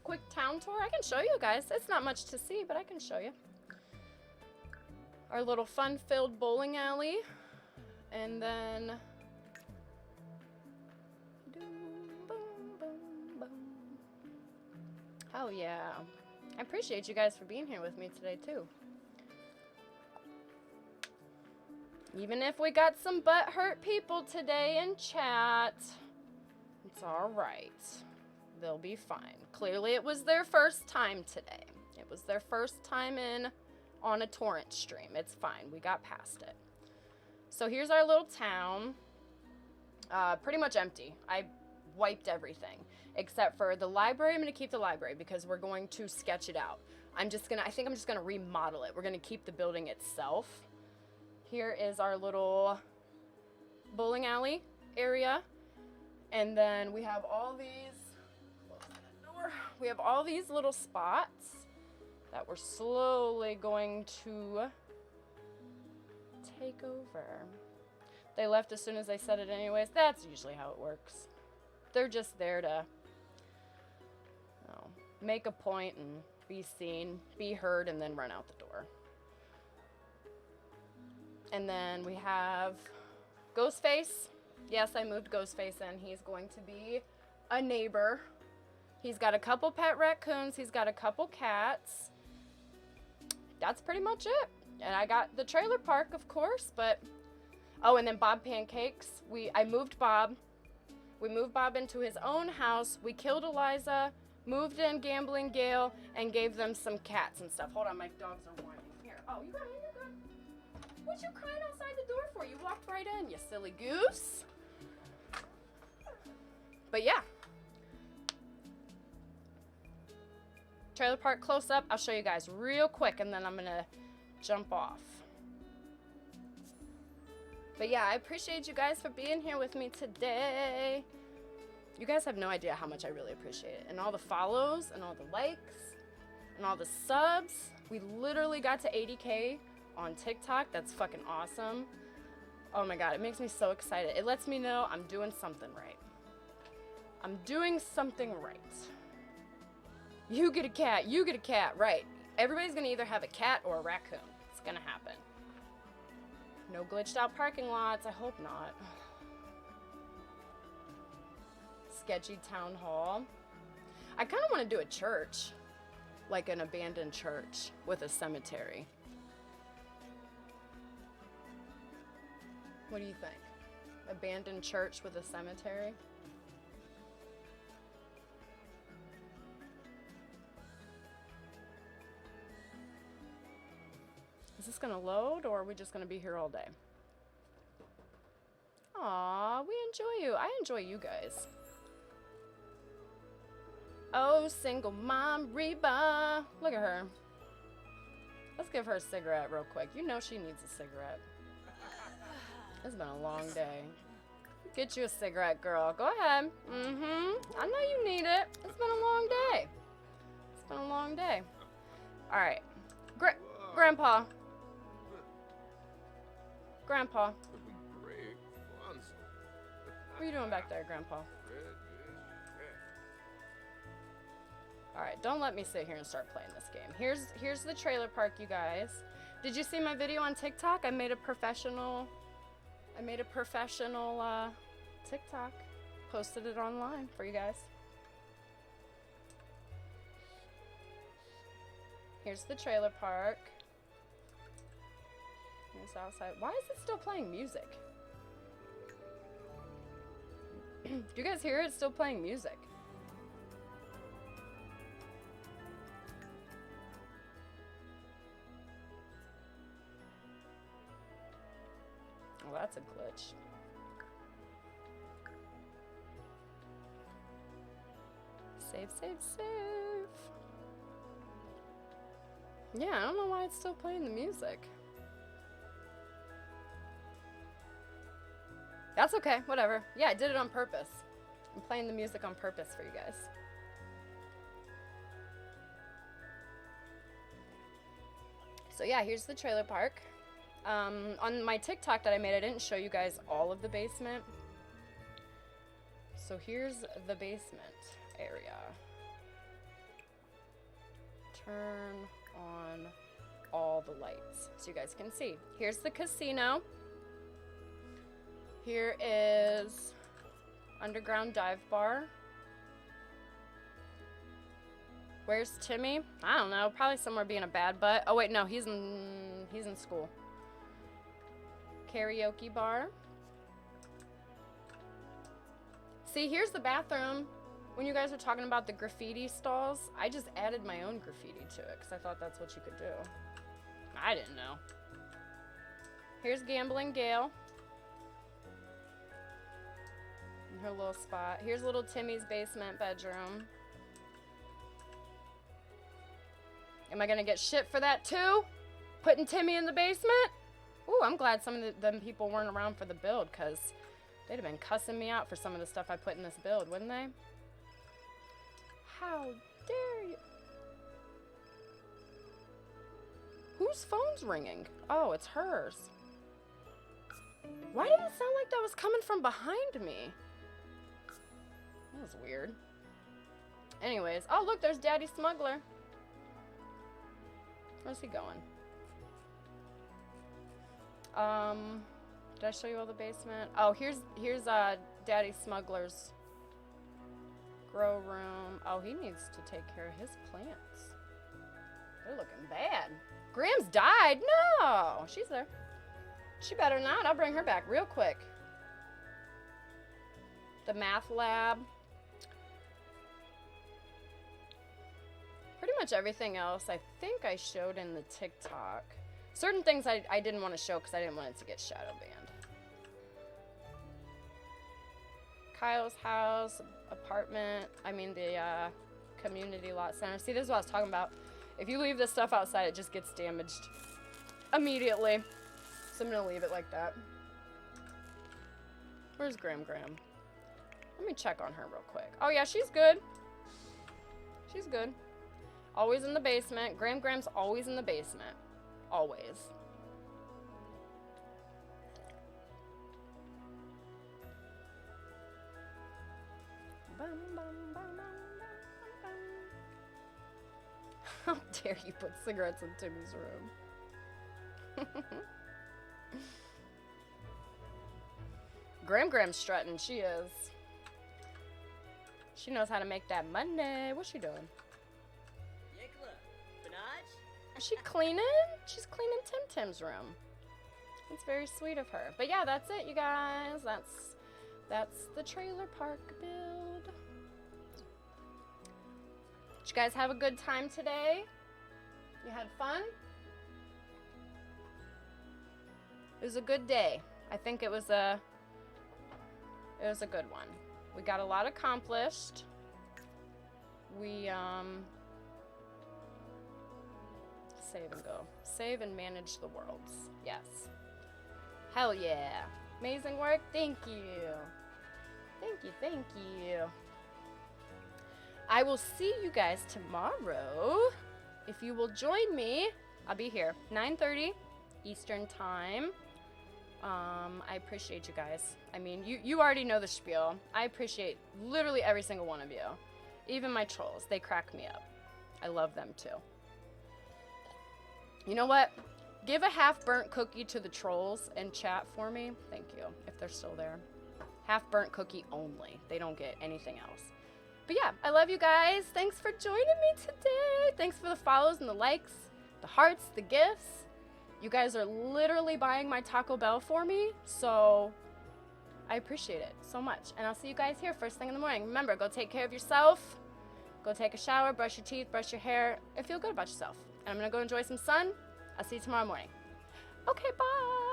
Quick town tour. I can show you guys. It's not much to see, but I can show you. Our little fun-filled bowling alley. And then... Oh yeah. I appreciate you guys for being here with me today too. Even if we got some butt-hurt people today in chat, it's alright. They'll be fine. Clearly it was their first time today. It was their first time in on a torrent stream. It's fine. We got past it. So here's our little town. Pretty much empty. I wiped everything except for the library. I'm going to keep the library because we're going to sketch it out. I think I'm just going to remodel it. We're going to keep the building itself. Here is our little bowling alley area. And then we have all these, close that door. We have all these little spots that we're slowly going to take over. They left as soon as I said it anyways. That's usually how it works. They're just there to make a point and be seen, be heard, and then run out the door. And then we have Ghostface. Yes, I moved Ghostface in. He's going to be a neighbor. He's got a couple pet raccoons. He's got a couple cats. That's pretty much it. And I got the trailer park, of course, but... Oh, and then Bob Pancakes. I moved Bob. We moved Bob into his own house. We killed Eliza, moved in Gambling Gale, and gave them some cats and stuff. Hold on, my dogs are whining. Here. Oh, you got it. You're good. What you crying outside the door for? You walked right in, you silly goose. But yeah. Trailer park close up. I'll show you guys real quick, and then I'm going to jump off. But yeah, I appreciate you guys for being here with me today. You guys have no idea how much I really appreciate it. And all the follows, and all the likes, and all the subs. We literally got to 80K on TikTok. That's fucking awesome. Oh my God, it makes me so excited. It lets me know I'm doing something right. I'm doing something right. You get a cat, you get a cat, right. Everybody's gonna either have a cat or a raccoon. It's gonna happen. No glitched out parking lots, I hope not. Sketchy town hall. I kind of want to do a church, like an abandoned church with a cemetery. What do you think? Abandoned church with a cemetery? Is this gonna load or are we just gonna be here all day? Aw, we enjoy you. I enjoy you guys. Oh, single mom Reba. Look at her. Let's give her a cigarette real quick. You know she needs a cigarette. It's been a long day. Get you a cigarette, girl. Go ahead. I know you need it. It's been a long day. It's been a long day. All right. Grandpa. Grandpa. What are you doing back there, Grandpa? All right, don't let me sit here and start playing this game. Here's the trailer park, you guys. Did you see my video on TikTok? I made a professional TikTok. Posted it online for you guys. Here's the trailer park. Here's outside. Why is it still playing music? Do you guys hear it? It's still playing music. Well, that's a glitch. Save, save, save. Yeah, I don't know why it's still playing the music. That's okay, whatever. Yeah, I did it on purpose. I'm playing the music on purpose for you guys. So yeah, here's the trailer park. On my TikTok that I made, I didn't show you guys all of the basement. So here's the basement area. Turn on all the lights so you guys can see. Here's the casino. Here is underground dive bar. Where's Timmy? I don't know. Probably somewhere being a bad butt. Oh wait, no, he's in school. Karaoke bar. See, here's the bathroom. When you guys were talking about the graffiti stalls, I just added my own graffiti to it because I thought that's what you could do. I didn't know. Here's Gambling Gail. In her little spot. Here's little Timmy's basement bedroom. Am I gonna get shit for that too? Putting Timmy in the basement? Ooh, I'm glad some of them people weren't around for the build because they'd have been cussing me out for some of the stuff I put in this build, wouldn't they? How dare you? Whose phone's ringing? Oh, it's hers. Why did it sound like that was coming from behind me? That was weird. Anyways, oh look, there's Daddy Smuggler. Where's he going? Did I show you all the basement? Oh, here's Daddy Smuggler's grow room. Oh, he needs to take care of his plants. They're looking bad. Graham's died. No, she's there. She better not. I'll bring her back real quick. The math lab. Pretty much everything else I think I showed in the TikTok. Certain things I didn't want to show because I didn't want it to get shadow banned. Kyle's house, apartment, I mean the community lot center. See, this is what I was talking about. If you leave this stuff outside, it just gets damaged immediately. So I'm gonna leave it like that. Where's Graham? Let me check on her real quick. Oh yeah, she's good. She's good. Always in the basement. Graham's always in the basement. Always. How dare you put cigarettes in Timmy's room? Graham's strutting. She is. She knows how to make that money. What's she doing? Is she cleaning? She's cleaning Tim's room. It's very sweet of her. But yeah, that's it, you guys. That's the trailer park build. Did you guys have a good time today? You had fun? It was a good day. I think it was a It was a good one. We got a lot accomplished. We, save and go. Save and manage the worlds. Yes. Hell yeah. Amazing work. Thank you. Thank you, thank you. I will see you guys tomorrow. If you will join me, I'll be here, 9:30 Eastern Time. I appreciate you guys. I mean, you already know the spiel. I appreciate literally every single one of you. Even my trolls, they crack me up. I love them too. You know what? Give a half-burnt cookie to the trolls in chat for me. Thank you, if they're still there. Half-burnt cookie only. They don't get anything else. But yeah, I love you guys. Thanks for joining me today. Thanks for the follows and the likes, the hearts, the gifts. You guys are literally buying my Taco Bell for me, so I appreciate it so much. And I'll see you guys here first thing in the morning. Remember, go take care of yourself. Go take a shower, brush your teeth, brush your hair, and feel good about yourself. And I'm going to go enjoy some sun. I'll see you tomorrow morning. Okay, bye.